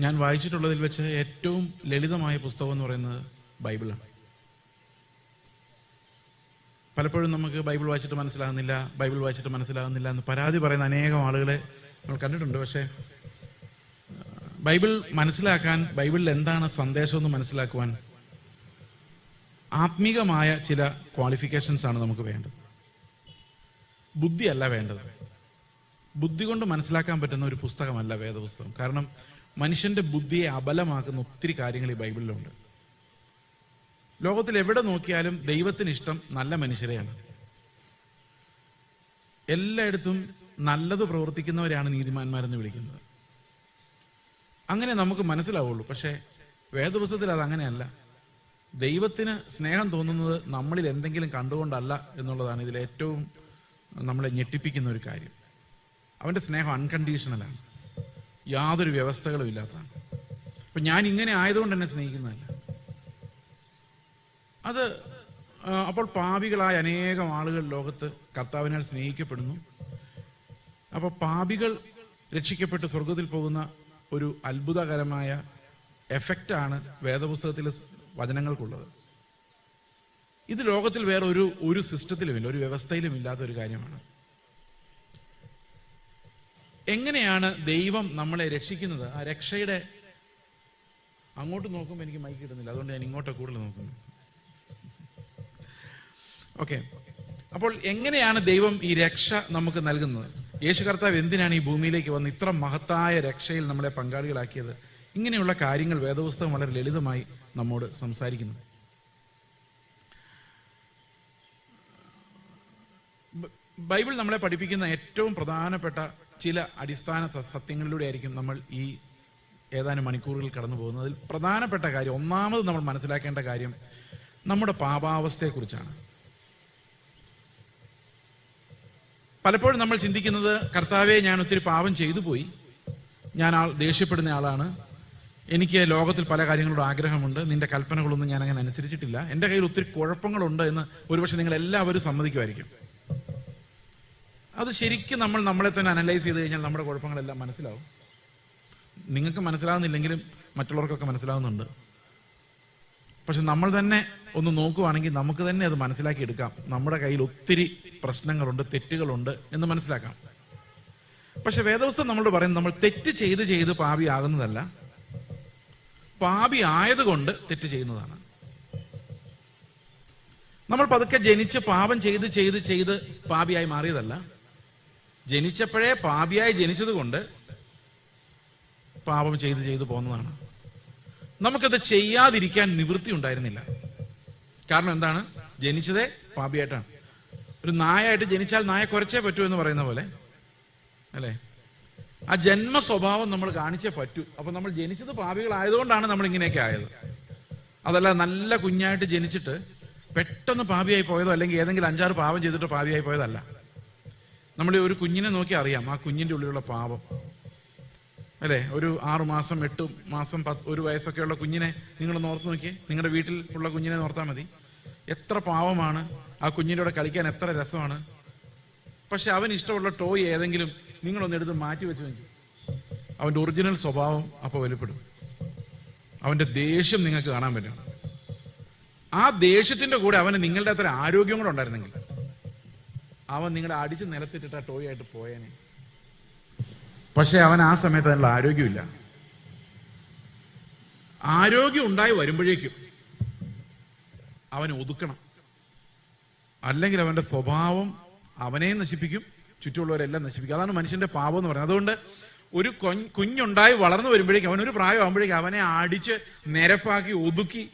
ഞാൻ വായിച്ചിട്ടുള്ളതിൽ വെച്ച് ഏറ്റവും ലളിതമായ പുസ്തകം എന്ന് പറയുന്നത് ബൈബിളാണ്. പലപ്പോഴും നമുക്ക് ബൈബിൾ വായിച്ചിട്ട് മനസ്സിലാകുന്നില്ല എന്ന് പരാതി പറയുന്ന അനേകം ആളുകളെ നമ്മൾ കണ്ടിട്ടുണ്ട്. പക്ഷേ ബൈബിൾ മനസ്സിലാക്കാൻ, ബൈബിളിൽ എന്താണ് സന്ദേശമെന്ന് മനസ്സിലാക്കുവാൻ ആത്മീകമായ ചില ക്വാളിഫിക്കേഷൻസ് ആണ് നമുക്ക് വേണ്ടത്. ബുദ്ധിയല്ല വേണ്ടത്. ബുദ്ധി കൊണ്ട് മനസ്സിലാക്കാൻ പറ്റുന്ന ഒരു പുസ്തകമല്ല വേദപുസ്തകം. കാരണം മനുഷ്യന്റെ ബുദ്ധിയെ അബലമാക്കുന്ന ഒത്തിരി കാര്യങ്ങൾ ഈ ബൈബിളിലുണ്ട്. ലോകത്തിൽ എവിടെ നോക്കിയാലും ദൈവത്തിന് ഇഷ്ടം നല്ല മനുഷ്യരെയാണ്. എല്ലായിടത്തും നല്ലത് പ്രവർത്തിക്കുന്നവരെയാണ് നീതിമാന്മാരെന്ന് വിളിക്കുന്നത്. അങ്ങനെ നമുക്ക് മനസ്സിലാവുള്ളൂ. പക്ഷേ വേദപുസ്തകത്തിൽ അത് അങ്ങനെയല്ല. ദൈവത്തിന് സ്നേഹം തോന്നുന്നത് നമ്മളിൽ എന്തെങ്കിലും കണ്ടുകൊണ്ടല്ല എന്നുള്ളതാണ് ഇതിലേറ്റവും നമ്മളെ ഞെട്ടിപ്പിക്കുന്ന ഒരു കാര്യം. അവൻ്റെ സ്നേഹം അൺകണ്ടീഷണലാണ്, യാതൊരു വ്യവസ്ഥകളും ഇല്ലാത്തതാണ്. അപ്പം ഞാൻ ഇങ്ങനെ ആയതുകൊണ്ട് എന്നെ സ്നേഹിക്കുന്നതല്ല. അത് അപ്പോൾ പാപികളായ അനേകം ആളുകൾ ലോകത്ത് കർത്താവിനാൽ സ്നേഹിക്കപ്പെടുന്നു. അപ്പോൾ പാപികൾ രക്ഷിക്കപ്പെട്ട് സ്വർഗത്തിൽ പോകുന്ന ഒരു അത്ഭുതകരമായ എഫക്റ്റാണ് വേദപുസ്തകത്തിലെ വചനങ്ങൾക്കുള്ളത്. ഇത് ലോകത്തിൽ വേറെ ഒരു സിസ്റ്റത്തിലുമില്ല, ഒരു വ്യവസ്ഥയിലും ഇല്ലാത്ത ഒരു കാര്യമാണ്. എങ്ങനെയാണ് ദൈവം നമ്മളെ രക്ഷിക്കുന്നത്? ആ രക്ഷയുടെ അങ്ങോട്ട് നോക്കുമ്പോൾ എനിക്ക് മൈക്ക് കിട്ടുന്നില്ല, അതുകൊണ്ട് ഞാൻ ഇങ്ങോട്ട് കൂടുതൽ നോക്കുന്നു. ഓക്കെ, അപ്പോൾ എങ്ങനെയാണ് ദൈവം ഈ രക്ഷ നമുക്ക് നൽകുന്നത്? യേശു കർത്താവ് എന്തിനാണ് ഈ ഭൂമിയിലേക്ക് വന്ന് ഇത്ര മഹത്തായ രക്ഷയിൽ നമ്മളെ പങ്കാളികളാക്കിയത്? ഇങ്ങനെയുള്ള കാര്യങ്ങൾ വേദപുസ്തകം വളരെ ലളിതമായി നമ്മോട് സംസാരിക്കുന്നു. ബൈബിൾ നമ്മളെ പഠിപ്പിക്കുന്ന ഏറ്റവും പ്രധാനപ്പെട്ട ചില അടിസ്ഥാന സത്യങ്ങളിലൂടെ ആയിരിക്കും നമ്മൾ ഈ ഏതാനും മണിക്കൂറുകൾ കടന്നു പോകുന്നത്. അതിൽ പ്രധാനപ്പെട്ട കാര്യം, ഒന്നാമത് നമ്മൾ മനസ്സിലാക്കേണ്ട കാര്യം നമ്മുടെ പാപാവസ്ഥയെക്കുറിച്ചാണ്. പലപ്പോഴും നമ്മൾ ചിന്തിക്കുന്നത്, കർത്താവെ ഞാൻ ഒത്തിരി പാപം ചെയ്തു പോയി, ഞാൻ ദേഷ്യപ്പെടുന്ന ആളാണ്, എനിക്ക് ലോകത്തിൽ പല കാര്യങ്ങളോട് ആഗ്രഹമുണ്ട്, നിന്റെ കൽപ്പനകളൊന്നും ഞാൻ അങ്ങനെ അനുസരിച്ചിട്ടില്ല, എൻ്റെ കയ്യിൽ ഒത്തിരി കുഴപ്പങ്ങളുണ്ട് എന്ന് ഒരുപക്ഷെ നിങ്ങൾ എല്ലാവരും സമ്മതിക്കുമായിരിക്കും. അത് ശരിക്കും നമ്മളെ തന്നെ അനലൈസ് ചെയ്ത് കഴിഞ്ഞാൽ നമ്മുടെ കുഴപ്പങ്ങളെല്ലാം മനസ്സിലാവും. നിങ്ങൾക്ക് മനസ്സിലാവുന്നില്ലെങ്കിലും മറ്റുള്ളവർക്കൊക്കെ മനസ്സിലാവുന്നുണ്ട്. പക്ഷെ നമ്മൾ തന്നെ ഒന്ന് നോക്കുവാണെങ്കിൽ നമുക്ക് തന്നെ അത് മനസ്സിലാക്കി എടുക്കാം. നമ്മുടെ കയ്യിൽ ഒത്തിരി പ്രശ്നങ്ങളുണ്ട്, തെറ്റുകളുണ്ട് എന്ന് മനസ്സിലാക്കാം. പക്ഷെ വേദപുസ്തകം നമ്മളോട് പറയുന്നത്, നമ്മൾ തെറ്റ് ചെയ്ത് പാപി ആകുന്നതല്ല, പാപി ആയതുകൊണ്ട് തെറ്റ് ചെയ്യുന്നതാണ്. നമ്മൾ പതുക്കെ ജനിച്ച് പാപം ചെയ്ത് പാപിയായി മാറിയതല്ല. ജനിച്ചപ്പോഴേ പാപിയായി ജനിച്ചത് കൊണ്ട് പാപം ചെയ്ത് പോകുന്നതാണ്. നമുക്കത് ചെയ്യാതിരിക്കാൻ നിവൃത്തി ഉണ്ടായിരുന്നില്ല. കാരണം എന്താണ്? ജനിച്ചതേ പാപിയായിട്ടാണ്. ഒരു നായായിട്ട് ജനിച്ചാൽ നായ കുരച്ചേ പറ്റൂ എന്ന് പറയുന്ന പോലെ അല്ലേ? ആ ജന്മ സ്വഭാവം നമ്മൾ കാണിച്ചേ പറ്റൂ. അപ്പൊ നമ്മൾ ജനിച്ചത് പാപികളായതുകൊണ്ടാണ് നമ്മൾ ഇങ്ങനെയൊക്കെ ആയത്. അതല്ല നല്ല കുഞ്ഞായിട്ട് ജനിച്ചിട്ട് പെട്ടെന്ന് പാപിയായി പോയതോ അല്ലെങ്കിൽ ഏതെങ്കിലും 5-6 പാപം ചെയ്തിട്ട് പാപിയായി പോയതല്ല. നമ്മൾ ഒരു കുഞ്ഞിനെ നോക്കി അറിയാം ആ കുഞ്ഞിൻ്റെ ഉള്ളിലുള്ള പാപം അല്ലേ? ഒരു 6 മാസം 8 മാസം 1 വയസ്സൊക്കെയുള്ള കുഞ്ഞിനെ നിങ്ങളൊന്ന് ഓർത്ത് നോക്കിയേ. നിങ്ങളുടെ വീട്ടിൽ ഉള്ള കുഞ്ഞിനെ ഓർത്താൽ മതി. എത്ര പാവമാണ്, ആ കുഞ്ഞിൻ്റെ കൂടെ കളിക്കാൻ എത്ര രസമാണ്. പക്ഷെ അവൻ ഇഷ്ടമുള്ള ടോയ് ഏതെങ്കിലും നിങ്ങളൊന്ന് എടുത്ത് മാറ്റി വെച്ച് നോക്കി, അവൻ്റെ ഒറിജിനൽ സ്വഭാവം അപ്പോൾ വെളിപ്പെടും. അവൻ്റെ ദേഷ്യം നിങ്ങൾക്ക് കാണാൻ പറ്റും. ആ ദേഷ്യത്തിൻ്റെ കൂടെ അവന് നിങ്ങളുടെ അത്ര ആരോഗ്യം കൂടെ ഉണ്ടായിരുന്നെങ്കിൽ അവൻ നിങ്ങളെ അടിച്ച് നിലത്തിട്ടിട്ട് ആ ടോയ് ആയിട്ട് പോയേനെ. പക്ഷെ അവൻ ആ സമയത്ത് അതിനുള്ള ആരോഗ്യമില്ല. ആരോഗ്യം ഉണ്ടായി വരുമ്പോഴേക്കും അവൻ ഒതുക്കണം. അല്ലെങ്കിൽ അവന്റെ സ്വഭാവം അവനെയും നശിപ്പിക്കും, ചുറ്റുമുള്ളവരെല്ലാം നശിപ്പിക്കും. അതാണ് മനുഷ്യന്റെ പാപം എന്ന് പറയുന്നത്. അതുകൊണ്ട് ഒരു കുഞ്ഞുണ്ടായി വളർന്നു വരുമ്പോഴേക്കും, അവനൊരു പ്രായം ആകുമ്പോഴേക്കും അവനെ അടിച്ച് നിരപ്പാക്കി ഒതുക്കി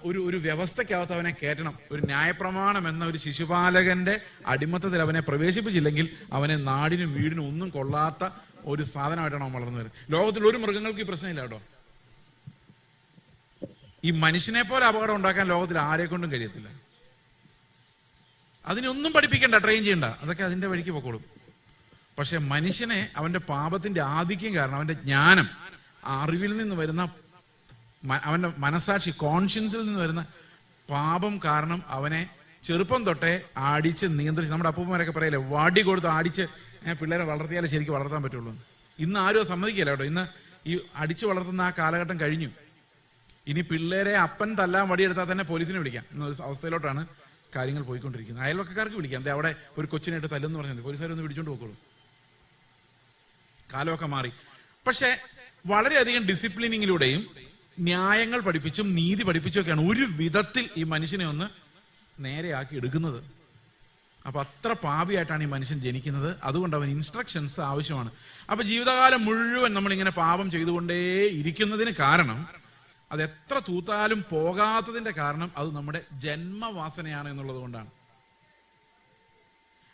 ഒരു വ്യവസ്ഥയ്ക്കകത്ത് അവനെ കയറ്റണം. ഒരു ന്യായപ്രമാണം എന്ന ഒരു ശിശുപാലകന്റെ അടിമത്തത്തിൽ അവനെ പ്രവേശിപ്പിച്ചില്ലെങ്കിൽ അവനെ നാടിനും വീടിനും ഒന്നും കൊള്ളാത്ത ഒരു സാധനമായിട്ടാണ് അവൻ വളർന്നു വരുന്നത്. ലോകത്തിൽ ഒരു മൃഗങ്ങൾക്ക് ഈ പ്രശ്നമില്ല കേട്ടോ. ഈ മനുഷ്യനെ പോലെ അപകടം ഉണ്ടാക്കാൻ ലോകത്തിൽ ആരെ കൊണ്ടും കഴിയത്തില്ല. അതിനൊന്നും പഠിപ്പിക്കണ്ട, ട്രെയിൻ ചെയ്യണ്ട, അതൊക്കെ അതിന്റെ വഴിക്ക് പൊക്കോളും. പക്ഷെ മനുഷ്യനെ അവന്റെ പാപത്തിന്റെ ആധിക്യം കാരണം, അവന്റെ ജ്ഞാനം, അറിവിൽ നിന്ന് വരുന്ന, അവന്റെ മനസാക്ഷി, കോൺഷ്യൻസിൽ നിന്ന് വരുന്ന പാപം കാരണം അവനെ ചെറുപ്പം തൊട്ടേ അടിച്ച് നിയന്ത്രിച്ച്, നമ്മുടെ അപ്പൂപ്പന്മാരൊക്കെ പറയല്ലേ, വടി കൊടുത്ത് അടിച്ച് പിള്ളേരെ വളർത്തിയാലേ ശരിക്കും വളർത്താൻ പറ്റുള്ളൂ. ഇന്ന് ആരും സമ്മതിക്കില്ല കേട്ടോ. ഇന്ന് ഈ അടിച്ചു വളർത്തുന്ന ആ കാലഘട്ടം കഴിഞ്ഞു. ഇനി പിള്ളേരെ അപ്പൻ തല്ലാൻ വടിയെടുത്താൽ തന്നെ പോലീസിനെ വിളിക്കാം എന്നൊരു അവസ്ഥയിലോട്ടാണ് കാര്യങ്ങൾ പോയിക്കൊണ്ടിരിക്കുന്നത്. അയൽവക്കക്കാർക്ക് വിളിക്കാം, അതെ അവിടെ ഒരു കൊച്ചിനായിട്ട് തല്ലെന്ന് പറഞ്ഞാൽ പോലീസുകാരൊന്ന് പിടിച്ചോണ്ട് പോക്കോളൂ. കാലമൊക്കെ മാറി. പക്ഷെ വളരെയധികം ഡിസിപ്ലിനിങ്ങിലൂടെയും ന്യായങ്ങൾ പഠിപ്പിച്ചും നീതി പഠിപ്പിച്ചും ഒക്കെയാണ് ഒരു വിധത്തിൽ ഈ മനുഷ്യനെ ഒന്ന് നേരെയാക്കി എടുക്കുന്നത്. അപ്പൊ അത്ര പാപിയായിട്ടാണ് ഈ മനുഷ്യൻ ജനിക്കുന്നത്. അതുകൊണ്ട് അവൻ ഇൻസ്ട്രക്ഷൻസ് ആവശ്യമാണ്. അപ്പൊ ജീവിതകാലം മുഴുവൻ നമ്മളിങ്ങനെ പാപം ചെയ്തുകൊണ്ടേ ഇരിക്കുന്നതിന് കാരണം, അത് എത്ര തൂത്താലും പോകാത്തതിന്റെ കാരണം അത് നമ്മുടെ ജന്മവാസനയാണ് എന്നുള്ളത് കൊണ്ടാണ്.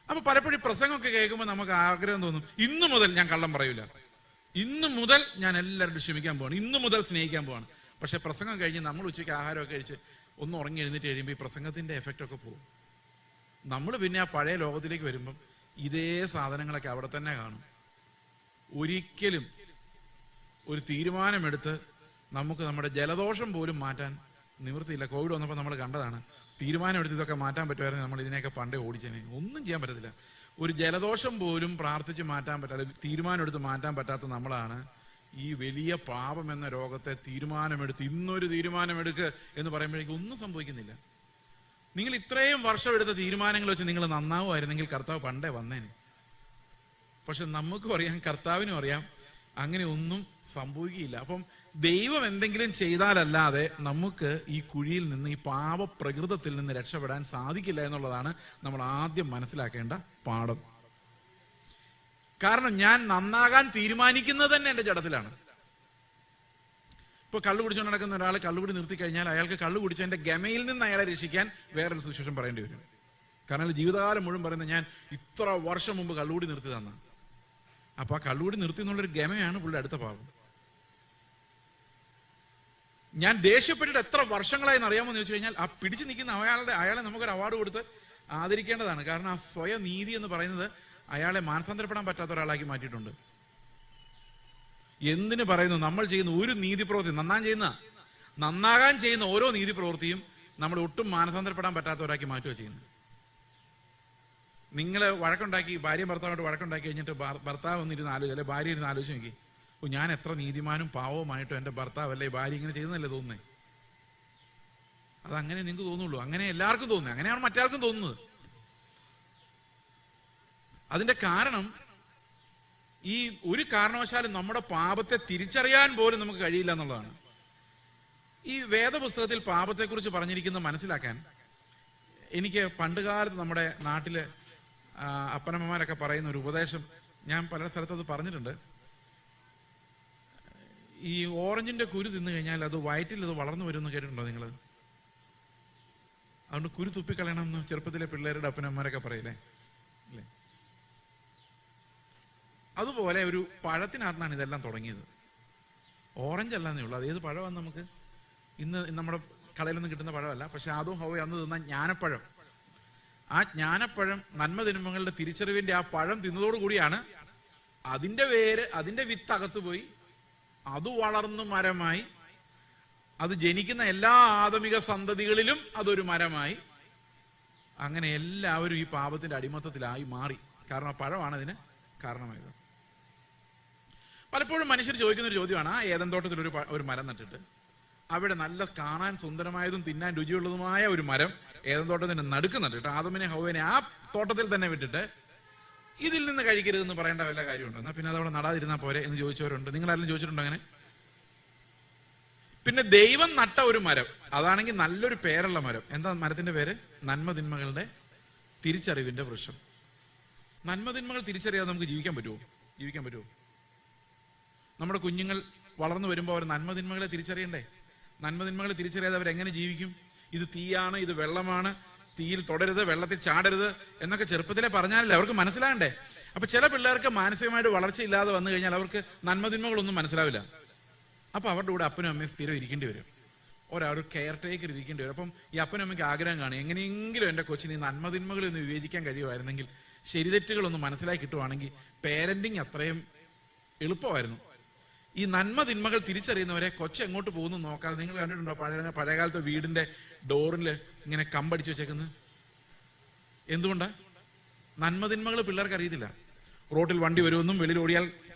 അപ്പൊ പലപ്പോഴും പ്രസംഗമൊക്കെ കേൾക്കുമ്പോൾ നമുക്ക് ആഗ്രഹം തോന്നും, ഇന്നു മുതൽ ഞാൻ കള്ളം പറയൂല, ഇന്നു മുതൽ ഞാൻ എല്ലാവരോടും ക്ഷമിക്കാൻ പോവാണ്, ഇന്നു മുതൽ സ്നേഹിക്കാൻ പോവാണ്. പക്ഷെ പ്രസംഗം കഴിഞ്ഞ് നമ്മൾ ഉച്ചയ്ക്ക് ആഹാരമൊക്കെ കഴിച്ച് ഒന്ന് ഉറങ്ങി എഴുന്നേറ്റ് കഴിയുമ്പോൾ ഈ പ്രസംഗത്തിന്റെ എഫക്റ്റ് ഒക്കെ പോകും. നമ്മൾ പിന്നെ ആ പഴയ ലോകത്തിലേക്ക് വരുമ്പം ഇതേ സാധനങ്ങളൊക്കെ അവിടെ തന്നെ കാണും. ഒരിക്കലും ഒരു തീരുമാനമെടുത്ത് നമുക്ക് നമ്മുടെ ജലദോഷം പോലും മാറ്റാൻ നിവൃത്തിയില്ല. കോവിഡ് വന്നപ്പോൾ നമ്മൾ കണ്ടതാണ്. തീരുമാനമെടുത്ത് ഇതൊക്കെ മാറ്റാൻ പറ്റുമായിരുന്നു, നമ്മൾ ഇതിനെയൊക്കെ പണ്ടേ ഓടിച്ചേനെ. ഒന്നും ചെയ്യാൻ പറ്റത്തില്ല. ഒരു ജലദോഷം പോലും പ്രാർത്ഥിച്ച് മാറ്റാൻ പറ്റാതെ, തീരുമാനമെടുത്ത് മാറ്റാൻ പറ്റാത്ത നമ്മളാണ് ഈ വലിയ പാപം എന്ന രോഗത്തെ തീരുമാനമെടുത്ത് ഇന്നൊരു തീരുമാനമെടുക്ക് എന്ന് പറയുമ്പോഴേക്കും ഒന്നും സംഭവിക്കുന്നില്ല. നിങ്ങൾ ഇത്രയും വർഷം എടുത്ത തീരുമാനങ്ങൾ വെച്ച് നിങ്ങൾ നന്നാവുമായിരുന്നെങ്കിൽ കർത്താവ് പണ്ടേ വന്നേനെ. പക്ഷെ നമുക്കും അറിയാം, കർത്താവിനും അറിയാം, അങ്ങനെ ഒന്നും സംഭവിക്കുകയില്ല. അപ്പം ദൈവം എന്തെങ്കിലും ചെയ്താലല്ലാതെ നമുക്ക് ഈ കുഴിയിൽ നിന്ന്, ഈ പാപപ്രകൃതത്തിൽ നിന്ന് രക്ഷപ്പെടാൻ സാധിക്കില്ല എന്നുള്ളതാണ് നമ്മൾ ആദ്യം മനസ്സിലാക്കേണ്ട പാഠം. കാരണം ഞാൻ നന്നാകാൻ തീരുമാനിക്കുന്നത് തന്നെ എൻ്റെ ജഡത്തിലാണ്. ഇപ്പൊ കള്ളു കുടിച്ചുകൊണ്ട് നടക്കുന്ന ഒരാൾ കള്ളുകുടി നിർത്തി കഴിഞ്ഞാൽ അയാൾക്ക് കള്ളു കുടിച്ചതിന്റെ ഗമയിൽ നിന്ന് അയാളെ രക്ഷിക്കാൻ വേറൊരു സുവിശേഷം പറയേണ്ടി വരും. കാരണം ജീവിതകാലം മുഴുവൻ പറയുന്നത് ഞാൻ ഇത്ര വർഷം മുമ്പ് കള്ളുകൂടി നിർത്തി തന്ന. അപ്പൊ ആ കള്ളുകൂടി നിർത്തി എന്നുള്ളൊരു ഗമയാണ് പുള്ളിയുടെ അടുത്ത പാപം. ഞാൻ ദേഷ്യപ്പെട്ടിട്ട് എത്ര വർഷങ്ങളായെന്ന് അറിയാമെന്ന് ചോദിച്ചു കഴിഞ്ഞാൽ ആ പിടിച്ചു നിൽക്കുന്ന അയാളെ നമുക്കൊരു അവാർഡ് കൊടുത്ത് ആദരിക്കേണ്ടതാണ്. കാരണം ആ സ്വയം നീതി എന്ന് പറയുന്നത് അയാളെ മാനസാന്തരപ്പെടാൻ പറ്റാത്ത ഒരാളാക്കി മാറ്റിയിട്ടുണ്ട്. എന്തിനു പറയുന്നു? നമ്മൾ ചെയ്യുന്ന ഒരു നീതി പ്രവൃത്തി, നന്നാകാൻ ചെയ്യുന്ന ഓരോ നീതി പ്രവൃത്തിയും നമ്മൾ ഒട്ടും മാനസാന്തരപ്പെടാൻ പറ്റാത്തവരാക്കി മാറ്റുക ചെയ്യുന്നത്. നിങ്ങൾ വഴക്കുണ്ടാക്കി, ഭാര്യ ഭർത്താവായിട്ട് വഴക്കുണ്ടാക്കി കഴിഞ്ഞിട്ട് ഭർത്താവ് ഒന്നിരുന്ന് ആലോചിച്ച്, അല്ലെ ഭാര്യ ഇരുന്ന് ആലോചിച്ച് നോക്കി, ഞാൻ എത്ര നീതിമാനും പാവവുമായിട്ടും എൻ്റെ ഭർത്താവ് അല്ലെ ഭാര്യ ഇങ്ങനെ ചെയ്യുന്നല്ലേ തോന്നുന്നേ? അതങ്ങനെ നിങ്ങൾക്ക് തോന്നുള്ളൂ. അങ്ങനെ എല്ലാവർക്കും തോന്നുന്നത്, അങ്ങനെയാണ് മറ്റാൾക്കും തോന്നുന്നത്. അതിന്റെ കാരണം ഈ ഒരു കാരണവശാലും നമ്മുടെ പാപത്തെ തിരിച്ചറിയാൻ പോലും നമുക്ക് കഴിയില്ല എന്നുള്ളതാണ്. ഈ വേദപുസ്തകത്തിൽ പാപത്തെക്കുറിച്ച് പറഞ്ഞിരിക്കുന്നത് മനസ്സിലാക്കാൻ എനിക്ക് പണ്ടുകാലത്ത് നമ്മുടെ നാട്ടിലെ അപ്പനമ്മമാരൊക്കെ പറയുന്ന ഒരു ഉപദേശം ഞാൻ പല സ്ഥലത്ത് അത് പറഞ്ഞിട്ടുണ്ട്. ഈ ഓറഞ്ചിന്റെ കുരു തിന്നു കഴിഞ്ഞാൽ അത് വയറ്റിൽ അത് വളർന്നു വരുമെന്ന് കേട്ടിട്ടുണ്ടോ നിങ്ങൾ? അതുകൊണ്ട് കുരു തുപ്പിക്കളയണമെന്ന് ചെറുപ്പത്തിലെ പിള്ളേരുടെ അപ്പനമ്മമാരൊക്കെ പറയില്ലേ? അല്ലേ? അതുപോലെ ഒരു പഴത്തിനകത്താണ് ഇതെല്ലാം തുടങ്ങിയത്. ഓറഞ്ച് അല്ലാന്നേ ഉള്ളൂ. അത് ഏത് പഴമാണ്? നമുക്ക് ഇന്ന് നമ്മുടെ കടയിലൊന്നും കിട്ടുന്ന പഴമല്ല. പക്ഷെ അതും ഹൗവ അന്ന് തിന്ന ജ്ഞാനപ്പഴം. ആ ജ്ഞാനപ്പഴം, നന്മതിന്മകളുടെ തിരിച്ചറിവിന്റെ ആ പഴം തിന്നതോടുകൂടിയാണ് അതിന്റെ വേര്, അതിന്റെ വിത്ത് അകത്തു പോയി അത് വളർന്നു മരമായി, അത് ജനിക്കുന്ന എല്ലാ ആദമിക സന്തതികളിലും അതൊരു മരമായി. അങ്ങനെ എല്ലാവരും ഈ പാപത്തിന്റെ അടിമത്തത്തിലായി മാറി. കാരണം ആ പഴമാണ് അതിന് കാരണമായത്. പലപ്പോഴും മനുഷ്യർ ചോദിക്കുന്നൊരു ചോദ്യമാണ്, ആ ഏദൻ തോട്ടത്തിൽ ഒരു മരം നട്ടിട്ട് അവിടെ നല്ല കാണാൻ സുന്ദരമായതും തിന്നാൻ രുചിയുള്ളതുമായ ഒരു മരം ഏദൻ തോട്ടത്തിന്റെ നടുക്ക് നട്ടിട്ട് ആദമിനെ ഹൗവനെ ആ തോട്ടത്തിൽ തന്നെ വിട്ടിട്ട് ഇതിൽ നിന്ന് കഴിക്കരുതെന്ന് പറയേണ്ട വല്ല കാര്യമുണ്ടോ? എന്നാൽ പിന്നെ അതവിടെ നടാതിരുന്നാൽ പോരെ എന്ന് ചോദിച്ചവരുണ്ട്. നിങ്ങളാരെങ്കിലും ചോദിച്ചിട്ടുണ്ടോ അങ്ങനെ? പിന്നെ ദൈവം നട്ട ഒരു മരം, അതാണെങ്കിൽ നല്ലൊരു പേരുള്ള മരം. എന്താ മരത്തിന്റെ പേര്? നന്മതിന്മകളുടെ തിരിച്ചറിവിന്റെ വൃക്ഷം. നന്മതിന്മകൾ തിരിച്ചറിയാതെ നമുക്ക് ജീവിക്കാൻ പറ്റുമോ? നമ്മുടെ കുഞ്ഞുങ്ങൾ വളർന്നു വരുമ്പോൾ അവർ നന്മതിന്മകളെ തിരിച്ചറിയണ്ടേ? നന്മതിന്മകളെ തിരിച്ചറിയാതെ അവരെങ്ങനെ ജീവിക്കും? ഇത് തീയാണ്, ഇത് വെള്ളമാണ്, തീയിൽ തൊടരുത്, വെള്ളത്തിൽ ചാടരുത് എന്നൊക്കെ ചെറുപ്പത്തിലെ പറഞ്ഞാലല്ലേ അവർക്ക് മനസ്സിലാകണ്ടേ? അപ്പൊ ചില പിള്ളേർക്ക് മാനസികമായിട്ട് വളർച്ചയില്ലാതെ വന്നു കഴിഞ്ഞാൽ അവർക്ക് നന്മതിന്മകളൊന്നും മനസ്സിലാവില്ല. അപ്പൊ അവരുടെ കൂടെ അപ്പനും അമ്മയും സ്ഥിരം ഇരിക്കേണ്ടി വരും. ഒരു കെയർ ടേക്കർ ഇരിക്കേണ്ടി വരും. അപ്പം ഈ അപ്പനും അമ്മയ്ക്ക് ആഗ്രഹം കാണും, എങ്ങനെയെങ്കിലും എൻ്റെ കൊച്ചിന് ഈ നന്മതിന്മകളൊന്ന് വിവേചിക്കാൻ കഴിയുമായിരുന്നെങ്കിൽ, ശരിതെറ്റുകളൊന്ന് മനസ്സിലാക്കി കിട്ടുവാണെങ്കിൽ പേരന്റിങ് അത്രയും എളുപ്പമായിരുന്നു. ഈ നന്മതിന്മകൾ തിരിച്ചറിയുന്നവരെ കൊച്ചെങ്ങോട്ട് പോകുന്നു നോക്കാതെ, നിങ്ങൾ കണ്ടിട്ടുണ്ടോ പഴയകാലത്തെ വീടിന്റെ ഡോറിൽ ഇങ്ങനെ കമ്പടിച്ച് വെച്ചേക്കുന്നത്? എന്തുകൊണ്ടാ? നന്മതിന്മകൾ പിള്ളേർക്ക് അറിയത്തില്ല. റോട്ടിൽ വണ്ടി വരുമെന്നും വെളിയിൽ ഓടിയാൽ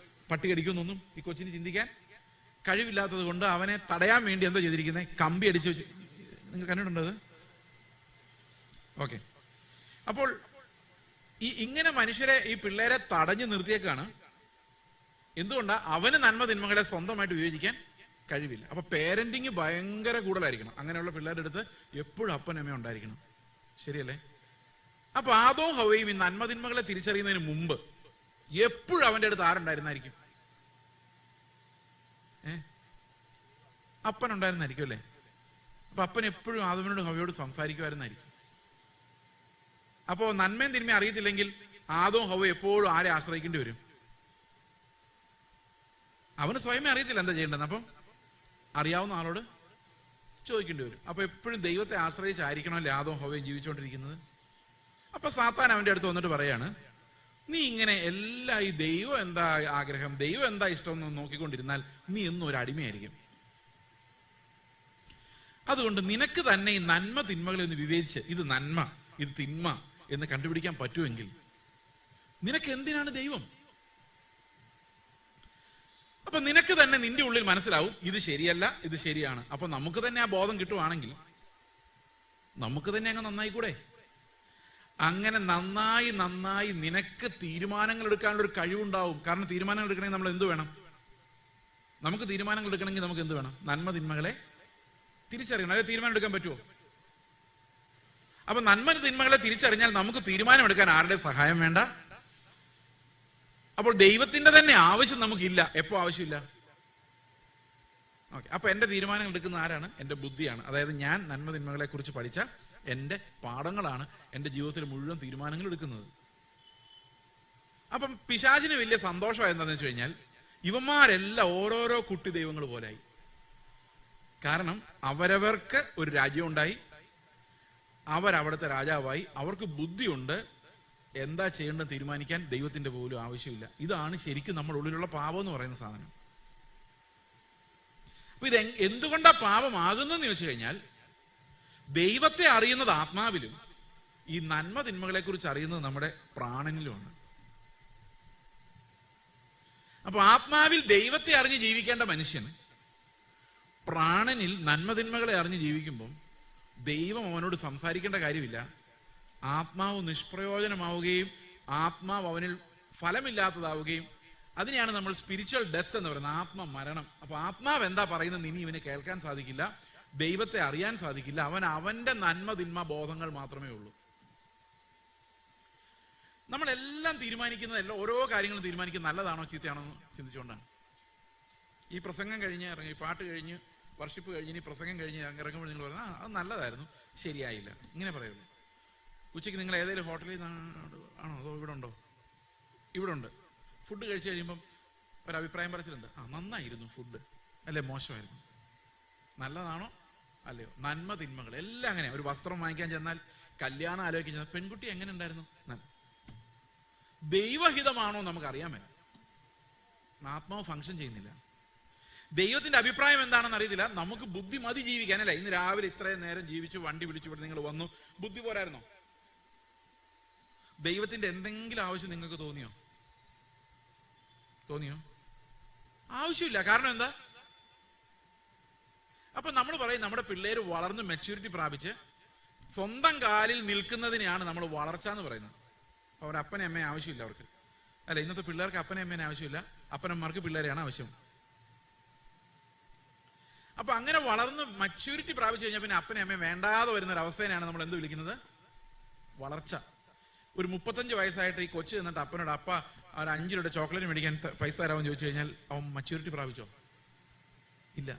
പട്ടി കടിക്കുമെന്നൊന്നും ഈ കൊച്ചിന് ചിന്തിക്കാൻ കഴിവില്ലാത്തത് കൊണ്ട് അവനെ തടയാൻ വേണ്ടി എന്തോ ചെയ്തിരിക്കുന്നത്, കമ്പി അടിച്ചു വെച്ച്. നിങ്ങൾ കണ്ടിട്ടുണ്ടോ അത്? ഓക്കെ. അപ്പോൾ ഇങ്ങനെ മനുഷ്യരെ, ഈ പിള്ളേരെ തടഞ്ഞു നിർത്തിയേക്കാണ്. എന്തുകൊണ്ടാ? അവന് നന്മ തിന്മകളെ സ്വന്തമായിട്ട് വിവേചിക്കാൻ കഴിവില്ല. അപ്പൊ പേരന്റിങ് ഭയങ്കര കൂടുതലായിരിക്കണം. അങ്ങനെയുള്ള പിള്ളേരുടെ അടുത്ത് എപ്പോഴും അപ്പനമ്മ ഉണ്ടായിരിക്കണം. ശരിയല്ലേ? അപ്പൊ ആദവും ഹവ്വയും ഈ നന്മ തിന്മകളെ തിരിച്ചറിയുന്നതിന് മുമ്പ് എപ്പോഴും അവന്റെ അടുത്ത് ആരുണ്ടായിരുന്നായിരിക്കും? അപ്പൻ ഉണ്ടായിരുന്നായിരിക്കും അല്ലേ? അപ്പൊ അപ്പൻ എപ്പോഴും ആദവിനോട് ഹവ്വയോട് സംസാരിക്കുമായിരുന്നായിരിക്കും. അപ്പോ നന്മയും തിന്മയും അറിയത്തില്ലെങ്കിൽ ആദവും ഹവ്വയും എപ്പോഴും ആരെ ആശ്രയിക്കേണ്ടി വരും? അവന് സ്വയമേ അറിയത്തില്ല എന്താ ചെയ്യേണ്ടത്. അപ്പം അറിയാവുന്ന ആളോട് ചോദിക്കേണ്ടി വരും. അപ്പൊ എപ്പോഴും ദൈവത്തെ ആശ്രയിച്ചായിരിക്കണമല്ലേ ആദവും ഹവ്വയും ജീവിച്ചുകൊണ്ടിരിക്കുന്നത്. അപ്പൊ സാത്താൻ അവന്റെ അടുത്ത് വന്നിട്ട് പറയാണ്, നീ ഇങ്ങനെ ഈ ദൈവം എന്താ ആഗ്രഹം, ദൈവം എന്താ ഇഷ്ടം എന്ന് നോക്കിക്കൊണ്ടിരുന്നാൽ നീ എന്നും ഒരു അടിമയായിരിക്കും. അതുകൊണ്ട് നിനക്ക് തന്നെ ഈ നന്മ തിന്മകളെ ഒന്ന് വിവേചിച്ച് ഇത് നന്മ ഇത് തിന്മ എന്ന് കണ്ടുപിടിക്കാൻ പറ്റുമെങ്കിൽ നിനക്ക് എന്തിനാണ് ദൈവം? അപ്പൊ നിനക്ക് തന്നെ നിന്റെ ഉള്ളിൽ മനസ്സിലാവും ഇത് ശരിയല്ല, ഇത് ശരിയാണ്. അപ്പൊ നമുക്ക് തന്നെ ആ ബോധം കിട്ടുവാണെങ്കിൽ നമുക്ക് തന്നെ അങ്ങ് നന്നായിക്കൂടെ? അങ്ങനെ നന്നായി നന്നായി നിനക്ക് തീരുമാനങ്ങൾ എടുക്കാനുള്ള ഒരു കഴിവുണ്ടാവും. കാരണം തീരുമാനങ്ങൾ എടുക്കണമെങ്കിൽ നമ്മൾ എന്ത് വേണം? നമുക്ക് തീരുമാനങ്ങൾ എടുക്കണമെങ്കിൽ നമുക്ക് എന്ത് വേണം? നന്മ തിന്മകളെ തിരിച്ചറിയണം. അല്ലെ തീരുമാനം എടുക്കാൻ പറ്റുമോ? അപ്പൊ നന്മ തിന്മകളെ തിരിച്ചറിഞ്ഞാൽ നമുക്ക് തീരുമാനം എടുക്കാൻ ആരുടെ സഹായം വേണ്ട. അപ്പോൾ ദൈവത്തിന്റെ തന്നെ ആവശ്യം നമുക്കില്ല. എപ്പോ ആവശ്യമില്ല? ഓക്കെ. അപ്പൊ എന്റെ തീരുമാനങ്ങൾ എടുക്കുന്ന ആരാണ്? എന്റെ ബുദ്ധിയാണ്. അതായത് ഞാൻ നന്മ തിന്മകളെ കുറിച്ച് പഠിച്ച എന്റെ പാഠങ്ങളാണ് എന്റെ ജീവിതത്തിൽ മുഴുവൻ തീരുമാനങ്ങൾ എടുക്കുന്നത്. അപ്പം പിശാചിന് വലിയ സന്തോഷം എന്താണെന്ന് വെച്ച് കഴിഞ്ഞാൽ ഇവന്മാരെല്ലാം ഓരോരോ കുട്ടി ദൈവങ്ങൾ പോലായി. കാരണം അവരവർക്ക് ഒരു രാജ്യം ഉണ്ടായി, അവരവിടുത്തെ രാജാവായി, അവർക്ക് ബുദ്ധിയുണ്ട്, എന്താ ചെയ്യേണ്ടത് തീരുമാനിക്കാൻ ദൈവത്തിന്റെ പോലും ആവശ്യമില്ല. ഇതാണ് ശരിക്കും നമ്മുടെ ഉള്ളിലുള്ള പാപം എന്ന് പറയുന്ന സാധനം. അപ്പൊ ഇത് എന്തുകൊണ്ടാ പാപമാകുന്നതെന്ന് ചോദിച്ചു കഴിഞ്ഞാൽ ദൈവത്തെ അറിയുന്നത് ആത്മാവിലും ഈ നന്മ തിന്മകളെ കുറിച്ച് അറിയുന്നത് നമ്മുടെ പ്രാണനിലുമാണ്. അപ്പൊ ആത്മാവിൽ ദൈവത്തെ അറിഞ്ഞ് ജീവിക്കേണ്ട മനുഷ്യൻ പ്രാണനിൽ നന്മ തിന്മകളെ അറിഞ്ഞ് ജീവിക്കുമ്പോൾ ദൈവം അവനോട് സംസാരിക്കേണ്ട കാര്യമില്ല. ആത്മാവ് നിഷ്പ്രയോജനമാവുകയും ആത്മാവ് അവനിൽ ഫലമില്ലാത്തതാവുകയും അതിനെയാണ് നമ്മൾ സ്പിരിച്വൽ ഡെത്ത് എന്ന് പറയുന്നത്, ആത്മമരണം. അപ്പൊ ആത്മാവ് എന്താ പറയുന്നത് ഇനി ഇവന് കേൾക്കാൻ സാധിക്കില്ല, ദൈവത്തെ അറിയാൻ സാധിക്കില്ല. അവന്റെ നന്മ തിന്മ ബോധങ്ങൾ മാത്രമേ ഉള്ളൂ. നമ്മളെല്ലാം തീരുമാനിക്കുന്നതല്ല, ഓരോ കാര്യങ്ങളും തീരുമാനിക്കുന്നത് നല്ലതാണോ ചീത്തയാണോ എന്ന് ചിന്തിച്ചുകൊണ്ടാണ്. ഈ പ്രസംഗം കഴിഞ്ഞ് ഇറങ്ങി, പാട്ട് കഴിഞ്ഞ്, വർഷിപ്പ് കഴിഞ്ഞ്, ഇനി പ്രസംഗം കഴിഞ്ഞ് ഇറങ്ങുമ്പോൾ നിങ്ങൾ പറഞ്ഞാൽ അത് നല്ലതായിരുന്നു, ശരിയായില്ല, ഇങ്ങനെ പറയുള്ളൂ. ഉച്ചയ്ക്ക് നിങ്ങൾ ഏതെങ്കിലും ഹോട്ടലിൽ ആണോ അതോ ഇവിടെ ഉണ്ടോ? ഇവിടെ ഉണ്ട്. ഫുഡ് കഴിച്ചു കഴിയുമ്പം ഒരഭിപ്രായം പറച്ചിലുണ്ട്, നന്നായിരുന്നു ഫുഡ്, അല്ലേ മോശമായിരുന്നു. നല്ലതാണോ അല്ലയോ? നന്മ തിന്മകൾ എല്ലാം അങ്ങനെ. ഒരു വസ്ത്രം വാങ്ങിക്കാൻ ചെന്നാൽ, കല്യാണം ആലോചിക്കാൻ ചെന്നാൽ പെൺകുട്ടി എങ്ങനെ ഉണ്ടായിരുന്നു? ദൈവഹിതമാണോ നമുക്കറിയാമേ. ആത്മാവ് ഫങ്ഷൻ ചെയ്യുന്നില്ല. ദൈവത്തിന്റെ അഭിപ്രായം എന്താണെന്ന് അറിയത്തില്ല. നമുക്ക് ബുദ്ധി മതി ജീവിക്കാനല്ലേ. ഇന്ന് രാവിലെ ഇത്രയും നേരം ജീവിച്ചു, വണ്ടി വിളിച്ചു, ഇവിടെ നിങ്ങൾ വന്നു, ബുദ്ധി പോരായിരുന്നോ? ദൈവത്തിന്റെ എന്തെങ്കിലും ആവശ്യം നിങ്ങൾക്ക് തോന്നിയോ? ആവശ്യമില്ല. കാരണം എന്താ? അപ്പൊ നമ്മൾ പറയും നമ്മുടെ പിള്ളേര് വളർന്ന് മെച്യൂരിറ്റി പ്രാപിച്ച് സ്വന്തം കാലിൽ നിൽക്കുന്നതിനെയാണ് നമ്മൾ വളർച്ച എന്ന് പറയുന്നത്. അവരുടെ അപ്പനെ അമ്മയെ ആവശ്യമില്ല അവർക്ക്, അല്ല. ഇന്നത്തെ പിള്ളേർക്ക് അപ്പനെ അമ്മേനെ ആവശ്യമില്ല, അപ്പനമ്മമാർക്ക് പിള്ളേരെയാണ് ആവശ്യം. അപ്പൊ അങ്ങനെ വളർന്ന് മച്യൂരിറ്റി പ്രാപിച്ചു കഴിഞ്ഞാൽ പിന്നെ അപ്പനെ അമ്മയെ വേണ്ടാതെ വരുന്ന ഒരു അവസ്ഥേനെയാണ് നമ്മൾ എന്ത് വിളിക്കുന്നത്? വളർച്ച. ഒരു 35 വയസ്സായിട്ട് ഈ കൊച്ചു എന്നിട്ട് അപ്പനോട് അപ്പ ഒരു 5 രൂപയുടെ ചോക്ലേറ്റ് മേടിക്കാൻ പൈസ തരാമെന്ന് ചോദിച്ചു കഴിഞ്ഞാൽ അവൻ മച്യൂരിറ്റി പ്രാപിച്ചോ? ഇല്ല.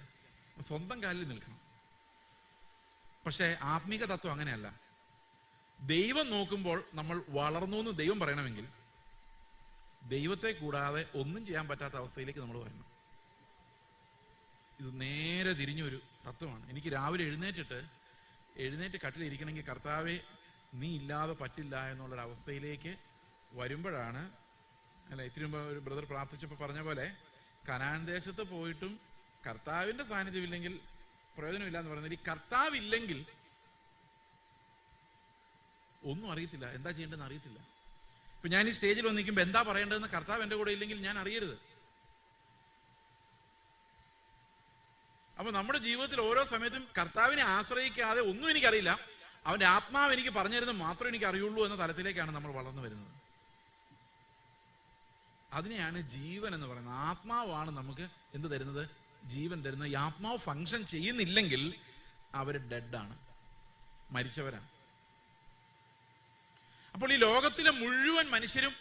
സ്വന്തം കാലിൽ നിൽക്കണം. പക്ഷെ ആത്മീക തത്വം അങ്ങനെയല്ല. ദൈവം നോക്കുമ്പോൾ നമ്മൾ വളർന്നു എന്ന് ദൈവം പറയണമെങ്കിൽ ദൈവത്തെ കൂടാതെ ഒന്നും ചെയ്യാൻ പറ്റാത്ത അവസ്ഥയിലേക്ക് നമ്മൾ വരണം. ഇത് നേരെ തിരിഞ്ഞൊരു തത്വമാണ്. എനിക്ക് രാവിലെ എഴുന്നേറ്റ് കട്ടിലിരിക്കണമെങ്കിൽ കർത്താവെ നീ ഇല്ലാതെ പറ്റില്ല എന്നുള്ളൊരവസ്ഥയിലേക്ക് വരുമ്പോഴാണ്, അല്ല, ഇത്തിരി മുമ്പ് ഒരു ബ്രദർ പ്രാർത്ഥിച്ചപ്പോൾ പറഞ്ഞ പോലെ കനാൻ ദേശത്ത് പോയിട്ടും കർത്താവിന്റെ സാന്നിധ്യം ഇല്ലെങ്കിൽ പ്രയോജനമില്ല എന്ന് പറയുന്നത്. ഈ കർത്താവില്ലെങ്കിൽ ഒന്നും അറിയത്തില്ല, എന്താ ചെയ്യേണ്ടതെന്ന് അറിയത്തില്ല. ഇപ്പൊ ഞാൻ ഈ സ്റ്റേജിൽ വന്ന് നിൽക്കുമ്പോൾ എന്താ പറയേണ്ടതെന്ന് കർത്താവ് എൻ്റെ കൂടെ ഇല്ലെങ്കിൽ ഞാൻ അറിയരുത്. അപ്പൊ നമ്മുടെ ജീവിതത്തിൽ ഓരോ സമയത്തും കർത്താവിനെ ആശ്രയിക്കാതെ ഒന്നും എനിക്കറിയില്ല, അവന്റെ ആത്മാവ് എനിക്ക് പറഞ്ഞു തരുന്നത് മാത്രമേ എനിക്ക് അറിയുള്ളൂ എന്ന തലത്തിലേക്കാണ് നമ്മൾ വളർന്നു വരുന്നത്. അതിനെയാണ് ജീവൻ എന്ന് പറയുന്നത്. ആത്മാവാണ് നമുക്ക് എന്ത് തരുന്നത്? ജീവൻ തരുന്നത്. ഈ ആത്മാവ് ഫങ്ഷൻ ചെയ്യുന്നില്ലെങ്കിൽ അവര് ഡെഡാണ്, മരിച്ചവരാണ്. അപ്പോൾ ഈ ലോകത്തിലെ മുഴുവൻ മനുഷ്യരും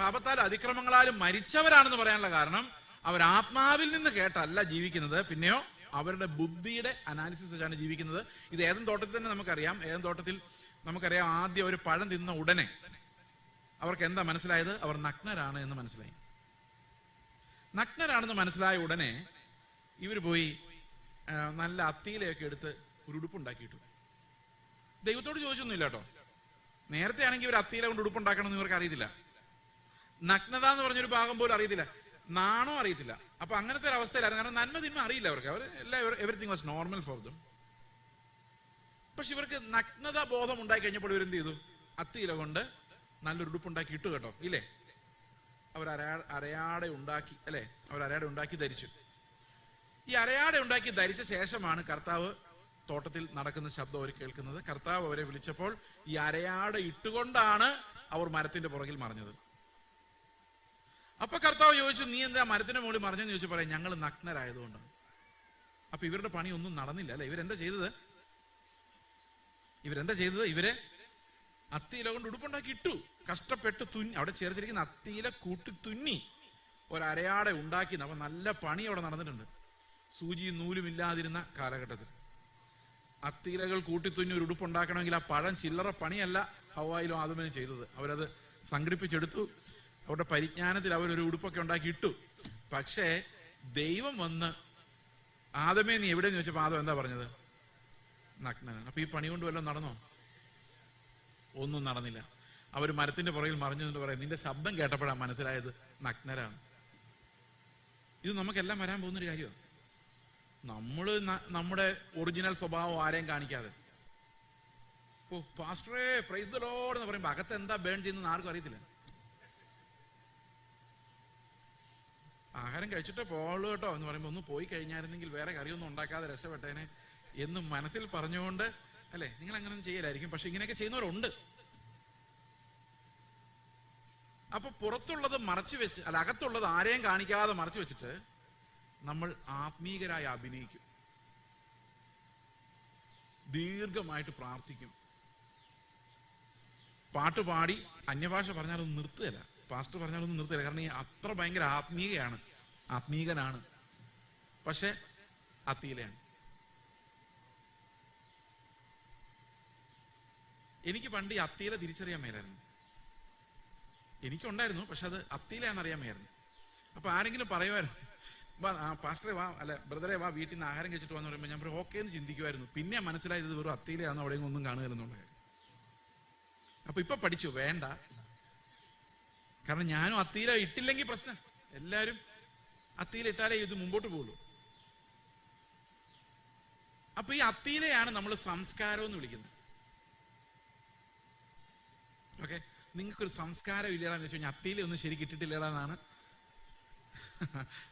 പാപത്താൽ അതിക്രമങ്ങളാലും മരിച്ചവരാണെന്ന് പറയാനുള്ള കാരണം അവർ ആത്മാവിൽ നിന്ന് കേട്ടല്ല ജീവിക്കുന്നത്, പിന്നെയോ അവരുടെ ബുദ്ധിയുടെ അനാലിസിസ് വെച്ചാണ് ജീവിക്കുന്നത്. ഇത് ഏദൻ തോട്ടത്തിൽ തന്നെ നമുക്കറിയാം. ഏദൻ തോട്ടത്തിൽ നമുക്കറിയാം, ആദ്യം ഒരു പഴം തിന്ന ഉടനെ അവർക്ക് എന്താ മനസ്സിലായത്? അവർ നഗ്നരാണ് എന്ന് മനസ്സിലായി. നഗ്നരാണെന്ന് മനസ്സിലായ ഉടനെ ഇവർ പോയി നല്ല അത്തിയിലൊക്കെ എടുത്ത് ഒരു ഉടുപ്പുണ്ടാക്കിയിട്ടു. ദൈവത്തോട് ചോദിച്ചൊന്നുമില്ല കേട്ടോ. നേരത്തെ ആണെങ്കിൽ ഇവർ അത്തിയില കൊണ്ട് ഉടുപ്പുണ്ടാക്കണമെന്ന് ഇവർക്ക് അറിയത്തില്ല. നഗ്നത എന്ന് പറഞ്ഞൊരു ഭാഗം പോലും അറിയത്തില്ല, നാണോ അറിയത്തില്ല. അപ്പൊ അങ്ങനത്തെ ഒരു അവസ്ഥയിലായിരുന്നു. കാരണം നന്മ തിന്മ അറിയില്ല അവർക്ക്. Everything was normal for them. പക്ഷെ ഇവർക്ക് നഗ്നത ബോധം ഉണ്ടായി കഴിഞ്ഞപ്പോൾ ഇവരെന്ത് ചെയ്തു? അത്തിയില കൊണ്ട് നല്ലൊരു ഉടുപ്പുണ്ടാക്കി ഇട്ടു കേട്ടോ, ഇല്ലേ? അവർ അരയാടെ ഉണ്ടാക്കി, അല്ലെ? അവർ അരയാടെ ഉണ്ടാക്കി ധരിച്ചു. ഈ അരയാടെ ഉണ്ടാക്കി ധരിച്ച ശേഷമാണ് കർത്താവ് തോട്ടത്തിൽ നടക്കുന്ന ശബ്ദം അവർ കേൾക്കുന്നത്. കർത്താവ് അവരെ വിളിച്ചപ്പോൾ ഈ അരയാട ഇട്ടുകൊണ്ടാണ് അവർ മരത്തിന്റെ പുറകിൽ മറിഞ്ഞത്. അപ്പൊ കർത്താവ് ചോദിച്ചു, നീ എന്താ മരത്തിന്റെ മുകളിൽ മറിഞ്ഞെന്ന് ചോദിച്ചു. പറയാം, ഞങ്ങൾ നഗ്നരായതുകൊണ്ടാണ്. അപ്പൊ ഇവരുടെ പണി ഒന്നും നടന്നില്ല, അല്ലെ? ഇവരെന്താ ചെയ്തത്? ഇവരെ അത്തിയില കൊണ്ട് ഉടുപ്പുണ്ടാക്കി ഇട്ടു. കഷ്ടപ്പെട്ട് തുന്നി, അവിടെ ചേർത്തിരിക്കുന്ന അത്തിയില കൂട്ടി തുന്നി ഒരരയാട ഉണ്ടാക്കി. അപ്പൊ നല്ല പണി അവിടെ നടന്നിട്ടുണ്ട്. സൂചിയും നൂലും ഇല്ലാതിരുന്ന കാലഘട്ടത്തിൽ അത്തിയിലകൾ കൂട്ടിത്തുന്നി ഒരു ഉടുപ്പുണ്ടാക്കണമെങ്കിൽ ആ പഴം ചില്ലറ പണിയല്ല ഹവ്വായിലും ആദമിനും ചെയ്തത്. അവരത് സംഘടിപ്പിച്ചെടുത്തു. അവരുടെ പരിജ്ഞാനത്തിൽ അവരൊരു ഉടുപ്പൊക്കെ ഉണ്ടാക്കി ഇട്ടു. പക്ഷേ ദൈവം വന്ന് ആദമേ നീ എവിടെയെന്ന് ചോദിച്ചപ്പോൾ ആദം എന്താ പറഞ്ഞത്? നഗ്നനാണ്. അപ്പൊ ഈ പണി കൊണ്ട് വല്ലതും നടന്നോ? ഒന്നും നടന്നില്ല. അവർ മരത്തിന്റെ പുറകിൽ മറിഞ്ഞു എന്ന് പറയാം. നിന്റെ ശബ്ദം കേട്ടപ്പോഴാണ് മനസ്സിലായത് നഗ്നരാണ്. ഇത് നമുക്കെല്ലാം വരാൻ പോകുന്നൊരു കാര്യമാണ്. നമ്മള് നമ്മുടെ ഒറിജിനൽ സ്വഭാവം ആരെയും കാണിക്കാതെ, ഓ പാസ്റ്ററേ പ്രൈസ് ദി ലോർഡ് എന്ന് പറയുമ്പോ അകത്ത് എന്താ ബേൺ ചെയ്യുന്നത് ആർക്കും അറിയത്തില്ല. ആഹാരം കഴിച്ചിട്ട് പോളൂ കേട്ടോ എന്ന് പറയുമ്പോ ഒന്ന് പോയി കഴിഞ്ഞായിരുന്നെങ്കിൽ വേറെ കറിയൊന്നും ഉണ്ടാക്കാതെ രക്ഷപ്പെട്ടേനെ എന്ന് മനസ്സിൽ പറഞ്ഞുകൊണ്ട്, അല്ലെ? നിങ്ങൾ അങ്ങനെയൊന്നും ചെയ്യലായിരിക്കും, പക്ഷെ ഇങ്ങനെയൊക്കെ ചെയ്യുന്നവരുണ്ട്. അപ്പൊ പുറത്തുള്ളത് മറച്ചു വെച്ച്, അല്ല അകത്തുള്ളത് ആരെയും കാണിക്കാതെ മറച്ചു വെച്ചിട്ട് നമ്മൾ ആത്മീകരായി അഭിനയിക്കും, ദീർഘമായിട്ട് പ്രാർത്ഥിക്കും, പാട്ടുപാടി അന്യഭാഷ പറഞ്ഞാലൊന്നും നിർത്തുകയില്ല, പാസ്റ്റർ പറഞ്ഞാലൊന്നും നിർത്തുകയില്ല. കാരണം ഈ അത്ര ഭയങ്കര ആത്മീകനാണ്, പക്ഷെ അത്തിയിലാണ്. എനിക്ക് പണ്ട് ഈ അത്തിയില തിരിച്ചറിയാൻ മേലായിരുന്നു. എനിക്കുണ്ടായിരുന്നു, പക്ഷെ അത് അത്തിയിലാണെന്നറിയാൻ മേലായിരുന്നു. അപ്പൊ ആരെങ്കിലും പറയുമായിരുന്നു, പാസ്റ്ററെ വാ, അല്ല ബ്രദറെ വാ, വീട്ടിൽ നിന്ന് ആഹാരം കഴിച്ചിട്ട് വന്ന് പറയുമ്പോൾ ഞാൻ പറയും ഓക്കെ എന്ന് ചിന്തിക്കുമായിരുന്നു. പിന്നെ മനസ്സിലായത് ഇത് വെറും അത്തിയിലാണെന്ന് അവിടെയും ഒന്നും കാണുകയെന്നുള്ള കാര്യം. അപ്പൊ ഇപ്പൊ പഠിച്ചു, വേണ്ട. കാരണം ഞാനും അത്തിയില ഇട്ടില്ലെങ്കിൽ പ്രശ്നം, എല്ലാവരും അത്തിയില ഇട്ടാലേ ഇത് മുമ്പോട്ട് പോകുള്ളൂ. അപ്പൊ ഈ അത്തിയിലയാണ് നമ്മൾ സംസ്കാരം എന്ന് വിളിക്കുന്നത്. ഓക്കെ, നിങ്ങൾക്കൊരു സംസ്കാരം ഇല്ലടാന്ന് വെച്ച് കഴിഞ്ഞാൽ അത്തിയില ഒന്നും ശരിക്കും ഇട്ടിട്ടില്ലടാന്നാണ്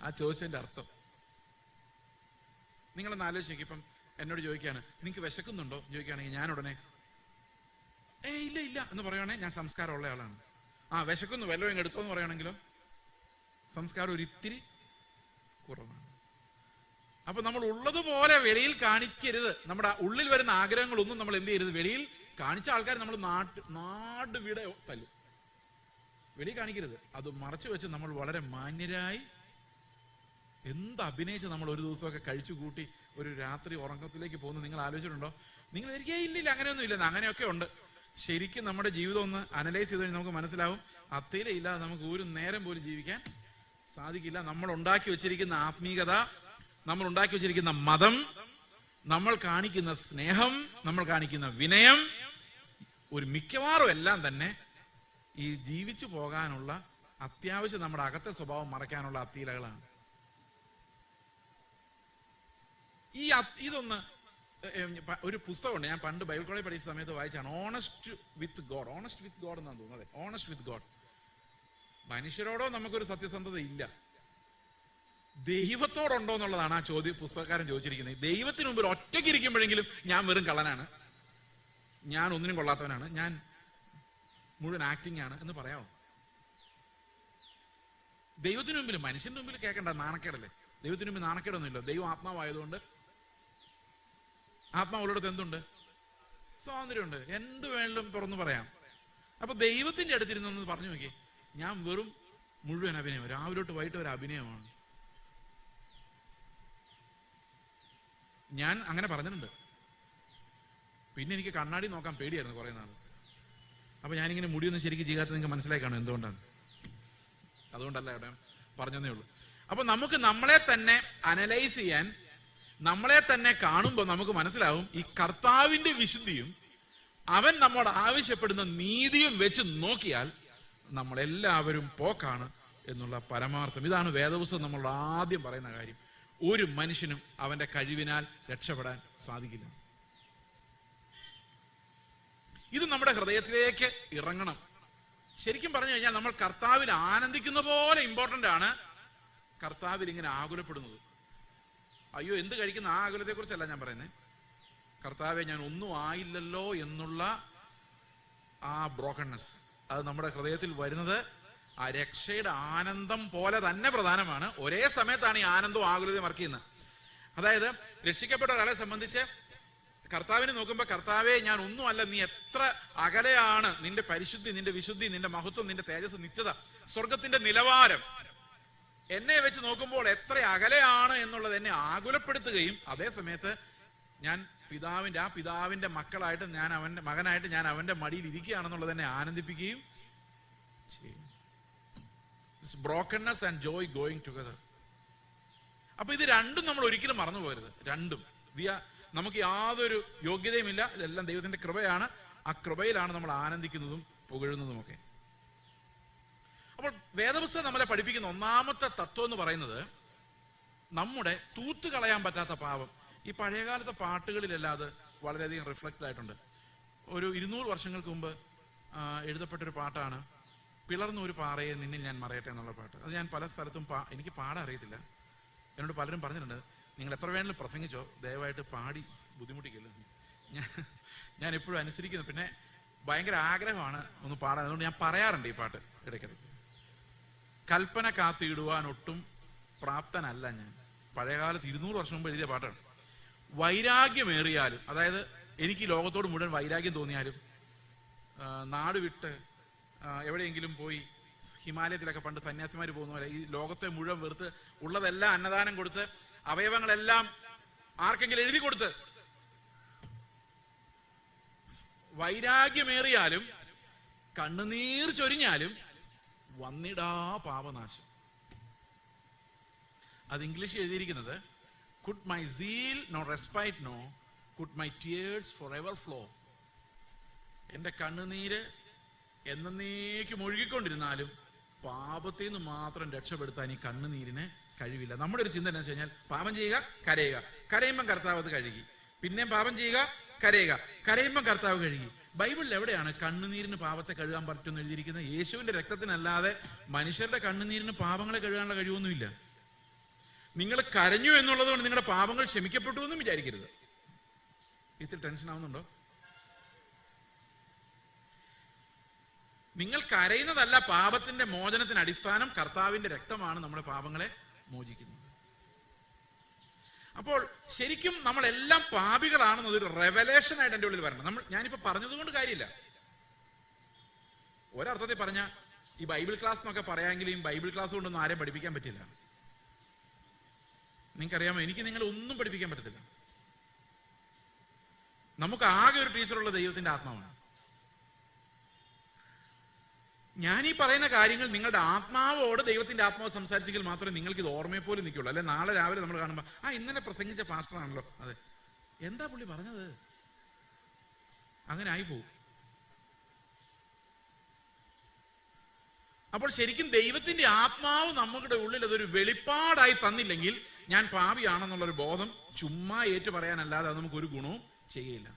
ആ ചോദിച്ചതിന്റെ അർത്ഥം. നിങ്ങളൊന്ന് ആലോചിച്ച് നോക്കി. ഇപ്പം എന്നോട് ചോദിക്കാണ് നിങ്ങൾക്ക് വിശക്കുന്നുണ്ടോ ചോദിക്കുകയാണെങ്കിൽ ഞാൻ ഉടനെ ഇല്ല എന്ന് പറയുവാണെങ്കിൽ ഞാൻ സംസ്കാരമുള്ള ആളാണ്. വിശക്കുന്നു വല്ലതും ഇങ്ങ് എടുത്തോ എന്ന് പറയുകയാണെങ്കിലോ സംസ്കാരം ഒരിത്തിരി കുറവാണ്. അപ്പൊ നമ്മൾ ഉള്ളതുപോലെ വെളിയിൽ കാണിക്കരുത്. നമ്മുടെ ഉള്ളിൽ വരുന്ന ആഗ്രഹങ്ങളൊന്നും നമ്മൾ എന്ത് ചെയ്യരുത്, വെളിയിൽ കാണിച്ച ആൾക്കാർ നമ്മൾ നാട് വീടെ തല്ലും. വെളി കാണിക്കരുത്. അത് മറച്ചു വെച്ച് നമ്മൾ വളരെ മാന്യരായി എന്ത് അഭിനയിച്ച് നമ്മൾ ഒരു ദിവസമൊക്കെ കഴിച്ചു കൂട്ടി ഒരു രാത്രി ഉറക്കത്തിലേക്ക് പോകുന്നത് നിങ്ങൾ ആലോചിച്ചിട്ടുണ്ടോ? നിങ്ങൾ ഇല്ല അങ്ങനെയൊന്നും ഇല്ലെന്ന്. അങ്ങനെയൊക്കെ ഉണ്ട്. ശരിക്കും നമ്മുടെ ജീവിതം ഒന്ന് അനലൈസ് ചെയ്ത് കഴിഞ്ഞാൽ നമുക്ക് മനസ്സിലാവും അത്തിയില ഇല്ലാതെ നമുക്ക് ഒരു നേരം പോലും ജീവിക്കാൻ സാധിക്കില്ല. നമ്മൾ ഉണ്ടാക്കി വെച്ചിരിക്കുന്ന ആത്മീയത, നമ്മൾ ഉണ്ടാക്കി വെച്ചിരിക്കുന്ന മതം, നമ്മൾ കാണിക്കുന്ന സ്നേഹം, നമ്മൾ കാണിക്കുന്ന വിനയം, ഒരു മിക്കവാറും എല്ലാം തന്നെ ഈ ജീവിച്ചു പോകാനുള്ള അത്യാവശ്യം നമ്മുടെ അകത്തെ സ്വഭാവം മറയ്ക്കാനുള്ള അത്തിയിലകളാണ്. ഇതൊന്ന് ഒരു പുസ്തകമുണ്ട്, ഞാൻ പണ്ട് ബൈബിൾ കോളേജ് പഠിച്ച സമയത്ത് വായിച്ചാണ്. ഓണസ്റ്റ് വിത്ത് ഗോഡ് എന്നാണ് തോന്നുന്നത്. Honest with God. മനുഷ്യരോടോ നമുക്കൊരു സത്യസന്ധത ഇല്ല, ദൈവത്തോടുണ്ടോ എന്നുള്ളതാണ് ആ പുസ്തകക്കാരൻ ചോദിച്ചിരിക്കുന്നത്. ദൈവത്തിന് മുമ്പിൽ ഒറ്റയ്ക്ക് ഇരിക്കുമ്പോഴെങ്കിലും ഞാൻ വെറും കള്ളനാണ്, ഞാൻ ഒന്നിനും കൊള്ളാത്തവനാണ്, ഞാൻ മുഴുവൻ ആക്ടിങ് ആണ് എന്ന് പറയാമോ? ദൈവത്തിന് മുമ്പിൽ, മനുഷ്യന്റെ മുമ്പിൽ കേൾക്കണ്ട, നാണക്കേടല്ലേ? ദൈവത്തിന് മുമ്പിൽ നാണക്കേടൊന്നുമില്ല. ദൈവം ആത്മാവായതുകൊണ്ട് ആത്മാവുള്ളിടത്ത് എന്തുണ്ട്? സ്വാതന്ത്ര്യമുണ്ട്, എന്ത് വേണമെങ്കിലും തുറന്നു പറയാം. അപ്പൊ ദൈവത്തിന്റെ അടുത്തിരുന്നെന്ന് പറഞ്ഞു നോക്കി, ഞാൻ വെറും മുഴുവൻ അഭിനയം, രാവിലെ തൊട്ട് വൈകിട്ട് ഒരു അഭിനയമാണ്. ഞാൻ അങ്ങനെ പറഞ്ഞിട്ടുണ്ട്. പിന്നെ എനിക്ക് കണ്ണാടി നോക്കാൻ പേടിയായിരുന്നു കുറെ നാൾ. അപ്പൊ ഞാനിങ്ങനെ മുടിയൊന്നും ശരിക്കും ചെയ്യാത്ത നിങ്ങൾക്ക് മനസ്സിലായി കാണും എന്തുകൊണ്ടാണ്. അതുകൊണ്ടല്ല ഇവിടെ പറഞ്ഞതേ ഉള്ളൂ. അപ്പൊ നമുക്ക് നമ്മളെ തന്നെ അനലൈസ് ചെയ്യാൻ, നമ്മളെ തന്നെ കാണുമ്പോൾ നമുക്ക് മനസ്സിലാവും ഈ കർത്താവിന്റെ വിശുദ്ധിയും അവൻ നമ്മോട് ആവശ്യപ്പെടുന്ന നീതിയും വെച്ച് നോക്കിയാൽ നമ്മളെല്ലാവരും പോക്കാണ് എന്നുള്ള പരമാർത്ഥം. ഇതാണ് വേദപുസ്തകം നമ്മളോട് ആദ്യം പറയുന്ന കാര്യം. ഒരു മനുഷ്യനും അവന്റെ കഴിവിനാൽ രക്ഷപ്പെടാൻ സാധിക്കില്ല. ഇത് നമ്മുടെ ഹൃദയത്തിലേക്ക് ഇറങ്ങണം. ശരിക്കും പറഞ്ഞു കഴിഞ്ഞാൽ നമ്മൾ കർത്താവിൽ ആനന്ദിക്കുന്ന പോലെ ഇമ്പോർട്ടന്റ് ആണ് കർത്താവിൽ ഇങ്ങനെ ആകുലപ്പെടുന്നത്. അയ്യോ എന്ത് കഴിക്കുന്ന ആ ആകുലത്തെ കുറിച്ചല്ല ഞാൻ പറയുന്നത്. കർത്താവെ ഞാൻ ഒന്നും ആയില്ലല്ലോ എന്നുള്ള ആ ബ്രോക്കൺനെസ്, അത് നമ്മുടെ ഹൃദയത്തിൽ വരുന്നത് ആ രക്ഷയുടെ ആനന്ദം പോലെ തന്നെ പ്രധാനമാണ്. ഒരേ സമയത്താണ് ഈ ആനന്ദവും ആകുലതയും വർക്ക് ചെയ്യുന്നത്. അതായത് രക്ഷിക്കപ്പെട്ട ഒരാളെ സംബന്ധിച്ച് കർത്താവിനെ നോക്കുമ്പോൾ, കർത്താവെ ഞാൻ ഒന്നുമല്ല, നീ എത്ര അകലെയാണ്, നിന്റെ പരിശുദ്ധി, നിന്റെ വിശുദ്ധി, നിന്റെ മഹത്വം, നിന്റെ തേജസ്, നിത്യത, സ്വർഗത്തിന്റെ നിലവാരം എന്നെ വെച്ച് നോക്കുമ്പോൾ എത്ര അകലെയാണ് എന്നുള്ളത് എന്നെ ആകുലപ്പെടുത്തുകയും, അതേ സമയത്ത് ഞാൻ പിതാവിന്റെ മക്കളായിട്ട്, ഞാൻ അവന്റെ മകനായിട്ട് ഞാൻ അവന്റെ മടിയിൽ ഇരിക്കുകയാണെന്നുള്ളത് എന്നെ ആനന്ദിപ്പിക്കുകയും ചെയ്യും. Brokenness and Joy going together. അപ്പൊ ഇത് രണ്ടും നമ്മൾ ഒരിക്കലും മറന്നു പോകരുത്. രണ്ടും നമുക്ക് യാതൊരു യോഗ്യതയുമില്ല, ഇതെല്ലാം ദൈവത്തിന്റെ കൃപയാണ്. ആ കൃപയിലാണ് നമ്മൾ ആനന്ദിക്കുന്നതും പുകഴുന്നതുമൊക്കെ. അപ്പോൾ വേദപുസ്തകം നമ്മളെ പഠിപ്പിക്കുന്ന ഒന്നാമത്തെ തത്വം എന്ന് പറയുന്നത് നമ്മുടെ തൂത്തുകളയാൻ പറ്റാത്ത പാപം. ഈ പഴയകാലത്തെ പാട്ടുകളിലെല്ലാം അത് വളരെയധികം റിഫ്ലക്റ്റ് ആയിട്ടുണ്ട്. ഒരു 200 വർഷങ്ങൾക്ക് മുമ്പ് എഴുതപ്പെട്ടൊരു പാട്ടാണ് പിളർന്ന ഒരു പാറയെ നിന്നിൽ ഞാൻ മറയട്ടെ എന്നുള്ള പാട്ട്. അത് ഞാൻ പല സ്ഥലത്തും എനിക്ക് പാടാൻ അറിയത്തില്ല. എന്നോട് പലരും പറഞ്ഞിട്ടുണ്ട്, നിങ്ങൾ എത്ര വേണമെങ്കിലും പ്രസംഗിച്ചോ, ദയവായിട്ട് പാടി ബുദ്ധിമുട്ടിക്കില്ല. ഞാൻ എപ്പോഴും അനുസരിക്കുന്നു. പിന്നെ ഭയങ്കര ആഗ്രഹമാണ് ഒന്ന് പാടാൻ, അതുകൊണ്ട് ഞാൻ പറയാറുണ്ട് ഈ പാട്ട് ഇടയ്ക്കിടയ്ക്ക്. കൽപ്പന കാത്തിടുവാൻ ഒട്ടും പ്രാപ്തനല്ല ഞാൻ. പഴയകാലത്ത് 200 വർഷം മുമ്പ് എഴുതിയ പാട്ടാണ്. വൈരാഗ്യമേറിയാലും, അതായത് എനിക്ക് ലോകത്തോട് മുഴുവൻ വൈരാഗ്യം തോന്നിയാലും, നാട് വിട്ട് എവിടെയെങ്കിലും പോയി, ഹിമാലയത്തിലൊക്കെ പണ്ട് സന്യാസിമാർ പോകുന്ന പോലെ ഈ ലോകത്തെ മുഴുവൻ വെറുത്ത് ഉള്ളതെല്ലാം അന്നദാനം കൊടുത്ത്, അവയവങ്ങളെല്ലാം ആർക്കെങ്കിലും എഴുതി കൊടുത്ത്, വൈരാഗ്യമേറിയാലും കണ്ണുനീർ ചൊരിഞ്ഞാലും വന്നിടാ പാപനാശം. അത് ഇംഗ്ലീഷിൽ എഴുതിയിരിക്കുന്നത്, could my zeal no respite know, could my tears forever flow. എന്റെ കണ്ണുനീര് എന്നേക്കും ഒഴുകിക്കൊണ്ടിരുന്നാലും പാപത്തിൽ നിന്ന് മാത്രം രക്ഷപ്പെടുത്താൻ ഈ കണ്ണുനീരിന് കഴിവില്ല. നമ്മുടെ ഒരു ചിന്ത എന്ന് വെച്ച് കഴിഞ്ഞാൽ, പാപം ചെയ്യുക, കരയുക, കരയുമ്പം കർത്താവ് അത് കഴുകി, പിന്നെയും പാപം ചെയ്യുക, കരയുക, കരയുമ്പം കർത്താവ് കഴുകി. ബൈബിളിൽ എവിടെയാണ് കണ്ണുനീരിന് പാപത്തെ കഴുകാൻ പറ്റുമെന്ന് എഴുതിയിരിക്കുന്നത്? യേശുവിന്റെ രക്തത്തിനല്ലാതെ മനുഷ്യരുടെ കണ്ണുനീരിന് പാപങ്ങളെ കഴുകാനുള്ള കഴിവൊന്നുമില്ല. നിങ്ങൾ കരഞ്ഞു എന്നുള്ളത് കൊണ്ട് നിങ്ങളുടെ പാപങ്ങൾ ക്ഷമിക്കപ്പെട്ടു എന്നും വിചാരിക്കരുത്. ഇത്തിരി ടെൻഷൻ ആവുന്നുണ്ടോ? നിങ്ങൾ കരയുന്നതല്ല പാപത്തിന്റെ മോചനത്തിന് അടിസ്ഥാനം, കർത്താവിന്റെ രക്തമാണ് നമ്മുടെ പാപങ്ങളെ മോചിക്കുന്നത്. അപ്പോൾ ശരിക്കും നമ്മളെല്ലാം പാപികളാണെന്നതൊരു റെവലേഷൻ ആയിട്ട് എൻ്റെ ഉള്ളിൽ വരണം. ഞാനിപ്പോ പറഞ്ഞതുകൊണ്ട് കാര്യമില്ല. ഒരർത്ഥത്തിൽ പറഞ്ഞ ഈ ബൈബിൾ ക്ലാസ് എന്നൊക്കെ പറയാമെങ്കിലും ബൈബിൾ ക്ലാസ് കൊണ്ടൊന്നും ആരെയും പഠിപ്പിക്കാൻ പറ്റില്ല. നിങ്ങൾക്കറിയാമോ, എനിക്ക് നിങ്ങളെ ഒന്നും പഠിപ്പിക്കാൻ പറ്റത്തില്ല. നമുക്ക് ആകെ ഒരു ടീച്ചറുള്ള ദൈവത്തിന്റെ ആത്മാവാണ്. ഞാൻ ഈ പറയുന്ന കാര്യങ്ങൾ നിങ്ങളുടെ ആത്മാവോട് ദൈവത്തിന്റെ ആത്മാവ് സംസാരിച്ചെങ്കിൽ മാത്രമേ നിങ്ങൾക്ക് ഇത് ഓർമ്മയെ പോലും നിൽക്കുള്ളൂ. അല്ലെ നാളെ രാവിലെ നമ്മൾ കാണുമ്പോൾ, ഇന്നലെ പ്രസംഗിച്ച പാസ്റ്ററാണല്ലോ, അതെ, എന്താ പുള്ളി പറഞ്ഞത്, അങ്ങനെ ആയിപ്പോവും. അപ്പോൾ ശരിക്കും ദൈവത്തിന്റെ ആത്മാവ് നമ്മുടെ ഉള്ളിൽ അതൊരു വെളിപ്പാടായി തന്നില്ലെങ്കിൽ ഞാൻ പാപിയാണെന്നുള്ളൊരു ബോധം ചുമ്മാ ഏറ്റു പറയാനല്ലാതെ അത് നമുക്കൊരു ഗുണവും ചെയ്യില്ല.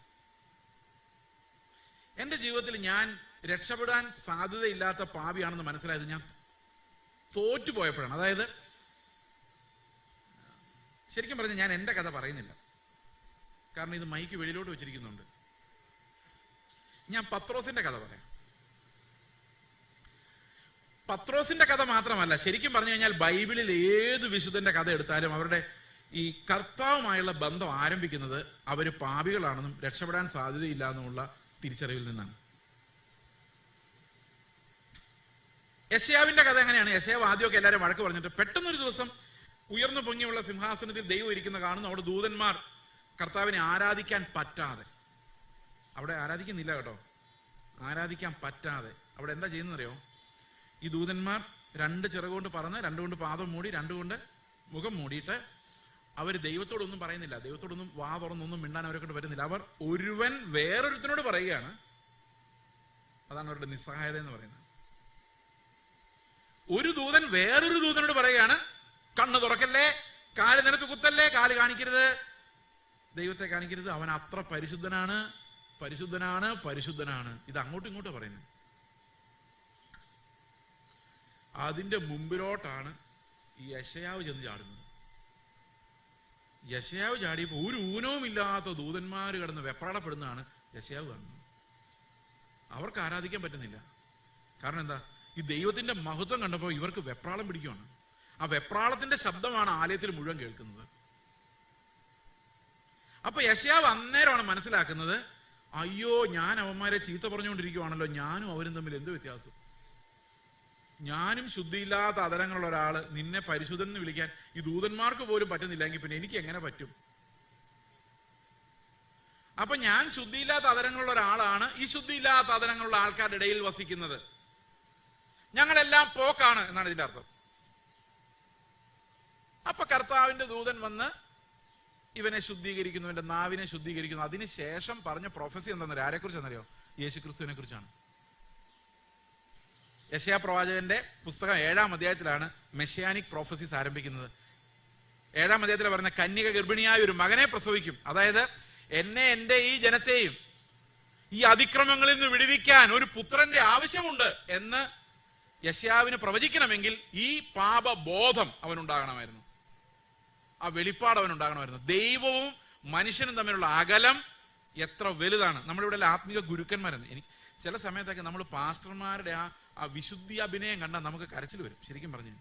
എന്റെ ജീവിതത്തിൽ ഞാൻ രക്ഷപ്പെടാൻ സാധ്യതയില്ലാത്ത പാപിയാണെന്ന് മനസ്സിലായത് ഞാൻ തോറ്റുപോയപ്പോഴാണ്. അതായത് ശരിക്കും പറഞ്ഞാൽ ഞാൻ എൻ്റെ കഥ പറയുന്നില്ല, കാരണം ഇത് മൈക്ക് വെളിയിലോട്ട് വെച്ചിരിക്കുന്നുണ്ട്. ഞാൻ പത്രോസിന്റെ കഥ പറയാം. പത്രോസിന്റെ കഥ മാത്രമല്ല, ശരിക്കും പറഞ്ഞു കഴിഞ്ഞാൽ ബൈബിളിൽ ഏത് വിശുദ്ധന്റെ കഥ എടുത്താലും അവരുടെ ഈ കർത്താവുമായുള്ള ബന്ധം ആരംഭിക്കുന്നത് അവര് പാപികളാണെന്നും രക്ഷപ്പെടാൻ സാധ്യതയില്ല എന്നുമുള്ള തിരിച്ചറിവിൽ നിന്നാണ്. യെശയ്യാവിന്റെ കഥ എങ്ങനെയാണ്? യെശയ്യാവ് ആദ്യമൊക്കെ എല്ലാവരും വഴക്ക് പറഞ്ഞിട്ട് പെട്ടെന്നൊരു ദിവസം ഉയർന്നു പൊങ്ങിയുള്ള സിംഹാസനത്തിൽ ദൈവം ഇരിക്കുന്ന കാണുന്നു. അവിടെ ദൂതന്മാർ കർത്താവിനെ ആരാധിക്കാൻ പറ്റാതെ, അവിടെ ആരാധിക്കുന്നില്ല കേട്ടോ, ആരാധിക്കാൻ പറ്റാതെ അവിടെ എന്താ ചെയ്യുന്നറിയോ? ഈ ദൂതന്മാർ രണ്ട് ചിറകുകൊണ്ട് പറന്ന്, രണ്ടുകൊണ്ട് പാദം മൂടി, രണ്ടുകൊണ്ട് മുഖം മൂടിയിട്ട് അവർ ദൈവത്തോടൊന്നും പറയുന്നില്ല, ദൈവത്തോടൊന്നും വാ തുറന്നൊന്നും മിണ്ടാൻ അവരെ കൊണ്ട് വരുന്നില്ല. അവർ ഒരുവൻ വേറൊരുത്തനോട് പറയുകയാണ്. അതാണ് അവരുടെ നിസ്സഹായത എന്ന് പറയുന്നത്. ഒരു ദൂതൻ വേറൊരു ദൂതനോട് പറയുകയാണ്, കണ്ണ് തുറക്കല്ലേ, കാല് നിലത്ത് കുത്തല്ലേ, കാല് കാണിക്കരുത്, ദൈവത്തെ കാണിക്കരുത്, അവൻ അത്ര പരിശുദ്ധനാണ്, പരിശുദ്ധനാണ്, പരിശുദ്ധനാണ്. ഇത് അങ്ങോട്ടും ഇങ്ങോട്ടും പറയുന്നത്. അതിന്റെ മുമ്പിലോട്ടാണ് ഈ യെശയ്യാവ് ചെന്ന് ചാടുന്നത്. യെശയ്യാവ് ചാടിയപ്പോൾ ഒരു ഊനവും ഇല്ലാത്ത ദൂതന്മാർ കിടന്ന് വെപ്രാളപ്പെടുന്നതാണ് യെശയ്യാവ് കാണുന്നത്. അവർക്ക് ആരാധിക്കാൻ പറ്റുന്നില്ല. കാരണം എന്താ? ഈ ദൈവത്തിന്റെ മഹത്വം കണ്ടപ്പോൾ ഇവർക്ക് വെപ്രാളം പിടിക്കുകയാണ്. ആ വെപ്രാളത്തിന്റെ ശബ്ദമാണ് ആലയത്തിൽ മുഴുവൻ കേൾക്കുന്നത്. അപ്പൊ യെശയ്യാവ് അന്നേരമാണ് മനസ്സിലാക്കുന്നത്, അയ്യോ, ഞാൻ അവന്മാരെ ചീത്ത പറഞ്ഞുകൊണ്ടിരിക്കുവാണല്ലോ, ഞാനും അവരും തമ്മിൽ എന്ത് വ്യത്യാസം? ഞാനും ശുദ്ധിയില്ലാത്ത അതരങ്ങളുള്ള ഒരാള് നിന്നെ പരിശുദ്ധൻ എന്ന് വിളിക്കാൻ ഈ ദൂതന്മാർക്ക് പോലും പറ്റുന്നില്ലെങ്കിൽ പിന്നെ എനിക്ക് എങ്ങനെ പറ്റും? അപ്പൊ ഞാൻ ശുദ്ധിയില്ലാത്ത അതരങ്ങളുള്ള ഒരാളാണ്, ഈ ശുദ്ധിയില്ലാത്ത അതരങ്ങളുള്ള ആൾക്കാരുടെ ഇടയിൽ വസിക്കുന്നത്, ഞങ്ങളെല്ലാം പോക്കാണ് എന്നാണ് ഇതിന്റെ അർത്ഥം. അപ്പൊ കർത്താവിന്റെ ദൂതൻ വന്ന് ഇവനെ ശുദ്ധീകരിക്കുന്നു, ഇവന്റെ നാവിനെ ശുദ്ധീകരിക്കുന്നു. അതിനുശേഷം പറഞ്ഞ പ്രൊഫസി എന്താണെന്നറിയോ? ആരെക്കുറിച്ചാണെന്നറിയോ? യേശുക്രിസ്തുവിനെ കുറിച്ചാണ്. യെശയ്യാ പ്രവാചകന്റെ പുസ്തകം 7-ാം അധ്യായത്തിലാണ് മെസ്സിയാനിക് പ്രോഫസീസ് ആരംഭിക്കുന്നത്. 7-ാം അധ്യായത്തിൽ പറയുന്ന കന്യക ഗർഭിണിയായ ഒരു മകനെ പ്രസവിക്കും, അതായത് എന്നെ, എന്റെ ഈ ജനത്തെയും ഈ അതിക്രമങ്ങളിൽ നിന്ന് വിടുവിക്കാൻ ഒരു പുത്രന്റെ ആവശ്യമുണ്ട് എന്ന് യെശയ്യാവിന് പ്രവചിക്കണമെങ്കിൽ ഈ പാപബോധം അവനുണ്ടാകണമായിരുന്നു, ആ വെളിപ്പാട് അവനുണ്ടാകണമായിരുന്നു. ദൈവവും മനുഷ്യനും തമ്മിലുള്ള അകലം എത്ര വലുതാണ്. നമ്മളിവിടെ ആത്മീക ഗുരുക്കന്മാരെന്ന്, എനിക്ക് ചില സമയത്തൊക്കെ നമ്മൾ പാസ്റ്റർമാരുടെ ആ വിശുദ്ധി അഭിനയം കണ്ടാൽ നമുക്ക് കരച്ചിൽ വരും. ശരിക്കും പറഞ്ഞു,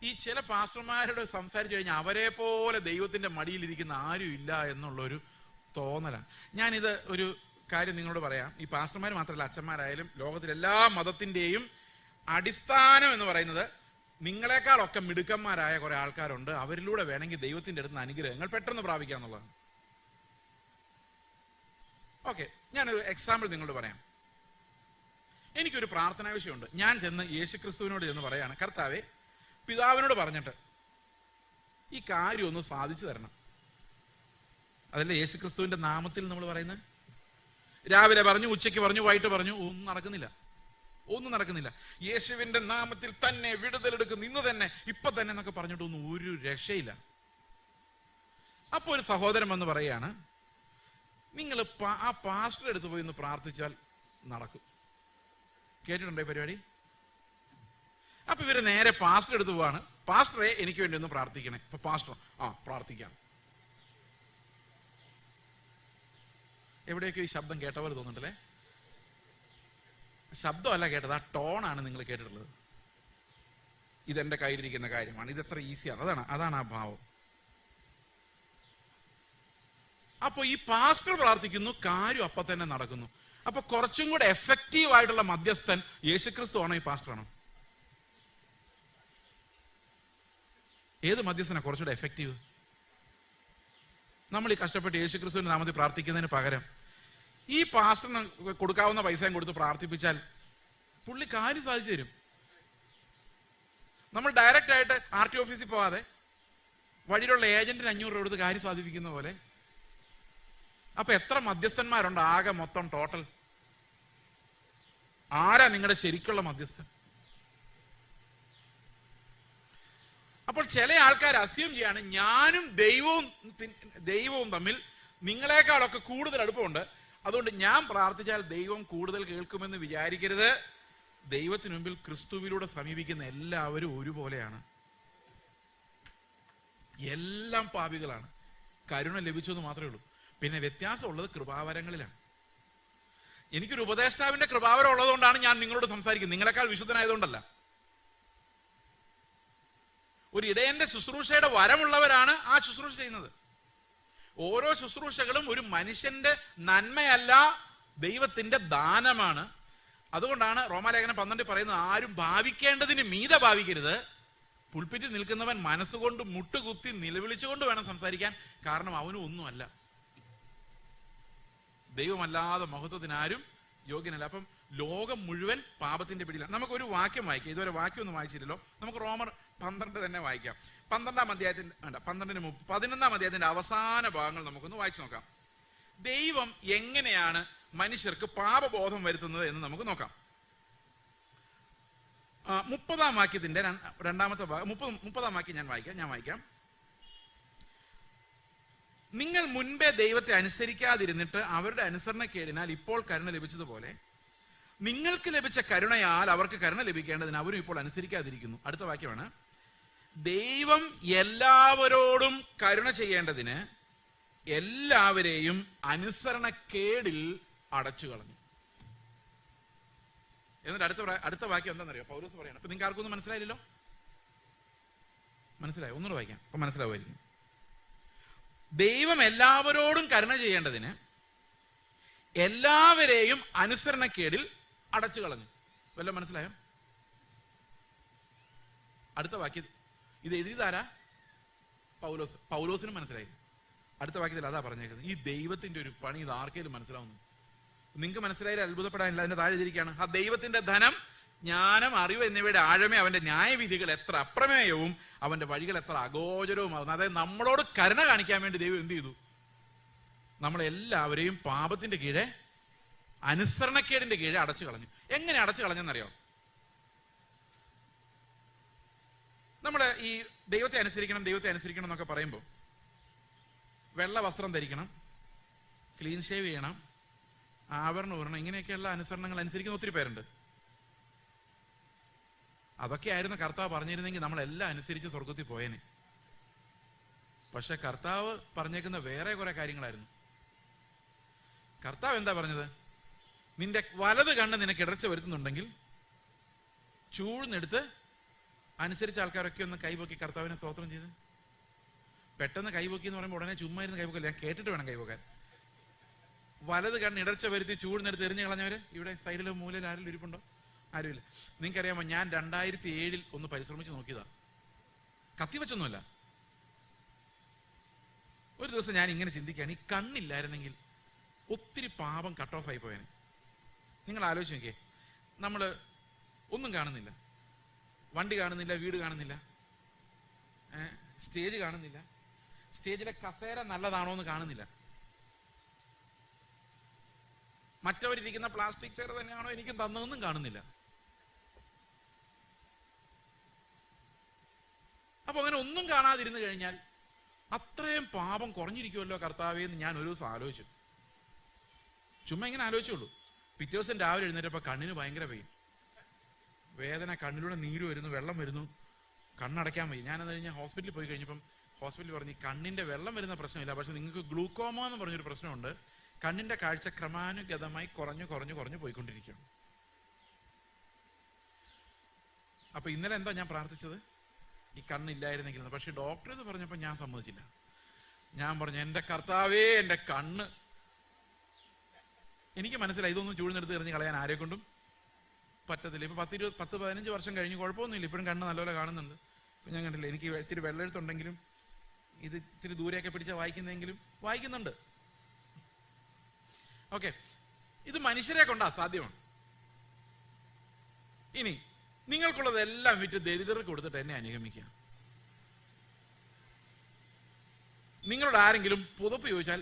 ഈ ചില പാസ്റ്റർമാരോട് സംസാരിച്ചു കഴിഞ്ഞാൽ അവരെ പോലെ ദൈവത്തിന്റെ മടിയിലിരിക്കുന്ന ആരും ഇല്ല എന്നുള്ളൊരു തോന്നലാണ്. ഞാനിത് ഒരു കാര്യം നിങ്ങളോട് പറയാം. ഈ പാസ്റ്റർമാർ മാത്രമല്ല, അച്ഛന്മാരായാലും ലോകത്തിലെല്ലാ മതത്തിന്റെയും അടിസ്ഥാനം എന്ന് പറയുന്നത് നിങ്ങളെക്കാളൊക്കെ മിടുക്കന്മാരായ കുറെ ആൾക്കാരുണ്ട്, അവരിലൂടെ വേണമെങ്കിൽ ദൈവത്തിന്റെ അടുത്ത് അനുഗ്രഹങ്ങൾ പെട്ടെന്ന് പ്രാപിക്കുക എന്നുള്ളതാണ്. ഓക്കെ, ഞാനൊരു എക്സാമ്പിൾ നിങ്ങളോട് പറയാം. എനിക്കൊരു പ്രാർത്ഥനാ വിഷയമുണ്ട്. ഞാൻ ചെന്ന് യേശുക്രിസ്തുവിനോട് ചെന്ന് പറയാണ്, കർത്താവേ, പിതാവിനോട് പറഞ്ഞിട്ട് ഈ കാര്യം ഒന്ന് സാധിച്ചു തരണം. അതല്ലേ യേശുക്രിസ്തുവിന്റെ നാമത്തിൽ നമ്മൾ പറയുന്നത്? രാവിലെ പറഞ്ഞു, ഉച്ചയ്ക്ക് പറഞ്ഞു, വൈകിട്ട് പറഞ്ഞു, ഒന്നും നടക്കുന്നില്ല, ഒന്നും നടക്കുന്നില്ല. യേശുവിന്റെ നാമത്തിൽ തന്നെ വിടുതലെടുക്കുന്നു, ഇന്ന് തന്നെ, ഇപ്പൊ തന്നെ എന്നൊക്കെ പറഞ്ഞിട്ടൊന്നും ഒരു രക്ഷയില്ല. അപ്പൊ ഒരു സഹോദരൻ വന്ന് പറയാണ്, നിങ്ങൾ ആ പാസ്റ്റർ എടുത്ത് പോയി ഒന്ന് പ്രാർത്ഥിച്ചാൽ നടക്കും. കേട്ടിട്ടുണ്ടോ ഈ പരിപാടി? അപ്പൊ ഇവര് നേരെ പാസ്റ്റർ എടുത്ത് പോവാണ്. പാസ്റ്ററെ, എനിക്ക് വേണ്ടി ഒന്ന് പ്രാർത്ഥിക്കണേ. അപ്പൊ പാസ്റ്റർ, പ്രാർത്ഥിക്കാം. എവിടെയൊക്കെ ഈ ശബ്ദം കേട്ട പോലെ തോന്നുന്നുണ്ടല്ലേ? ശബ്ദമല്ല കേട്ടത്, ആ ടോണാണ് നിങ്ങൾ കേട്ടിട്ടുള്ളത്. ഇതെന്റെ കയ്യിലിരിക്കുന്ന കാര്യമാണ്, ഇതെത്ര ഈസിയാണ്, അതാണ് ആ ഭാവം. അപ്പൊ ഈ പാസ്റ്റർ പ്രാർത്ഥിക്കുന്നു, കാര്യം അപ്പൊ തന്നെ നടക്കുന്നു. അപ്പൊ കുറച്ചും കൂടെ എഫക്റ്റീവ് ആയിട്ടുള്ള മധ്യസ്ഥൻ യേശുക്രിസ്തു ആണോ ഈ പാസ്റ്ററാണോ? ഏത് മധ്യസ്ഥനാ കുറച്ചുകൂടെ എഫക്റ്റീവ്? നമ്മൾ ഈ കഷ്ടപ്പെട്ട് യേശുക്രിസ്തുവിന്റെ നാമത്തിൽ പ്രാർത്ഥിക്കുന്നതിന് പകരം ഈ പാസ്റ്ററിന് കൊടുക്കാവുന്ന പൈസയും കൊടുത്ത് പ്രാർത്ഥിപ്പിച്ചാൽ പുള്ളി കാര്യം സാധിച്ചു തരും. നമ്മൾ ഡയറക്റ്റ് ആയിട്ട് RT ഓഫീസിൽ പോവാതെ വഴിയിലുള്ള ഏജന്റിന് 500 രൂപ കൊടുത്ത് കാര്യം സാധിപ്പിക്കുന്ന പോലെ. അപ്പൊ എത്ര മധ്യസ്ഥന്മാരുണ്ട് ആകെ മൊത്തം ടോട്ടൽ? ആരാ നിങ്ങളുടെ ശരിക്കുള്ള മധ്യസ്ഥൻ? അപ്പോൾ ചില ആൾക്കാർ അസ്യൂം ചെയ്യാണ്, ഞാനും ദൈവവും തമ്മിൽ നിങ്ങളെക്കാളൊക്കെ കൂടുതൽ അടുപ്പമുണ്ട്, അതുകൊണ്ട് ഞാൻ പ്രാർത്ഥിച്ചാൽ ദൈവം കൂടുതൽ കേൾക്കുമെന്ന് വിചാരിക്കരുത്. ദൈവത്തിന് മുമ്പിൽ ക്രിസ്തുവിലൂടെ സമീപിക്കുന്ന എല്ലാവരും ഒരുപോലെയാണ്. എല്ലാം പാപികളാണ്. കരുണ ലഭിച്ചെന്ന് മാത്രമേ ഉള്ളൂ. പിന്നെ വ്യത്യാസമുള്ളത് കൃപാവരങ്ങളിലാണ്. എനിക്കൊരു ഉപദേഷ്ടാവിന്റെ കൃപാവരം ഉള്ളതുകൊണ്ടാണ് ഞാൻ നിങ്ങളോട് സംസാരിക്കുന്നത്, നിങ്ങളെക്കാൾ വിശുദ്ധനായതുകൊണ്ടല്ല. ഒരു ഇടയന്റെ ശുശ്രൂഷയുടെ വരമുള്ളവരാണ് ആ ശുശ്രൂഷ ചെയ്യുന്നത്. ഓരോ ശുശ്രൂഷകളും ഒരു മനുഷ്യന്റെ നന്മയല്ല, ദൈവത്തിന്റെ ദാനമാണ്. അതുകൊണ്ടാണ് റോമാലേഖനം 12 പറയുന്നത്, ആരും ഭാവിക്കേണ്ടതിന് മീതെ ഭാവിക്കരുത്. പുൽപ്പിറ്റിൽ നിൽക്കുന്നവൻ മനസ്സുകൊണ്ട് മുട്ടുകുത്തി നിലവിളിച്ചുകൊണ്ട് വേണം സംസാരിക്കാൻ. കാരണം അവനും ഒന്നുമല്ല, ദൈവമല്ലാതെ മഹത്വത്തിനാരും യോഗ്യനല്ല. അപ്പം ലോകം മുഴുവൻ പാപത്തിന്റെ പിടിയിലാണ്. നമുക്കൊരു വാക്യം വായിക്കാം. ഇതുവരെ വാക്യം ഒന്നും വായിച്ചില്ലല്ലോ. നമുക്ക് റോമർ 12 തന്നെ വായിക്കാം. 12-ാം അധ്യായത്തിന്റെ 11-ാം അധ്യായത്തിന്റെ അവസാന ഭാഗങ്ങൾ നമുക്കൊന്ന് വായിച്ചു നോക്കാം. ദൈവം എങ്ങനെയാണ് മനുഷ്യർക്ക് പാപബോധം വരുത്തുന്നത് എന്ന് നമുക്ക് നോക്കാം. 30-ാം വാക്യത്തിന്റെ രണ്ടാമത്തെ ഭാഗം, 30-ാം വാക്യം ഞാൻ വായിക്കാം. നിങ്ങൾ മുൻപേ ദൈവത്തെ അനുസരിക്കാതിരുന്നിട്ട് അവരുടെ അനുസരണക്കേടിനാൽ ഇപ്പോൾ കരുണ ലഭിച്ചതുപോലെ നിങ്ങൾക്ക് ലഭിച്ച കരുണയാൽ അവർക്ക് കരുണ ലഭിക്കേണ്ടതിന് അവരും ഇപ്പോൾ അനുസരിക്കാതിരിക്കുന്നു. അടുത്ത വാക്യമാണ്, ദൈവം എല്ലാവരോടും കരുണ ചെയ്യേണ്ടതിന് എല്ലാവരെയും അനുസരണക്കേടിൽ അടച്ചു കളഞ്ഞു. എന്നിട്ട് അടുത്ത വാക്യം എന്താണെന്നറിയോ? പൗലോസ് പറയണം. അപ്പൊ നിങ്ങൾക്ക് ആർക്കൊന്നും മനസ്സിലായില്ലല്ലോ? മനസ്സിലായോ? ഒന്നുകൂടെ വായിക്കാം, അപ്പൊ മനസ്സിലാവുമായിരിക്കും. ദൈവം എല്ലാവരോടും കരുണ ചെയ്യേണ്ടതിന് എല്ലാവരെയും അനുസരണക്കേടിൽ അടച്ചു കളഞ്ഞു. വല്ലതും മനസ്സിലായോ? അടുത്ത വാക്യം ഇത് എഴുതിയതാരാ? പൗലോസിനും മനസ്സിലായി. അടുത്ത വാക്യത്തിൽ അതാ പറഞ്ഞേക്കുന്നത്. ഈ ദൈവത്തിന്റെ ഒരു പണി ഇത് ആർക്കെങ്കിലും മനസ്സിലാവുന്നു? നിങ്ങൾക്ക് മനസ്സിലായാലും അത്ഭുതപ്പെടാനില്ല. അതിന്റെ താഴെ എഴുതിയിരിക്കുകയാണ്, ആ ദൈവത്തിന്റെ ധനം, ജ്ഞാനം, അറിവ് എന്നിവയുടെ ആഴമേ അവന്റെ ന്യായവിധികൾ എത്ര അപ്രമേയവും അവന്റെ വഴികൾ എത്ര അഗോചരവുമാകുന്നു. അതായത് നമ്മളോട് കരുണ കാണിക്കാൻ വേണ്ടി ദൈവം എന്ത് ചെയ്തു? നമ്മളെല്ലാവരെയും പാപത്തിന്റെ കീഴെ, അനുസരണക്കേടിന്റെ കീഴെ അടച്ചു കളഞ്ഞു. എങ്ങനെ അടച്ചു കളഞ്ഞെന്നറിയോ? നമ്മുടെ ഈ ദൈവത്തെ അനുസരിക്കണം എന്നൊക്കെ പറയുമ്പോൾ വെള്ള വസ്ത്രം ധരിക്കണം, ക്ലീൻ ഷേവ് ചെയ്യണം, ആഭരണം ഊരണം, ഇങ്ങനെയൊക്കെയുള്ള അനുസരണങ്ങൾ അനുസരിക്കുന്ന ഒത്തിരി പേരുണ്ട്. അതൊക്കെ ആയിരുന്നു കർത്താവ് പറഞ്ഞിരുന്നെങ്കിൽ നമ്മളെല്ലാം അനുസരിച്ച് സ്വർഗത്തിൽ പോയേനെ. പക്ഷെ കർത്താവ് പറഞ്ഞേക്കുന്ന വേറെ കുറെ കാര്യങ്ങളായിരുന്നു. കർത്താവ് എന്താ പറഞ്ഞത്? നിന്റെ വലത് കണ്ണ് നിനക്ക് ഇടർച്ച വരുത്തുന്നുണ്ടെങ്കിൽ ചൂഴ്ന്നെടുത്ത് അനുസരിച്ച ആൾക്കാരൊക്കെ ഒന്ന് കൈപൊക്കി കർത്താവിനെ സ്തോത്രം ചെയ്ത്. പെട്ടെന്ന് കൈപൊക്കി എന്ന് പറയുമ്പോൾ ഉടനെ ചുമ്മാ ഇരുന്ന് കൈപൊക്കില്ല, ഞാൻ കേട്ടിട്ട് വേണം കൈപൊക്കാൻ. വലത് കണ്ണ് ഇടർച്ച വരുത്തി ചൂഴ്ന്നെടുത്ത് എറിഞ്ഞു കളഞ്ഞവര് ഇവിടെ സൈഡിലോ മൂലയിൽ ആരെങ്കിലും ഇരിപ്പുണ്ടോ? ആരുമില്ല. നിങ്ങൾക്കറിയാമോ, ഞാൻ 2007 ഒന്ന് പരിശ്രമിച്ച് നോക്കിയതാ. കത്തിവെച്ചൊന്നുമല്ല. ഒരു ദിവസം ഞാൻ ഇങ്ങനെ ചിന്തിക്കുകയാണ്, ഈ കണ്ണില്ലായിരുന്നെങ്കിൽ ഒത്തിരി പാപം കട്ട് ഓഫ് ആയി പോയേനെ. നിങ്ങൾ ആലോചിച്ച് നോക്കിയേ, നമ്മൾ ഒന്നും കാണുന്നില്ല, വണ്ടി കാണുന്നില്ല, വീട് കാണുന്നില്ല, സ്റ്റേജ് കാണുന്നില്ല, സ്റ്റേജിലെ കസേര നല്ലതാണോ എന്ന് കാണുന്നില്ല, മറ്റവരിരിക്കുന്ന പ്ലാസ്റ്റിക് ചെയർ തന്നെയാണോ എനിക്കും തന്നതെന്നും കാണുന്നില്ല. അപ്പൊ അങ്ങനെ ഒന്നും കാണാതിരുന്നു കഴിഞ്ഞാൽ അത്രയും പാപം കുറഞ്ഞിരിക്കുമല്ലോ കർത്താവേ എന്ന് ഞാൻ ഒരു ദിവസം ആലോചിച്ചു. ചുമ്മാ ഇങ്ങനെ ആലോചിച്ചുള്ളൂ. പിറ്റേ ദിവസം രാവിലെ എഴുന്നേറ്റപ്പോൾ കണ്ണിന് ഭയങ്കര പെയിൻ, വേദന, കണ്ണിലൂടെ നീര് വരുന്നു, വെള്ളം വരുന്നു, കണ്ണടയ്ക്കാൻ വയ്യ. ഞാനത് കഴിഞ്ഞ് ഹോസ്പിറ്റലിൽ പോയി കഴിഞ്ഞപ്പം ഹോസ്പിറ്റലിൽ പറഞ്ഞ് കണ്ണിന്റെ വെള്ളം വരുന്ന പ്രശ്നമില്ല, പക്ഷെ നിങ്ങൾക്ക് ഗ്ലൂക്കോമ എന്ന് പറഞ്ഞൊരു പ്രശ്നമുണ്ട്, കണ്ണിന്റെ കാഴ്ച ക്രമാനുഗതമായി കുറഞ്ഞു പോയിക്കൊണ്ടിരിക്കുകയാണ്. അപ്പൊ ഇന്നലെ എന്താ ഞാൻ പ്രാർത്ഥിച്ചത്? ഈ കണ്ണില്ലായിരുന്നെങ്കിൽ. പക്ഷെ ഡോക്ടർ എന്ന് പറഞ്ഞപ്പോൾ ഞാൻ സമ്മതിച്ചില്ല. ഞാൻ പറഞ്ഞു, എന്റെ കർത്താവേ, എന്റെ കണ്ണ്. എനിക്ക് മനസ്സിലായി ഇതൊന്നും ചൂഴ്ന്നെടുത്ത് എറിഞ്ഞ് കളയാൻ ആരെ കൊണ്ടും പറ്റത്തില്ല. ഇപ്പൊ 10-15 വർഷം കഴിഞ്ഞ് കുഴപ്പമൊന്നുമില്ല, ഇപ്പോഴും കണ്ണ് നല്ലപോലെ കാണുന്നുണ്ട്. ഇപ്പൊ ഞാൻ കണ്ടില്ല, എനിക്ക് ഇത്തിരി വെള്ളെഴുത്തുണ്ടെങ്കിലും ഇത് ഇത്തിരി ദൂരെയൊക്കെ പിടിച്ചാൽ വായിക്കുന്നെങ്കിലും വായിക്കുന്നുണ്ട്. ഓക്കെ, ഇത് മനുഷ്യരെ കൊണ്ടാ സാധ്യമാണ്. ഇനി നിങ്ങൾക്കുള്ളതെല്ലാം വിറ്റ് ദരിദ്രർക്ക് കൊടുത്തിട്ട് എന്നെ അനുഗമിക്കുക. നിങ്ങളോട് ആരെങ്കിലും പുതപ്പ് ചോദിച്ചാൽ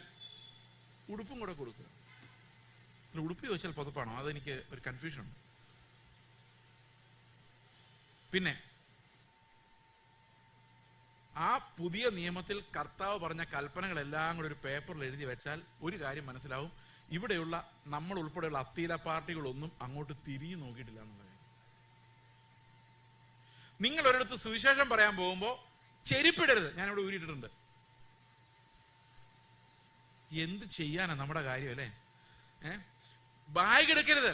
ഉടുപ്പും കൂടെ കൊടുക്കുക. ഉടുപ്പ് ചോദിച്ചാൽ പുതപ്പാണോ? അതെനിക്ക് ഒരു കൺഫ്യൂഷൻ ഉണ്ട്. പിന്നെ ആ പുതിയ നിയമത്തിൽ കർത്താവ് പറഞ്ഞ കൽപ്പനകളെല്ലാം കൂടെ ഒരു പേപ്പറിൽ എഴുതി വെച്ചാൽ ഒരു കാര്യം മനസ്സിലാവും, ഇവിടെയുള്ള നമ്മൾ ഉൾപ്പെടെയുള്ള അത്തീല പാർട്ടികളൊന്നും അങ്ങോട്ട് തിരിഞ്ഞു നോക്കിയിട്ടില്ല എന്നുള്ള കാര്യം. നിങ്ങൾ ഒരിടത്ത് സുവിശേഷം പറയാൻ പോകുമ്പോൾ ചെരുപ്പിടരുത്. ഞാനിവിടെ ഊരിയിട്ടിട്ടുണ്ട്. എന്ത് ചെയ്യാനാ നമ്മുടെ കാര്യം അല്ലേ? ബാഗ് എടുക്കരുത്.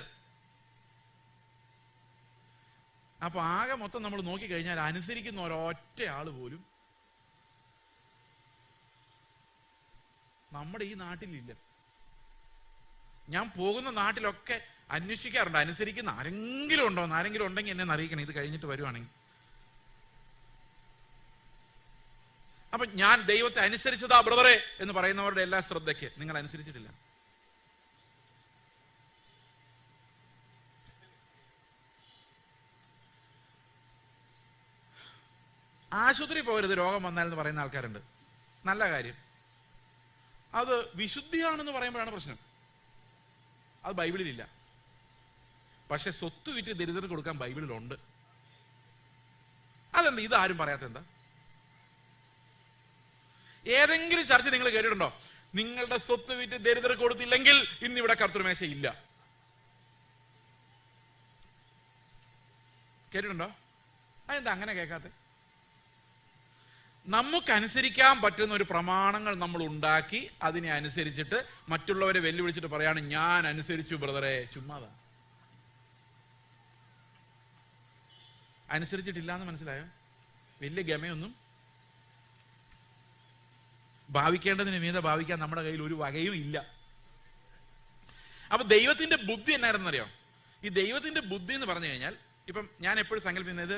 അപ്പൊ ആകെ മൊത്തം നമ്മൾ നോക്കിക്കഴിഞ്ഞാൽ അനുസരിക്കുന്ന ഒരൊറ്റ ആള് പോലും നമ്മുടെ ഈ നാട്ടിലില്ല. ഞാൻ പോകുന്ന നാട്ടിലൊക്കെ അന്വേഷിക്കാറുണ്ട്, അനുസരിക്കുന്ന ആരെങ്കിലും ഉണ്ടോ എന്ന്. ആരെങ്കിലും ഉണ്ടെങ്കിൽ എന്നെ അറിയിക്കണം, ഇത് കഴിഞ്ഞിട്ട് വരുവാണെങ്കിൽ. അപ്പൊ ഞാൻ ദൈവത്തെ അനുസരിച്ചതാ ബ്രദറെ എന്ന് പറയുന്നവരുടെ എല്ലാ ശ്രദ്ധയ്ക്ക്, നിങ്ങൾ അനുസരിച്ചിട്ടില്ല. ആശുപത്രി പോകരുത് രോഗം വന്നാൽ എന്ന് പറയുന്ന ആൾക്കാരുണ്ട്. നല്ല കാര്യം. അത് വിശുദ്ധിയാണെന്ന് പറയുമ്പോഴാണ് പ്രശ്നം. അത് ബൈബിളിലില്ല. പക്ഷെ സ്വത്ത് വിറ്റ് ദരിദ്രർ കൊടുക്കാൻ ബൈബിളിലുണ്ട്. അതെന്താ ഇതാരും പറയാത്ത? എന്താ? ഏതെങ്കിലും ചർച്ച നിങ്ങൾ കേട്ടിട്ടുണ്ടോ? നിങ്ങളുടെ സ്വത്ത് വിറ്റ് ദരിദ്രർ കൊടുത്തില്ലെങ്കിൽ ഇന്നിവിടെ കർത്തൃമേശ ഇല്ല. കേട്ടിട്ടുണ്ടോ? അതെന്താ അങ്ങനെ കേൾക്കാത്തെ? നമുക്കനുസരിക്കാൻ പറ്റുന്ന ഒരു പ്രമാണങ്ങൾ നമ്മൾ ഉണ്ടാക്കി അതിനെ അനുസരിച്ചിട്ട് മറ്റുള്ളവരെ വെല്ലുവിളിച്ചിട്ട് പറയാണ് ഞാൻ അനുസരിച്ചു ബ്രദറെ. ചുമ്മാതാ. അനുസരിച്ചിട്ടില്ല എന്ന് മനസ്സിലായോ? വലിയ ഗമയൊന്നും ഭാവിക്കേണ്ടതിന് മീതെ ഭാവിക്കാൻ നമ്മുടെ കയ്യിൽ ഒരു വകയും ഇല്ല. അപ്പൊ ദൈവത്തിന്റെ ബുദ്ധി എന്നായിരുന്നറിയോ? ഈ ദൈവത്തിന്റെ ബുദ്ധി എന്ന് പറഞ്ഞു കഴിഞ്ഞാൽ, ഇപ്പം ഞാൻ എപ്പോഴും സങ്കല്പിക്കുന്നത്,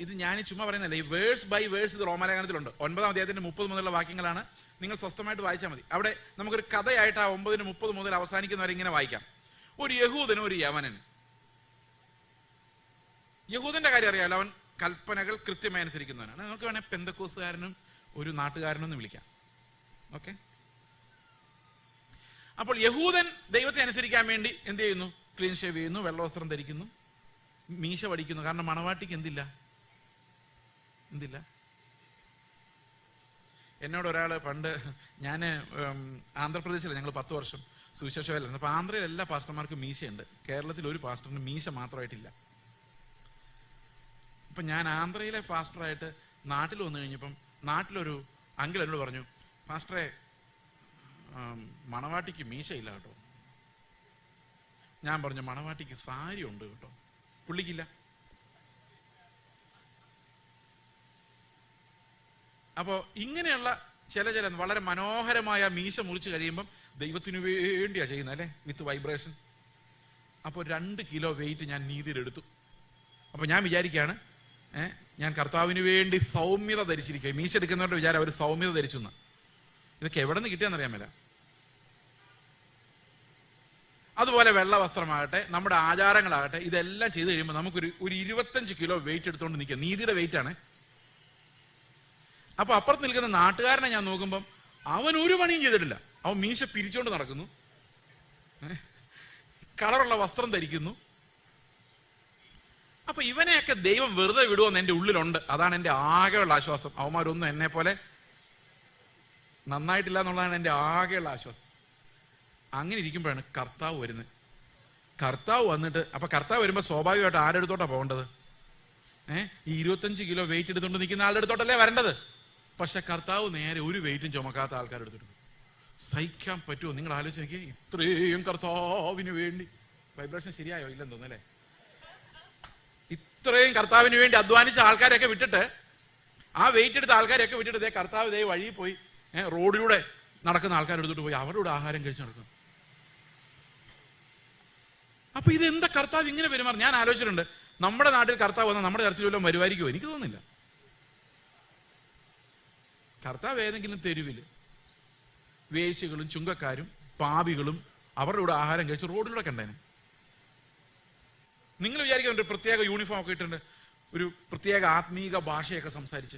ഇത് ഞാൻ ചുമ്മാ പറയുന്നല്ലേ, ഈ വേഴ്സ് ബൈ വേഴ്സ് ഇത് റോമാലേഖനത്തിലുണ്ട്. 9-ാം അധ്യായത്തിന്റെ 30 മുതലുള്ള വാക്യങ്ങളാണ്. നിങ്ങൾ സ്വസ്ഥമായിട്ട് വായിച്ചാൽ മതി. അവിടെ നമുക്കൊരു കഥയായിട്ട് ആ 9:30 മുതൽ അവസാനിക്കുന്നവരെ ഇങ്ങനെ വായിക്കാം. ഒരു യഹൂദനും ഒരു യവനനും. യഹൂദന്റെ കാര്യം അറിയാമല്ലോ, അവൻ കൽപ്പനകൾ കൃത്യമായി അനുസരിക്കുന്നവനാണ്. നമുക്ക് വേണമെങ്കിൽ പെന്തക്കോസുകാരനും ഒരു നാട്ടുകാരനെന്ന് വിളിക്കാം. ഓക്കെ. അപ്പോൾ യഹൂദൻ ദൈവത്തെ അനുസരിക്കാൻ വേണ്ടി എന്ത് ചെയ്യുന്നു? ക്ലീൻ ഷേവ് ചെയ്യുന്നു, വെള്ളവസ്ത്രം ധരിക്കുന്നു, മീശ വടിക്കുന്നു. കാരണം മണവാട്ടിക്ക് എന്തില്ല? എന്നോട് ഒരാൾ പണ്ട്, ഞാൻ ആന്ധ്രാപ്രദേശിൽ ഞങ്ങൾ 10 വർഷം സുവിശേഷ വേലയായിരുന്നു. അപ്പൊ ആന്ധ്രയിൽ എല്ലാ പാസ്റ്റർമാർക്കും മീശയുണ്ട്. കേരളത്തിൽ ഒരു പാസ്റ്ററിന് മീശ മാത്രമായിട്ടില്ല. അപ്പൊ ഞാൻ ആന്ധ്രയിലെ പാസ്റ്ററായിട്ട് നാട്ടിൽ വന്നു കഴിഞ്ഞപ്പം നാട്ടിലൊരു അങ്കിൾ എന്നോട് പറഞ്ഞു, പാസ്റ്ററെ മണവാട്ടിക്ക് മീശയില്ല കേട്ടോ. ഞാൻ പറഞ്ഞു മണവാട്ടിക്ക് സാരി ഉണ്ട് കേട്ടോ, പുള്ളിക്കില്ല. അപ്പോ ഇങ്ങനെയുള്ള ചില വളരെ മനോഹരമായ മീശ മുറിച്ച് കഴിയുമ്പം ദൈവത്തിനു വേണ്ടിയാ ചെയ്യുന്നത് അല്ലേ, വിത്ത് വൈബ്രേഷൻ. അപ്പോൾ 2 കിലോ വെയിറ്റ് ഞാൻ നീതിയിലെടുത്തു. അപ്പൊ ഞാൻ വിചാരിക്കുകയാണ്, ഞാൻ കർത്താവിന് വേണ്ടി സൗമ്യത ധരിച്ചിരിക്കുക. മീശ എടുക്കുന്നവരുടെ വിചാരം അവർ സൗമ്യത ധരിച്ചു എന്ന്. ഇതൊക്കെ എവിടെ നിന്ന് കിട്ടിയെന്നറിയാൻ മേല. അതുപോലെ വെള്ള വസ്ത്രമാകട്ടെ, നമ്മുടെ ആചാരങ്ങളാകട്ടെ, ഇതെല്ലാം ചെയ്ത് കഴിയുമ്പോൾ നമുക്കൊരു 25 കിലോ വെയിറ്റ് എടുത്തുകൊണ്ട് നിൽക്കുക. നീതിയുടെ വെയിറ്റ് ആണ്. അപ്പൊ അപ്പുറത്ത് നിൽക്കുന്ന നാട്ടുകാരനെ ഞാൻ നോക്കുമ്പം അവൻ ഒരു പണിയും ചെയ്തിട്ടില്ല. അവൻ മീശ പിരിച്ചുകൊണ്ട് നടക്കുന്നു, കളറുള്ള വസ്ത്രം ധരിക്കുന്നു. അപ്പൊ ഇവനെയൊക്കെ ദൈവം വെറുതെ വിടുമെന്ന് എൻ്റെ ഉള്ളിലുണ്ട്. അതാണ് എൻ്റെ ആകെയുള്ള ആശ്വാസം. അവന്മാരൊന്നും എന്നെ പോലെ നന്നായിട്ടില്ല എന്നുള്ളതാണ് എൻ്റെ ആകെയുള്ള ആശ്വാസം. അങ്ങനെ ഇരിക്കുമ്പോഴാണ് കർത്താവ് വരുന്നത്. കർത്താവ് വന്നിട്ട്, അപ്പൊ കർത്താവ് വരുമ്പോ സ്വാഭാവികമായിട്ട് ആരുടെ അടുത്തോട്ടാ പോകേണ്ടത്? ഈ 25 കിലോ വെയിറ്റ് എടുത്തുകൊണ്ട് നിൽക്കുന്ന ആളുടെ അടുത്തോട്ടല്ലേ വരേണ്ടത്. പക്ഷെ കർത്താവ് നേരെ ഒരു വെയിറ്റും ചുമക്കാത്ത ആൾക്കാരെടുത്തിട്ട് സഹിക്കാൻ പറ്റുമോ? നിങ്ങൾ ആലോചിച്ച് നോക്കി. ഇത്രയും കർത്താവിന് വേണ്ടി, വൈബ്രേഷൻ ശരിയായോ ഇല്ലെന്ന് തോന്നല്ലേ, ഇത്രയും കർത്താവിന് വേണ്ടി അധ്വാനിച്ച ആൾക്കാരെയൊക്കെ വിട്ടിട്ട്, ആ വെയിറ്റ് എടുത്ത ആൾക്കാരെയൊക്കെ വിട്ടിട്ട് കർത്താവ് ദേ വഴി പോയി റോഡിലൂടെ നടക്കുന്ന ആൾക്കാരെടുത്തിട്ട് പോയി അവരോട് ആഹാരം കഴിച്ച് നടക്കുന്നു. അപ്പൊ ഇതെന്താ കർത്താവ് ഇങ്ങനെ പെരുമാറും? ഞാൻ ആലോചിച്ചിട്ടുണ്ട്, നമ്മുടെ നാട്ടിൽ കർത്താവ് വന്നാൽ നമ്മുടെ ചർച്ചിൽ വല്ലതും വരുമായിരിക്കുമോ? എനിക്ക് തോന്നുന്നില്ല. കർത്താവ് ഏതെങ്കിലും തെരുവിൽ വേശ്യകളും ചുങ്കക്കാരും പാപികളും അവരുടെ കൂടെ ആഹാരം കഴിച്ച് റോഡിലൂടെ കണ്ടേനെ. നിങ്ങൾ വിചാരിക്കാൻ ഒരു പ്രത്യേക യൂണിഫോം ഒക്കെ ഇട്ടുണ്ട്, ഒരു പ്രത്യേക ആത്മീക ഭാഷയൊക്കെ സംസാരിച്ച്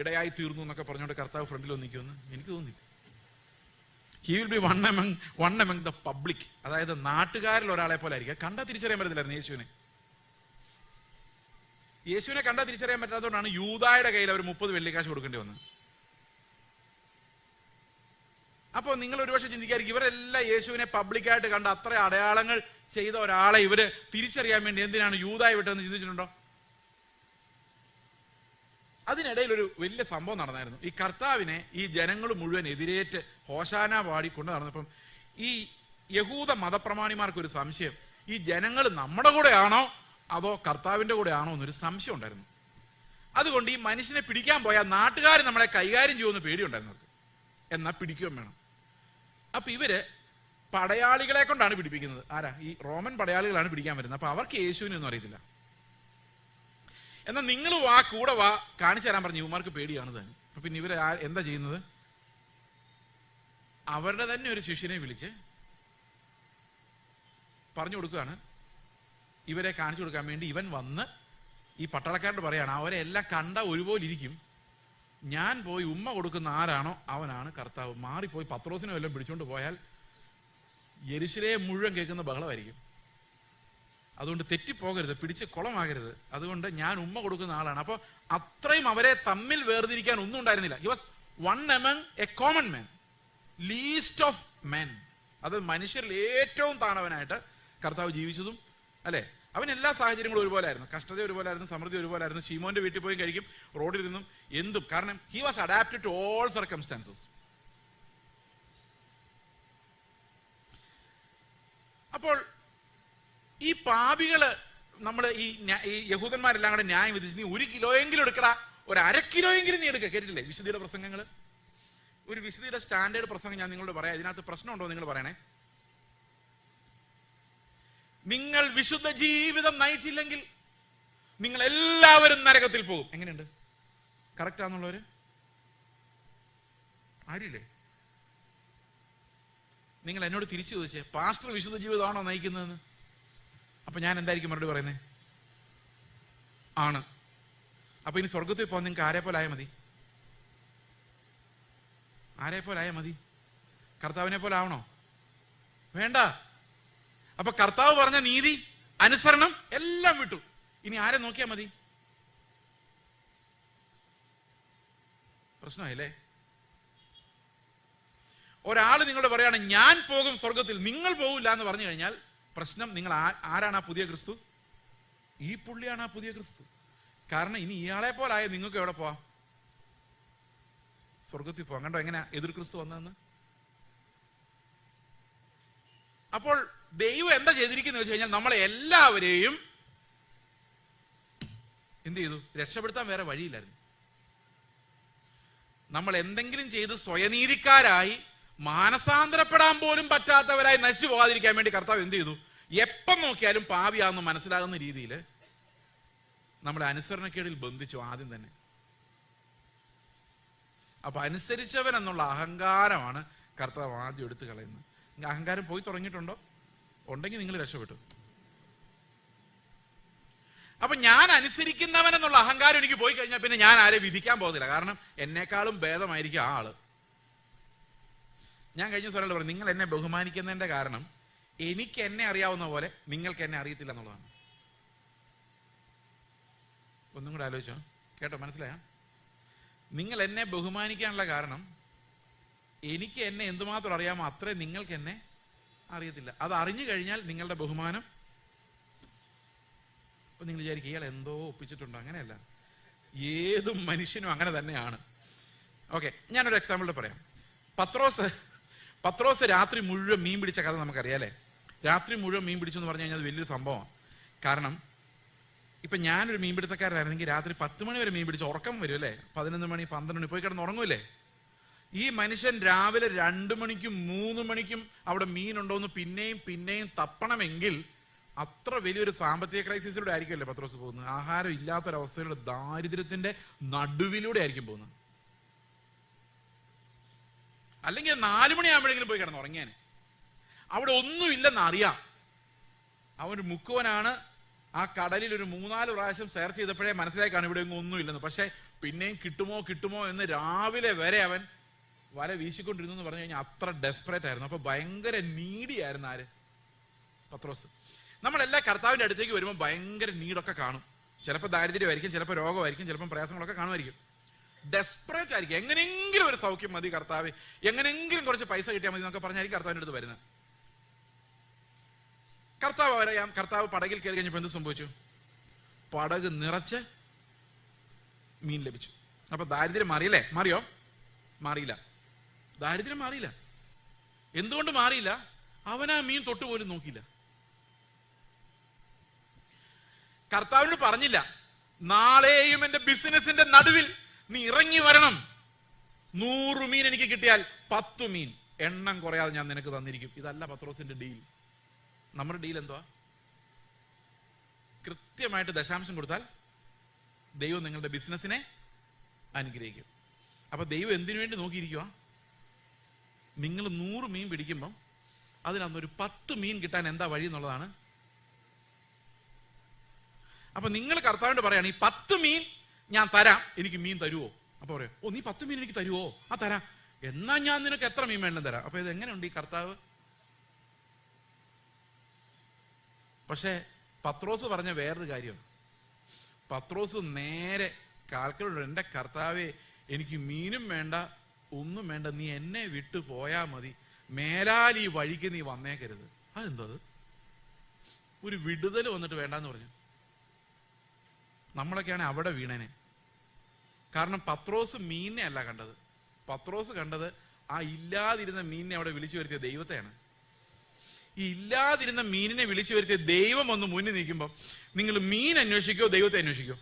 ഇടയായി തീർന്നു എന്നൊക്കെ പറഞ്ഞുകൊണ്ട് കർത്താവ് ഫ്രണ്ടിൽ വന്നിക്കുമെന്ന് എനിക്ക് തോന്നുന്നില്ല. He will be one among the public. അതായത് നാട്ടുകാരിൽ ഒരാളെ പോലെ ആയിരിക്കും. കണ്ടാൽ തിരിച്ചറിയാൻ പറ്റത്തില്ലായിരുന്നു യേശുവിനെ കണ്ടാൽ തിരിച്ചറിയാൻ പറ്റാത്തതുകൊണ്ടാണ് യൂദായുടെ കയ്യിൽ അവർ 30 വെള്ളിക്കാശ് കൊടുക്കേണ്ടി വന്നത്. അപ്പോൾ നിങ്ങൾ ഒരുപക്ഷെ ചിന്തിക്കായിരിക്കും, ഇവരെല്ലാം യേശുവിനെ പബ്ലിക്കായിട്ട് കണ്ട അത്ര അടയാളങ്ങൾ ചെയ്ത ഒരാളെ ഇവര് തിരിച്ചറിയാൻ വേണ്ടി എന്തിനാണ് യൂദായെ വിട്ടതെന്ന് ചിന്തിച്ചിട്ടുണ്ടോ? അതിനിടയിൽ ഒരു വലിയ സംഭവം നടന്നായിരുന്നു. ഈ കർത്താവിനെ ഈ ജനങ്ങൾ മുഴുവൻ എതിരേറ്റ് ഹോശാന പാടി കൊണ്ട് നടന്നപ്പം ഈ യഹൂദ മതപ്രമാണിമാർക്കൊരു സംശയം, ഈ ജനങ്ങൾ നമ്മുടെ കൂടെയാണോ അതോ കർത്താവിന്റെ കൂടെയാണോ എന്നൊരു സംശയം ഉണ്ടായിരുന്നു. അതുകൊണ്ട് ഈ മനുഷ്യനെ പിടിക്കാൻ പോയാൽ നാട്ടുകാർ നമ്മളെ കൈകാര്യം ചെയ്യുമെന്ന് പേടിയുണ്ടായിരുന്നു. എന്നാൽ പിടിക്കുകയും വേണം. അപ്പൊ ഇവര് പടയാളികളെ കൊണ്ടാണ് പിടിപ്പിക്കുന്നത്. ആരാ? ഈ റോമൻ പടയാളികളാണ് പിടിക്കാൻ വരുന്നത്. അപ്പൊ അവർക്ക് യേശുവിനൊന്നും അറിയത്തില്ല. എന്നാൽ നിങ്ങൾ കൂടെ വാ കാണിച്ചു തരാൻ പറഞ്ഞു. ഇവന്മാർക്ക് പേടിയാണ് തന്നെ. അപ്പൊ പിന്നെ ഇവര് എന്താ ചെയ്യുന്നത്? അവരുടെ തന്നെ ഒരു ശിഷ്യനെ വിളിച്ച് പറഞ്ഞു കൊടുക്കുകയാണ്, ഇവരെ കാണിച്ചു കൊടുക്കാൻ വേണ്ടി. ഇവൻ വന്ന് ഈ പട്ടാളക്കാരോട് പറയാണ്, അവരെ എല്ലാം കണ്ട ഒരുപോലെ ഇരിക്കും, ഞാൻ പോയി ഉമ്മ കൊടുക്കുന്ന ആരാണോ അവനാണ് കർത്താവ്. മാറിപ്പോയി പത്രോസിനെ വല്ലതും പിടിച്ചോണ്ട് പോയാൽ യെരുശലേം മുഴുവൻ കേൾക്കുന്ന ബഹളമായിരിക്കും. അതുകൊണ്ട് തെറ്റിപ്പോകരുത്, പിടിച്ച് കുളമാകരുത്. അതുകൊണ്ട് ഞാൻ ഉമ്മ കൊടുക്കുന്ന ആളാണ്. അപ്പോൾ അത്രയും അവരെ തമ്മിൽ വേർതിരിക്കാൻ ഒന്നും ഉണ്ടായിരുന്നില്ല. He was one among A common man, least of men. അത് മനുഷ്യരിൽ ഏറ്റവും താണവനായിട്ട് കർത്താവ് ജീവിച്ചതും അല്ലെ. അവൻ എല്ലാ സാഹചര്യങ്ങളും ഒരുപോലെ ആയിരുന്നു. കഷ്ടത ഒരുപോലെ ആയിരുന്നു, സമൃദ്ധി ഒരുപോലെ ആയിരുന്നു. ശീമോന്റെ വീട്ടിൽ പോയി കഴിക്കും, റോഡിലിരുന്നും എന്തും. കാരണം he was adapted to all circumstances. അപ്പോൾ ഈ പാപികള് നമ്മള് ഈ യഹൂദന്മാരെല്ലാം കൂടെ ന്യായം വിധിച്ച്, നീ 1 കിലോയെങ്കിലും എടുക്കടാ, ഒരു 1/2 കിലോയെങ്കിലും നീ എടുക്കുക. കേട്ടിട്ടില്ലേ വിശുദ്ധിയുടെ പ്രസംഗങ്ങൾ? ഒരു വിശുദ്ധിയുടെ സ്റ്റാൻഡേർഡ് പ്രസംഗം ഞാൻ നിങ്ങളോട് പറയാം. ഇതിനകത്ത് പ്രശ്നമുണ്ടോ നിങ്ങൾ പറയണേ. നിങ്ങൾ വിശുദ്ധ ജീവിതം നയിച്ചില്ലെങ്കിൽ നിങ്ങൾ എല്ലാവരും നരകത്തിൽ പോകും. എങ്ങനെയുണ്ട്? കറക്റ്റ് ആണെന്നുള്ളവര് ആരില്ലേ? നിങ്ങൾ എന്നോട് തിരിച്ചു ചോദിച്ചേ, പാസ്റ്റർ വിശുദ്ധ ജീവിതമാണോ നയിക്കുന്നതെന്ന്. അപ്പൊ ഞാൻ എന്തായിരിക്കും മറുപടി പറയുന്നത്? ആണ്. അപ്പൊ ഇനി സ്വർഗത്തിൽ പോകാൻ നിങ്ങൾക്ക് ആരെ പോലെ ആയാൽ മതി? ആരെ പോലെ ആയാൽ മതി? കർത്താവിനെ പോലെ ആവണോ? വേണ്ട. അപ്പൊ കർത്താവ് പറഞ്ഞ നീതി, അനുസരണം എല്ലാം വിട്ടു. ഇനി ആരെ നോക്കിയാൽ മതി? പ്രശ്നമായില്ലേ? ഒരാൾ നിങ്ങളോട് പറയാണ് ഞാൻ പോകും സ്വർഗത്തിൽ, നിങ്ങൾ പോകില്ല എന്ന് പറഞ്ഞു കഴിഞ്ഞാൽ പ്രശ്നം. നിങ്ങൾ ആരാണ് ആ പുതിയ ക്രിസ്തു? ഈ പുള്ളിയാണ് ആ പുതിയ ക്രിസ്തു. കാരണം ഇനി ഇയാളെ പോലായ നിങ്ങൾക്ക് എവിടെ പോവാം? സ്വർഗത്തിൽ പോവാം. കണ്ടോ എങ്ങനെ എതിർ ക്രിസ്തു വന്നതെന്ന്. അപ്പോൾ ദൈവം എന്താ ചെയ്തിരിക്കുന്നത് വെച്ച് കഴിഞ്ഞാൽ നമ്മളെ എല്ലാവരെയും എന്ത് ചെയ്തു? രക്ഷപ്പെടുത്താൻ വേറെ വഴിയില്ലായിരുന്നു. നമ്മൾ എന്തെങ്കിലും ചെയ്ത് സ്വയനീതിക്കാരായി മാനസാന്തരപ്പെടാൻ പോലും പറ്റാത്തവരായി നശിച്ചു പോകാതിരിക്കാൻ വേണ്ടി കർത്താവ് എന്ത് ചെയ്തു? എപ്പം നോക്കിയാലും പാപിയാണെന്ന് മനസ്സിലാകുന്ന രീതിയിൽ നമ്മളെ അനുസരണക്കേടിൽ ബന്ധിച്ചു ആദ്യം തന്നെ. അപ്പൊ അനുസരിച്ചവൻ എന്നുള്ള അഹങ്കാരമാണ് കർത്താവ് ആദ്യം എടുത്തു കളയുന്നത്. അഹങ്കാരം പോയി തുടങ്ങിയിട്ടുണ്ടോ? ഉണ്ടെങ്കിൽ നിങ്ങൾ രക്ഷപ്പെട്ടു. അപ്പൊ ഞാൻ അനുസരിക്കുന്നവൻ എന്നുള്ള അഹങ്കാരം എനിക്ക് പോയി കഴിഞ്ഞാൽ പിന്നെ ഞാൻ ആരെ വിധിക്കാൻ പോകുന്നില്ല. കാരണം എന്നെക്കാളും ഭേദമായിരിക്കും ആ ആള്. ഞാൻ കഴിഞ്ഞ സ്ഥലത്ത് പറഞ്ഞു, നിങ്ങൾ എന്നെ ബഹുമാനിക്കുന്നതിന്റെ കാരണം എനിക്ക് എന്നെ അറിയാവുന്ന പോലെ നിങ്ങൾക്ക് എന്നെ അറിയത്തില്ല എന്നുള്ളതാണ്. ഒന്നും കൂടെ ആലോചിച്ചോ, കേട്ടോ, മനസ്സിലായ? നിങ്ങൾ എന്നെ ബഹുമാനിക്കാനുള്ള കാരണം എനിക്ക് എന്നെ എന്തുമാത്രം അറിയാമോ അത്രയും നിങ്ങൾക്ക് എന്നെ അറിയത്തില്ല. അത് അറിഞ്ഞു കഴിഞ്ഞാൽ നിങ്ങളുടെ ബഹുമാനം. അപ്പൊ നിങ്ങൾ വിചാരിക്കും ഇയാൾ എന്തോ ഒപ്പിച്ചിട്ടുണ്ടോ? അങ്ങനെയല്ല, ഏത് മനുഷ്യനും അങ്ങനെ തന്നെയാണ്. ഓക്കെ, ഞാനൊരു എക്സാമ്പിൾ പറയാം. പത്രോസ് രാത്രി മുഴുവൻ മീൻ പിടിച്ച കഥ നമുക്കറിയാലേ. രാത്രി മുഴുവൻ മീൻ പിടിച്ചു എന്ന് പറഞ്ഞു കഴിഞ്ഞാൽ അത് വലിയൊരു സംഭവമാണ്. കാരണം ഇപ്പൊ ഞാനൊരു മീൻപിടുത്തക്കാരനായിരുന്നെങ്കിൽ രാത്രി 10 മണി വരെ മീൻ പിടിച്ച് ഉറക്കം വരും അല്ലേ. 11 മണി 12 മണി പോയി കിടന്ന് ഉറങ്ങൂല്ലേ. ഈ മനുഷ്യൻ രാവിലെ 2 മണിക്കും 3 മണിക്കും അവിടെ മീനുണ്ടോന്ന് പിന്നെയും തപ്പണമെങ്കിൽ അത്ര വലിയൊരു സാമ്പത്തിക ക്രൈസിസിലൂടെ ആയിരിക്കുമല്ലേ പത്രോസ് പോകുന്നത്. ആഹാരം ഇല്ലാത്തൊരവസ്ഥയിലൂടെ ദാരിദ്ര്യത്തിന്റെ നടുവിലൂടെ ആയിരിക്കും പോകുന്നത്. അല്ലെങ്കിൽ 4 മണിയാകുമ്പോഴെങ്കിലും പോയി കിടന്ന് ഉറങ്ങിയാന്. അവിടെ ഒന്നുമില്ലെന്ന് അറിയാം. അവൻ മുക്കുവനാണ്. ആ കടലിൽ ഒരു 3-4 പ്രാവശ്യം സെർച്ച് ചെയ്തപ്പോഴേ മനസ്സിലായി കാണും ഇവിടെ ഒന്നും ഒന്നുമില്ലെന്ന്. പക്ഷെ പിന്നെയും കിട്ടുമോ എന്ന് രാവിലെ വരെ അവൻ വല വീശിക്കൊണ്ടിരുന്നു എന്ന് പറഞ്ഞു കഴിഞ്ഞാൽ അത്ര ഡെസ്പറേറ്റ് ആയിരുന്നു. അപ്പൊ ഭയങ്കര നീഡി ആയിരുന്നു ആര്? പത്രോസ്. നമ്മളെല്ലാ കർത്താവിന്റെ അടുത്തേക്ക് വരുമ്പോൾ ഭയങ്കര നീഡൊക്കെ കാണും. ചിലപ്പോൾ ദാരിദ്ര്യമായിരിക്കും, ചിലപ്പോൾ രോഗമായിരിക്കും, ചിലപ്പോൾ പ്രയാസങ്ങളൊക്കെ കാണുമായിരിക്കും. ഡെസ്പറേറ്റ് ആയിരിക്കും. എങ്ങനെയെങ്കിലും ഒരു സൗഖ്യം മതി കർത്താവ്, എങ്ങനെയെങ്കിലും കുറച്ച് പൈസ കിട്ടിയാൽ മതി എന്നൊക്കെ പറഞ്ഞായിരിക്കും കർത്താവിന്റെ അടുത്ത് വരുന്നത്. കർത്താവ് പടകിൽ കയറി കഴിഞ്ഞപ്പോൾ എന്ത് സംഭവിച്ചു? പടക് നിറച്ച് മീൻ ലഭിച്ചു. അപ്പൊ ദാരിദ്ര്യം മാറിയല്ലേ? മാറിയോ? മാറിയില്ല. ദാരിദ്ര്യം മാറിയില്ല. എന്തുകൊണ്ട് മാറിയില്ല? അവൻ ആ മീൻ തൊട്ടുപോലും നോക്കിയില്ല. കർത്താവിനോട് പറഞ്ഞില്ല, നാളെയും എന്റെ ബിസിനസിന്റെ നടുവിൽ നീ ഇറങ്ങി വരണം, 100 മീൻ എനിക്ക് കിട്ടിയാൽ 10 മീൻ എണ്ണം കുറയാതെ ഞാൻ നിനക്ക് തന്നിരിക്കും. ഇതല്ല പത്രോസിന്റെ ഡീൽ. നമ്മുടെ ഡീൽ എന്തുവാ? കൃത്യമായിട്ട് ദശാംശം കൊടുത്താൽ ദൈവം നിങ്ങളുടെ ബിസിനസിനെ അനുഗ്രഹിക്കും. അപ്പൊ ദൈവം എന്തിനു വേണ്ടി നോക്കിയിരിക്കുക? നിങ്ങൾ 100 മീൻ പിടിക്കുമ്പം അതിനൊരു 10 മീൻ കിട്ടാൻ എന്താ വഴി എന്നുള്ളതാണ്. അപ്പൊ നിങ്ങൾ കർത്താവിനോട് പറയാണ്, ഈ 10 മീൻ ഞാൻ തരാം, എനിക്ക് മീൻ തരുവോ? അപ്പൊ പറയാം, ഓ നീ 10 മീൻ എനിക്ക് തരുവോ? ആ തരാം. എന്നാ ഞാൻ നിനക്ക് എത്ര മീൻ വേണം തരാം. അപ്പൊ ഇത് എങ്ങനെയുണ്ട് ഈ കർത്താവ്? പക്ഷെ പത്രോസ് പറഞ്ഞ വേറൊരു കാര്യം. പത്രോസ് നേരെ കാൽക്കലോട്, എന്റെ കർത്താവേ, എനിക്ക് മീനും വേണ്ട, ഒന്നും വേണ്ട, നീ എന്നെ വിട്ടു പോയാ മതി, മേലാൽ ഈ വഴിക്ക് നീ വന്നേക്കരുത്. അതെന്തത്? ഒരു വിടുതൽ വന്നിട്ട് വേണ്ടെന്ന് പറഞ്ഞു. നമ്മളൊക്കെയാണ് അവിടെ വീണേനെ. കാരണം പത്രോസ് മീനിനെ അല്ല കണ്ടത്. പത്രോസ് കണ്ടത് ആ ഇല്ലാതിരുന്ന മീനിനെ അവിടെ വിളിച്ചു വരുത്തിയ ദൈവത്തെയാണ്. ഈ ഇല്ലാതിരുന്ന മീനിനെ വിളിച്ചു വരുത്തിയ ദൈവം ഒന്ന് മുന്നിൽ നിൽക്കുമ്പോൾ നിങ്ങൾ മീൻ അന്വേഷിക്കോ ദൈവത്തെ അന്വേഷിക്കോ?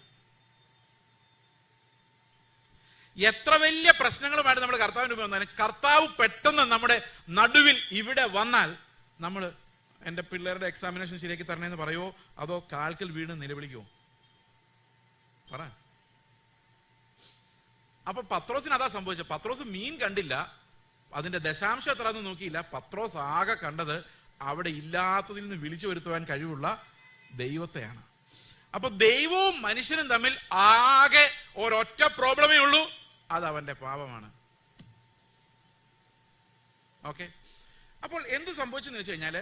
എത്ര വലിയ പ്രശ്നങ്ങളുമായിട്ട് നമ്മുടെ കർത്താവിന് മുമ്പ് വന്നാലും കർത്താവ് പെട്ടെന്ന് നമ്മുടെ നടുവിൽ ഇവിടെ വന്നാൽ നമ്മൾ എൻ്റെ പിള്ളേരുടെ എക്സാമിനേഷൻ ശരിയാക്കി തരണേന്ന് പറയുമോ, അതോ കാൽക്കൽ വീണ് നിലവിളിക്കുമോ? പറ. അപ്പൊ പത്രോസിന് അതാ സംഭവിച്ചത്. പത്രോസ് മീൻ കണ്ടില്ല, അതിന്റെ ദശാംശം എത്രയെന്ന് നോക്കിയില്ല. പത്രോസ് ആകെ കണ്ടത് അവിടെ ഇല്ലാത്തതിൽ നിന്ന് വിളിച്ചു വരുത്തുവാൻ കഴിവുള്ള ദൈവത്തെയാണ്. അപ്പൊ ദൈവവും മനുഷ്യനും തമ്മിൽ ആകെ ഒരൊറ്റ പ്രോബ്ലമേ ഉള്ളൂ, അത് അവന്റെ പാപമാണ്. ഓക്കെ. അപ്പോൾ എന്ത് സംഭവിച്ചെന്ന് വെച്ച് കഴിഞ്ഞാല്,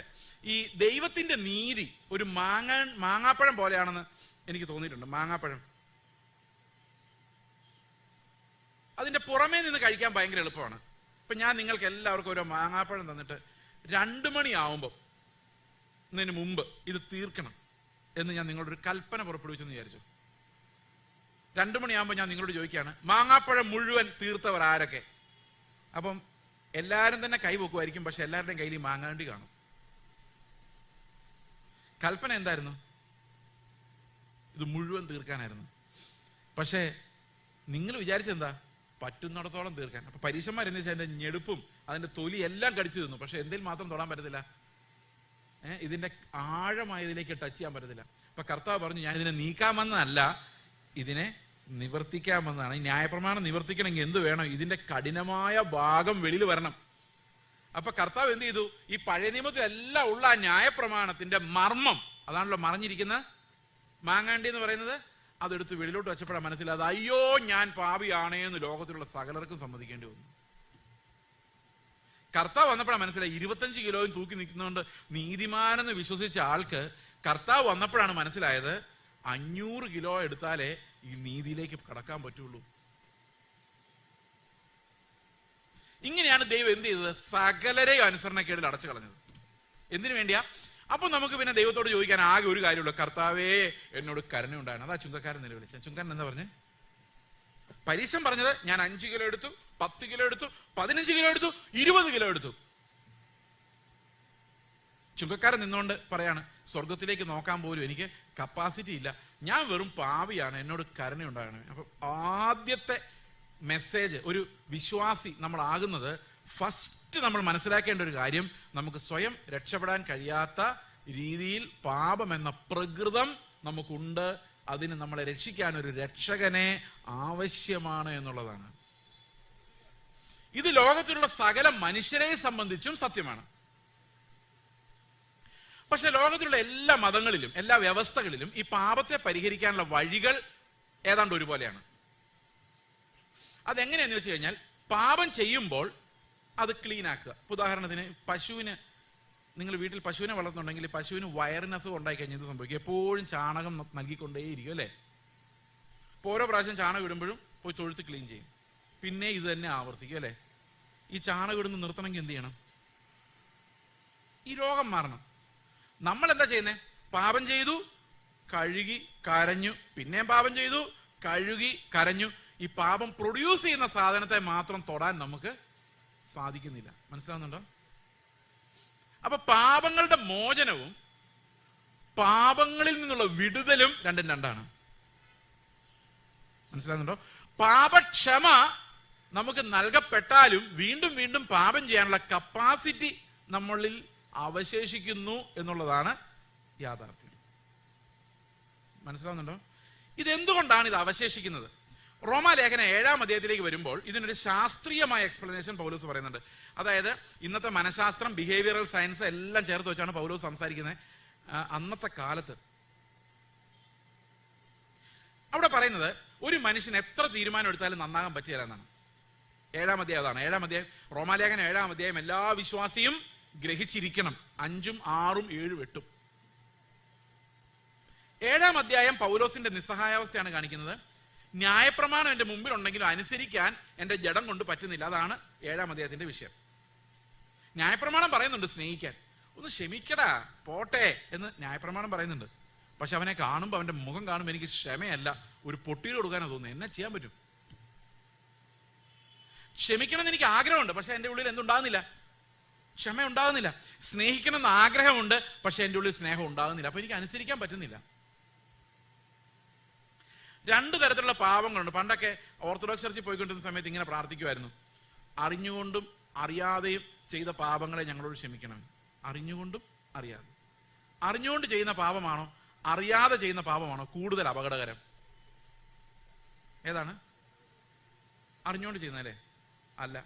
ഈ ദൈവത്തിന്റെ നീതി ഒരു മാങ്ങാപ്പഴം പോലെയാണെന്ന് എനിക്ക് തോന്നിയിട്ടുണ്ട്. മാങ്ങാപ്പഴം അതിന്റെ പുറമേ നിന്ന് കഴിക്കാൻ ഭയങ്കര എളുപ്പമാണ്. ഇപ്പൊ ഞാൻ നിങ്ങൾക്ക് എല്ലാവർക്കും ഓരോ മാങ്ങാപ്പഴം തന്നിട്ട് 2 മണിയാവുമ്പോൾ ഇതിന് മുമ്പ് ഇത് തീർക്കണം എന്ന് ഞാൻ നിങ്ങളോട് ഒരു കൽപ്പന പുറപ്പെടുവിച്ചെന്ന് വിചാരിച്ചു. 2 മണിയാകുമ്പോൾ ഞാൻ നിങ്ങളോട് ചോദിക്കുകയാണ്, മാങ്ങാപ്പഴം മുഴുവൻ തീർത്തവർ ആരൊക്കെ? അപ്പം എല്ലാവരും തന്നെ കൈ വെക്കുമായിരിക്കും, പക്ഷെ എല്ലാവരുടെയും കയ്യിൽ മാങ്ങാണ്ടി കാണും. കൽപ്പന എന്തായിരുന്നു? ഇത് മുഴുവൻ തീർക്കാനായിരുന്നു. പക്ഷേ നിങ്ങൾ വിചാരിച്ചെന്താ? പറ്റുന്നിടത്തോളം തീർക്കാൻ. അപ്പൊ പരീക്ഷന്മാരെന്ന് വെച്ചാൽ അതിന്റെ ഞെടുപ്പും അതിന്റെ തൊലി എല്ലാം കടിച്ചു തിന്നു, പക്ഷെ എന്തെങ്കിലും മാത്രം തൊടാൻ പറ്റത്തില്ല. ഇതിന്റെ ആഴമായതിലേക്ക് ടച്ച് ചെയ്യാൻ പറ്റത്തില്ല. അപ്പൊ കർത്താവ് പറഞ്ഞു, ഞാൻ ഇതിനെ നീക്കാമെന്നല്ല, ഇതിനെ നിവർത്തിക്കാമെന്നാണ്. ഈ ന്യായപ്രമാണം നിവർത്തിക്കണമെങ്കിൽ എന്ത് വേണം? ഇതിന്റെ കഠിനമായ ഭാഗം വെളിയിൽ വരണം. അപ്പൊ കർത്താവ് എന്ത് ചെയ്തു? ഈ പഴയ നിയമത്തിലെല്ലാം ഉള്ള ആ ന്യായപ്രമാണത്തിന്റെ മർമ്മം, അതാണല്ലോ മറഞ്ഞിരിക്കുന്ന മാങ്ങാണ്ടി എന്ന് പറയുന്നത്, അതെടുത്ത് വെളിയിലോട്ട് വെച്ചപ്പോഴാണ് മനസ്സിലായത്, അയ്യോ ഞാൻ പാപിയാണേ എന്ന് ലോകത്തിലുള്ള സകലർക്കും സമ്മതിക്കേണ്ടി വന്നു. കർത്താവ് വന്നപ്പോഴാണ് മനസ്സിലായി, 25 കിലോയും തൂക്കി നിൽക്കുന്നതുകൊണ്ട് നീതിമാനെന്ന് വിശ്വസിച്ച ആൾക്ക് കർത്താവ് വന്നപ്പോഴാണ് മനസ്സിലായത്, 500 കിലോ എടുത്താലേ ഈ നീതിയിലേക്ക് കടക്കാൻ പറ്റുള്ളൂ. ഇങ്ങനെയാണ് ദൈവം എന്ത് ചെയ്തത്? സകലരെയും അനുസരണക്കേടിൽ അടച്ചു കളഞ്ഞത്. എന്തിനു വേണ്ടിയാ? അപ്പൊ നമുക്ക് പിന്നെ ദൈവത്തോട് ചോദിക്കാൻ ആകെ ഒരു കാര്യമുള്ളൂ, കർത്താവേ എന്നോട് കരുണ ഉണ്ടായിരുന്നു. അതാ ചുങ്കക്കാരൻ നിലവിളിച്ച. ചുങ്കക്കാരൻ എന്താ പറഞ്ഞേ? പരീശൻ പറഞ്ഞത്, ഞാൻ 5 കിലോ എടുത്തു, 10 കിലോ എടുത്തു, 15 കിലോ എടുത്തു, 20 കിലോ എടുത്തു. ചുങ്കക്കാരൻ നിന്നുകൊണ്ട് പറയാണ്, സ്വർഗത്തിലേക്ക് നോക്കാൻ പോലും എനിക്ക് കപ്പാസിറ്റി ഇല്ല, ഞാൻ വെറും പാവിയാണ്, എന്നോട് കരുണ ഉണ്ടാകണം. അപ്പൊ ആദ്യത്തെ മെസ്സേജ് ഒരു വിശ്വാസി നമ്മൾ ആകുന്നത്, ഫസ്റ്റ് നമ്മൾ മനസ്സിലാക്കേണ്ട ഒരു കാര്യം, നമുക്ക് സ്വയം രക്ഷപ്പെടാൻ കഴിയാത്ത രീതിയിൽ പാപം എന്ന പ്രകൃതം നമുക്കുണ്ട്. അതിന് നമ്മളെ രക്ഷിക്കാൻ ഒരു രക്ഷകനെ ആവശ്യമാണ് എന്നുള്ളതാണ്. ഇത് ലോകത്തിലുള്ള സകല മനുഷ്യരെ സംബന്ധിച്ചും സത്യമാണ്. പക്ഷെ ലോകത്തിലുള്ള എല്ലാ മതങ്ങളിലും എല്ലാ വ്യവസ്ഥകളിലും ഈ പാപത്തെ പരിഹരിക്കാനുള്ള വഴികൾ ഏതാണ്ട് ഒരുപോലെയാണ്. അതെങ്ങനെയാന്ന് വെച്ച് കഴിഞ്ഞാൽ, പാപം ചെയ്യുമ്പോൾ അത് ക്ലീൻ ആക്കുക. ഉദാഹരണത്തിന് പശുവിന്, നിങ്ങൾ വീട്ടിൽ പശുവിനെ വളർത്തുന്നുണ്ടെങ്കിൽ പശുവിന് വയറിന് അസുഖം ഉണ്ടായി കഴിഞ്ഞാൽ ഇത് സംഭവിക്കും. എപ്പോഴും ചാണകം നൽകിക്കൊണ്ടേയിരിക്കും അല്ലേ? അപ്പോൾ ഓരോ പ്രാവശ്യം ചാണകം ഇടുമ്പോഴും പോയി തൊഴുത്ത് ക്ലീൻ ചെയ്യും, പിന്നെ ഇത് തന്നെ ആവർത്തിക്കും അല്ലേ? ഈ ചാണകം ഇടുന്ന് നിർത്തണമെങ്കിൽ എന്ത് ചെയ്യണം? ഈ രോഗം മാറണം. നമ്മൾ എന്താ ചെയ്യുന്നത്? പാപം ചെയ്തു, കഴുകി, കരഞ്ഞു, പിന്നെയും പാപം ചെയ്തു, കഴുകി, കരഞ്ഞു. ഈ പാപം പ്രൊഡ്യൂസ് ചെയ്യുന്ന സാധനത്തെ മാത്രം തൊടാൻ നമുക്ക് സാധിക്കുന്നില്ല. മനസ്സിലാവുന്നുണ്ടോ? അപ്പൊ പാപങ്ങളുടെ മോചനവും പാപങ്ങളിൽ നിന്നുള്ള വിടുതലും രണ്ടും രണ്ടാണ്. മനസ്സിലാവുന്നുണ്ടോ? പാപക്ഷമ നമുക്ക് നൽകപ്പെട്ടാലും വീണ്ടും വീണ്ടും പാപം ചെയ്യാനുള്ള കപ്പാസിറ്റി നമ്മളിൽ അവശേഷിക്കുന്നു എന്നുള്ളതാണ് യാഥാർത്ഥ്യം. മനസ്സിലാവുന്നുണ്ടോ? ഇതെന്തുകൊണ്ടാണ് ഇത് അവശേഷിക്കുന്നത്? റോമാലേഖനം 7-ാം അധ്യായത്തിലേക്ക് വരുമ്പോൾ ഇതിനൊരു ശാസ്ത്രീയമായ എക്സ്പ്ലനേഷൻ പൗലോസ് പറയുന്നുണ്ട്. അതായത് ഇന്നത്തെ മനഃശാസ്ത്രം, ബിഹേവിയറൽ സയൻസ് എല്ലാം ചേർത്ത് വെച്ചാണ് പൗലോസ് സംസാരിക്കുന്നത്. അന്നത്തെ കാലത്ത് അവിടെ പറയുന്നത് ഒരു മനുഷ്യൻ എത്ര തീരുമാനം എടുത്താലും നന്നാകാൻ പറ്റില്ല എന്നാണ്. 7-ാം അധ്യായം അതാണ്. 7-ാം അധ്യായം റോമാലേഖനം 7-ാം അധ്യായം എല്ലാ വിശ്വാസിയും ഗ്രഹിച്ചിരിക്കണം. 5, 6, 7, 8. 7-ാം അധ്യായം പൗലോസിന്റെ നിസ്സഹായാവസ്ഥയാണ് കാണിക്കുന്നത്. ന്യായപ്രമാണം എന്റെ മുമ്പിൽ ഉണ്ടെങ്കിലും അനുസരിക്കാൻ എന്റെ ജഡം കൊണ്ട് പറ്റുന്നില്ല. അതാണ് 7-ാം അധ്യായത്തിന്റെ വിഷയം. ന്യായപ്രമാണം പറയുന്നുണ്ട് സ്നേഹിക്കാൻ, ഒന്ന് ക്ഷമിക്കടാ പോട്ടെ എന്ന് ന്യായപ്രമാണം പറയുന്നുണ്ട്. പക്ഷെ അവനെ കാണുമ്പോൾ, അവന്റെ മുഖം കാണുമ്പോൾ എനിക്ക് ക്ഷമയല്ല, ഒരു പൊട്ടിയിൽ കൊടുക്കാനാണ് തോന്നുന്നത്. എന്നെ ചെയ്യാൻ പറ്റും? ക്ഷമിക്കണം എന്ന് എനിക്ക് ആഗ്രഹമുണ്ട്, പക്ഷെ എന്റെ ഉള്ളിൽ എന്തുണ്ടാകുന്നില്ല? ക്ഷമ ഉണ്ടാകുന്നില്ല. സ്നേഹിക്കണം എന്ന് ആഗ്രഹമുണ്ട്, പക്ഷെ എന്റെ ഉള്ളിൽ സ്നേഹം ഉണ്ടാകുന്നില്ല. അപ്പൊ എനിക്ക് അനുസരിക്കാൻ പറ്റുന്നില്ല. രണ്ടു തരത്തിലുള്ള പാപങ്ങളുണ്ട്. പണ്ടൊക്കെ ഓർത്തഡോക്സ് ചർച്ചിൽ പോയിക്കൊണ്ടിരുന്ന സമയത്ത് ഇങ്ങനെ പ്രാർത്ഥിക്കുമായിരുന്നു: അറിഞ്ഞുകൊണ്ടും അറിയാതെയും ചെയ്ത പാപങ്ങളെ ഞങ്ങളോട് ക്ഷമിക്കണം. അറിഞ്ഞുകൊണ്ടും അറിയാതെ. അറിഞ്ഞുകൊണ്ട് ചെയ്യുന്ന പാപമാണോ അറിയാതെ ചെയ്യുന്ന പാപമാണോ കൂടുതൽ അപകടകരം? ഏതാണ്? അറിഞ്ഞുകൊണ്ട് ചെയ്യുന്നതല്ലേ? അല്ല.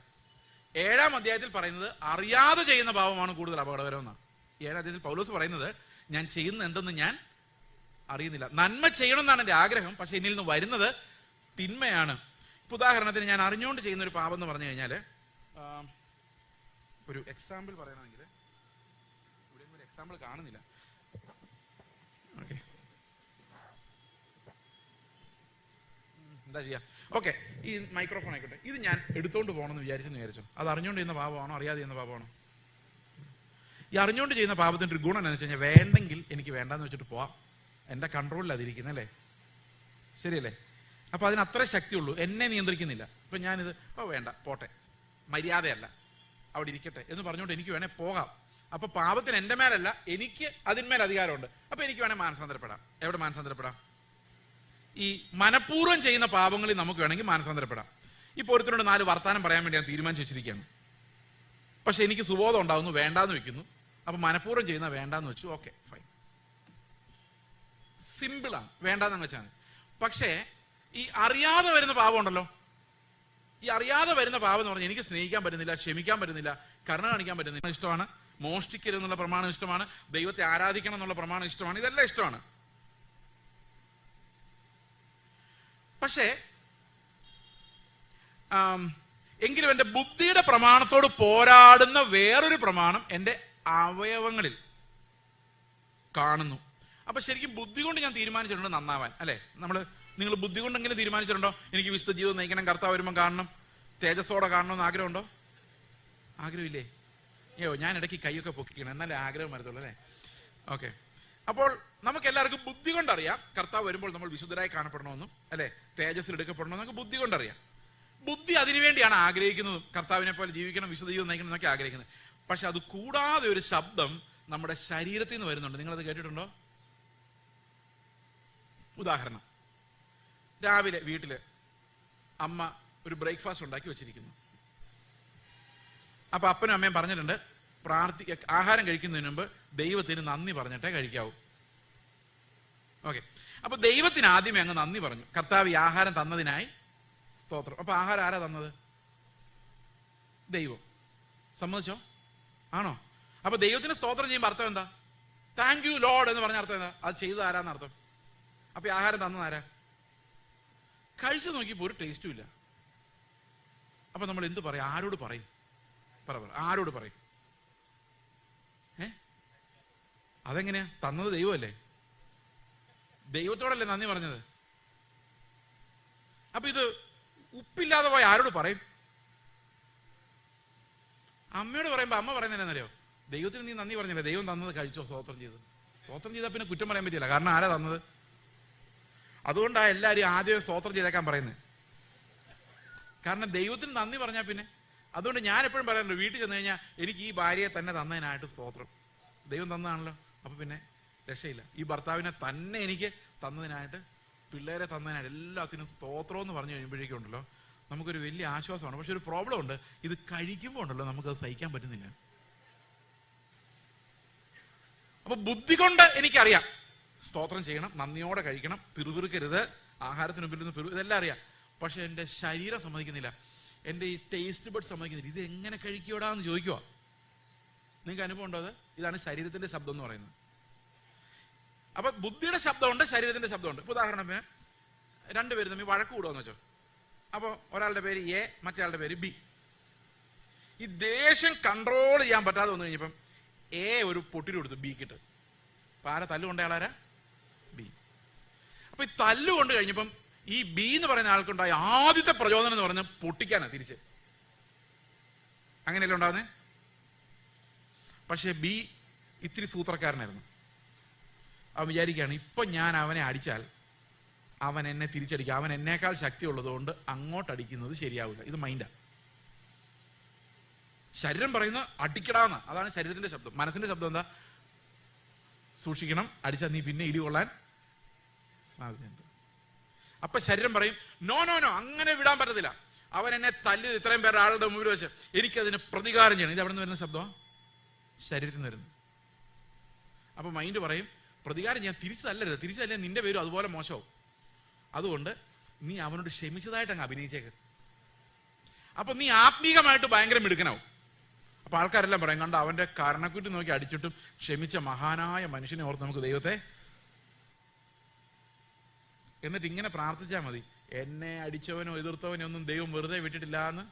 7-ാം അധ്യായത്തിൽ പറയുന്നത് അറിയാതെ ചെയ്യുന്ന പാപമാണ് കൂടുതൽ അപകടകരം എന്നാണ്. 7-ാം അധ്യായത്തിൽ പൗലോസ് പറയുന്നത് ഞാൻ ചെയ്യുന്ന എന്തെന്ന് ഞാൻ അറിയുന്നില്ല. നന്മ ചെയ്യണമെന്നാണ് എൻ്റെ ആഗ്രഹം, പക്ഷെ എന്നിൽ നിന്ന് വരുന്നത് തിന്മയാണ്. ഇപ്പൊ ഉദാഹരണത്തിന് ഞാൻ അറിഞ്ഞുകൊണ്ട് ചെയ്യുന്ന ഒരു പാപം എന്ന് പറഞ്ഞു കഴിഞ്ഞാൽ, ഒരു എക്സാമ്പിൾ പറയണമെങ്കിൽ, ഇവിടെ ഒരു എക്സാമ്പിൾ കാണുന്നില്ല. ഓക്കെ, എന്താ ചെയ്യാ? ഓക്കെ, ഈ മൈക്രോഫോൺ ആയിക്കോട്ടെ. ഇത് ഞാൻ എടുത്തോണ്ട് പോകണമെന്ന് വിചാരിച്ചു. അത് അറിഞ്ഞുകൊണ്ട് ചെയ്യുന്ന പാപമാണോ അറിയാതെ ചെയ്യുന്ന പാപമാണോ? ഈ അറിഞ്ഞുകൊണ്ട് ചെയ്യുന്ന പാപത്തിൻ്റെ ഒരു ഗുണം എന്താണെന്ന് വെച്ച് കഴിഞ്ഞാൽ, വേണ്ടെങ്കിൽ എനിക്ക് വേണ്ടാന്ന് വെച്ചിട്ട് പോവാം. എൻ്റെ കൺട്രോളിൽ അതിരിക്കുന്നല്ലേ? ശരിയല്ലേ? അപ്പൊ അതിന് അത്ര ശക്തിയുള്ളൂ, എന്നെ നിയന്ത്രിക്കുന്നില്ല. ഇപ്പൊ ഞാനിത് വേണ്ട പോട്ടെ, മര്യാദയല്ല, അവിടെ ഇരിക്കട്ടെ എന്ന് പറഞ്ഞുകൊണ്ട് എനിക്ക് വേണേൽ പോകാം. അപ്പൊ പാപത്തിന് എൻ്റെ മേലല്ല, എനിക്ക് അതിന്മേൽ അധികാരമുണ്ട്. അപ്പൊ എനിക്ക് വേണേൽ മാനസാന്തരപ്പെടാം. എവിടെ മാനസാന്തരപ്പെടാം? ഈ മനഃപൂർവ്വം ചെയ്യുന്ന പാപങ്ങളിൽ നമുക്ക് വേണമെങ്കിൽ മാനസാന്തരപ്പെടാം. ഇപ്പൊ ഒരുത്തരോട് 4 വർത്താനം പറയാൻ വേണ്ടി ഞാൻ തീരുമാനിച്ചു വെച്ചിരിക്കുകയാണ്. പക്ഷെ എനിക്ക് സുബോധം ഉണ്ടാവുന്നു, വേണ്ടാന്ന് വെക്കുന്നു. അപ്പൊ മനഃപൂർവ്വം ചെയ്യുന്ന വേണ്ടാന്ന് വെച്ചു, ഓക്കെ ഫൈൻ, സിമ്പിളാണ്, വേണ്ടാന്ന് വെച്ചാൽ. പക്ഷേ ഈ അറിയാതെ വരുന്ന പാപം ഉണ്ടല്ലോ, ഈ അറിയാതെ വരുന്ന പാപം എന്ന് പറഞ്ഞാൽ എനിക്ക് സ്നേഹിക്കാൻ പറ്റുന്നില്ല, ക്ഷമിക്കാൻ പറ്റുന്നില്ല, കരുണ കാണിക്കാൻ പറ്റുന്നില്ല. ഇഷ്ടമാണ്, മോഷ്ടിക്കരുതെന്നുള്ള പ്രമാണം ഇഷ്ടമാണ്, ദൈവത്തെ ആരാധിക്കണം എന്നുള്ള പ്രമാണം ഇഷ്ടമാണ്, ഇതെല്ലാം ഇഷ്ടമാണ്. പക്ഷേ എങ്കിലും എൻ്റെ ബുദ്ധിയുടെ പ്രമാണത്തോട് പോരാടുന്ന വേറൊരു പ്രമാണം എൻ്റെ അവയവങ്ങളിൽ കാണുന്നു. അപ്പൊ ശരിക്കും ബുദ്ധി കൊണ്ട് ഞാൻ തീരുമാനിച്ചിട്ടുണ്ട് നന്നാവാൻ, അല്ലെ? നിങ്ങൾ ബുദ്ധി കൊണ്ടെങ്കിലും തീരുമാനിച്ചിട്ടുണ്ടോ? എനിക്ക് വിശുദ്ധ ജീവിതം നയിക്കണം, കർത്താവ് വരുമ്പോൾ കാണണം, തേജസ്സോടെ കാണണമെന്ന് ആഗ്രഹമുണ്ടോ? ആഗ്രഹമില്ലേ? ഞാൻ ഇടയ്ക്ക് കൈയൊക്കെ പൊക്കിക്കണം, എന്നാലേ ആഗ്രഹം വരത്തുള്ളൂ, അല്ലേ? ഓക്കെ, അപ്പോൾ നമുക്ക് എല്ലാവർക്കും ബുദ്ധി കൊണ്ടറിയാം കർത്താവ് വരുമ്പോൾ നമ്മൾ വിശുദ്ധരായി കാണപ്പെടണമെന്നും, അല്ലെ, തേജസ്സിൽ എടുക്കപ്പെടണമെന്നും നമുക്ക് ബുദ്ധി കൊണ്ടറിയാം. ബുദ്ധി അതിനുവേണ്ടിയാണ് ആഗ്രഹിക്കുന്നതും, കർത്താവിനെ പോലെ ജീവിക്കണം, വിശുദ്ധ ജീവിതം നയിക്കണം എന്നൊക്കെ ആഗ്രഹിക്കുന്നത്. പക്ഷെ അത് കൂടാതെ ഒരു ശബ്ദം നമ്മുടെ ശരീരത്തിൽ നിന്ന് വരുന്നുണ്ട്. നിങ്ങളത് കേട്ടിട്ടുണ്ടോ? ഉദാഹരണം, രാവിലെ വീട്ടില് അമ്മ ഒരു ബ്രേക്ക്ഫാസ്റ്റ് ഉണ്ടാക്കി വെച്ചിരിക്കുന്നു. അപ്പൊ അപ്പനും അമ്മയും പറഞ്ഞിട്ടുണ്ട്, ആഹാരം കഴിക്കുന്നതിന് മുമ്പ് ദൈവത്തിന് നന്ദി പറഞ്ഞിട്ടേ കഴിക്കാവൂ. ഓക്കെ, അപ്പൊ ദൈവത്തിന് ആദ്യമേ അങ്ങ് നന്ദി പറഞ്ഞു, കർത്താവ് ഈ ആഹാരം തന്നതിനായി സ്തോത്രം. അപ്പൊ ആഹാരം ആരാ തന്നത്? ദൈവം. സമ്മതിച്ചോ? ആണോ? അപ്പൊ ദൈവത്തിന് സ്തോത്രം ചെയ്യുമ്പോൾ അർത്ഥം എന്താ? താങ്ക് യു ലോർഡ് എന്ന് പറഞ്ഞ അർത്ഥം എന്താ? അത് ചെയ്തത് ആരാന്ന് അർത്ഥം. അപ്പൊ ഈ ആഹാരം തന്നത് ആരാ? കഴിച്ചു നോക്കിയപ്പോ ഒരു ടേസ്റ്റും ഇല്ല. അപ്പൊ നമ്മൾ എന്ത് പറയും? ആരോട് പറയും? ആരോട് പറയും? അതെങ്ങനെയാ? തന്നത് ദൈവമല്ലേ, ദൈവത്തോടല്ലേ നന്ദി പറഞ്ഞത്. അപ്പൊ ഇത് ഉപ്പില്ലാതെ പോയി ആരോട് പറയും? അമ്മയോട് പറയുമ്പോ അമ്മ പറയുന്നത് എന്നറിയോ? ദൈവത്തിന് നീ നന്ദി പറഞ്ഞില്ലേ, ദൈവം തന്നത് കഴിച്ചോ, സ്തോത്രം ചെയ്ത്. സ്തോത്രം ചെയ്താൽ പിന്നെ കുറ്റം പറയാൻ പറ്റില്ല, കാരണം ആരാ തന്നത്. അതുകൊണ്ടാണ് എല്ലാവരും ആദ്യം സ്തോത്രം ചെയ്തേക്കാൻ പറയുന്നത്. കാരണം ദൈവത്തിന് നന്ദി പറഞ്ഞാൽ പിന്നെ, അതുകൊണ്ട് ഞാൻ എപ്പോഴും പറയാറുണ്ട്, വീട്ടിൽ ചെന്ന് കഴിഞ്ഞാൽ എനിക്ക് ഈ ഭാര്യയെ തന്നെ തന്നതിനായിട്ട് സ്തോത്രം, ദൈവം തന്നതാണല്ലോ, അപ്പൊ പിന്നെ രക്ഷയില്ല. ഈ ഭർത്താവിനെ തന്നെ എനിക്ക് തന്നതിനായിട്ട്, പിള്ളേരെ തന്നതിനായിട്ട്, എല്ലാത്തിനും സ്തോത്രം എന്ന് പറഞ്ഞു കഴിയുമ്പോഴേക്കും ഉണ്ടല്ലോ നമുക്കൊരു വലിയ ആശ്വാസമാണ്. പക്ഷെ ഒരു പ്രോബ്ലം ഉണ്ട്, ഇത് കഴിക്കുമ്പോൾ ഉണ്ടല്ലോ നമുക്കത് സഹിക്കാൻ പറ്റുന്നില്ല. അപ്പൊ ബുദ്ധി കൊണ്ട് എനിക്കറിയാം സ്തോത്രം ചെയ്യണം, നന്ദിയോടെ കഴിക്കണം, പിറുപിറുക്കരുത്, ആഹാരത്തിന് മുമ്പിൽ നിന്ന് ഇതെല്ലാം അറിയാം. പക്ഷെ എൻ്റെ ശരീരം സമ്മതിക്കുന്നില്ല, എൻ്റെ ഈ ടേസ്റ്റ് ബഡ് സമ്മതിക്കുന്നില്ല. ഇത് എങ്ങനെ കഴിക്കൂടാന്ന് ചോദിക്കുക. നിങ്ങൾക്ക് അനുഭവം ഉണ്ടോ? അത് ഇതാണ് ശരീരത്തിന്റെ ശബ്ദം എന്ന് പറയുന്നത്. അപ്പൊ ബുദ്ധിയുടെ ശബ്ദമുണ്ട്, ശരീരത്തിന്റെ ശബ്ദമുണ്ട്. ഇപ്പൊ ഉദാഹരണത്തിന് രണ്ടുപേരും തമ്മിൽ വഴക്ക് കൂടുകയെന്ന് വെച്ചോ. അപ്പോൾ ഒരാളുടെ പേര് എ, മറ്റേ പേര് ബി. ഈ ദേഷ്യം കൺട്രോൾ ചെയ്യാൻ പറ്റാതെ വന്നു കഴിഞ്ഞപ്പം എ ഒരു പൊട്ടിരി കൊടുത്തു ബിക്കിട്ട്. അപ്പൊ ആരാ തല്ലുകൊണ്ട ആളാരാ? ബി. അപ്പൊ ഈ തല്ലുകൊണ്ട് കഴിഞ്ഞപ്പം ഈ ബി എന്ന് പറയുന്ന ആൾക്കുണ്ടായ ആദ്യത്തെ പ്രചോദനം എന്ന് പറഞ്ഞാൽ പൊട്ടിക്കാനാ തിരിച്ച്. അങ്ങനെയല്ലേ ഉണ്ടാവുന്നേ? പക്ഷെ ബി ഇത്തിരി സൂത്രക്കാരനായിരുന്നു. അവൻ വിചാരിക്കുകയാണ്, ഇപ്പൊ ഞാൻ അവനെ അടിച്ചാൽ അവൻ എന്നെ തിരിച്ചടിക്കുക, അവൻ എന്നേക്കാൾ ശക്തി ഉള്ളതുകൊണ്ട് അങ്ങോട്ടടിക്കുന്നത് ശരിയാവില്ല. ഇത് മൈൻഡാ. ശരീരം പറയുന്നത് അടിക്കടാന്ന്, അതാണ് ശരീരത്തിന്റെ ശബ്ദം. മനസ്സിന്റെ ശബ്ദം എന്താ? സൂക്ഷിക്കണം, അടിച്ചാൽ നീ പിന്നെ ഇടി കൊള്ളാൻ സാധ്യതയുണ്ട്. അപ്പൊ ശരീരം പറയും നോ നോ നോ, അങ്ങനെ വിടാൻ പറ്റത്തില്ല, അവൻ എന്നെ തല്ലി ഇത്രയും പേരുടെ ആളുടെ മുമ്പിൽ വെച്ച് എനിക്കതിന് പ്രതികാരം ചെയ്യണം. ഇത് എവിടെ നിന്ന് വരുന്ന ശബ്ദമാണ്? ശരീരത്തിൽ നിന്ന് വരുന്നു. അപ്പൊ മൈൻഡ് പറയും പ്രതികാരം ചെയ്യാൻ, തിരിച്ചതല്ലരുത്, തിരിച്ചതല്ലേ നിന്റെ പേരും അതുപോലെ മോശമാവും, അതുകൊണ്ട് നീ അവനോട് ക്ഷമിച്ചതായിട്ട് അങ്ങ് അഭിനയിച്ചേക്ക്. അപ്പൊ നീ ആത്മീകമായിട്ട് ഭയങ്കര മിടുക്കനാവും. അപ്പൊ ആൾക്കാരെല്ലാം പറയും, കണ്ട അവന്റെ കരണക്കുറ്റി നോക്കി അടിച്ചിട്ടും ക്ഷമിച്ച മഹാനായ മനുഷ്യനെ ഓർത്ത് നമുക്ക് ദൈവത്തെ. എന്നിട്ട് ഇങ്ങനെ പ്രാർത്ഥിച്ചാൽ മതി, എന്നെ അടിച്ചവനോ എതിർത്തവനോ ഒന്നും ദൈവം വെറുതെ വിട്ടിട്ടില്ല എന്ന്.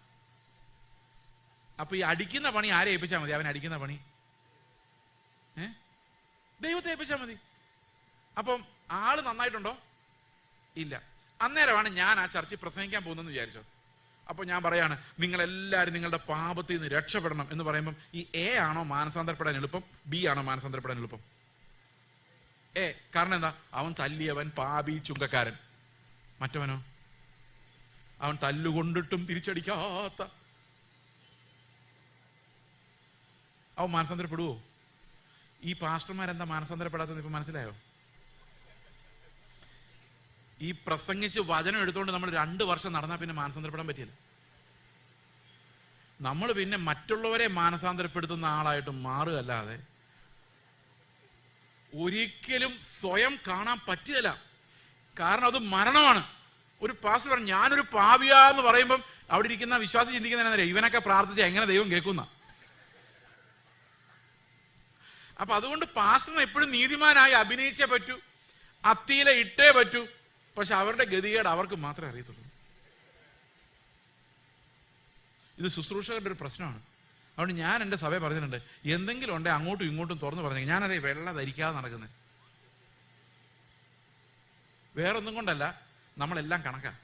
അപ്പൊ ഈ അടിക്കുന്ന പണി ആരെ ഏൽപ്പിച്ചാൽ മതി? അവൻ അടിക്കുന്ന പണി ദൈവത്തെ ഏൽപ്പിച്ചാൽ മതി. അപ്പം ആള് നന്നായിട്ടുണ്ടോ? ഇല്ല. അന്നേരമാണ് ഞാൻ ആ ചർച്ചിൽ പ്രസംഗിക്കാൻ പോകുന്നതെന്ന് വിചാരിച്ചോ. അപ്പൊ ഞാൻ പറയാണ്, നിങ്ങളെല്ലാവരും നിങ്ങളുടെ പാപത്തിൽ നിന്ന് രക്ഷപ്പെടണം എന്ന് പറയുമ്പം ഈ എ ആണോ മാനസാന്തരപ്പെടാൻ എളുപ്പം, ബി ആണോ മാനസാന്തരപ്പെടാൻ എളുപ്പം? എ. കാരണം എന്താ? അവൻ തല്ലിയവൻ പാപി ചുങ്കക്കാരൻ. മറ്റവനോ? അവൻ തല്ലുകൊണ്ടിട്ടും തിരിച്ചടിക്കാത്ത. അവൻ മാനസാന്തരപ്പെടുവോ? ഈ പാസ്റ്റർമാരെന്താ മാനസാന്തരപ്പെടാത്തത് ഇപ്പൊ മനസ്സിലായോ? ഈ പ്രസംഗിച്ച് വചനം എടുത്തുകൊണ്ട് നമ്മൾ 2 വർഷം നടന്നാൽ പിന്നെ മാനസാന്തരപ്പെടാൻ പറ്റില്ല. നമ്മൾ പിന്നെ മറ്റുള്ളവരെ മാനസാന്തരപ്പെടുത്തുന്ന ആളായിട്ട് മാറുകയല്ലാതെ ഒരിക്കലും സ്വയം കാണാൻ പറ്റുകയില്ല. കാരണം അത് മരണമാണ്. ഒരു പാസ്റ്റർ പറഞ്ഞു ഞാനൊരു പാപിയാന്ന് പറയുമ്പം അവിടെ ഇരിക്കുന്ന വിശ്വാസി ചിന്തിക്കുന്നതിനെ ഇവനൊക്കെ പ്രാർത്ഥിച്ച എങ്ങനെ ദൈവം കേൾക്കുന്ന. അപ്പൊ അതുകൊണ്ട് പാസ്റ്ററിനെ എപ്പോഴും നീതിമാനായി അഭിനയിച്ചേ പറ്റൂ, അത്തിയിലെ ഇട്ടേ പറ്റൂ. പക്ഷെ അവരുടെ ഗതികേട് അവർക്ക് മാത്രമേ അറിയത്തുള്ളൂ. ഇത് ശുശ്രൂഷകരുടെ ഒരു പ്രശ്നമാണ്. അതുകൊണ്ട് ഞാൻ എൻ്റെ സഭയെ പറഞ്ഞിട്ടുണ്ട്, എന്തെങ്കിലും ഉണ്ടെ അങ്ങോട്ടും ഇങ്ങോട്ടും തുറന്നു പറഞ്ഞു. ഞാനതേ വെള്ള ധരിക്കാതെ നടക്കുന്നത്. വേറൊന്നും കൊണ്ടല്ല, നമ്മളെല്ലാം കണക്കാണ്.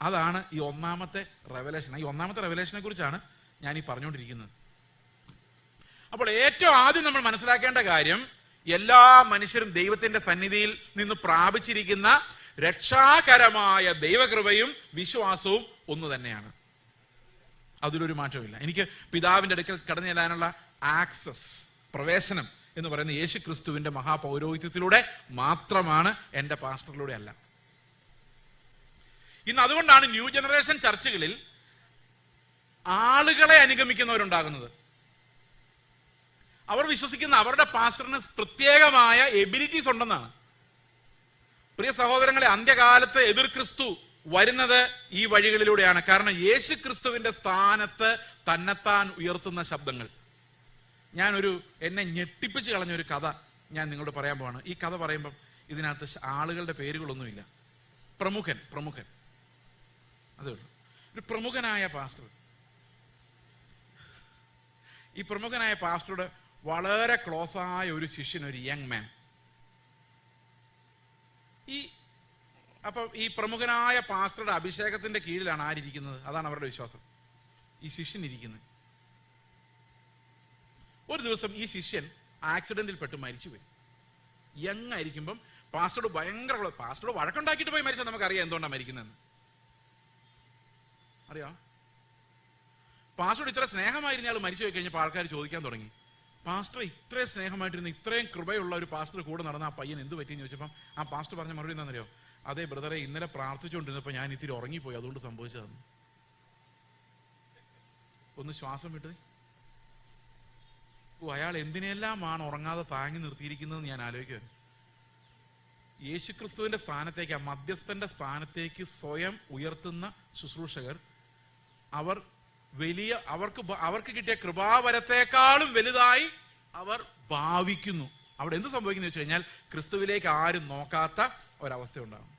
അതാണ് ഈ ഒന്നാമത്തെ റെവലേഷൻ. ഈ ഒന്നാമത്തെ റെവലേഷനെ കുറിച്ചാണ് ഞാൻ ഈ പറഞ്ഞുകൊണ്ടിരിക്കുന്നത്. അപ്പോൾ ഏറ്റവും ആദ്യം നമ്മൾ മനസ്സിലാക്കേണ്ട കാര്യം, എല്ലാ മനുഷ്യരും ദൈവത്തിന്റെ സന്നിധിയിൽ നിന്ന് പ്രാപിച്ചിരിക്കുന്ന രക്ഷാകരമായ ദൈവകൃപയും വിശ്വാസവും ഒന്ന് തന്നെയാണ്. അതിലൊരു മാറ്റമില്ല. എനിക്ക് പിതാവിന്റെ അടുക്കൽ കടന്നു ചെല്ലാനുള്ള ആക്സസ്, പ്രവേശനം എന്ന് പറയുന്ന യേശു ക്രിസ്തുവിന്റെ മഹാപൗരോഹിത്യത്തിലൂടെ മാത്രമാണ്, എൻ്റെ പാസ്റ്ററിലൂടെ അല്ല. ഇന്ന് അതുകൊണ്ടാണ് ന്യൂ ജനറേഷൻ ചർച്ചുകളിൽ ആളുകളെ അനുഗമിക്കുന്നവരുണ്ടാകുന്നത്. അവർ വിശ്വസിക്കുന്ന അവരുടെ പാസ്റ്ററിന് പ്രത്യേകമായ എബിലിറ്റീസ് ഉണ്ടെന്നാണ്. പ്രിയ സഹോദരങ്ങളെ, അന്ത്യകാലത്ത് എതിർ ക്രിസ്തു വരുന്നത് ഈ വഴികളിലൂടെയാണ്. കാരണം യേശു ക്രിസ്തുവിന്റെ സ്ഥാനത്ത് തന്നെത്താൻ ഉയർത്തുന്ന ശബ്ദങ്ങൾ. എന്നെ ഞെട്ടിപ്പിച്ച് കളഞ്ഞ ഒരു കഥ ഞാൻ നിങ്ങളോട് പറയാൻ പോവാണ്. ഈ കഥ പറയുമ്പം ഇതിനകത്ത് ആളുകളുടെ പേരുകളൊന്നുമില്ല. പ്രമുഖൻ അതേ ഉള്ളൂ. ഒരു പ്രമുഖനായ പാസ്റ്റർ. ഈ പ്രമുഖനായ പാസ്റ്ററുടെ വളരെ ക്ലോസ് ആയ ഒരു ശിഷ്യൻ, ഒരു യങ് മാൻ. അപ്പം ഈ പ്രമുഖനായ പാസ്റ്ററുടെ അഭിഷേകത്തിന്റെ കീഴിലാണ് ആരിയ്ക്കുന്നത്? അതാണ് അവരുടെ വിശ്വാസം. ഈ ശിഷ്യൻ ഇരിക്കുന്നത്. ഒരു ദിവസം ഈ ശിഷ്യൻ ആക്സിഡന്റിൽ പെട്ട് മരിച്ചുപോയി. യങ് ആയിരിക്കുമ്പം പാസ്റ്ററോട് പാസ്റ്ററോട് വഴക്കുണ്ടാക്കിയിട്ട് പോയി മരിച്ചാൽ നമുക്കറിയാം എന്തുകൊണ്ടാണ് മരിക്കുന്നതെന്ന്. അറിയാം. പാസ്റ്ററോട് ഇത്ര സ്നേഹമായിരുന്ന ആൾ മരിച്ചു പോയി കഴിഞ്ഞപ്പോൾ ആൾക്കാർ ചോദിക്കാൻ തുടങ്ങി, പാസ്റ്റർ ഇത്രയും സ്നേഹമായിട്ടിരുന്ന, ഇത്രയും കൃപയുള്ള ഒരു പാസ്റ്റർ കൂടെ നടന്ന ആ പയ്യൻ എന്ത് പറ്റിയെന്ന് ചോദിച്ചപ്പം ആ പാസ്റ്റർ പറഞ്ഞ മറുപടി എന്താണെന്നറിയോ? അതേ ബ്രദറെ, ഇന്നലെ പ്രാർത്ഥിച്ചുകൊണ്ടിരുന്നപ്പോൾ ഞാൻ ഇത്തിരി ഉറങ്ങിപ്പോയി, അതുകൊണ്ട് സംഭവിച്ചതാണ്. ഒന്ന് ശ്വാസം വിട്ടത്. അയാൾ എന്തിനെല്ലാമാണ് ഉറങ്ങാതെ താങ്ങി നിർത്തിയിരിക്കുന്നതെന്ന് ഞാൻ ആലോചിക്കുവാൻ. യേശുക്രിസ്തുവിന്റെ സ്ഥാനത്തേക്ക്, ആ മധ്യസ്ഥന്റെ സ്ഥാനത്തേക്ക് സ്വയം ഉയർത്തുന്ന ശുശ്രൂഷകർ, അവർ വലിയ, അവർക്ക് കിട്ടിയ കൃപാവരത്തെക്കാളും വലുതായി അവർ ഭാവിക്കുന്നു. അവിടെ എന്ത് സംഭവിക്കുന്നു വെച്ച് കഴിഞ്ഞാൽ ക്രിസ്തുവിലേക്ക് ആരും നോക്കാത്ത ഒരവസ്ഥ ഉണ്ടാകും.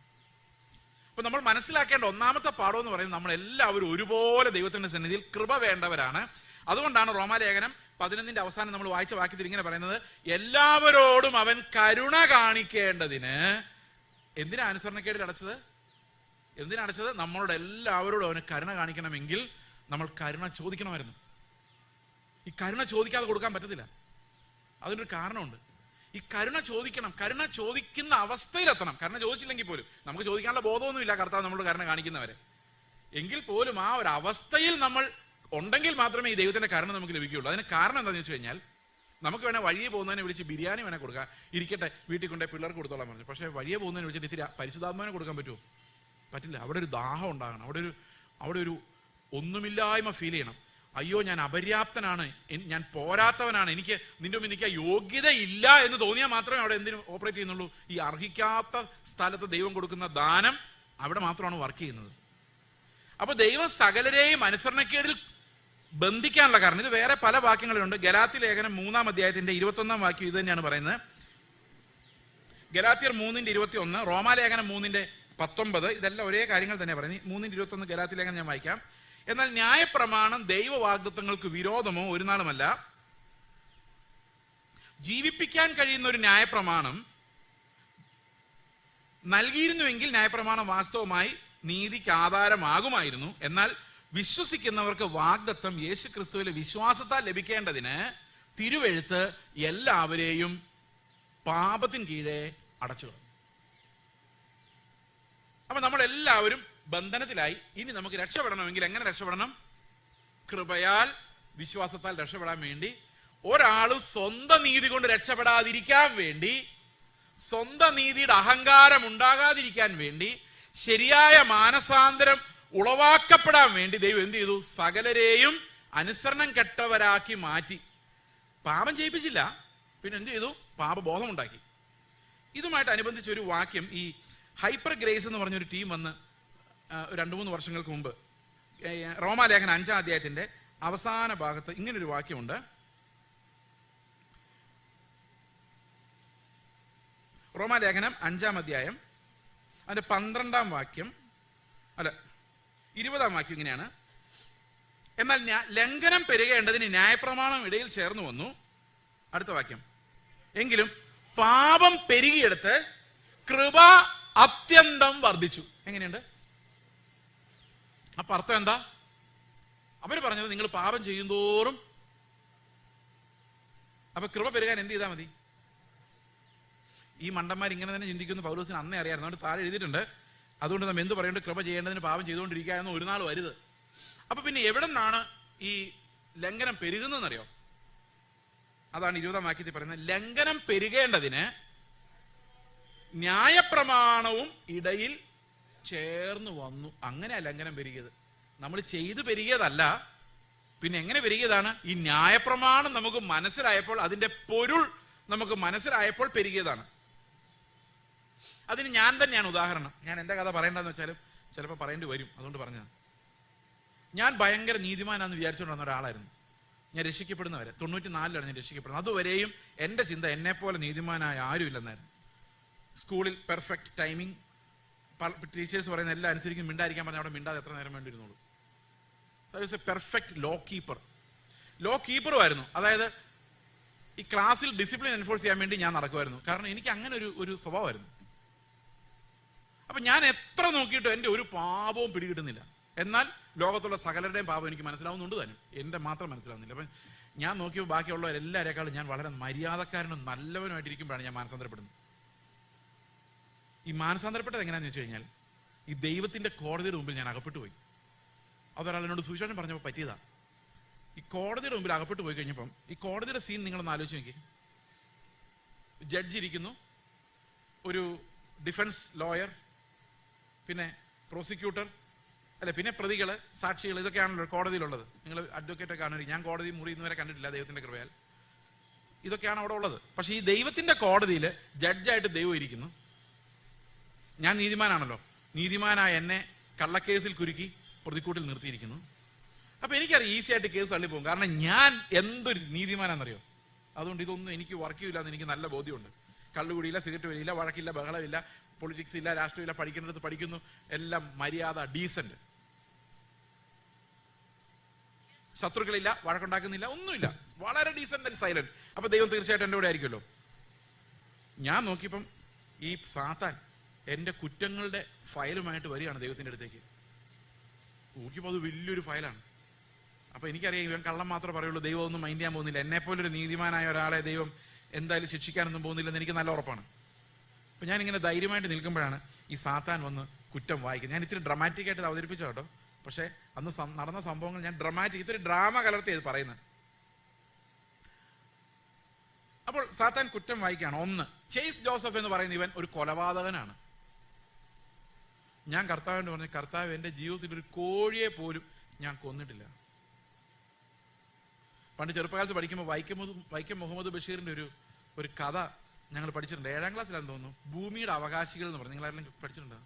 അപ്പൊ നമ്മൾ മനസ്സിലാക്കേണ്ട ഒന്നാമത്തെ പാഠം എന്ന് പറയുന്നത്, നമ്മൾ എല്ലാവരും ഒരുപോലെ ദൈവത്തിന്റെ സന്നിധിയിൽ കൃപ വേണ്ടവരാണ്. അതുകൊണ്ടാണ് റോമാലേഖനം 11 അവസാനം നമ്മൾ വായിച്ച വാക്യത്തിൽ ഇങ്ങനെ പറയുന്നത്, എല്ലാവരോടും അവൻ കരുണ കാണിക്കേണ്ടതിന്. എന്തിനാ അനുസരണക്കേടിൽ അടച്ചത്? എന്തിനാ അടച്ചത്? നമ്മളോട് എല്ലാവരോടും അവന് കരുണ കാണിക്കണമെങ്കിൽ നമ്മൾ കരുണ ചോദിക്കണമായിരുന്നു. ഈ കരുണ ചോദിക്കാതെ കൊടുക്കാൻ പറ്റത്തില്ല. അതിനൊരു കാരണമുണ്ട്. ഈ കരുണ ചോദിക്കണം. കരുണ ചോദിക്കുന്ന അവസ്ഥയിലെത്തണം. കരുണ ചോദിച്ചില്ലെങ്കിൽ പോലും, നമുക്ക് ചോദിക്കാനുള്ള ബോധമൊന്നുമില്ല കർത്താവ് നമ്മളോട് കരുണ കാണിക്കുന്നവരെ, എങ്കിൽ പോലും ആ ഒരു അവസ്ഥയിൽ നമ്മൾ ഉണ്ടെങ്കിൽ മാത്രമേ ഈ ദൈവത്തിന്റെ കരുണ നമുക്ക് ലഭിക്കുകയുള്ളൂ. അതിന് കാരണം എന്താണെന്ന് വെച്ച് കഴിഞ്ഞാൽ, നമുക്ക് വേണേൽ വഴിയെ പോകുന്നതിനെ വിളിച്ച് ബിരിയാണി വേണേൽ കൊടുക്കാൻ, ഇരിക്കട്ടെ വീട്ടിൽ കൊണ്ടേ പിള്ളേർക്ക് കൊടുത്തോളാൻ പറഞ്ഞു. പക്ഷേ വഴിയെ പോകുന്നതിനെ വിളിച്ചിട്ട് ഇത്തിരി പരിശുദ്ധാത്മാവിനെ കൊടുക്കാൻ പറ്റുമോ? പറ്റില്ല. അവിടെ ഒരു ദാഹം ഉണ്ടാകണം. അവിടെ ഒരു ഒന്നുമില്ലായ്മ ഫീൽ ചെയ്യണം. അയ്യോ, ഞാൻ അപര്യാപ്തനാണ്, ഞാൻ പോരാത്തവനാണ്, എനിക്ക് നിന്റെ മുമ്പിൽ നിൽക്കാൻ യോഗ്യതയില്ല എന്ന് തോന്നിയാൽ മാത്രമേ അവിടെ എന്തിനു ഓപ്പറേറ്റ് ചെയ്യുന്നുള്ളൂ. ഈ അർഹിക്കാത്ത സ്ഥലത്ത് ദൈവം കൊടുക്കുന്ന ദാനം അവിടെ മാത്രമാണ് വർക്ക് ചെയ്യുന്നത്. അപ്പൊ ദൈവം സകലരെയും അനുസരണക്കേടിൽ ബന്ധിക്കാനുള്ള കാരണം, ഇത് വേറെ പല വാക്യങ്ങളുണ്ട്. ഗലാത്യ ലേഖനം 3-ാം അധ്യായത്തിന്റെ 21-ാം വാക്യം ഇത് തന്നെയാണ് പറയുന്നത്. ഗലാത്യർ 3:21, റോമാലേഖനം 3:19, ഇതെല്ലാം ഒരേ കാര്യങ്ങൾ തന്നെ പറയുന്നത്. 3:21 ഗലാത്യ ലേഖനം ഞാൻ വായിക്കാം. എന്നാൽ ന്യായപ്രമാണം ദൈവ വാഗ്ദത്തങ്ങൾക്ക് വിരോധമോ ഒരു നാളുമല്ല. ജീവിപ്പിക്കാൻ കഴിയുന്ന ഒരു ന്യായപ്രമാണം നൽകിയിരുന്നുവെങ്കിൽ ന്യായപ്രമാണം വാസ്തവമായി നീതിക്ക് ആധാരമാകുമായിരുന്നു. എന്നാൽ വിശ്വസിക്കുന്നവർക്ക് വാഗ്ദത്തം യേശു ക്രിസ്തുവിലെ വിശ്വാസത്താൽ ലഭിക്കേണ്ടതിന് തിരുവെഴുത്ത് എല്ലാവരെയും പാപത്തിന് കീഴെ അടച്ചു. അപ്പൊ നമ്മളെല്ലാവരും ബന്ധനത്തിലായി. ഇനി നമുക്ക് രക്ഷപ്പെടണമെങ്കിൽ എങ്ങനെ രക്ഷപ്പെടണം? കൃപയാൽ വിശ്വാസത്താൽ രക്ഷപ്പെടാൻ വേണ്ടി, ഒരാളും സ്വന്തം നീതി കൊണ്ട് രക്ഷപ്പെടാതിരിക്കാൻ വേണ്ടി, സ്വന്തം നീതിയുടെ അഹങ്കാരം ഉണ്ടാകാതിരിക്കാൻ വേണ്ടി, ശരിയായ മാനസാന്തരം ഉളവാക്കപ്പെടാൻ വേണ്ടി ദൈവം എന്ത് ചെയ്തു? സകലരെയും അനുസരണം കെട്ടവരാക്കി മാറ്റി. പാപം ചെയ്യിപ്പിച്ചില്ല, പിന്നെ എന്ത് ചെയ്തു? പാപബോധം ഉണ്ടാക്കി. ഇതുമായിട്ട് അനുബന്ധിച്ച് ഒരു വാക്യം, ഈ ഹൈപ്പർ ഗ്രേസ് എന്ന് പറഞ്ഞൊരു ടീം വന്ന് 2-3 വർഷങ്ങൾക്ക് മുമ്പ് റോമാലേഖനം 5-ാം അധ്യായത്തിന്റെ അവസാന ഭാഗത്ത് ഇങ്ങനൊരു വാക്യമുണ്ട്. റോമാലേഖനം 5-ാം അധ്യായം അതിന്റെ 12-ാം വാക്യം, അല്ല 20-ാം വാക്യം ഇങ്ങനെയാണ്. എന്നാൽ ലംഘനം പെരുകേണ്ടതിന് ന്യായപ്രമാണം ഇടയിൽ ചേർന്ന് വന്നു. അടുത്ത വാക്യം, എങ്കിലും പാപം പെരുകിയെടുത്ത് കൃപ അത്യന്തം വർദ്ധിച്ചു. എങ്ങനെയുണ്ട്? അപ്പൊ അർത്ഥം എന്താ? അവര് പറഞ്ഞത് നിങ്ങൾ പാപം ചെയ്യുന്തോറും, അപ്പൊ കൃപ പെരുകാൻ എന്ത് ചെയ്താൽ മതി? ഈ മണ്ടന്മാർ ഇങ്ങനെ തന്നെ ചിന്തിക്കുന്നു. പൗലോസിന് അന്നേ അറിയാമായിരുന്നു. അതുകൊണ്ട് താഴെ എഴുതിയിട്ടുണ്ട്, അതുകൊണ്ട് നമ്മൾ എന്ത് പറയേണ്ടത്? കൃപ ചെയ്യേണ്ടതിന് പാപം ചെയ്തുകൊണ്ടിരിക്കുക എന്ന് ഒരു നാൾ വരുത്. അപ്പൊ പിന്നെ എവിടെ നിന്നാണ് ഈ ലംഘനം പെരുകുന്നതെന്നറിയോ? അതാണ് 20-ാം വാക്യത്തിൽ പറയുന്നത്. ലംഘനം പെരുകേണ്ടതിന് ന്യായപ്രമാണവും ഇടയിൽ ചേർന്ന് വന്നു. അങ്ങനെയാ ലംഘനം പെരുകിയത്. നമ്മൾ ചെയ്തു പെരുകിയതല്ല. പിന്നെ എങ്ങനെ പെരുകിയതാണ്? ഈ ന്യായപ്രമാണം നമുക്ക് മനസ്സിലായപ്പോൾ, അതിന്റെ പൊരുൾ നമുക്ക് മനസ്സിലായപ്പോൾ പെരുകിയതാണ്. അതിന് ഞാൻ തന്നെയാണ് ഉദാഹരണം. ഞാൻ എൻ്റെ കഥ പറയേണ്ടതെന്ന് വെച്ചാലും ചിലപ്പോൾ പറയേണ്ടി വരും, അതുകൊണ്ട് പറഞ്ഞതാണ്. ഞാൻ ഭയങ്കര നീതിമാനാന്ന് വിചാരിച്ചുകൊണ്ട് വന്ന ഒരാളായിരുന്നു. ഞാൻ രക്ഷിക്കപ്പെടുന്നവരെ 94-ലാണ് ഞാൻ രക്ഷിക്കപ്പെടുന്നത്. അതുവരെയും എൻ്റെ ചിന്ത എന്നെപ്പോലെ നീതിമാനായ ആരും ഇല്ലെന്നായിരുന്നു. സ്കൂളിൽ പെർഫെക്റ്റ് ടൈമിങ്, ടീച്ചേഴ്സ് പറയുന്ന എല്ലാം അനുസരിക്കും, മിണ്ടായിരിക്കാൻ പറഞ്ഞാൽ അവിടെ മിണ്ടാതെ എത്ര നേരം വേണ്ടിയിരുന്നുള്ളൂ. ദാറ്റ് എ പെർഫെക്റ്റ് ലോ കീപ്പറുമായിരുന്നു. അതായത് ഈ ക്ലാസ്സിൽ ഡിസിപ്ലിൻ എൻഫോഴ്സ് ചെയ്യാൻ വേണ്ടി ഞാൻ നടക്കുമായിരുന്നു. കാരണം എനിക്ക് അങ്ങനെ ഒരു സ്വഭാവമായിരുന്നു. അപ്പൊ ഞാൻ എത്ര നോക്കിയിട്ടും എൻ്റെ ഒരു പാപവും പിടികിട്ടുന്നില്ല. എന്നാൽ ലോകത്തുള്ള സകലരുടെയും പാപം എനിക്ക് മനസ്സിലാവുന്നുണ്ട് താനും, എൻ്റെ മാത്രം മനസ്സിലാവുന്നില്ല. അപ്പം ഞാൻ നോക്കിയപ്പോൾ ബാക്കിയുള്ളവരെല്ലാവരെക്കാളും ഞാൻ വളരെ മര്യാദക്കാരനും നല്ലവനുമായിട്ടിരിക്കുമ്പോഴാണ് ഞാൻ മാനസാന്തരപ്പെടുന്നത്. ഈ മാനസാന്തരപ്പെട്ടത് എങ്ങനെയാണെന്ന് വെച്ച് കഴിഞ്ഞാൽ, ഈ ദൈവത്തിന്റെ കോടതിയുടെ മുമ്പിൽ ഞാൻ അകപ്പെട്ടു പോയി. അതൊരാൾ എന്നോട് സുവിശേഷം പറഞ്ഞപ്പോൾ പറ്റിയതാ. ഈ കോടതിയുടെ മുമ്പിൽ അകപ്പെട്ടു പോയി കഴിഞ്ഞപ്പം ഈ കോടതിയുടെ സീൻ നിങ്ങളൊന്ന് ആലോചിച്ച് നോക്കി. ജഡ്ജി ഇരിക്കുന്നു, ഒരു ഡിഫൻസ് ലോയർ, പിന്നെ പ്രോസിക്യൂട്ടർ, അല്ലെ, പിന്നെ പ്രതികള്, സാക്ഷികൾ, ഇതൊക്കെയാണല്ലോ കോടതിയിലുള്ളത്. നിങ്ങൾ അഡ്വക്കേറ്റ് ഒക്കെ കാണുക. ഞാൻ കോടതി മുറി ഇന്നുവരെ കണ്ടിട്ടില്ല, ദൈവത്തിന്റെ കൃപയാൽ. ഇതൊക്കെയാണ് അവിടെ ഉള്ളത്. പക്ഷെ ഈ ദൈവത്തിന്റെ കോടതിയിൽ ജഡ്ജായിട്ട് ദൈവം ഇരിക്കുന്നു. ഞാൻ നീതിമാനാണല്ലോ, നീതിമാനായ എന്നെ കള്ളക്കേസിൽ കുരുക്കി പ്രതിക്കൂട്ടിൽ നിർത്തിയിരിക്കുന്നു. അപ്പൊ എനിക്കറിയാം ഈസി ആയിട്ട് കേസ് തള്ളിപ്പോകും, കാരണം ഞാൻ എന്തൊരു നീതിമാനാണെന്നറിയോ. അതുകൊണ്ട് ഇതൊന്നും എനിക്ക് വർക്ക് ചെയ്യില്ല എന്ന് എനിക്ക് നല്ല ബോധ്യമുണ്ട്. കള്ളുകുടിയില്ല, സിഗരറ്റ് വലിയില്ല, വഴക്കില്ല, ബഹളമില്ല, പൊളിറ്റിക്സ് ഇല്ല, രാഷ്ട്രീയമില്ല, പഠിക്കേണ്ടത് പഠിക്കുന്നു, എല്ലാം മര്യാദ, ഡീസന്റ്, ശത്രുക്കളില്ല, വഴക്കുണ്ടാക്കുന്നില്ല, ഒന്നുമില്ല, വളരെ ഡീസന്റ് ആൻഡ് സൈലന്റ്. അപ്പൊ ദൈവം തീർച്ചയായിട്ടും എൻ്റെ കൂടെ ആയിരിക്കുമല്ലോ. ഞാൻ നോക്കിയപ്പം ഈ സാത്താൻ എൻ്റെ കുറ്റങ്ങളുടെ ഫയലുമായിട്ട് വരികയാണ് ദൈവത്തിൻ്റെ അടുത്തേക്ക്. നോക്കിയപ്പോൾ അത് വലിയൊരു ഫയലാണ്. അപ്പൊ എനിക്കറിയാം ഇവൻ കള്ളം മാത്രമേ പറയുള്ളൂ, ദൈവം ഒന്നും മൈൻഡ് ചെയ്യാൻ പോകുന്നില്ല, എന്നെപ്പോലൊരു നീതിമാനായ ഒരാളെ ദൈവം എന്തായാലും ശിക്ഷിക്കാനൊന്നും പോകുന്നില്ലെന്ന് എനിക്ക് നല്ല ഉറപ്പാണ്. അപ്പൊ ഞാനിങ്ങനെ ധൈര്യമായിട്ട് നിൽക്കുമ്പോഴാണ് ഈ സാത്താൻ വന്ന് കുറ്റം വായിക്കുന്നത്. ഞാൻ ഇത്തിരി ഡ്രമാറ്റിക് ആയിട്ട് അവതരിപ്പിച്ചു കേട്ടോ, പക്ഷെ അന്ന് നടന്ന സംഭവങ്ങൾ ഞാൻ ഇത്തിരി ഡ്രാമ കലർത്തി അത് പറയുന്നത്. അപ്പോൾ സാത്താൻ കുറ്റം വായിക്കുകയാണ്. ഒന്ന്, ചേസ് ജോസഫ് എന്ന് പറയുന്ന ഇവൻ ഒരു കൊലപാതകനാണ്. ഞാൻ കർത്താവിനോട് പറഞ്ഞു, കർത്താവ്, എൻ്റെ ജീവിതത്തിൽ ഒരു കോഴിയെ പോലും ഞാൻ കൊന്നിട്ടില്ല. പണ്ട് ചെറുപ്പകാലത്ത് പഠിക്കുമ്പോൾ വൈക്കം മുഹമ്മദ് ബഷീറിന്റെ ഒരു കഥ ഞങ്ങൾ പഠിച്ചിട്ടുണ്ട്. 7ാം ക്ലാസ്സിലാണെന്ന് തോന്നുന്നു. ഭൂമിയുടെ അവകാശികൾ എന്ന് പറഞ്ഞു. നിങ്ങളാരെങ്കിലും പഠിച്ചിട്ടുണ്ടോ?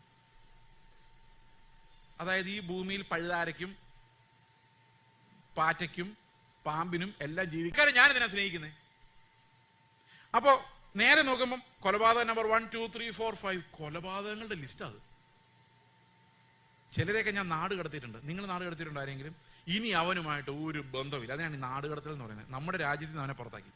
അതായത് ഈ ഭൂമിയിൽ പഴുതാരയ്ക്കും പാറ്റയ്ക്കും പാമ്പിനും എല്ലാം ജീവിക്കാൻ ഞാൻ ഇതിനെ സ്നേഹിക്കുന്നത്. അപ്പോ നേരെ നോക്കുമ്പം കൊലപാതകം നമ്പർ 1, 2, 3, 4, 5 കൊലപാതകങ്ങളുടെ ലിസ്റ്റ്. അത് ചിലരെയൊക്കെ ഞാൻ നാട് കടത്തിയിട്ടുണ്ട്. നിങ്ങൾ നാട് കടത്തിയിട്ടുണ്ടോ ആരെങ്കിലും? ഇനി അവനുമായിട്ട് ഒരു ബന്ധമില്ല. അതിനാണ് ഈ നാട് കടത്തൽ എന്ന് പറയുന്നത്. നമ്മുടെ രാജ്യത്തിൽ നിന്ന് അവനെ പുറത്താക്കി.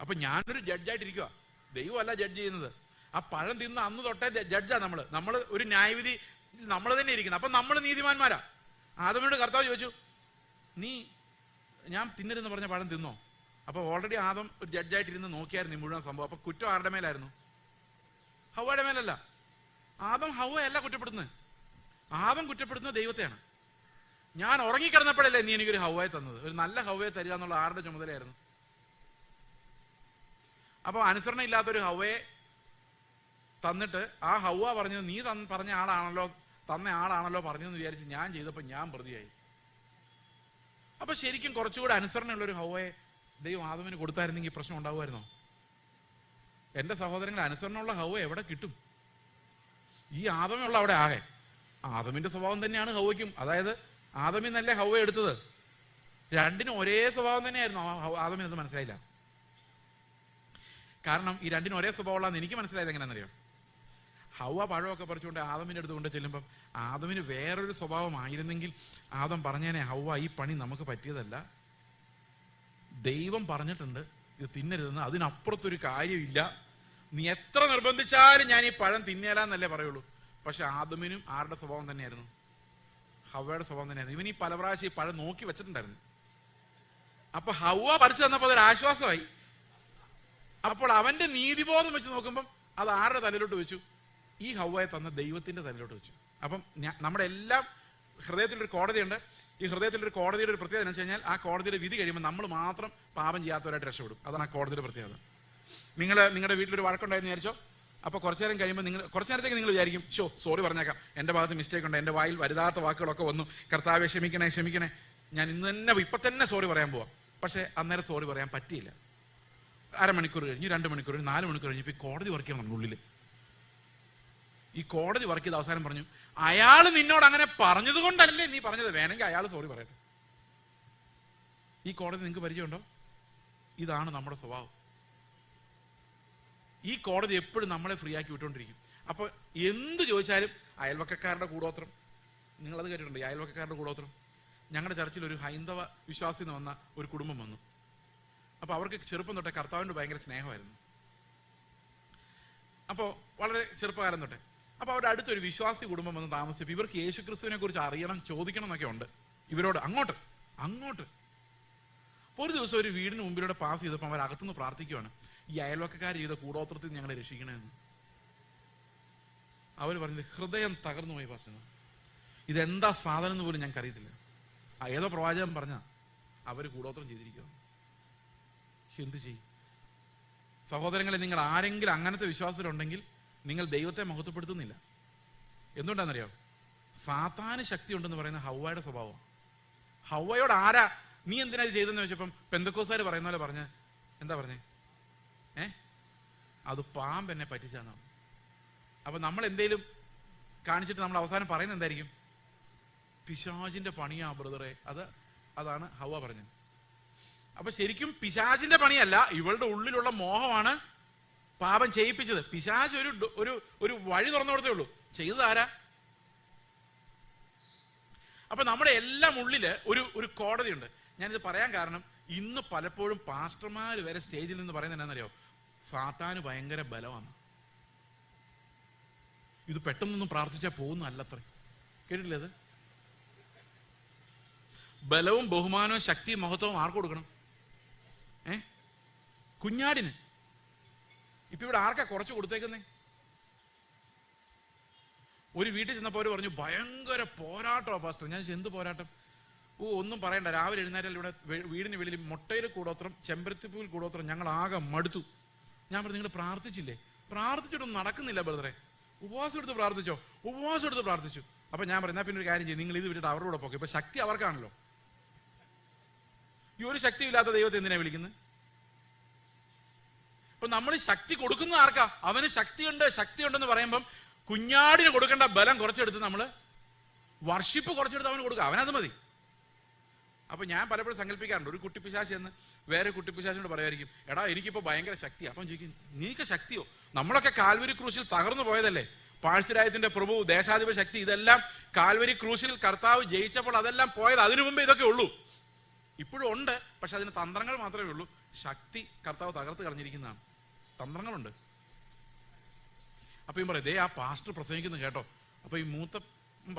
അപ്പൊ ഞാനൊരു ജഡ്ജായിട്ടിരിക്കുക, ദൈവമല്ല ജഡ്ജ് ചെയ്യുന്നത്. ആ പഴം തിന്ന് അന്ന് തൊട്ടേ ജഡ്ജാ നമ്മൾ ഒരു ന്യായവിധി നമ്മൾ തന്നെ ഇരിക്കുന്നത്. അപ്പൊ നമ്മൾ നീതിമാന്മാരാ. ആദമിനോട് കർത്താവ് ചോദിച്ചു, ഞാൻ തിന്നരുതെന്ന് പറഞ്ഞ പഴം തിന്നോ? അപ്പൊ ഓൾറെഡി ആദം ഒരു ജഡ്ജായിട്ടിരുന്ന് നോക്കിയായിരുന്നു ഈ മുഴുവൻ സംഭവം. അപ്പൊ കുറ്റം ആരുടെ മേലായിരുന്നു? ഹവ്വയുടെ മേലല്ല. ആദം ഹവ്വയല്ല കുറ്റപ്പെടുന്നത്, ആദം കുറ്റപ്പെടുന്നത് ദൈവത്തെയാണ്. ഞാൻ ഉറങ്ങിക്കിടന്നപ്പോഴല്ലേ നീ എനിക്കൊരു ഹവ്വയെ തന്നത്, ഒരു നല്ല ഹവ്വയെ തരിക എന്നുള്ള ആരുടെ ചുമതലയായിരുന്നു? അപ്പൊ അനുസരണം ഇല്ലാത്തൊരു ഹവ്വയെ തന്നിട്ട് ആ ഹവ്വ പറഞ്ഞത് നീ പറഞ്ഞ ആളാണല്ലോ പറഞ്ഞതെന്ന് വിചാരിച്ച് ഞാൻ ചെയ്തപ്പോൾ ഞാൻ പ്രതിയായി. അപ്പൊ ശരിക്കും കുറച്ചുകൂടെ അനുസരണയുള്ള ഒരു ഹവ്വയെ ദൈവം ആദമിന് കൊടുത്തായിരുന്നെങ്കിൽ പ്രശ്നം ഉണ്ടാവുമായിരുന്നോ? എന്റെ സഹോദരങ്ങൾ, അനുസരണമുള്ള ഹവ്വ എവിടെ കിട്ടും? ഈ ആദമുള്ള അവിടെ ആകെ. ആദമിന്റെ സ്വഭാവം തന്നെയാണ് ഹവ്വയ്ക്കും. അതായത് ആദമിൽ നിന്നല്ലേ ഹവ്വ എടുത്തത്. രണ്ടിനും ഒരേ സ്വഭാവം തന്നെയായിരുന്നു. ആദമിനത് മനസ്സിലായില്ല. കാരണം ഈ രണ്ടിനും ഒരേ സ്വഭാവമുള്ളതെന്ന് എനിക്ക് മനസ്സിലായത് എങ്ങനെയാണെന്നറിയോ? ഹവ്വ പഴമൊക്കെ പറിച്ചുകൊണ്ട് ആദമിന്റെ അടുത്ത് കൊണ്ട് ചെല്ലുമ്പം ആദമിന് വേറൊരു സ്വഭാവമായിരുന്നെങ്കിൽ ആദം പറഞ്ഞേനെ, ഹവ്വ ഈ പണി നമുക്ക് പറ്റിയതല്ല, ദൈവം പറഞ്ഞിട്ടുണ്ട് ഇത് തിന്നരുതെന്ന്, അതിനപ്പുറത്തൊരു കാര്യമില്ല, നീ എത്ര നിർബന്ധിച്ചാലും ഞാൻ ഈ പഴം തിന്നേലാന്നല്ലേ പറയുള്ളൂ. പക്ഷെ ആദമിനും ആരുടെ സ്വഭാവം തന്നെയായിരുന്നു? ഹവ്വയുടെ സ്വഭാവം തന്നെയായിരുന്നു. ഇവൻ ഈ പല പ്രാവശ്യം ഈ പഴം നോക്കി വെച്ചിട്ടുണ്ടായിരുന്നു. അപ്പൊ ഹവ്വ പറിച്ചു തന്നപ്പോൾ അതൊരു ആശ്വാസമായി. അപ്പോൾ അവന്റെ നീതിബോധം വെച്ച് നോക്കുമ്പം അത് ആരുടെ തലയിലോട്ട് വെച്ചു? ഈ ഹവ്വയെ തന്ന ദൈവത്തിന്റെ തലയിലോട്ട് വെച്ചു. അപ്പം നമ്മുടെ എല്ലാം ഹൃദയത്തിലൊരു കോടതിയുണ്ട്. ഈ ഹൃദയത്തിലൊരു കോടതിയുടെ ഒരു പ്രത്യേകത എന്ന് വെച്ച് കഴിഞ്ഞാൽ ആ കോടതിയുടെ വിധി കഴിയുമ്പോൾ നമ്മൾ മാത്രം പാപം ചെയ്യാത്തവരായിട്ട് രക്ഷപ്പെടും. അതാണ് ആ കോടതിയുടെ പ്രത്യേകത. നിങ്ങളുടെ വീട്ടിലൊരു വഴക്കുണ്ടായെന്ന് വിചാരിച്ചോ, അപ്പൊ കുറച്ചു നേരം കഴിയുമ്പോൾ കുറച്ചു നേരത്തേക്ക് നിങ്ങൾ വിചാരിക്കും, സോറി പറഞ്ഞേക്കാം, എന്റെ ഭാഗത്ത് മിസ്റ്റേക്ക് ഉണ്ട്, എന്റെ വായിൽ വരുതാത്ത വാക്കുകളൊക്കെ വന്നു, കർത്താവെ ക്ഷമിക്കണേ, ഞാൻ ഇപ്പൊ തന്നെ സോറി പറയാൻ പോവാം. പക്ഷെ അന്നേരം സോറി പറയാൻ പറ്റിയില്ല. അരമണിക്കൂർ കഴിഞ്ഞ്, 2 മണിക്കൂർ കഴിഞ്ഞ്, 4 മണിക്കൂർ കഴിഞ്ഞ്, ഇപ്പൊ കോടതി വർക്ക് ചെയ്യണം നമ്മുടെ ഉള്ളിൽ. ഈ കോടതി വർക്ക് ചെയ്ത് അവസാനം പറഞ്ഞു, അയാൾ നിന്നോട് അങ്ങനെ പറഞ്ഞത് കൊണ്ടല്ലേ നീ പറഞ്ഞത്, വേണമെങ്കിൽ അയാൾ സോറി പറയട്ടെ. ഈ കോടതി നിങ്ങൾക്ക് പരിചയമുണ്ടോ? ഇതാണ് നമ്മുടെ സ്വഭാവം. ഈ കോടതി എപ്പോഴും നമ്മളെ ഫ്രീ ആക്കി വിട്ടുകൊണ്ടിരിക്കും. അപ്പോൾ എന്ത് ചോദിച്ചാലും അയൽവക്കക്കാരുടെ കൂടോത്രം, നിങ്ങളത് കേട്ടിട്ടുണ്ട്, അയൽവക്കക്കാരുടെ കൂടോത്രം. ഞങ്ങളുടെ ചർച്ചിൽ ഒരു ഹൈന്ദവ വിശ്വാസത്തിൽ നിന്ന് വന്ന ഒരു കുടുംബം വന്നു. അപ്പോൾ അവർക്ക് ചെറുപ്പം തൊട്ടേ കർത്താവിൻ്റെ ഭയങ്കര സ്നേഹമായിരുന്നു. അപ്പോൾ വളരെ ചെറുപ്പകാലം തൊട്ടേ. അപ്പോൾ അവരുടെ അടുത്തൊരു വിശ്വാസി കുടുംബം വന്ന് താമസിച്ചപ്പോൾ ഇവർക്ക് യേശുക്രിസ്തുവിനെ കുറിച്ച് അറിയണം, ചോദിക്കണം എന്നൊക്കെ ഉണ്ട് ഇവരോട്. അങ്ങോട്ട് ഒരു ദിവസം ഒരു വീടിന് മുമ്പിലൂടെ പാസ് ചെയ്തപ്പോൾ അവർ അകത്തുനിന്ന് പ്രാർത്ഥിക്കുവാണ്, ഈ അയൽവക്കക്കാർ ചെയ്ത കൂടോത്രത്തിൽ ഞങ്ങളെ രക്ഷിക്കണമെന്ന്. അവർ പറഞ്ഞത് ഹൃദയം തകർന്നു പോയി. പറഞ്ഞു, ഇതെന്താ സാധനം എന്ന് പോലും ഞങ്ങൾക്ക് അറിയത്തില്ല. ഏതോ പ്രവാചകൻ പറഞ്ഞ അവർ കൂടോത്രം ചെയ്തിരിക്കുക. എന്ത് ചെയ്യും സഹോദരങ്ങളെ? നിങ്ങൾ ആരെങ്കിലും അങ്ങനത്തെ വിശ്വാസത്തിലുണ്ടെങ്കിൽ നിങ്ങൾ ദൈവത്തെ മഹത്വപ്പെടുത്തുന്നില്ല. എന്തുകൊണ്ടാണെന്നറിയോ? സാത്താന് ശക്തി ഉണ്ടെന്ന് പറയുന്ന ഹവ്വയുടെ സ്വഭാവം. ഹവ്വയോട് ആരാ നീ എന്തിനാ ഇത് ചെയ്തെന്ന് വെച്ചപ്പം പെന്തക്കോസ്തുകാർ പറയുന്ന പോലെ പറഞ്ഞ് എന്താ പറഞ്ഞേ? അത് പാമ്പ് എന്നെ പറ്റിച്ചാന്നാണ്. അപ്പൊ നമ്മൾ എന്തേലും കാണിച്ചിട്ട് നമ്മൾ അവസാനം പറയുന്നത് എന്തായിരിക്കും? പിശാചിന്റെ പണിയാ ബ്രദറെ. അതാണ് ഹവ്വ പറഞ്ഞത്. അപ്പൊ ശരിക്കും പിശാചിന്റെ പണിയല്ല, ഇവളുടെ ഉള്ളിലുള്ള മോഹമാണ് പാപം ചെയ്യിപ്പിച്ചത്. പിശാച് ഒരു വഴി തുറന്നു കൊടുത്തേ ഉള്ളൂ. ചെയ്തത് ആരാ? അപ്പൊ നമ്മുടെ എല്ലാം ഉള്ളില് ഒരു കോടതിയുണ്ട്. ഞാനിത് പറയാൻ കാരണം, ഇന്ന് പലപ്പോഴും പാസ്റ്റർമാർ വരെ സ്റ്റേജിൽ നിന്ന് പറയുന്നത് എന്താണെന്നറിയോ? സാത്താന് ഭയങ്കര ബലമാണ്, ഇത് പെട്ടെന്നൊന്നും പ്രാർത്ഥിച്ചാൽ പോകുന്നതല്ലത്രേ. കേട്ടിട്ടില്ലേ അത്? ബലവും ബഹുമാനവും ശക്തിയും മഹത്വവും ആർക്ക് കൊടുക്കണം? കുഞ്ഞാടിന്. ഇപ്പൊ ഇവിടെ ആർക്കാ കുറച്ച് കൊടുത്തേക്കുന്നേ? ഒരു വീട്ടിൽ ചെന്നപ്പോൾ അവർ പറഞ്ഞു ഭയങ്കര പോരാട്ടമാ പാസ്റ്റർ. ഞാൻ എന്ത് പോരാട്ടം? ഒന്നും പറയണ്ട, രാവിലെ എഴുന്നേറ്റാൽ ഇവിടെ വീടിന് വെളിയിൽ മുട്ടയിൽ കൂടോത്രം, ചെമ്പരത്തിപ്പൂവിൽ കൂടോത്രം, ഞങ്ങൾ ആകെ മടുത്തു. ഞാൻ പറഞ്ഞു നിങ്ങൾ പ്രാർത്ഥിച്ചില്ലേ? പ്രാർത്ഥിച്ചിട്ടൊന്നും നടക്കുന്നില്ല ബ്രദറെ. ഉപവാസം എടുത്ത് പ്രാർത്ഥിച്ചോ? ഉപവാസം എടുത്ത് പ്രാർത്ഥിച്ചു. അപ്പൊ ഞാൻ പറയുന്ന പിന്നെ ഒരു കാര്യം ചെയ്യും, നിങ്ങൾ ഇത് വിട്ടിട്ട് അവരുടെ കൂടെ പോക്കെ. ഇപ്പൊ ശക്തി അവർക്കാണല്ലോ. ഈ ഒരു ശക്തി ഇല്ലാത്ത ദൈവത്തെ എന്തിനാ വിളിക്കുന്നത്? ഇപ്പൊ നമ്മൾ ശക്തി കൊടുക്കുന്ന ആർക്കാ? അവന് ശക്തിയുണ്ട് ശക്തിയുണ്ടെന്ന് പറയുമ്പം കുഞ്ഞാടിന് കൊടുക്കേണ്ട ബലം കുറച്ചെടുത്ത് നമ്മള് വർഷിപ്പ് കുറച്ചെടുത്ത് അവന് കൊടുക്കുക. അവനത് മതി. അപ്പൊ ഞാൻ പലപ്പോഴും സങ്കല്പിക്കാറുണ്ട്, ഒരു കുട്ടിപ്പിശാശ് എന്ന് വേറെ കുട്ടിപ്പിശാശിനോട് പറയുമായിരിക്കും, എടാ എനിക്കിപ്പോ ഭയങ്കര ശക്തി. അപ്പം ചോദിക്കും നീക്ക് ശക്തിയോ? നമ്മളൊക്കെ കാൽവരി ക്രൂശിൽ തകർന്നു പോയതല്ലേ? പാഴ്സിരായത്തിന്റെ പ്രഭു, ദേശാധിപ ശക്തി, ഇതെല്ലാം കാൽവരി ക്രൂശിൽ കർത്താവ് ജയിച്ചപ്പോൾ അതെല്ലാം പോയത്. അതിനു മുമ്പേ ഇതൊക്കെ ഉള്ളൂ. ഇപ്പോഴും ഉണ്ട്, പക്ഷെ അതിന് തന്ത്രങ്ങൾ മാത്രമേ ഉള്ളൂ. ശക്തി കർത്താവ് തകർത്ത് കളഞ്ഞിരിക്കുന്നതാണ്. തന്ത്രങ്ങളുണ്ട്. അപ്പൊ പറയും ദേ ആ പാസ്റ്റർ പ്രസംഗിക്കുന്നു കേട്ടോ. അപ്പൊ ഈ മൂത്ത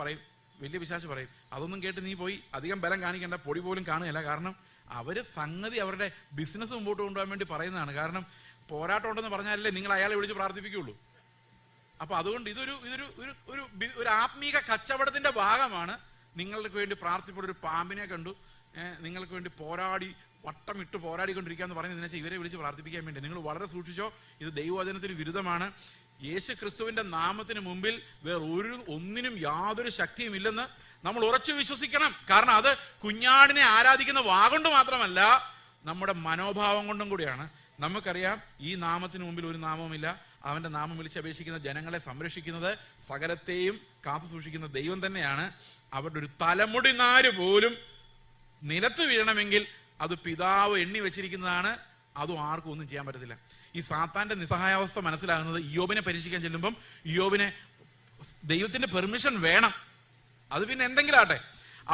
പറയും, വലിയ പിശാച് പറയും, അതൊന്നും കേട്ട് നീ പോയി അധികം ബലം കാണിക്കേണ്ട, പൊടി പോലും കാണുകയില്ല. കാരണം അവര് സംഗതി അവരുടെ ബിസിനസ് മുമ്പോട്ട് കൊണ്ടുപോകാൻ വേണ്ടി പറയുന്നതാണ്. കാരണം പോരാട്ടം ഉണ്ടെന്ന് പറഞ്ഞാലല്ലേ നിങ്ങൾ അയാളെ വിളിച്ച് പ്രാർത്ഥിപ്പിക്കുകയുള്ളൂ. അപ്പൊ അതുകൊണ്ട് ഒരു ആത്മീക കച്ചവടത്തിന്റെ ഭാഗമാണ്. നിങ്ങൾക്ക് വേണ്ടി പ്രാർത്ഥിപ്പോൾ ഒരു പാമ്പിനെ കണ്ടു, നിങ്ങൾക്ക് വേണ്ടി പോരാടി വട്ടമിട്ട് പോരാടിക്കൊണ്ടിരിക്കാന്ന് പറയുന്നതിനെ ഇവരെ വിളിച്ച് പ്രാർത്ഥിപ്പിക്കാൻ വേണ്ടി. നിങ്ങൾ വളരെ സൂക്ഷിച്ചോ, ഇത് ദൈവവചനത്തിന് വിരുദ്ധമാണ്. യേശു ക്രിസ്തുവിന്റെ നാമത്തിന് മുമ്പിൽ ഒന്നിനും യാതൊരു ശക്തിയും ഇല്ലെന്ന് നമ്മൾ ഉറച്ചു വിശ്വസിക്കണം. കാരണം അത് കുഞ്ഞാടിനെ ആരാധിക്കുന്ന വാഗൊണ്ട് മാത്രമല്ല, നമ്മുടെ മനോഭാവം കൊണ്ടും കൂടിയാണ്. നമുക്കറിയാം ഈ നാമത്തിന് മുമ്പിൽ ഒരു നാമവുമില്ല. അവന്റെ നാമം വിളിച്ചപേക്ഷിക്കുന്ന ജനങ്ങളെ സംരക്ഷിക്കുന്നത്, സകലത്തെയും കാത്തു സൂക്ഷിക്കുന്ന ദൈവം തന്നെയാണ്. അവരുടെ ഒരു തലമുടി നാര് പോലും നിലത്ത് വീഴണമെങ്കിൽ അത് പിതാവ് എണ്ണി വെച്ചിരിക്കുന്നതാണ്. അതും ആർക്കും ഒന്നും ചെയ്യാൻ പറ്റത്തില്ല. ഈ സാത്താന്റെ നിസ്സഹായാവസ്ഥ മനസ്സിലാകുന്നത് ഇയ്യോബിനെ പരീക്ഷിക്കാൻ ചെല്ലുമ്പം ഇയ്യോബിനെ ദൈവത്തിന്റെ പെർമിഷൻ വേണം. അത് പിന്നെ എന്തെങ്കിലും ആട്ടെ.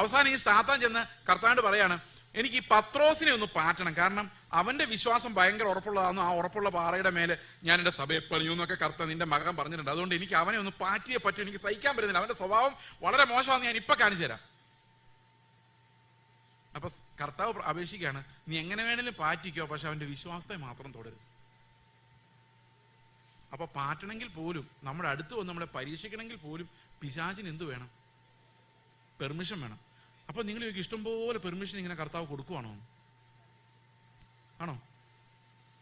അവസാനം ഈ സാത്താൻ ചെന്ന് കർത്താവിനോട് പറയാണ്, എനിക്ക് ഈ പത്രോസിനെ ഒന്ന് പാറ്റണം, കാരണം അവന്റെ വിശ്വാസം ഭയങ്കര ഉറപ്പുള്ളതാണെന്ന്, ആ ഉറപ്പുള്ള പാറയുടെ മേലെ ഞാൻ എന്റെ സഭയെ പണിയൂന്നൊക്കെ കർത്താവ് നിന്റെ മകൻ പറഞ്ഞിട്ടുണ്ട്. അതുകൊണ്ട് എനിക്ക് അവനെ ഒന്ന് പാറ്റിയേ പറ്റൂ, എനിക്ക് സഹിക്കാൻ പറ്റുന്നില്ല, അവന്റെ സ്വഭാവം വളരെ മോശമാണെന്ന് ഞാൻ ഇപ്പൊ കാണിച്ചു തരാം. അപ്പൊ കർത്താവ് അപേക്ഷിക്കുകയാണ്, നീ എങ്ങനെ വേണേലും പാറ്റിക്കോ, പക്ഷെ അവന്റെ വിശ്വാസത്തെ മാത്രം തുടരും. അപ്പൊ പാറ്റണമെങ്കിൽ പോലും, നമ്മുടെ അടുത്ത് വന്ന് നമ്മളെ പരീക്ഷിക്കണമെങ്കിൽ പോലും പിശാചിന് എന്ത് വേണം? പെർമിഷൻ വേണം. അപ്പൊ നിങ്ങൾ ഇഷ്ടംപോലെ പെർമിഷൻ ഇങ്ങനെ കർത്താവ് കൊടുക്കുവാണോ? ആണോ?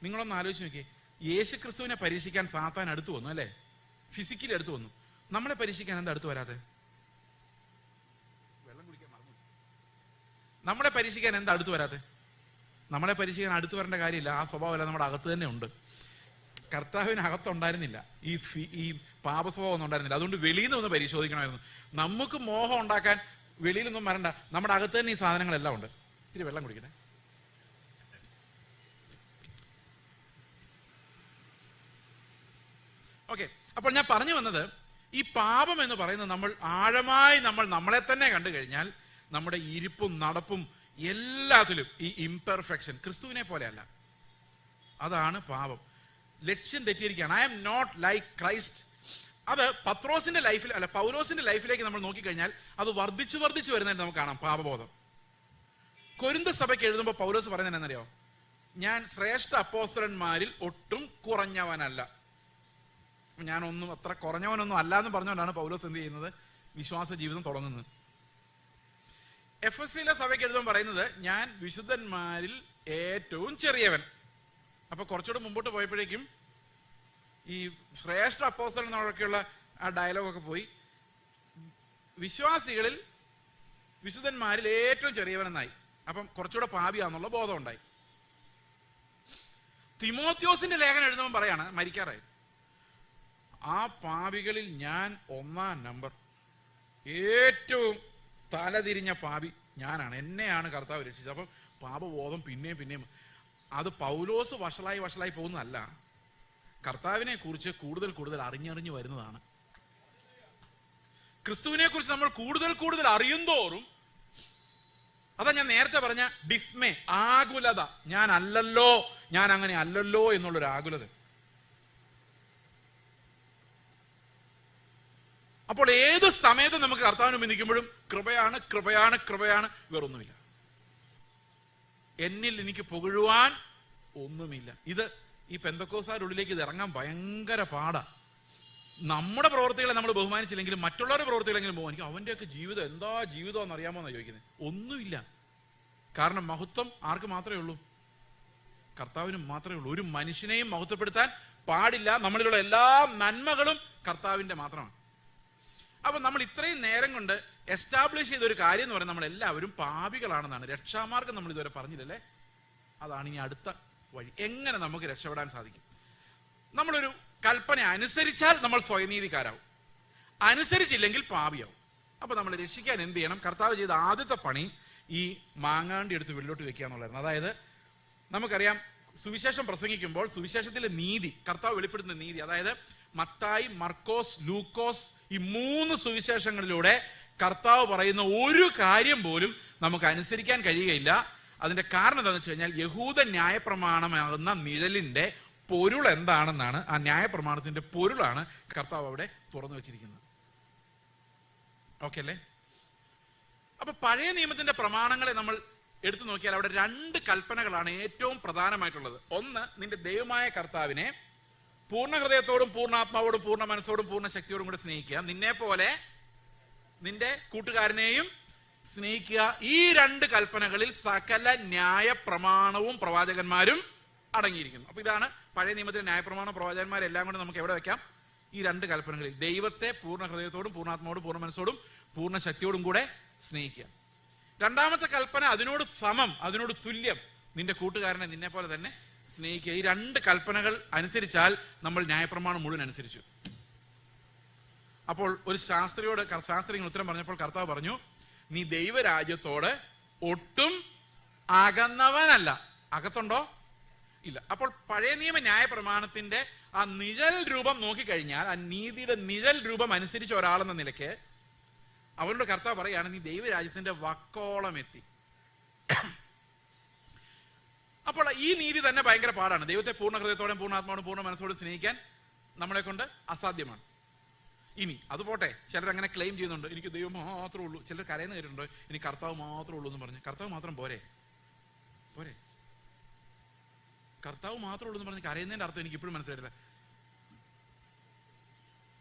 നിങ്ങളൊന്ന് ആലോചിച്ച് നോക്കിയേ. യേശു ക്രിസ്തുവിനെ പരീക്ഷിക്കാൻ സാത്താൻ അടുത്ത് വന്നു, അല്ലെ? ഫിസിക്കലി അടുത്ത് വന്നു. നമ്മളെ പരീക്ഷിക്കാൻ എന്താ അടുത്ത് വരാതെ? നമ്മളെ പരീക്ഷിക്കാൻ എന്താ അടുത്ത് വരാതെ? നമ്മളെ പരീക്ഷിക്കാൻ അടുത്ത് വരേണ്ട കാര്യമില്ല. ആ സ്വഭാവമല്ല നമ്മുടെ അകത്ത് തന്നെ ഉണ്ട്. കർത്താവിന് അകത്തുണ്ടായിരുന്നില്ല ഈ പാപസ്വഭാവം ഒന്നും ഉണ്ടായിരുന്നില്ല. അതുകൊണ്ട് വെളിയിൽ നിന്ന് ഒന്ന് പരിശോധിക്കണമായിരുന്നു. നമുക്ക് മോഹം ഉണ്ടാക്കാൻ വെളിയിലൊന്നും വരണ്ട, നമ്മുടെ അകത്ത് തന്നെ ഈ സാധനങ്ങളെല്ലാം ഉണ്ട്. ഇത്തിരി വെള്ളം കുടിക്കട്ടെ. ഓക്കെ, അപ്പോൾ ഞാൻ പറഞ്ഞു വന്നത്, ഈ പാപം എന്ന് പറയുന്നത് നമ്മൾ ആഴമായി നമ്മളെ തന്നെ കണ്ടു കഴിഞ്ഞാൽ നമ്മുടെ ഇരിപ്പും നടപ്പും എല്ലാത്തിലും ഈ ഇംപെർഫെക്ഷൻ ക്രിസ്തുവിനെ പോലെയല്ല. അതാണ് പാപം. ലക്ഷ്യം തെറ്റിയിരിക്കുകയാണ്. I am not like Christ. അത് പത്രോസിന്റെ ലൈഫിൽ അല്ല, പൗലോസിന്റെ ലൈഫിലേക്ക് നമ്മൾ നോക്കിക്കഴിഞ്ഞാൽ അത് വർദ്ധിച്ചു വരുന്നതായിട്ട് നമുക്ക് കാണാം പാപബോധം. കൊരിന്ത സഭയ്ക്ക് എഴുതുമ്പോൾ പൗലോസ് പറയുന്നത് എന്നറിയോ? ഞാൻ ശ്രേഷ്ഠ അപ്പോസ്തലന്മാരിൽ ഒട്ടും കുറഞ്ഞവനല്ല. ഞാനൊന്നും അത്ര കുറഞ്ഞവനൊന്നും അല്ല എന്ന് പറഞ്ഞുകൊണ്ടാണ് പൗലോസ് എന്ത് ചെയ്യുന്നത്? വിശ്വാസ ജീവിതം തുടങ്ങുന്നത്. എഫെസ്യയിലെ സഭയ്ക്ക് എഴുതുമ്പോൾ പറയുന്നത്, ഞാൻ വിശുദ്ധന്മാരിൽ ഏറ്റവും ചെറിയവൻ. അപ്പൊ കുറച്ചുകൂടെ മുമ്പോട്ട് പോയപ്പോഴേക്കും ഈ ശ്രേഷ്ഠ അപ്പോസ്തലൻ എന്നൊക്കെയുള്ള ആ ഡയലോഗൊക്കെ പോയി, വിശ്വാസികളിൽ വിശുദ്ധന്മാരിൽ ഏറ്റവും ചെറിയവനെന്നായി. അപ്പം കുറച്ചുകൂടെ പാപിയാന്നുള്ള ബോധം ഉണ്ടായി. തിമോത്തിയോസിന്റെ ലേഖനം എഴുതുമ്പോൾ പറയാണ്, മരിക്കാറായി, ആ പാപികളിൽ ഞാൻ 1-ാം നമ്പർ, ഏറ്റവും തലതിരിഞ്ഞ പാപി ഞാനാണ്, എന്നെയാണ് കർത്താവ് രക്ഷിച്ചത്. അപ്പം പാപബോധം പിന്നെയും അത് പൗലോസ് വഷളായി പോകുന്നതല്ല, കർത്താവിനെ കുറിച്ച് കൂടുതൽ അറിഞ്ഞറിഞ്ഞു വരുന്നതാണ്. ക്രിസ്തുവിനെ കുറിച്ച് നമ്മൾ കൂടുതൽ അറിയുന്തോറും, അതാ ഞാൻ നേരത്തെ പറഞ്ഞ ഡിസ്മേ, ആകുലത, ഞാൻ അങ്ങനെ അല്ലല്ലോ എന്നുള്ളൊരു ആകുലത. അപ്പോൾ ഏത് സമയത്തും നമുക്ക് കർത്താവിന് മുമ്പിൽ നിൽക്കുമ്പോഴും കൃപയാണ്, വേറൊന്നുമില്ല, എന്നിൽ എനിക്ക് പുകഴുവാൻ ഒന്നുമില്ല. ഇത് ഈ പെന്തക്കോസ്താരുള്ളിലേക്ക് ഇത് ഇറങ്ങാൻ ഭയങ്കര പാടാ. നമ്മുടെ പ്രവർത്തികളെ നമ്മൾ ബഹുമാനിച്ചില്ലെങ്കിലും മറ്റുള്ളവരുടെ പ്രവർത്തികളെങ്കിലും ബഹുമാനിക്കും. അവന്റെയൊക്കെ ജീവിതം എന്താ ജീവിതം എന്നറിയാമോ എന്നാ ചോദിക്കുന്നത്. ഒന്നുമില്ല. കാരണം മഹത്വം ആർക്ക് മാത്രമേ ഉള്ളൂ? കർത്താവിനും മാത്രമേ ഉള്ളൂ. ഒരു മനുഷ്യനെയും മഹത്വപ്പെടുത്താൻ പാടില്ല. നമ്മളിലുള്ള എല്ലാ നന്മകളും കർത്താവിന്റെ മാത്രമാണ്. അപ്പൊ നമ്മൾ ഇത്രയും നേരം കൊണ്ട് എസ്റ്റാബ്ലിഷ് ചെയ്ത ഒരു കാര്യം എന്ന് പറയുന്നത്, നമ്മൾ എല്ലാവരും പാപികളാണെന്നാണ്. രക്ഷാമാർഗം നമ്മൾ ഇതുവരെ പറഞ്ഞില്ലല്ലേ? അതാണ് ഇനി അടുത്ത വഴി. എങ്ങനെ നമുക്ക് രക്ഷപ്പെടാൻ സാധിക്കും? നമ്മളൊരു കൽപ്പന അനുസരിച്ചാൽ നമ്മൾ സ്വയനീതിക്കാരാവും, അനുസരിച്ചില്ലെങ്കിൽ പാപിയാവും. അപ്പൊ നമ്മൾ രക്ഷിക്കാൻ എന്ത് ചെയ്യണം? കർത്താവ് ചെയ്ത ആദ്യത്തെ പണി ഈ മാങ്ങാണ്ടി എടുത്ത് വെള്ളോട്ട് വെക്കുക എന്നുള്ളതായിരുന്നു. അതായത് നമുക്കറിയാം, സുവിശേഷം പ്രസംഗിക്കുമ്പോൾ സുവിശേഷത്തിലെ നീതി, കർത്താവ് വെളിപ്പെടുത്തുന്ന നീതി, അതായത് മത്തായി, മർക്കോസ്, ലൂക്കോസ്, ഈ 3 സുവിശേഷങ്ങളിലൂടെ കർത്താവ് പറയുന്ന ഒരു കാര്യം പോലും നമുക്ക് അനുസരിക്കാൻ കഴിയുകയില്ല. അതിന്റെ കാരണം എന്താണെന്ന് വെച്ച് കഴിഞ്ഞാൽ, യഹൂദ ന്യായപ്രമാണമാകുന്ന നിഴലിന്റെ പൊരുൾ എന്താണെന്നാണ്, ആ ന്യായപ്രമാണത്തിന്റെ പൊരുളാണ് കർത്താവ് അവിടെ തുറന്നു വെച്ചിരിക്കുന്നത്. ഓക്കെ അല്ലേ? അപ്പൊ പഴയ നിയമത്തിന്റെ പ്രമാണങ്ങളെ നമ്മൾ എടുത്തു നോക്കിയാൽ അവിടെ 2 കൽപ്പനകളാണ് ഏറ്റവും പ്രധാനമായിട്ടുള്ളത്. ഒന്ന്, നിന്റെ ദൈവമായ കർത്താവിനെ പൂർണ്ണ ഹൃദയത്തോടും പൂർണ്ണാത്മാവോടും പൂർണ്ണ മനസ്സോടും പൂർണ്ണ ശക്തിയോടും കൂടെ സ്നേഹിക്കുക, നിന്നെ പോലെ നിന്റെ കൂട്ടുകാരനെയും സ്നേഹിക്കുക. ഈ 2 കൽപ്പനകളിൽ സകല ന്യായ പ്രമാണവും പ്രവാചകന്മാരും അടങ്ങിയിരിക്കുന്നു. അപ്പൊ ഇതാണ് പഴയ നിയമത്തിലെ ന്യായപ്രമാണ പ്രവാചകന്മാരെല്ലാം കൊണ്ട് നമുക്ക് എവിടെ വെക്കാം? ഈ 2 കൽപ്പനകളിൽ. ദൈവത്തെ പൂർണ്ണ ഹൃദയത്തോടും പൂർണ്ണാത്മാവോടും പൂർണ്ണ മനസ്സോടും പൂർണ്ണ ശക്തിയോടും കൂടെ സ്നേഹിക്കുക. രണ്ടാമത്തെ കൽപ്പന അതിനോട് സമം, അതിനോട് തുല്യം, നിന്റെ കൂട്ടുകാരനെ നിന്നെ പോലെ തന്നെ സ്നേഹിക്കുക. ഈ 2 കൽപ്പനകൾ അനുസരിച്ചാൽ നമ്മൾ ന്യായപ്രമാണം മുഴുവൻ അനുസരിച്ചു. അപ്പോൾ ഒരു ശാസ്ത്രിക്ക് ഉത്തരം പറഞ്ഞപ്പോൾ കർത്താവ് പറഞ്ഞു, നീ ദൈവരാജ്യത്തോട് ഒട്ടും അകന്നവനല്ല. അകത്തുണ്ടോ? ഇല്ല. അപ്പോൾ പഴയ നിയമ ന്യായപ്രമാണത്തിന്റെ ആ നിഴൽ രൂപം നോക്കിക്കഴിഞ്ഞാൽ, ആ നീതിയുടെ നിഴൽ രൂപം അനുസരിച്ച ഒരാളെന്ന നിലയ്ക്ക് അവനോട് കർത്താവ് പറയാണ്, നീ ദൈവരാജ്യത്തിന്റെ വക്കോളം എത്തി. അപ്പോൾ ഈ നീതി തന്നെ ഭയങ്കര പാടാണ്. ദൈവത്തെ പൂർണ്ണ ഹൃദയത്തോടെ പൂർണ്ണാത്മാവോടും പൂർണ്ണ മനസ്സോടും സ്നേഹിക്കാൻ നമ്മളെ കൊണ്ട് അസാധ്യമാണ്. ഇനി അത് പോട്ടെ, ചിലർ അങ്ങനെ ക്ലെയിം ചെയ്യുന്നുണ്ട്, എനിക്ക് ദൈവം മാത്രമേ ഉള്ളൂ. ചിലർ കരയുന്ന കേട്ടിട്ടുണ്ട്, എനിക്ക് കർത്താവ് മാത്രമേ ഉള്ളൂ എന്ന് പറഞ്ഞ്. കർത്താവ് മാത്രം പോരെ? കർത്താവ് മാത്രമേ ഉള്ളൂ എന്ന് പറഞ്ഞ് കരയുന്നതിന്റെ അർത്ഥം എനിക്ക് ഇപ്പോഴും മനസ്സിലായിട്ടില്ല.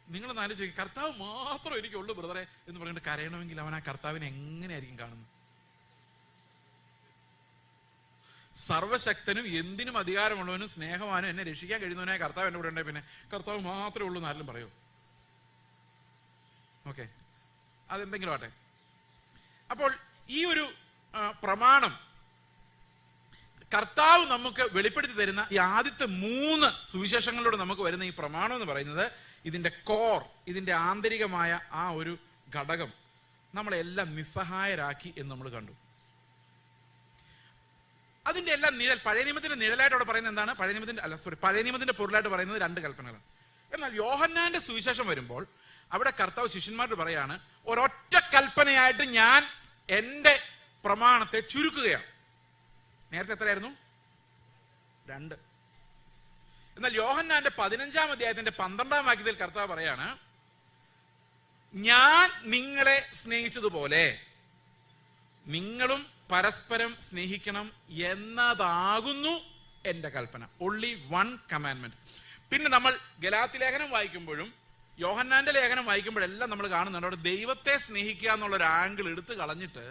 നിങ്ങളൊന്ന് ആലോചിച്ച്, കർത്താവ് മാത്രം എനിക്കുള്ളൂ ബ്രദറെ എന്ന് പറഞ്ഞിട്ട് കരയണമെങ്കിൽ അവൻ ആ കർത്താവിനെ എങ്ങനെയായിരിക്കും കാണുന്നത്? സർവശക്തനും എന്തിനും അധികാരമുള്ളവനും സ്നേഹവാനും എന്നെ രക്ഷിക്കാൻ കഴിയുന്നവനായ കർത്താവ് എന്റെ കൂടെ ഉണ്ടെ പിന്നെ കർത്താവ് മാത്രമേ ഉള്ളൂ എന്ന് ആരെങ്കിലും പറയോ? ഓക്കെ, അതെന്തെങ്കിലും ആട്ടെ. അപ്പോൾ ഈ ഒരു പ്രമാണം കർത്താവ് നമുക്ക് വെളിപ്പെടുത്തി തരുന്ന ഈ ആദ്യത്തെ 3 സുവിശേഷങ്ങളിലൂടെ നമുക്ക് വരുന്ന ഈ പ്രമാണം എന്ന് പറയുന്നത്, ഇതിന്റെ കോർ, ഇതിന്റെ ആന്തരികമായ ആ ഒരു ഘടകം നമ്മളെല്ലാം നിസ്സഹായരാക്കി എന്ന് നമ്മൾ കണ്ടു. അതിന്റെ എല്ലാം നിഴൽ, പഴയ നിയമത്തിന്റെ നിഴലായിട്ട് അവിടെ പറയുന്നത് എന്താണ്? പഴയ നിയമത്തിന്റെ പൊരുളായിട്ട് പറയുന്നത് 2 കൽപ്പനകളാണ്. എന്നാൽ യോഹന്നാന്റെ സുവിശേഷം വരുമ്പോൾ അവിടെ കർത്താവ് ശിഷ്യന്മാരോട് പറയാണ്, ഒരൊറ്റ കൽപ്പനയായിട്ട് ഞാൻ എന്റെ പ്രമാണത്തെ ചുരുക്കുകയാണ്. നേരത്തെ എത്രയായിരുന്നു? 2. എന്നാൽ യോഹന്നാന്റെ 15-ാം അധ്യായത്തിന്റെ 12-ാം വാക്യത്തിൽ കർത്താവ് പറയാണ്, ഞാൻ നിങ്ങളെ സ്നേഹിച്ചതുപോലെ നിങ്ങളും പരസ്പരം സ്നേഹിക്കണം എന്നതാകുന്നു എന്റെ കൽപ്പന. Only 1 commandment. പിന്നെ നമ്മൾ ഗലാത്യ ലേഖനം വായിക്കുമ്പോഴും യോഹന്നാന്റെ ലേഖനം വായിക്കുമ്പോഴെല്ലാം നമ്മൾ കാണുന്നുണ്ട് അവിടെ ദൈവത്തെ സ്നേഹിക്കുക എന്നുള്ള ഒരു ആംഗിൾ എടുത്തു കളഞ്ഞിട്ട്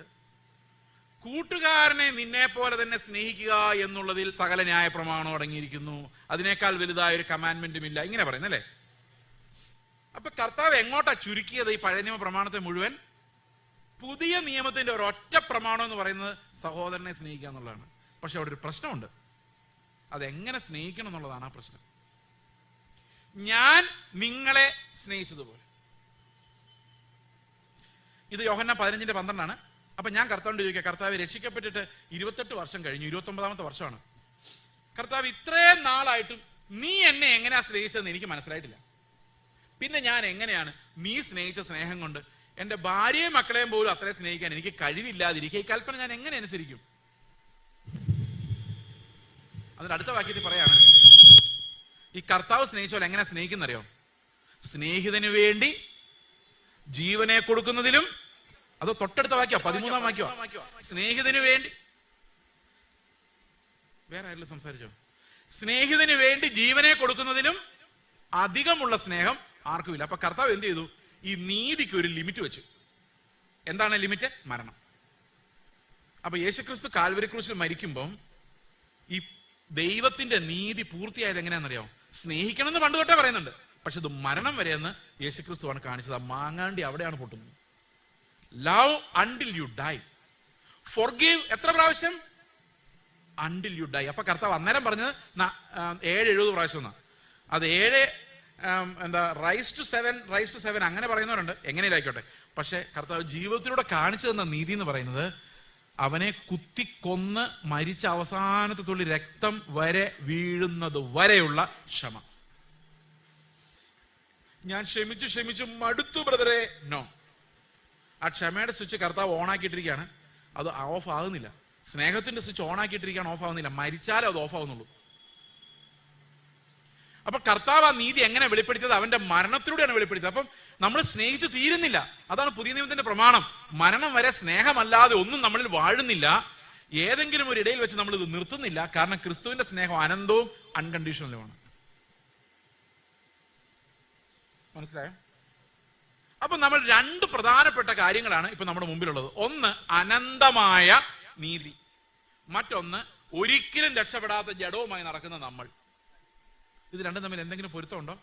കൂട്ടുകാരനെ നിന്നെ പോലെ തന്നെ സ്നേഹിക്കുക എന്നുള്ളതിൽ സകല ന്യായ പ്രമാണം അടങ്ങിയിരിക്കുന്നു, അതിനേക്കാൾ വലുതായ ഒരു കമാൻഡ്മെന്റും ഇല്ല, ഇങ്ങനെ പറയുന്നല്ലേ. അപ്പൊ കർത്താവ് എങ്ങോട്ടാ ചുരുക്കിയത് ഈ പഴയ നിയമ പ്രമാണത്തെ മുഴുവൻ? പുതിയ നിയമത്തിന്റെ ഒരൊറ്റ പ്രമാണം എന്ന് പറയുന്നത് സഹോദരനെ സ്നേഹിക്കുക എന്നുള്ളതാണ്. പക്ഷെ അവിടെ ഒരു പ്രശ്നമുണ്ട്. അതെങ്ങനെ സ്നേഹിക്കണം എന്നുള്ളതാണ് ആ പ്രശ്നം. ഞാൻ നിങ്ങളെ സ്നേഹിച്ചതുപോലെ. ഇത് യോഹന്നാൻ 15:12 അപ്പൊ ഞാൻ കർത്താവിനോട് ചോദിക്കുക, കർത്താവ് രക്ഷിക്കപ്പെട്ടിട്ട് 28 വർഷം കഴിഞ്ഞു, 29ാമത്തെ വർഷമാണ്. കർത്താവ് ഇത്രയും നാളായിട്ടും നീ എന്നെ എങ്ങനെയാ സ്നേഹിച്ചതെന്ന് എനിക്ക് മനസ്സിലായിട്ടില്ല. പിന്നെ ഞാൻ എങ്ങനെയാണ് നീ സ്നേഹിച്ച സ്നേഹം കൊണ്ട് എന്റെ ഭാര്യയും മക്കളെയും പോലും അത്രയും സ്നേഹിക്കാൻ എനിക്ക് കഴിവില്ലാതിരിക്കുക? ഈ കൽപ്പന ഞാൻ എങ്ങനെ അനുസരിക്കും? അതിന്റെ അടുത്ത വാക്യത്തിൽ പറയാണ്, ഈ കർത്താവ് സ്നേഹിച്ചോലെ എങ്ങനെ സ്നേഹിക്കുന്നറിയോ? സ്നേഹിതന് വേണ്ടി ജീവനെ കൊടുക്കുന്നതിലും. അതോ തൊട്ടടുത്ത വാക്യോ 13ാം വാക്യോ? സ്നേഹിതന് വേണ്ടി. വേറെ ആരെങ്കിലും സംസാരിച്ചോ? സ്നേഹിതന് വേണ്ടി ജീവനെ കൊടുക്കുന്നതിലും അധികമുള്ള സ്നേഹം ആർക്കുമില്ല. അപ്പൊ കർത്താവ് എന്ത് ചെയ്തു? ഈ നീതിക്ക് ഒരു ലിമിറ്റ് വെച്ചു. എന്താണ് ലിമിറ്റ്? മരണം. അപ്പൊ യേശുക്രിസ്തു കാൽവരി ക്രൂശിൽ മരിക്കുമ്പം ഈ ദൈവത്തിന്റെ നീതി പൂർത്തിയായത് എങ്ങനെയാണെന്നറിയാമോ? സ്നേഹിക്കണം എന്ന് പണ്ട് തൊട്ടേ പറയുന്നുണ്ട്, പക്ഷെ ഇത് മരണം വരെയെന്ന് യേശുക്രിസ്തുവാണ് കാണിച്ചത്. ആ മാങ്ങാണ്ടി അവിടെയാണ് പൊട്ടുന്നത്. Love until you die, forgive എത്ര പ്രാവശ്യം? Until you die. അപ്പൊ കർത്താവ് അന്നേരം പറഞ്ഞത് 770 പ്രാവശ്യം എന്നാ. അത് 7 റൈസ് ടു 7 അങ്ങനെ പറയുന്നവരുണ്ട്, എങ്ങനെയായിക്കോട്ടെ. പക്ഷെ കർത്താവ് ജീവിതത്തിലൂടെ കാണിച്ചു തന്ന നീതി എന്ന് പറയുന്നത് അവനെ കുത്തിക്കൊന്ന് മരിച്ച അവസാനത്തെ തുള്ളി രക്തം വരെ വീഴുന്നത് വരെയുള്ള ക്ഷമ. ഞാൻ ക്ഷമിച്ചു മടുത്തു ബ്രദറെ, നോ. ആ ക്ഷമയുടെ സ്വിച്ച് കർത്താവ് ഓണാക്കിയിട്ടിരിക്കുകയാണ്, അത് ഓഫ് ആകുന്നില്ല. സ്നേഹത്തിന്റെ സ്വിച്ച് ഓണാക്കിയിട്ടിരിക്കുകയാണ്, ഓഫ് ആകുന്നില്ല. മരിച്ചാലേ അത് ഓഫ് ആകുന്നുള്ളൂ. അപ്പൊ കർത്താവ് ആ നീതി എങ്ങനെ വെളിപ്പെടുത്തിയത്? അവന്റെ മരണത്തിലൂടെയാണ് വെളിപ്പെടുത്തിയത്. അപ്പം നമ്മൾ സ്നേഹിച്ച് തീരുന്നില്ല. അതാണ് പുതിയ നിയമത്തിന്റെ പ്രമാണം. മരണം വരെ സ്നേഹമല്ലാതെ ഒന്നും നമ്മളിൽ വാഴുന്നില്ല. ഏതെങ്കിലും ഒരു ഇടയിൽ വെച്ച് നമ്മൾ ഇത് നിർത്തുന്നില്ല. കാരണം ക്രിസ്തുവിന്റെ സ്നേഹം അനന്തവും അൺകണ്ടീഷണലുമാണ്. മനസ്സിലായോ? അപ്പൊ നമ്മൾ 2 പ്രധാനപ്പെട്ട കാര്യങ്ങളാണ് ഇപ്പൊ നമ്മുടെ മുമ്പിലുള്ളത്. ഒന്ന് അനന്തമായ നീതി, മറ്റൊന്ന് ഒരിക്കലും രക്ഷപ്പെടാത്ത ജഡവുമായി നടക്കുന്ന നമ്മൾ. ഇത് രണ്ടും തമ്മിൽ എന്തെങ്കിലും പൊരുത്തമുണ്ടോ?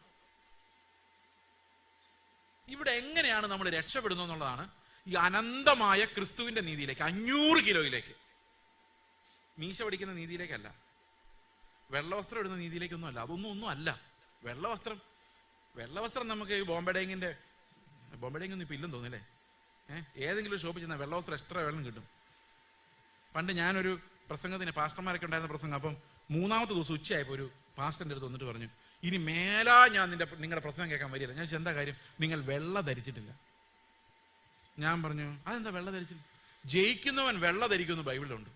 ഇവിടെ എങ്ങനെയാണ് നമ്മൾ രക്ഷപ്പെടുന്നത് എന്നുള്ളതാണ് ഈ അനന്തമായ ക്രിസ്തുവിന്റെ നീതിയിലേക്ക്, 500 കിലോയിലേക്ക്. മീശ പഠിക്കുന്ന നീതിയിലേക്കല്ല, വെള്ളവസ്ത്രം ഇടുന്ന നീതിയിലേക്കൊന്നും അല്ല. ഒന്നും അല്ല. വെള്ളവസ്ത്രം നമുക്ക് ഈ ബോംബെ ഡേങ്ങിന്റെ ഒന്നും ഇപ്പൊ ഇല്ലെന്ന് തോന്നില്ലേ? ഏതെങ്കിലും ഷോപ്പിൽ ചെന്നാൽ വെള്ളവസ്ത്രം എക്സ്ട്രാ വെള്ളം കിട്ടും. പണ്ട് ഞാനൊരു പ്രസംഗത്തിന്, പാസ്റ്റർമാരൊക്കെ ഉണ്ടായിരുന്ന പ്രസംഗം, അപ്പം 3ാമത്തെ ദിവസം ഉച്ചയായപ്പോൾ ഒരു പാസ്റ്ററിന്റെ അടുത്ത് വന്നിട്ട് പറഞ്ഞു, ഇനി മേലാ ഞാൻ നിങ്ങളുടെ പ്രസംഗം കേൾക്കാൻ വരില്ല. ഞാൻ എന്താ കാര്യം? നിങ്ങൾ വെള്ള ധരിച്ചിട്ടില്ല. ഞാൻ പറഞ്ഞു, അതെന്താ വെള്ള ധരിച്ചില്ല? ജയിക്കുന്നവൻ വെള്ള ധരിക്കുന്നു ബൈബിളിലുണ്ട്.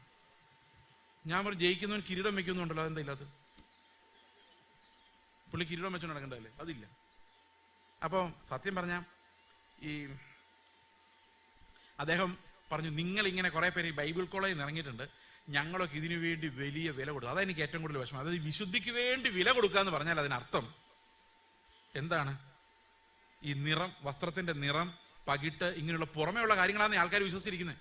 ഞാൻ പറഞ്ഞു, ജയിക്കുന്നവൻ കിരീടം വെക്കുന്നുണ്ടല്ലോ, അതെന്താ ഇല്ലാത്തത്? പുള്ളി കിരീടം വെച്ചോണ്ട് നടക്കണ്ടല്ലേ? അതില്ല. അപ്പോൾ സത്യം പറഞ്ഞ ഈ അദ്ദേഹം പറഞ്ഞു, നിങ്ങൾ ഇങ്ങനെ കുറെ പേര് ഈ ബൈബിൾ കോളേജിൽ നിന്ന് ഇറങ്ങിയിട്ടുണ്ട്, ഞങ്ങളൊക്കെ ഇതിനു വേണ്ടി വലിയ വില കൊടുത്തു. അതാണ് എനിക്ക് ഏറ്റവും കൂടുതൽ വിഷമം. അതായത് വിശുദ്ധിക്ക് വേണ്ടി വില കൊടുക്കുക എന്ന് പറഞ്ഞാൽ അതിനർത്ഥം എന്താണ്? ഈ നിറം, വസ്ത്രത്തിന്റെ നിറം, പകിട്ട്, ഇങ്ങനെയുള്ള പുറമേയുള്ള കാര്യങ്ങളാണ് ആൾക്കാർ വിശ്വസിച്ചിരിക്കുന്നത്.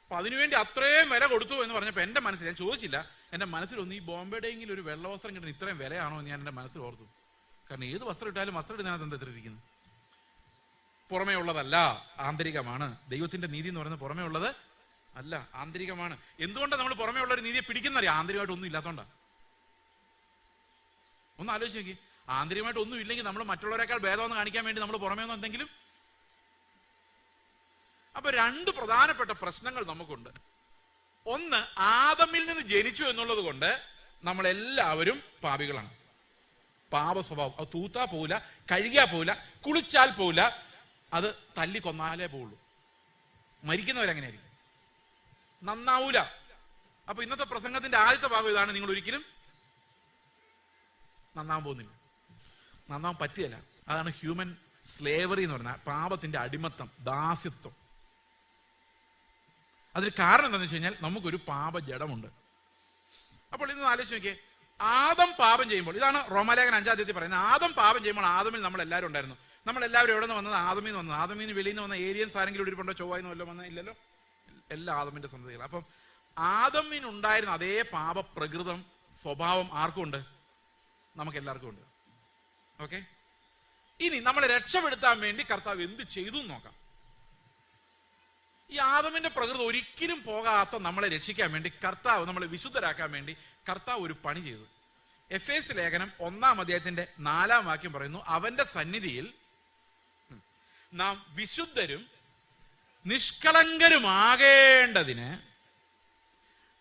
അപ്പൊ അതിനുവേണ്ടി അത്രയും വില കൊടുത്തു എന്ന് പറഞ്ഞപ്പോൾ എന്റെ മനസ്സിൽ, ഞാൻ ചോദിച്ചില്ല, എന്റെ മനസ്സിലൊന്ന്, ഈ ബോംബെ ഡേയിൽ ഒരു വെള്ള വസ്ത്രം കിട്ടുന്ന ഇത്രയും വിലയാണോ എന്ന് ഞാൻ എന്റെ മനസ്സിൽ ഓർത്തു. കാരണം ഏത് വസ്ത്രം ഇട്ടാലും വസ്ത്രം ഇടുന്നതിനകത്ത് എന്താ ഇട്ടിരിക്കുന്നത്? പുറമേ ഉള്ളതല്ല, ആന്തരികമാണ്. ദൈവത്തിന്റെ നീതി എന്ന് പറയുന്നത് പുറമേ ഉള്ളത് അല്ല, ആന്തരികമാണ്. എന്തുകൊണ്ടാണ് നമ്മൾ പുറമേ ഉള്ള ഒരു നീതിയെ പിടിക്കുന്നറിയാം? ആന്തരികമായിട്ട് ഒന്നും ഇല്ലാത്തതുകൊണ്ടാണ്. ഒന്ന് ആലോചിച്ച് നോക്കി, ആന്തരികമായിട്ട് ഒന്നും ഇല്ലെങ്കിൽ നമ്മൾ മറ്റുള്ളവരെക്കാൾ ഭേദമെന്ന് കാണിക്കാൻ വേണ്ടി നമ്മൾ പുറമേ ഒന്നും എന്തെങ്കിലും. അപ്പൊ 2 പ്രധാനപ്പെട്ട പ്രശ്നങ്ങൾ നമുക്കുണ്ട്. ഒന്ന്, ആദമിൽ നിന്ന് ജനിച്ചു എന്നുള്ളത് കൊണ്ട് നമ്മളെല്ലാവരും പാപികളാണ്. പാപ സ്വഭാവം. അത് തൂത്താ പോവില്ല, കഴുകിയാ പോവില്ല, കുളിച്ചാൽ പോവില്ല, അത് തല്ലി കൊന്നാലേ പോവുള്ളൂ. മരിക്കുന്നവരെങ്ങനെയായിരിക്കും? നന്നാവൂല. അപ്പൊ ഇന്നത്തെ പ്രസംഗത്തിന്റെ ആദ്യത്തെ ഭാഗം ഇതാണ്, നിങ്ങൾ ഒരിക്കലും നന്നാവാൻ പോകുന്നില്ല, നന്നാവാൻ പറ്റിയല്ല. അതാണ് ഹ്യൂമൻ സ്ലേവറി എന്ന് പറഞ്ഞാൽ പാപത്തിന്റെ അടിമത്തം, ദാസ്യത്വം. അതിന് കാരണം എന്താണെന്ന് വെച്ച് കഴിഞ്ഞാൽ നമുക്കൊരു പാപ ജഡമുണ്ട്. അപ്പോൾ ഇന്ന് ആലോചിച്ച് നോക്കിയേ, ആദം പാപം ചെയ്യുമ്പോൾ, ഇതാണ് റോമാലേഖനം 5-ാം അധ്യായത്തിൽ പറയുന്നത്, ആദം പാപം ചെയ്യുമ്പോൾ ആദമിൽ നമ്മൾ എല്ലാവരും ഉണ്ടായിരുന്നു. നമ്മളെല്ലാവരും എവിടെ നിന്ന് വന്നത്? ആദമിൽ നിന്ന് വന്നത്. ആദമിന് വെളിയിൽ നിന്ന് വന്ന ഏലിയൻസ് ആരെങ്കിലും ഇരിപ്പുണ്ടോ? ചൊവ്വായി വല്ലതും വന്ന? ഇല്ലല്ലോ. എല്ലാ ആദമിന്റെ സന്തതികൾ. അപ്പം ആദമിനുണ്ടായിരുന്ന അതേ പാപ പ്രകൃതം സ്വഭാവം ആർക്കും ഉണ്ട്? നമുക്ക് എല്ലാവർക്കും ഉണ്ട്. ഓക്കെ, ഇനി നമ്മളെ രക്ഷപ്പെടുത്താൻ വേണ്ടി കർത്താവ് എന്ത് ചെയ്തു നോക്കാം. ഈ ആദമിന്റെ പ്രകൃതം ഒരിക്കലും പോകാത്ത നമ്മളെ രക്ഷിക്കാൻ വേണ്ടി കർത്താവ്, നമ്മളെ വിശുദ്ധരാക്കാൻ വേണ്ടി കർത്താവ് ഒരു പണി ചെയ്തു. എഫേസ്യ ലേഖനം 1-ാം അധ്യായത്തിന്റെ 4-ാം വാക്യം പറയുന്നു, അവന്റെ സന്നിധിയിൽ നാം വിശുദ്ധരും നിഷ്കളങ്കരുമാകേണ്ടതിന്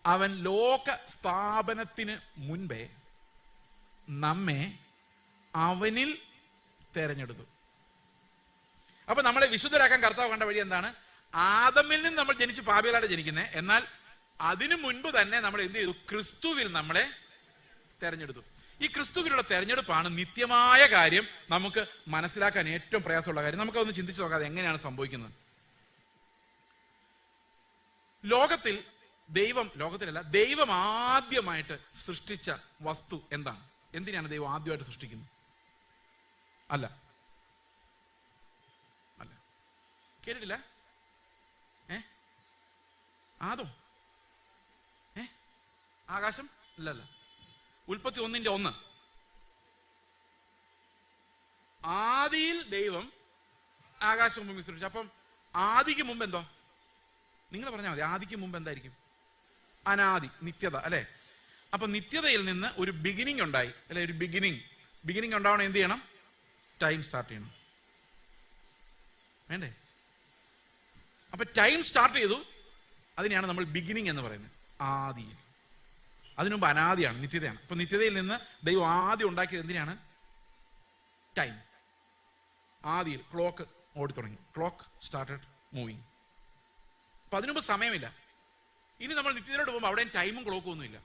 അവൻ ലോക സ്ഥാപനത്തിന് മുൻപേ നമ്മെ അവനിൽ തെരഞ്ഞെടുത്തു. അപ്പൊ നമ്മളെ വിശുദ്ധരാക്കാൻ കർത്താവ് കണ്ട വഴി എന്താണ്? ആദമിൽ നിന്ന് നമ്മൾ ജനിച്ച് പാപികളായിട്ട് ജനിക്കുന്നത്. എന്നാൽ അതിനു മുൻപ് തന്നെ നമ്മൾ എന്ത് ചെയ്തു? ക്രിസ്തുവിൽ നമ്മളെ തെരഞ്ഞെടുത്തു. ഈ ക്രിസ്തുവിലുള്ള തെരഞ്ഞെടുപ്പാണ് നിത്യമായ കാര്യം. നമുക്ക് മനസ്സിലാക്കാൻ ഏറ്റവും പ്രയാസമുള്ള കാര്യം. നമുക്കതൊന്ന് ചിന്തിച്ചു നോക്കാതെ എങ്ങനെയാണ് സംഭവിക്കുന്നത്? ദൈവം ആദ്യമായിട്ട് സൃഷ്ടിച്ച വസ്തു എന്താണ്? എന്തിനാണ് ദൈവം ആദ്യമായിട്ട് സൃഷ്ടിക്കുന്നത്? അല്ല, കേട്ടിട്ടില്ല? ആദം? ആകാശം? അല്ലല്ല. ഉൽപ്പത്തി 1:1. ആദിയിൽ ദൈവം ആകാശവും ഭൂമി സൃഷ്ടിച്ചു. അപ്പം ആദിക്ക് മുമ്പ് എന്തോ? നിങ്ങൾ പറഞ്ഞാൽ മതി. ആദിക്ക് മുമ്പ് എന്തായിരിക്കും? അനാദി, നിത്യത, അല്ലെ? അപ്പൊ നിത്യതയിൽ നിന്ന് ഒരു ബിഗിനിങ് ഉണ്ടായി, അല്ലെ? ഒരു ബിഗിനിങ് ഉണ്ടാവണം. എന്ത് ചെയ്യണം? ടൈം സ്റ്റാർട്ട് ചെയ്യണം, വേണ്ടേ? അപ്പൊ ടൈം സ്റ്റാർട്ട് ചെയ്തു. അതിനെയാണ് നമ്മൾ ബിഗിനിങ് എന്ന് പറയുന്നത്, ആദിയിൽ. അതിനുമുമ്പ് അനാദിയാണ്, നിത്യതയാണ്. അപ്പൊ നിത്യതയിൽ നിന്ന് ദൈവം ആദ്യം ഉണ്ടാക്കിയത് എന്തിനാണ്? ടൈം. ആദിയിൽ ക്ലോക്ക് ഓടി തുടങ്ങി. Clock started moving. അപ്പൊ അതിനുമുമ്പ് സമയമില്ല. ഇനി നമ്മൾ നിത്യതയിലോട്ട് പോകുമ്പോൾ അവിടെ ടൈമും ക്ലോക്കും ഒന്നുമില്ല.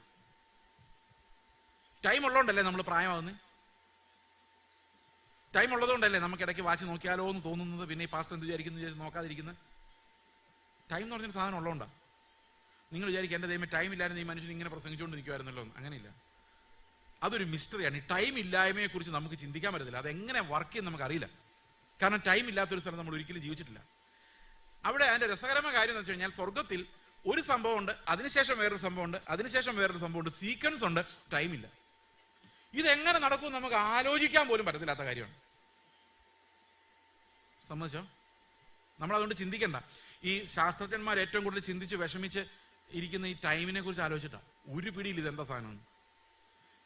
ടൈം ഉള്ളതുകൊണ്ടല്ലേ നമ്മൾ പ്രായമാകുന്നത്? ടൈം ഉള്ളതുകൊണ്ടല്ലേ നമുക്ക് ഇടയ്ക്ക് വാച്ച് നോക്കിയാലോ എന്ന് തോന്നുന്നത്? പിന്നെ ഈ പാസ്റ്റർ എന്ത് വിചാരിക്കുന്നു നോക്കാതിരിക്കുന്നത്? ടൈം എന്ന് പറഞ്ഞൊരു സാധനം ഉള്ളതുകൊണ്ടാണ്. നിങ്ങൾ വിചാരിക്കുക എൻ്റെ ദൈവം ടൈം ഇല്ലായിരുന്നു ഈ മനുഷ്യൻ ഇങ്ങനെ പ്രസംഗിച്ചുകൊണ്ട് നിൽക്കുമായിരുന്നല്ലോ. അങ്ങനെയില്ല. അതൊരു മിസ്റ്ററിയാണ്. ഈ ടൈം ഇല്ലായ്മയെ കുറിച്ച് നമുക്ക് ചിന്തിക്കാൻ പറ്റത്തില്ല. അതെങ്ങനെ വർക്ക് ചെയ്യുന്ന നമുക്കറിയില്ല. കാരണം ടൈം ഇല്ലാത്തൊരു സ്ഥലം നമ്മൾ ഒരിക്കലും ജീവിച്ചിട്ടില്ല. അവിടെ അതിന്റെ രസകരമായ കാര്യം എന്ന് വെച്ച് കഴിഞ്ഞാൽ, സ്വർഗത്തിൽ ഒരു സംഭവം ഉണ്ട്, അതിനുശേഷം വേറൊരു സംഭവം ഉണ്ട്, അതിനുശേഷം വേറൊരു സംഭവം ഉണ്ട്. സീക്വൻസ് ഉണ്ട്, ടൈമില്ല. ഇതെങ്ങനെ നടക്കും നമുക്ക് ആലോചിക്കാൻ പോലും പറ്റത്തില്ലാത്ത കാര്യമാണ്. സമ്മതിച്ചോ? നമ്മളതുകൊണ്ട് ചിന്തിക്കണ്ട. ഈ ശാസ്ത്രജ്ഞന്മാർ ഏറ്റവും കൂടുതൽ ചിന്തിച്ച് വിഷമിച്ച് ഇരിക്കുന്ന ഈ ടൈമിനെ കുറിച്ച് ആലോചിച്ചിട്ടാ. ഒരു പിടിയിൽ ഇതെന്താ സാധനമാണ്.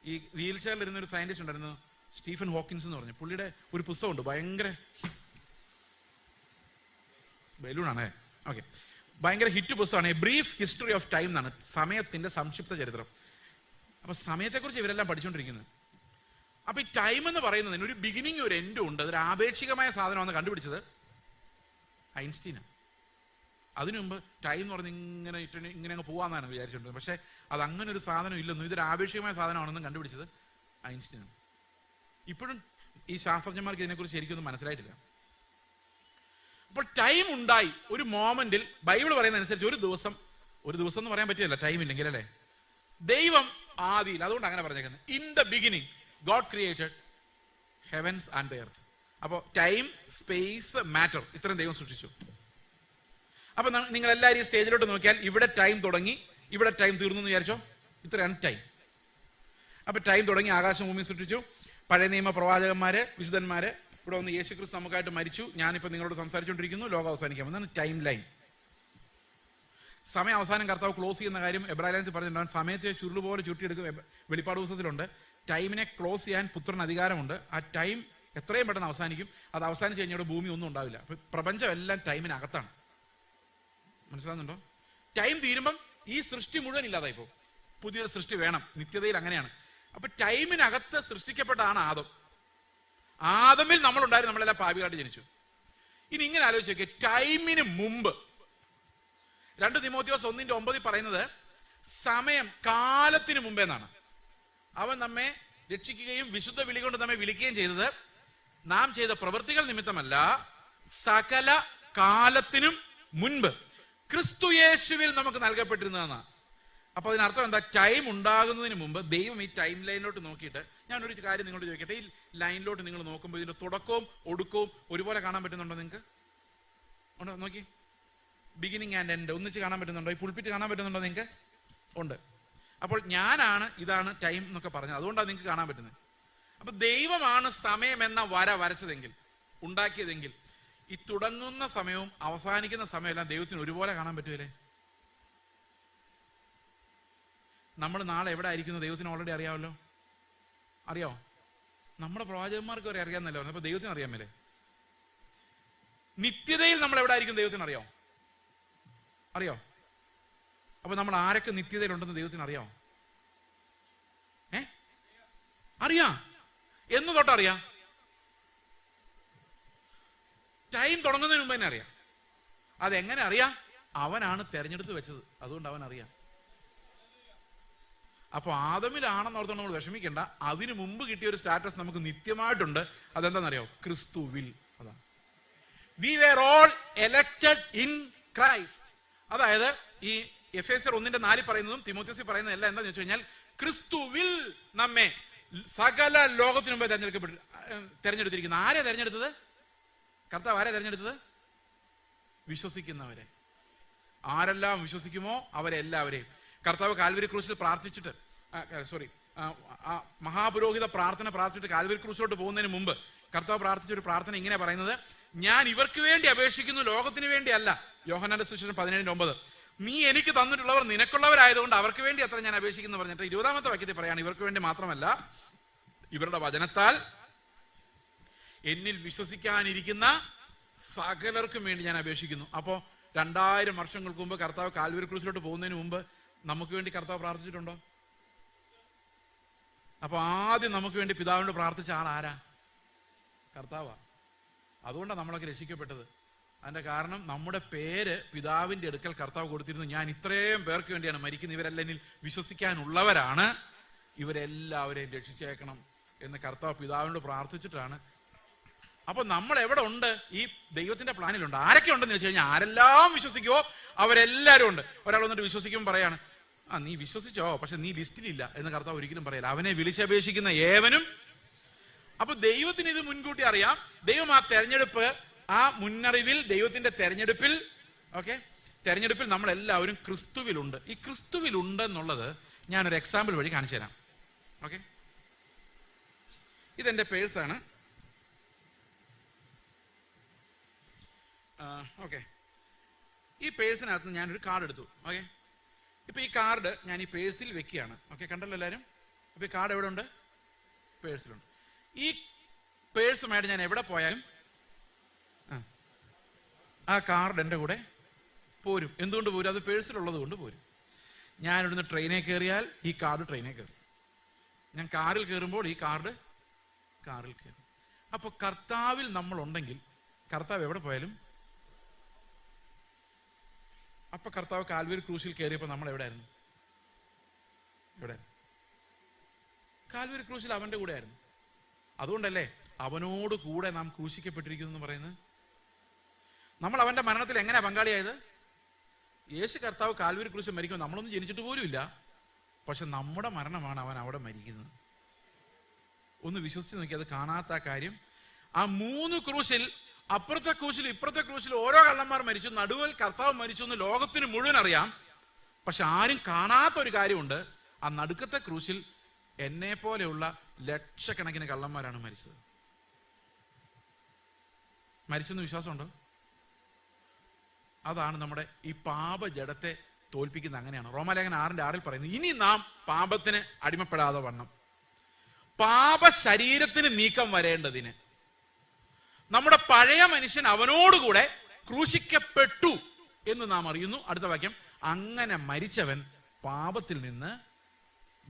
ഈ വീൽ ചെയറിൽ ഇരുന്നൊരു സയന്റിസ്റ്റ് ഉണ്ടായിരുന്നു, സ്റ്റീഫൻ ഹോക്കിൻസ് എന്ന് പറഞ്ഞു. പുള്ളിയുടെ ഒരു പുസ്തകമുണ്ട്, ഭയങ്കര ബലൂണാണേ, ഓക്കെ, ഭയങ്കര ഹിറ്റ് പുസ്തകമാണ്. A brief history of time എന്നാണ്, സമയത്തിന്റെ സംക്ഷിപ്ത ചരിത്രം. അപ്പൊ സമയത്തെക്കുറിച്ച് ഇവരെല്ലാം പഠിച്ചുകൊണ്ടിരിക്കുന്നത്. അപ്പൊ ഈ ടൈം എന്ന് പറയുന്നതിന് ഒരു ബിഗിനിങ് ഒരു എൻഡും ഉണ്ട്. അതൊരു ആപേക്ഷികമായ സാധനമാണ് കണ്ടുപിടിച്ചത് ഐൻസ്റ്റീനാണ്. അതിനു മുമ്പ് ടൈം എന്ന് പറഞ്ഞ് ഇങ്ങനെ അങ്ങ് പോവാന്നാണ് വിചാരിച്ചിട്ടുള്ളത്. പക്ഷെ അത് അങ്ങനെ ഒരു സാധനം ഇല്ലെന്നും ഇതൊരു ആപേക്ഷികമായ സാധനമാണെന്നും കണ്ടുപിടിച്ചത് ഐൻസ്റ്റീനാണ്. ഇപ്പോഴും ഈ ശാസ്ത്രജ്ഞന്മാർക്ക് ഇതിനെക്കുറിച്ച് ശരിക്കൊന്നും മനസ്സിലായിട്ടില്ല. അപ്പോൾ ടൈം ഉണ്ടായി ഒരു മോമെന്റിൽ. ബൈബിൾ പറയുന്ന അനുസരിച്ച് ഒരു ദിവസം എന്ന് പറയാൻ പറ്റില്ല ടൈം ഇല്ലെങ്കിൽ, അല്ലേ? ദൈവം ആദിയിൽ, അതുകൊണ്ട് അങ്ങനെ പറഞ്ഞേക്കുന്നത്, in the beginning God created heavens and the earth. അപ്പോൾ ടൈം, സ്പേസ്, മാറ്റർ, ഇത്രയും ദൈവം സൃഷ്ടിച്ചു. അപ്പൊ നിങ്ങൾ എല്ലാവരും സ്റ്റേജിലോട്ട് നോക്കിയാൽ ഇവിടെ ടൈം തുടങ്ങി, ഇവിടെ ടൈം തീർന്നു എന്ന് വിചാരിച്ചോ? ഇത്രയാണ് ടൈം. അപ്പൊ ടൈം തുടങ്ങി, ആകാശം ഭൂമി സൃഷ്ടിച്ചു. പഴയ നിയമ പ്രവാചകന്മാര്, വിശുദ്ധന്മാര് ഇവിടെ വന്ന് യേശുക്രിസ്തു നമുക്കായിട്ട് മരിച്ചു. ഞാനിപ്പോൾ നിങ്ങളോട് സംസാരിച്ചുകൊണ്ടിരിക്കുന്നു. ലോകം അവസാനിക്കാം എന്നാണ് ടൈം ലൈൻ. സമയം അവസാനം കർത്താവ് ക്ലോസ് ചെയ്യുന്ന കാര്യം എബ്രാഹിം പറഞ്ഞിട്ടുണ്ടാകും. സമയത്തെ ചുരുളുപോലെ ചുരുട്ടിയെടുക്കും. വെളിപ്പാട് പുസ്തകത്തിലുണ്ട്. ടൈമിനെ ക്ലോസ് ചെയ്യാൻ പുത്രന് അധികാരമുണ്ട്. ആ ടൈം എത്രയും പെട്ടെന്ന് അവസാനിക്കും. അത് അവസാനിച്ച് കഴിഞ്ഞാൽ ഭൂമി ഒന്നും ഉണ്ടാവില്ല. അപ്പൊ പ്രപഞ്ചം എല്ലാം ടൈമിനകത്താണ്. മനസ്സിലാകുന്നുണ്ടോ? ടൈം തീരുമ്പം ഈ സൃഷ്ടി മുഴുവൻ ഇല്ലാതായി പോകും. പുതിയൊരു സൃഷ്ടി വേണം. നിത്യതയിൽ അങ്ങനെയാണ്. അപ്പൊ ടൈമിനകത്ത് സൃഷ്ടിക്കപ്പെട്ടതാണ് ആദം. ആദമിൽ നമ്മളുണ്ടായിരുന്നു. നമ്മളെല്ലാം പാപികളായിട്ട് ജനിച്ചു. ഇനി ഇങ്ങനെ ആലോചിച്ച് നോക്കിയേ, ടൈമിന് മുമ്പ് 2 തിമോത്തിയോസ് 1:9 പറയുന്നത് സമയം കാലത്തിന് മുമ്പേ എന്നാണ്. അവൻ നമ്മെ രക്ഷിക്കുകയും വിശുദ്ധ വിളി കൊണ്ട് നമ്മെ വിളിക്കുകയും ചെയ്തത് നാം ചെയ്ത പ്രവൃത്തികൾ നിമിത്തമല്ല, സകല കാലത്തിനും മുൻപ് ക്രിസ്തു യേശുവിൽ നമുക്ക് നൽകപ്പെട്ടിരുന്നതെന്നാണ്. അപ്പൊ അതിനർത്ഥം എന്താ? ടൈം ഉണ്ടാകുന്നതിന് മുമ്പ് ദൈവം ഈ ടൈം ലൈനിലോട്ട് നോക്കിയിട്ട്, ഞാനൊരു കാര്യം നിങ്ങളോട് ചോദിക്കട്ടെ, ഈ ലൈനിലോട്ട് നിങ്ങൾ നോക്കുമ്പോൾ ഇതിന്റെ തുടക്കവും ഒടുക്കവും ഒരുപോലെ കാണാൻ പറ്റുന്നുണ്ടോ നിങ്ങൾക്ക്? ഉണ്ടോ? നോക്കി, ബിഗിനിങ് ആൻഡ് എൻഡ് ഒന്നിച്ച് കാണാൻ പറ്റുന്നുണ്ടോ? ഈ പുൾപിറ്റ് കാണാൻ പറ്റുന്നുണ്ടോ നിങ്ങൾക്ക്? ഉണ്ട്. അപ്പോൾ ഞാനാണ് ഇതാണ് ടൈം എന്നൊക്കെ പറഞ്ഞത്, അതുകൊണ്ടാണ് നിങ്ങൾക്ക് കാണാൻ പറ്റുന്നത്. അപ്പൊ ദൈവമാണ് സമയം എന്ന വര വരച്ചതെങ്കിൽ, ഉണ്ടാക്കിയതെങ്കിൽ, ഈ തുടങ്ങുന്ന സമയവും അവസാനിക്കുന്ന സമയവും എല്ലാം ദൈവത്തിന് ഒരുപോലെ കാണാൻ പറ്റുമല്ലേ? നമ്മൾ നാളെ എവിടെ ആയിരിക്കുന്നു ദൈവത്തിന് ഓൾറെഡി അറിയാമല്ലോ. അറിയാമോ? നമ്മുടെ പ്രവാചകന്മാർക്ക് വരെ അറിയാമെന്നല്ലോ. അപ്പൊ ദൈവത്തിന് അറിയാമല്ലേ? നിത്യതയിൽ നമ്മൾ എവിടെ ആയിരിക്കും ദൈവത്തിന് അറിയാമോ? അറിയോ? അപ്പൊ നമ്മൾ ആരൊക്കെ നിത്യതയിലുണ്ടെന്ന് ദൈവത്തിന് അറിയാമോ? അറിയാം. എന്ന് തൊട്ടറിയാം? ടൈം തുടങ്ങുന്നതിന് മുമ്പ് തന്നെ അറിയാം. അതെങ്ങനെ അറിയാം? അവനാണ് തെരഞ്ഞെടുത്ത് വെച്ചത്, അതുകൊണ്ട് അവൻ അറിയാം. അപ്പൊ ആദമിലാണെന്ന് ഓർത്തോണ്ട് നമ്മൾ വിഷമിക്കേണ്ട. അതിനു മുമ്പ് കിട്ടിയ ഒരു സ്റ്റാറ്റസ് നമുക്ക് നിത്യമായിട്ടുണ്ട്. അതെന്താണെന്നറിയോ? ക്രിസ്തുവിൽ. അതാണ് we were all elected in Christ. അതായത് ഈ എഫേസ്യർ 1:4 പറയുന്നതും തിമോഥെയോസിൽ പറയുന്നതും എല്ലാം എന്താന്ന് വെച്ച് കഴിഞ്ഞാൽ, ക്രിസ്തുവിൽ നമ്മെ സകല ലോകത്തിനു മുമ്പേ തെരഞ്ഞെടുത്തിരിക്കുന്നു. ആരെ തെരഞ്ഞെടുത്തത്? കർത്താവ് ആരെ തെരഞ്ഞെടുത്തത്? വിശ്വസിക്കുന്നവരെ. ആരെല്ലാം വിശ്വസിക്കുമോ അവരെല്ലാവരെയും. കർത്താവ് കാൽവരി ക്രൂശിൽ പ്രാർത്ഥിച്ചിട്ട്, മഹാപുരോഹിത പ്രാർത്ഥന പ്രാർത്ഥിച്ചിട്ട് കാൽവരി ക്രൂശിലോട്ട് പോകുന്നതിന് മുമ്പ് കർത്താവ് പ്രാർത്ഥിച്ച ഒരു പ്രാർത്ഥന ഇങ്ങനെ പറയുന്നത്, ഞാൻ ഇവർക്ക് വേണ്ടി അപേക്ഷിക്കുന്നു, ലോകത്തിന് വേണ്ടി അല്ല. യോഹന്നാന്റെ സുവിശേഷം 17:9. നീ എനിക്ക് തന്നിട്ടുള്ളവർ നിനക്കുള്ളവരായതുകൊണ്ട് അവർക്ക് വേണ്ടി അത്ര ഞാൻ അപേക്ഷിക്കുന്നു പറഞ്ഞിട്ട് 20-ാമത്തെ വാക്യത്തിൽ പറയാണ്, ഇവർക്ക് വേണ്ടി മാത്രമല്ല, ഇവരുടെ വചനത്താൽ എന്നിൽ വിശ്വസിക്കാനിരിക്കുന്ന സകലർക്കും വേണ്ടി ഞാൻ അപേക്ഷിക്കുന്നു. അപ്പോ 2000 വർഷങ്ങൾക്ക് മുമ്പ് കർത്താവ് കാൽവരി ക്രൂശിലോട്ട് പോകുന്നതിന് മുമ്പ് നമുക്ക് വേണ്ടി കർത്താവ് പ്രാർത്ഥിച്ചിട്ടുണ്ടോ? അപ്പൊ ആദ്യം നമുക്ക് വേണ്ടി പിതാവിനോട് പ്രാർത്ഥിച്ച ആൾ ആരാ? കർത്താവാ. അതുകൊണ്ടാണ് നമ്മളൊക്കെ രക്ഷിക്കപ്പെട്ടത്. അതിന്റെ കാരണം നമ്മുടെ പേര് പിതാവിന്റെ അടുക്കൽ കർത്താവ് കൊടുത്തിരുന്നു. ഞാൻ ഇത്രയും പേർക്ക് വേണ്ടിയാണ് മരിക്കുന്നത്, ഇവരെല്ലാം എന്നിൽ വിശ്വസിക്കാനുള്ളവരാണ്, ഇവരെല്ലാവരെയും രക്ഷിച്ചേക്കണം എന്ന് കർത്താവ് പിതാവിനോട് പ്രാർത്ഥിച്ചിട്ടാണ്. അപ്പൊ നമ്മൾ എവിടെ ഉണ്ട്? ഈ ദൈവത്തിന്റെ പ്ലാനിലുണ്ട്. ആരൊക്കെ ഉണ്ടെന്ന് വെച്ച് കഴിഞ്ഞാൽ, ആരെല്ലാം വിശ്വസിക്കുവോ അവരെല്ലാവരും ഉണ്ട്. ഒരാൾ വന്നിട്ട് വിശ്വസിക്കുമ്പോൾ പറയാണ്, നീ വിശ്വസിച്ചോ, പക്ഷെ നീ ലിസ്റ്റിലില്ല എന്ന് കർത്താവ് ഒരിക്കലും പറയില്ല. അവനെ വിളിച്ചപേക്ഷിക്കുന്ന ഏവനും. അപ്പൊ ദൈവത്തിന് ഇത് മുൻകൂട്ടി അറിയാം. ദൈവം ആ തെരഞ്ഞെടുപ്പ്, ആ മുന്നറിവിൽ, ദൈവത്തിന്റെ തെരഞ്ഞെടുപ്പിൽ, തെരഞ്ഞെടുപ്പിൽ നമ്മൾ എല്ലാവരും ക്രിസ്തുവിലുണ്ട്. ഈ ക്രിസ്തുവിലുണ്ടെന്നുള്ളത് ഞാനൊരു എക്സാമ്പിൾ വഴി കാണിച്ചു തരാം. ഓക്കെ, ഇതെന്റെ പേഴ്സാണ്. ഓക്കെ, ഈ പേഴ്സിനകത്ത് ഞാനൊരു കാർഡ് എടുത്തു. ഓക്കെ, ഇപ്പൊ ഈ കാർഡ് ഞാൻ ഈ പേഴ്സിൽ വെക്കുകയാണ്. ഓക്കെ, കണ്ടല്ലോ എല്ലാവരും? അപ്പൊ ഈ കാർഡ് എവിടെ ഉണ്ട്? പേഴ്സിലുണ്ട്. ഈ പേഴ്സുമായിട്ട് ഞാൻ എവിടെ പോയാലും ആ കാർഡ് എൻ്റെ കൂടെ പോരും. എന്തുകൊണ്ട് പോരും? അത് പേഴ്സിലുള്ളത് കൊണ്ട് പോരും. ഞാൻ ഇവിടുന്ന് ട്രെയിനിൽ കയറിയാൽ ഈ കാർഡ് ട്രെയിനിൽ കയറും. ഞാൻ കാറിൽ കയറുമ്പോൾ ഈ കാർഡ് കാറിൽ കയറും. അപ്പൊ കർത്താവിൽ നമ്മൾ ഉണ്ടെങ്കിൽ കർത്താവ് എവിടെ പോയാലും. അപ്പൊ കർത്താവ് കാൽവരി ക്രൂശിൽ കയറിയപ്പോൾ നമ്മൾ എവിടെയായിരുന്നു? എവിടെ? കാൽവരി ക്രൂശിൽ അവന്റെ കൂടെ ആയിരുന്നു. അതുകൊണ്ടല്ലേ അവനോട് കൂടെ നാം ക്രൂശിക്കപ്പെട്ടിരിക്കുന്നു എന്ന് പറയുന്നത്. നമ്മൾ അവന്റെ മരണത്തിൽ എങ്ങനെയാ പങ്കാളിയായത്? യേശു കർത്താവ് കാൽവരി ക്രൂശിൽ മരിക്കുമ്പോൾ നമ്മളൊന്നും ജനിച്ചിട്ട് പോലും ഇല്ല, പക്ഷെ നമ്മുടെ മരണമാണ് അവൻ അവിടെ മരിക്കുന്നത്. ഒന്ന് വിശ്വസിച്ച് നോക്കി, അത് കാണാത്ത കാര്യം. ആ 3 ക്രൂശിൽ, അപ്പുറത്തെ ക്രൂശിൽ ഇപ്പുറത്തെ ക്രൂശിൽ ഓരോ കള്ളന്മാർ മരിച്ചു, നടുവിൽ കർത്താവ് മരിച്ചു എന്ന് ലോകത്തിന് മുഴുവൻ അറിയാം. പക്ഷെ ആരും കാണാത്ത ഒരു കാര്യമുണ്ട്, ആ നടുക്കത്തെ ക്രൂശിൽ എന്നെ പോലെയുള്ള ലക്ഷക്കണക്കിന് കള്ളന്മാരാണ് മരിച്ചത്. മരിച്ചെന്ന് വിശ്വാസമുണ്ടോ? അതാണ് നമ്മുടെ ഈ പാപജഡത്തെ തോൽപ്പിക്കുന്നത്. അങ്ങനെയാണ് റോമാലേഖനം 6:6 പറയുന്നത്, ഇനി നാം പാപത്തിന് അടിമപ്പെടാതെ വണ്ണം പാപ ശരീരത്തിന് നീക്കം വരേണ്ടതിന് നമ്മുടെ പഴയ മനുഷ്യൻ അവനോടുകൂടെ ക്രൂശിക്കപ്പെട്ടു എന്ന് നാം അറിയുന്നു. അടുത്ത വാക്യം, അങ്ങനെ മരിച്ചവൻ പാപത്തിൽ നിന്ന്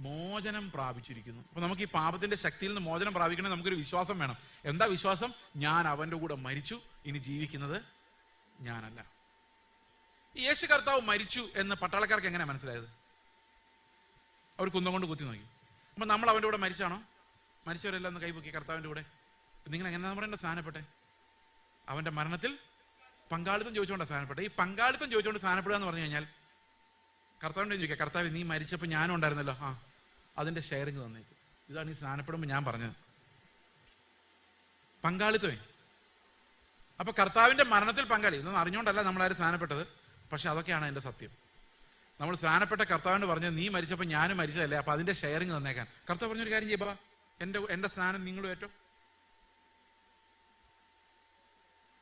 മോചനം പ്രാപിച്ചിരിക്കുന്നു. അപ്പൊ നമുക്ക് ഈ പാപത്തിന്റെ ശക്തിയിൽ നിന്ന് മോചനം പ്രാപിക്കണമെങ്കിൽ നമുക്കൊരു വിശ്വാസം വേണം. എന്താ വിശ്വാസം? ഞാൻ അവന്റെ കൂടെ മരിച്ചു, ഇനി ജീവിക്കുന്നത് ഞാനല്ല. യേശു കർത്താവ് മരിച്ചു എന്ന് പട്ടാളക്കാർക്ക് എങ്ങനെ മനസ്സിലായത്? അവർ കുന്തം കൊണ്ട് കുത്തി നോക്കി. അപ്പൊ നമ്മൾ അവന്റെ കൂടെ മരിച്ചാണോ? മരിച്ചവരെല്ലാം ഒന്ന് കൈപൊക്കി കർത്താവിന്റെ കൂടെ. നിങ്ങൾ എങ്ങനെയാ പറയേണ്ട സ്ഥാനപ്പെട്ടെ? അവന്റെ മരണത്തിൽ പങ്കാളിത്തം ചോദിച്ചുകൊണ്ട് സ്ഥാനപ്പെട്ടെ. ഈ പങ്കാളിത്തം ചോദിച്ചുകൊണ്ട് സ്ഥാനപ്പെടുക എന്ന് പറഞ്ഞു കഴിഞ്ഞാൽ കർത്താവിൻ്റെ ചോദിക്കുക, കർത്താവ് നീ മരിച്ചപ്പോൾ ഞാനും ഉണ്ടായിരുന്നല്ലോ, അതിന്റെ ഷെയറിങ് തന്നേക്കും. ഇതാണ് ഈ സ്നാനപ്പെടുമ്പോൾ ഞാൻ പറഞ്ഞത്, പങ്കാളിത്തമേ. അപ്പൊ കർത്താവിന്റെ മരണത്തിൽ പങ്കാളി. ഇതൊന്നും അറിഞ്ഞുകൊണ്ടല്ല നമ്മളാരും സ്നാനപ്പെട്ടത്, പക്ഷെ അതൊക്കെയാണ് അതിന്റെ സത്യം. നമ്മൾ സ്നാനപ്പെട്ട കർത്താവിന് പറഞ്ഞത് നീ മരിച്ചപ്പോൾ ഞാനും മരിച്ചതല്ലേ, അപ്പൊ അതിന്റെ ഷെയറിങ് തന്നേക്കാൻ. കർത്താവ് പറഞ്ഞൊരു കാര്യം ചെയ്യുക, എന്റെ സ്നാനം നിങ്ങളും ഏറ്റവും.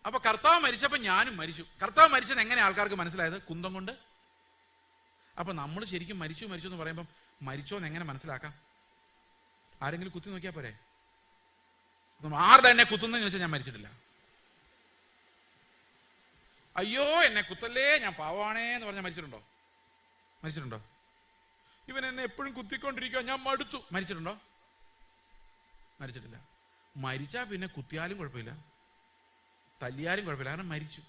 അപ്പൊ കർത്താവ് മരിച്ചപ്പോ ഞാനും മരിച്ചു. കർത്താവ് മരിച്ചത് എങ്ങനെ ആൾക്കാർക്ക് മനസ്സിലായത്? കുന്തം കൊണ്ട്. അപ്പൊ നമ്മൾ ശരിക്കും മരിച്ചു എന്ന് പറയുമ്പോൾ മരിച്ചോന്ന് എങ്ങനെ മനസ്സിലാക്കാം? ആരെങ്കിലും കുത്തി നോക്കിയാൽ പോരെ? ആരുടെ എന്നെ കുത്തുന്നെന്ന് ചോദിച്ചാൽ ഞാൻ മരിച്ചിട്ടില്ല. അയ്യോ എന്നെ കുത്തല്ലേ, ഞാൻ പാവാണേ എന്ന് പറഞ്ഞാൽ മരിച്ചിട്ടുണ്ടോ? ഇവൻ എന്നെ എപ്പോഴും കുത്തിക്കൊണ്ടിരിക്കുക, ഞാൻ മടുത്തു. മരിച്ചിട്ടുണ്ടോ? മരിച്ചിട്ടില്ല. മരിച്ചാ പിന്നെ കുത്തിയാലും കുഴപ്പമില്ല, തല്ലിയാലും കുഴപ്പമില്ല, കാരണം മരിച്ചു.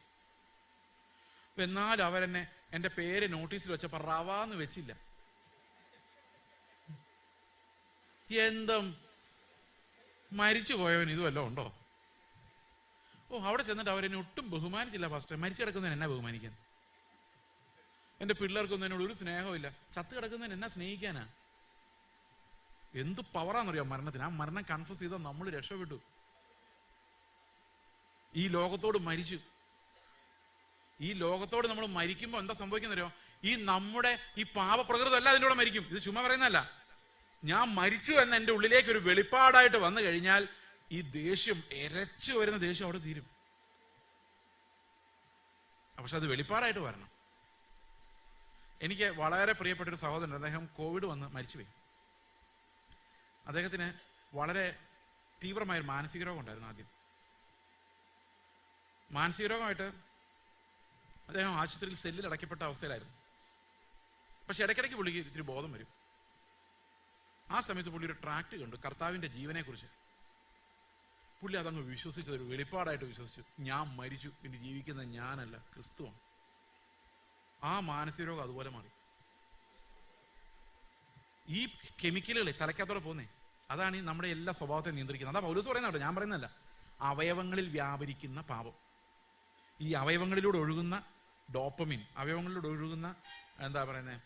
എന്നാലും അവരെന്നെ എന്റെ പേര് നോട്ടീസിൽ വെച്ചപ്പോ റവാന്ന് വെച്ചില്ല. എന്തും മരിച്ചു പോയവൻ ഇതുവല്ലോ ഉണ്ടോ? അവിടെ ചെന്നിട്ട് അവരെന്നെ ഒട്ടും ബഹുമാനിച്ചില്ല. പാസ്റ്റർ, മരിച്ചു കിടക്കുന്നതിന് എന്നാ ബഹുമാനിക്കാൻ? എന്റെ പിള്ളേർക്കൊന്നും എന്നോട് ഒരു സ്നേഹമില്ല. ചത്ത് കിടക്കുന്നതിന് എന്നാ സ്നേഹിക്കാനാ? എന്ത് പവറാന്നറിയാം മരണത്തിന്. ആ മരണം കൺഫ്യൂസ് ചെയ്താൽ നമ്മൾ രക്ഷപ്പെട്ടു. ഈ ലോകത്തോട് മരിച്ചു. ഈ ലോകത്തോട് നമ്മൾ മരിക്കുമ്പോൾ എന്താ സംഭവിക്കുന്നറിയോ? ഈ നമ്മുടെ ഈ പാപപ്രകൃതം അല്ല അതിൻ്റെ കൂടെ മരിക്കും. ഇത് ചുമ്മാ പറയുന്നതല്ല. ഞാൻ മരിച്ചു എന്ന എൻ്റെ ഉള്ളിലേക്ക് ഒരു വെളിപ്പാടായിട്ട് വന്നു കഴിഞ്ഞാൽ ഈ ദേഷ്യം, എരച്ചു വരുന്ന ദേഷ്യം അവിടെ തീരും. പക്ഷെ അത് വെളിപ്പാടായിട്ട് വരണം. എനിക്ക് വളരെ പ്രിയപ്പെട്ടൊരു സഹോദരൻ, അദ്ദേഹം കോവിഡ് വന്ന് മരിച്ചുപോയി. അദ്ദേഹത്തിന് വളരെ തീവ്രമായൊരു മാനസിക രോഗം ഉണ്ടായിരുന്നു. ആദ്യം മാനസിക രോഗമായിട്ട് അദ്ദേഹം ആശുപത്രിയിൽ സെല്ലിൽ അടയ്ക്കപ്പെട്ട അവസ്ഥയിലായിരുന്നു. പക്ഷെ ഇടയ്ക്കിടയ്ക്ക് പുള്ളിക്ക് ഇത്തിരി ബോധം വരും. ആ സമയത്ത് പുള്ളി ഒരു ട്രാക്ട് കണ്ടു കർത്താവിന്റെ ജീവനെ കുറിച്ച്. പുള്ളി അതങ്ങ് വിശ്വസിച്ചത്, ഒരു വെളിപ്പാടായിട്ട് വിശ്വസിച്ചു. ഞാൻ മരിച്ചു, ഇനി ജീവിക്കുന്നത് ഞാനല്ല, ക്രിസ്തുവാണ്. ആ മാനസിക രോഗം അതുപോലെ മാറി. ഈ കെമിക്കലുകളെ തലയ്ക്കകത്തോടെ പോകുന്നേ, അതാണ് ഈ നമ്മുടെ എല്ലാ സ്വഭാവത്തെ നിയന്ത്രിക്കുന്നത്. അതാ പൗലോസ് പറയുന്നത് കേട്ടോ, ഞാൻ പറയുന്നതല്ല. അവയവങ്ങളിൽ വ്യാപരിക്കുന്ന പാപം, ഈ അവയവങ്ങളിലൂടെ ഒഴുകുന്ന ഡോപ്പമിൻ, അവയവങ്ങളിലൂടെ ഒഴുകുന്ന എന്താ പറയുന്നത്,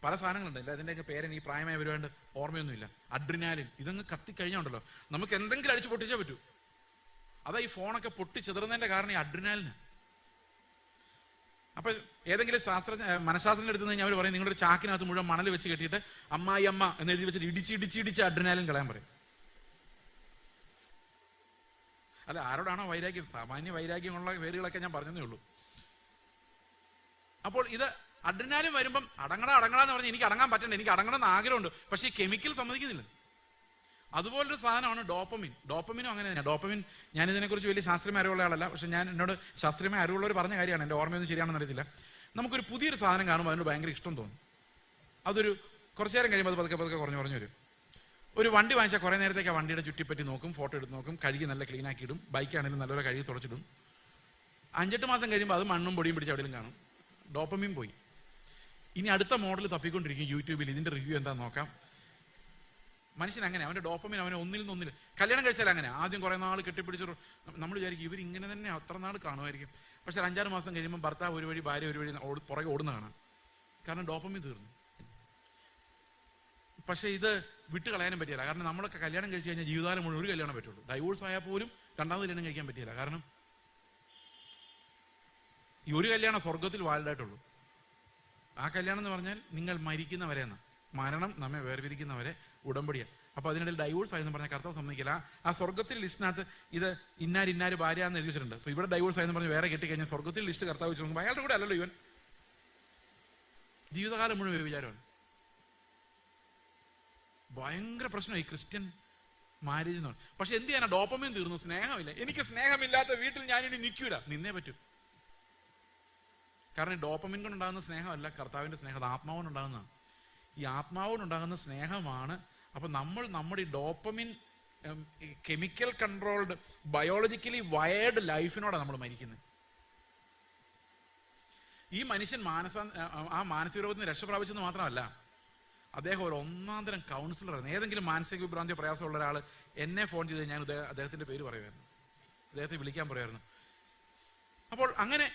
പല സാധനങ്ങളുണ്ട്. അതിൻ്റെയൊക്കെ പേരെനിക്ക് ഈ പ്രായമായി വരുവാണ്ട് ഓർമ്മയൊന്നുമില്ല. അഡ്രിനാലിൻ, ഇതങ്ങ് കത്തിക്കഴിഞ്ഞുണ്ടല്ലോ നമുക്ക് എന്തെങ്കിലും അടിച്ച് പൊട്ടിച്ചേ പറ്റൂ. അതാ ഈ ഫോണൊക്കെ പൊട്ടിച്ചെതറുന്നതിന്റെ കാരണം ഈ അഡ്രിനാലിന്. അപ്പൊ ഏതെങ്കിലും മനഃശാസ്ത്രജ്ഞ എടുത്തു കഴിഞ്ഞാൽ അവർ പറയും, നിങ്ങളുടെ ചാക്കിനകത്ത് മുഴുവൻ മണൽ വെച്ച് കെട്ടിയിട്ട് അമ്മായി അമ്മ എന്ന് എഴുതി വെച്ചിട്ട് ഇടിച്ച് അഡ്രിനാലിൻ കളയാൻ പറയും. അല്ല, ആരോടാണോ വൈരാഗ്യം? സാമാന്യ വൈരാഗ്യമുള്ള പേരുകളൊക്കെ ഞാൻ പറഞ്ഞതേ ഉള്ളൂ. അപ്പോൾ ഇത് അഡ്രിനാലിൻ വരുമ്പം അടങ്ങടാന്ന് പറഞ്ഞ് എനിക്ക് അടങ്ങാൻ പറ്റണ്ട, എനിക്ക് അടങ്ങണമെന്ന് ആഗ്രഹമുണ്ട്, പക്ഷേ ഈ കെമിക്കൽ സമ്മതിക്കുന്നില്ല. അതുപോലൊരു സാധനമാണ് ഡോപ്പമിൻ. ഡോപ്പമിനും അങ്ങനെ തന്നെ. ഡോപ്പമിൻ, ഞാൻ ഇതിനെക്കുറിച്ച് വലിയ ശാസ്ത്രീയമായ അറിവുള്ള ആളല്ല, പക്ഷെ ഞാൻ എന്നോട് ശാസ്ത്രീയമായ അറിവുള്ളവർ പറഞ്ഞ കാര്യമാണ്. എൻ്റെ ഓർമ്മയൊന്നും ശരിയാണെന്ന് അറിയത്തില്ല. നമുക്കൊരു പുതിയൊരു സാധനം കാണുമ്പോൾ അതിന് ഭയങ്കര ഇഷ്ടം തോന്നും. അതൊരു കുറച്ചു നേരം കഴിയുമ്പോൾ അത് പതുക്കെ കുറഞ്ഞു വരും. ഒരു വണ്ടി വാങ്ങിച്ചാൽ കുറേ നേരത്തേക്ക് ആ വണ്ടിയുടെ ചുറ്റിപ്പറ്റി നോക്കും, ഫോട്ടോ എടുത്ത് നോക്കും, കഴുകി നല്ല ക്ലീൻ ആക്കി ഇടും. ബൈക്കാണെങ്കിലും നല്ലപോലെ കഴുകി തുടച്ചിടും. 5-8 മാസം കഴിയുമ്പോൾ അത് മണ്ണും പൊടിയും പിടിച്ച് എവിടെയും കാണും. ഡോപ്പമിൻ പോയി. ഇനി അടുത്ത മോഡൽ തപ്പിക്കൊണ്ടിരിക്കും യൂട്യൂബിൽ, ഇതിന്റെ റിവ്യൂ എന്താ നോക്കാം. മനുഷ്യൻ അങ്ങനെ, അവന്റെ ഡോപ്പമിൻ അവനെ ഒന്നിൽ നിന്നൊന്നിൽ. കല്യാണം കഴിച്ചാൽ അങ്ങനെ ആദ്യം കുറെ നാൾ കെട്ടിപ്പിടിച്ചു നമ്മൾ വിചാരിക്കും ഇവരിങ്ങനെ തന്നെ അത്ര നാൾ കാണുമായിരിക്കും. പക്ഷെ 5-6 മാസം കഴിയുമ്പോൾ ഭർത്താവ് ഒരു വഴി, ഭാര്യ ഒരു വഴി പുറകെ ഓടുന്ന കാണാം. കാരണം ഡോപ്പമിൻ തീർന്നു. പക്ഷെ ഇത് വിട്ട് കളയാനും പറ്റില്ല. കാരണം നമ്മളൊക്കെ കല്യാണം കഴിച്ചു കഴിഞ്ഞാൽ ജീവിതകാലം മുഴുവൻ ഒരു കല്യാണം പറ്റുള്ളൂ. ഡൈവോഴ്സ് ആയാൽ പോലും രണ്ടാമത് കല്യാണം കഴിക്കാൻ പറ്റില്ല. കാരണം ഈ ഒരു കല്യാണം സ്വർഗത്തിൽ വാലിഡായിട്ടുള്ളൂ. ആ കല്യാണം എന്ന് പറഞ്ഞാൽ നിങ്ങൾ മരിക്കുന്നവരെയാണ്. മരണം നമ്മെ വേർപിരിക്കുന്നവരെ ഉടമ്പടിയാണ്. അപ്പൊ അതിനിടയിൽ ഡൈവോഴ്സ് ആയെന്ന് പറഞ്ഞാൽ കർത്താവ് സമ്മതിക്കില്ല. ആ സ്വർഗത്തിൽ ലിസ്റ്റിനകത്ത് ഇത് ഇന്നാര് ഭാര്യ എന്ന് എഴുതി വെച്ചിട്ടുണ്ട്. അപ്പൊ ഇവിടെ ഡൈവോഴ്സ് ആയെന്ന് പറഞ്ഞ് വേറെ കെട്ടിക്കഴിഞ്ഞാൽ സ്വർഗത്തിൽ ലിസ്റ്റ് കർത്താവ് വെച്ച് നോക്കുമ്പോൾ അയാളുടെ കൂടെ അല്ലല്ലോ ഇവൻ. ജീവിതകാലം മുഴുവൻ വിചാരമാണ്. ഭയങ്കര പ്രശ്നം ഈ ക്രിസ്ത്യൻ മാരേജ് എന്ന് പറഞ്ഞാൽ. പക്ഷെ എന്ത് ചെയ്യാനാ? ഡോപ്പമിൻ തീർന്നു, സ്നേഹമില്ല. എനിക്ക് സ്നേഹമില്ലാത്ത വീട്ടിൽ ഞാനിനി നിൽക്കൂല. നിന്നേ പറ്റൂ. കാരണം ഡോപ്പമിൻ കൊണ്ടുണ്ടാകുന്ന സ്നേഹമല്ല കർത്താവിന്റെ സ്നേഹം, അത് ആത്മാവിനുണ്ടാകുന്നതാണ്. ഈ ആത്മാവിനുണ്ടാകുന്ന സ്നേഹമാണ്. അപ്പൊ നമ്മുടെ ഈ dopamine chemical controlled biologically wired ലൈഫിനോടാണ് നമ്മൾ മരിക്കുന്നത്. ഈ മനുഷ്യൻ ആ മാനസിക രോഗത്തിൽ നിന്ന് രക്ഷ പ്രാപിച്ചെന്ന് മാത്രമല്ല, അദ്ദേഹം ഒരു ഒന്നാന്തരം കൗൺസിലറാണ്. ഏതെങ്കിലും മാനസിക വിഭ്രാന്തിയോ പ്രയാസമുള്ള ഒരാൾ എന്നെ ഫോൺ ചെയ്ത് ഞാൻ അദ്ദേഹത്തിന്റെ പേര് പറയുമായിരുന്നു, അദ്ദേഹത്തെ വിളിക്കാൻ പറയുമായിരുന്നു. അപ്പോൾ അങ്ങനെ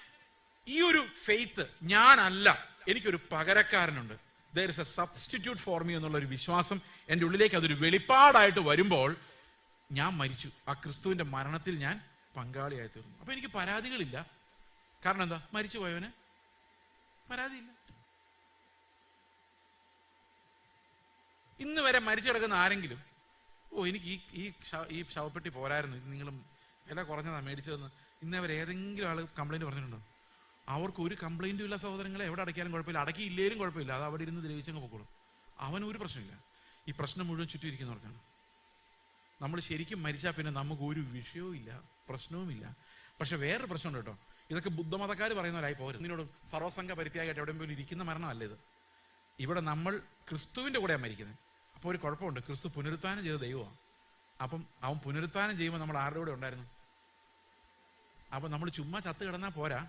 ഈ ഒരു ഫെയ്ത്ത്, ഞാനല്ല എനിക്കൊരു പകരക്കാരനുണ്ട്, there is a substitute for me എന്നുള്ള ഒരു വിശ്വാസം എൻ്റെ ഉള്ളിലേക്ക് അതൊരു വെളിപ്പാടായിട്ട് വരുമ്പോൾ ഞാൻ മരിച്ചു, ആ ക്രിസ്തുവിന്റെ മരണത്തിൽ ഞാൻ പങ്കാളിയായി തീർന്നു. അപ്പൊ എനിക്ക് പരാതികളില്ല. കാരണം എന്താ? മരിച്ചു പോയവന് പരാതിയില്ല. ഇന്ന് വരെ മരിച്ചു കിടക്കുന്ന ആരെങ്കിലും എനിക്ക് ഈ ശവപ്പെട്ടി പോരായിരുന്നു, ഇത് നിങ്ങളും വില കുറഞ്ഞതാ മേടിച്ചതെന്ന് ഇന്നേ വരെ ഏതെങ്കിലും ആൾ കംപ്ലൈന്റ് പറഞ്ഞിട്ടുണ്ടോ? അവർക്ക് ഒരു കംപ്ലൈന്റും ഇല്ല സഹോദരങ്ങളെ. എവിടെ അടയ്ക്കാനും കുഴപ്പമില്ല, അടക്കിയില്ലേലും കുഴപ്പമില്ല, അത് അവിടെ ഇരുന്ന് ദ്രവിച്ചങ്ങ് പൊക്കോളും. അവനൊരു പ്രശ്നമില്ല. ഈ പ്രശ്നം മുഴുവൻ ചുറ്റും ഇരിക്കുന്നവർക്കാണ്. നമ്മൾ ശരിക്കും മരിച്ചാൽ പിന്നെ നമുക്ക് ഒരു വിഷയവും ഇല്ല, പ്രശ്നവുമില്ല. പക്ഷെ വേറൊരു പ്രശ്നമുണ്ട് കേട്ടോ. ഇതൊക്കെ ബുദ്ധമതക്കാർ പറയുന്നവരായി പോരും. ഇതിനോട് സർവ്വസംഘ പരിത്യാഗമായിട്ട് എവിടെയെങ്കിലും ഇരിക്കുന്ന മരണമല്ല ഇത്. ഇവിടെ നമ്മൾ ക്രിസ്തുവിന്റെ കൂടെയാണ് മരിക്കുന്നത്. അപ്പോൾ ഒരു കുഴപ്പമുണ്ട്, ക്രിസ്തു പുനരുത്ഥാനം ചെയ്ത ദൈവമാണ്. അപ്പം അവൻ പുനരുത്ഥാനം ചെയ്യുമ്പോൾ നമ്മൾ ആരുടെ കൂടെ ഉണ്ടായിരുന്നു? അപ്പം നമ്മൾ ചുമ്മാ ചത്ത് കിടന്നാൽ പോരാ,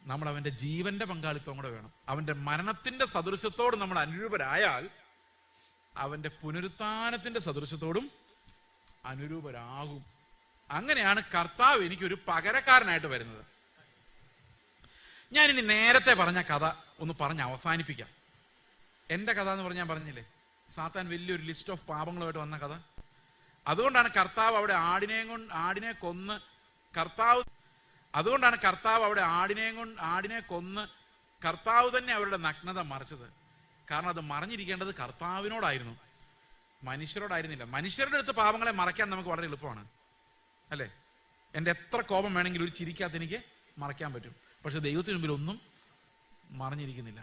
നമ്മൾ അവന്റെ ജീവന്റെ പങ്കാളിത്തം കൂടെ വേണം. അവന്റെ മരണത്തിന്റെ സദൃശ്യത്തോട് നമ്മൾ അനുരൂപരായാൽ അവന്റെ പുനരുത്ഥാനത്തിന്റെ സദൃശ്യത്തോടും അനുരൂപരാകും. അങ്ങനെയാണ് കർത്താവ് എനിക്കൊരു പകരക്കാരനായിട്ട് വരുന്നത്. ഞാനിനി നേരത്തെ പറഞ്ഞ കഥ ഒന്ന് പറഞ്ഞ് അവസാനിപ്പിക്കാം. എൻ്റെ കഥ എന്ന് പറഞ്ഞാൽ ഞാൻ പറഞ്ഞില്ലേ, സാത്താൻ വലിയൊരു ലിസ്റ്റ് ഓഫ് പാപങ്ങളുമായിട്ട് വന്ന കഥ. അതുകൊണ്ടാണ് കർത്താവ് അവിടെ ആടിനെ കൊന്ന് കർത്താവ് തന്നെ അവരുടെ നഗ്നത മറച്ചത്. കാരണം അത് മറഞ്ഞിരിക്കേണ്ടത് കർത്താവിനോടായിരുന്നു, മനുഷ്യരോടായിരുന്നില്ല. മനുഷ്യരുടെ അടുത്ത് പാപങ്ങളെ മറയ്ക്കാൻ നമുക്ക് വളരെ എളുപ്പമാണ് അല്ലേ? എൻ്റെ എത്ര കോപം വേണമെങ്കിലും ഒരു ചിരിക്കകത്ത് എനിക്ക് മറയ്ക്കാൻ പറ്റും. പക്ഷെ ദൈവത്തിന് മുമ്പിൽ ഒന്നും മറഞ്ഞിരിക്കുന്നില്ല.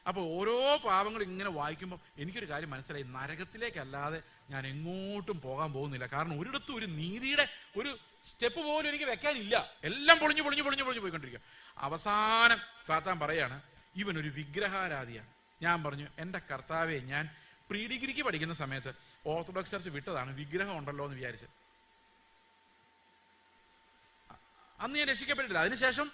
അപ്പോൾ ഓരോ പാപങ്ങളും ഇങ്ങനെ വായിക്കുമ്പോൾ എനിക്കൊരു കാര്യം മനസ്സിലായി, നരകത്തിലേക്കല്ലാതെ ഞാൻ എങ്ങോട്ടും പോകാൻ പോകുന്നില്ല. കാരണം ഒരിടത്തും ഒരു നീതിയുടെ ഒരു സ്റ്റെപ്പ് പോലും എനിക്ക് വെക്കാനില്ല. എല്ലാം പൊളിഞ്ഞു പോയിക്കൊണ്ടിരിക്കുക. അവസാനം സാത്താൻ പറയാണ്, ഇവനൊരു വിഗ്രഹാരാധിയാണ്. ഞാൻ പറഞ്ഞു, എൻ്റെ കർത്താവെ, ഞാൻ പ്രീ ഡിഗ്രിക്ക് പഠിക്കുന്ന സമയത്ത് ഓർത്തഡോക്സ് ചർച്ച് വിട്ടതാണ്, വിഗ്രഹം ഉണ്ടല്ലോ എന്ന് വിചാരിച്ച്. അന്ന് ഞാൻ രക്ഷിക്കപ്പെട്ടിട്ടില്ല. അതിനുശേഷം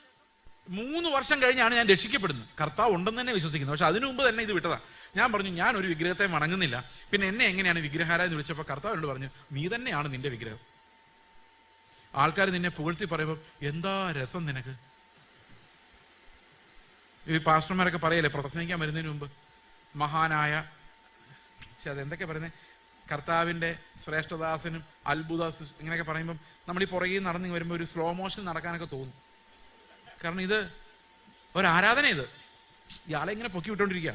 3 വർഷം കഴിഞ്ഞാണ് ഞാൻ രക്ഷിക്കപ്പെടുന്നത്. കർത്താവ് ഉണ്ടെന്ന് തന്നെ വിശ്വസിക്കുന്നത്. പക്ഷെ അതിനു മുമ്പ് തന്നെ ഇത് വിട്ടതാ. ഞാൻ പറഞ്ഞു, ഞാൻ ഒരു വിഗ്രഹത്തെ വണങ്ങുന്നില്ല, പിന്നെ എന്നെ എങ്ങനെയാണ് വിഗ്രഹാരാധന എന്ന് വിളിച്ചപ്പോൾ കർത്താവ് എന്നോട് പറഞ്ഞു, നീ തന്നെയാണ് നിന്റെ വിഗ്രഹം. ആൾക്കാർ നിന്നെ പുകഴ്ത്തി പറയുമ്പോൾ എന്താ രസം നിനക്ക്. ഈ പാസ്റ്റർമാരൊക്കെ പറയല്ലേ പ്രസംഗിക്കാൻ വരുന്നതിന് മുമ്പ് മഹാനായ, അതെന്തൊക്കെ പറയുന്നത്, കർത്താവിന്റെ ശ്രേഷ്ഠദാസനും അത്ഭുത ഇങ്ങനെയൊക്കെ പറയുമ്പം നമ്മൾ ഈ പുറകെ നടന്ന് വരുമ്പോൾ ഒരു സ്ലോ മോഷൻ നടക്കാനൊക്കെ തോന്നും. കാരണം ഇത് ഒരാരാധന. ഇത് ഇയാളെ ഇങ്ങനെ പൊക്കി വിട്ടോണ്ടിരിക്കുക.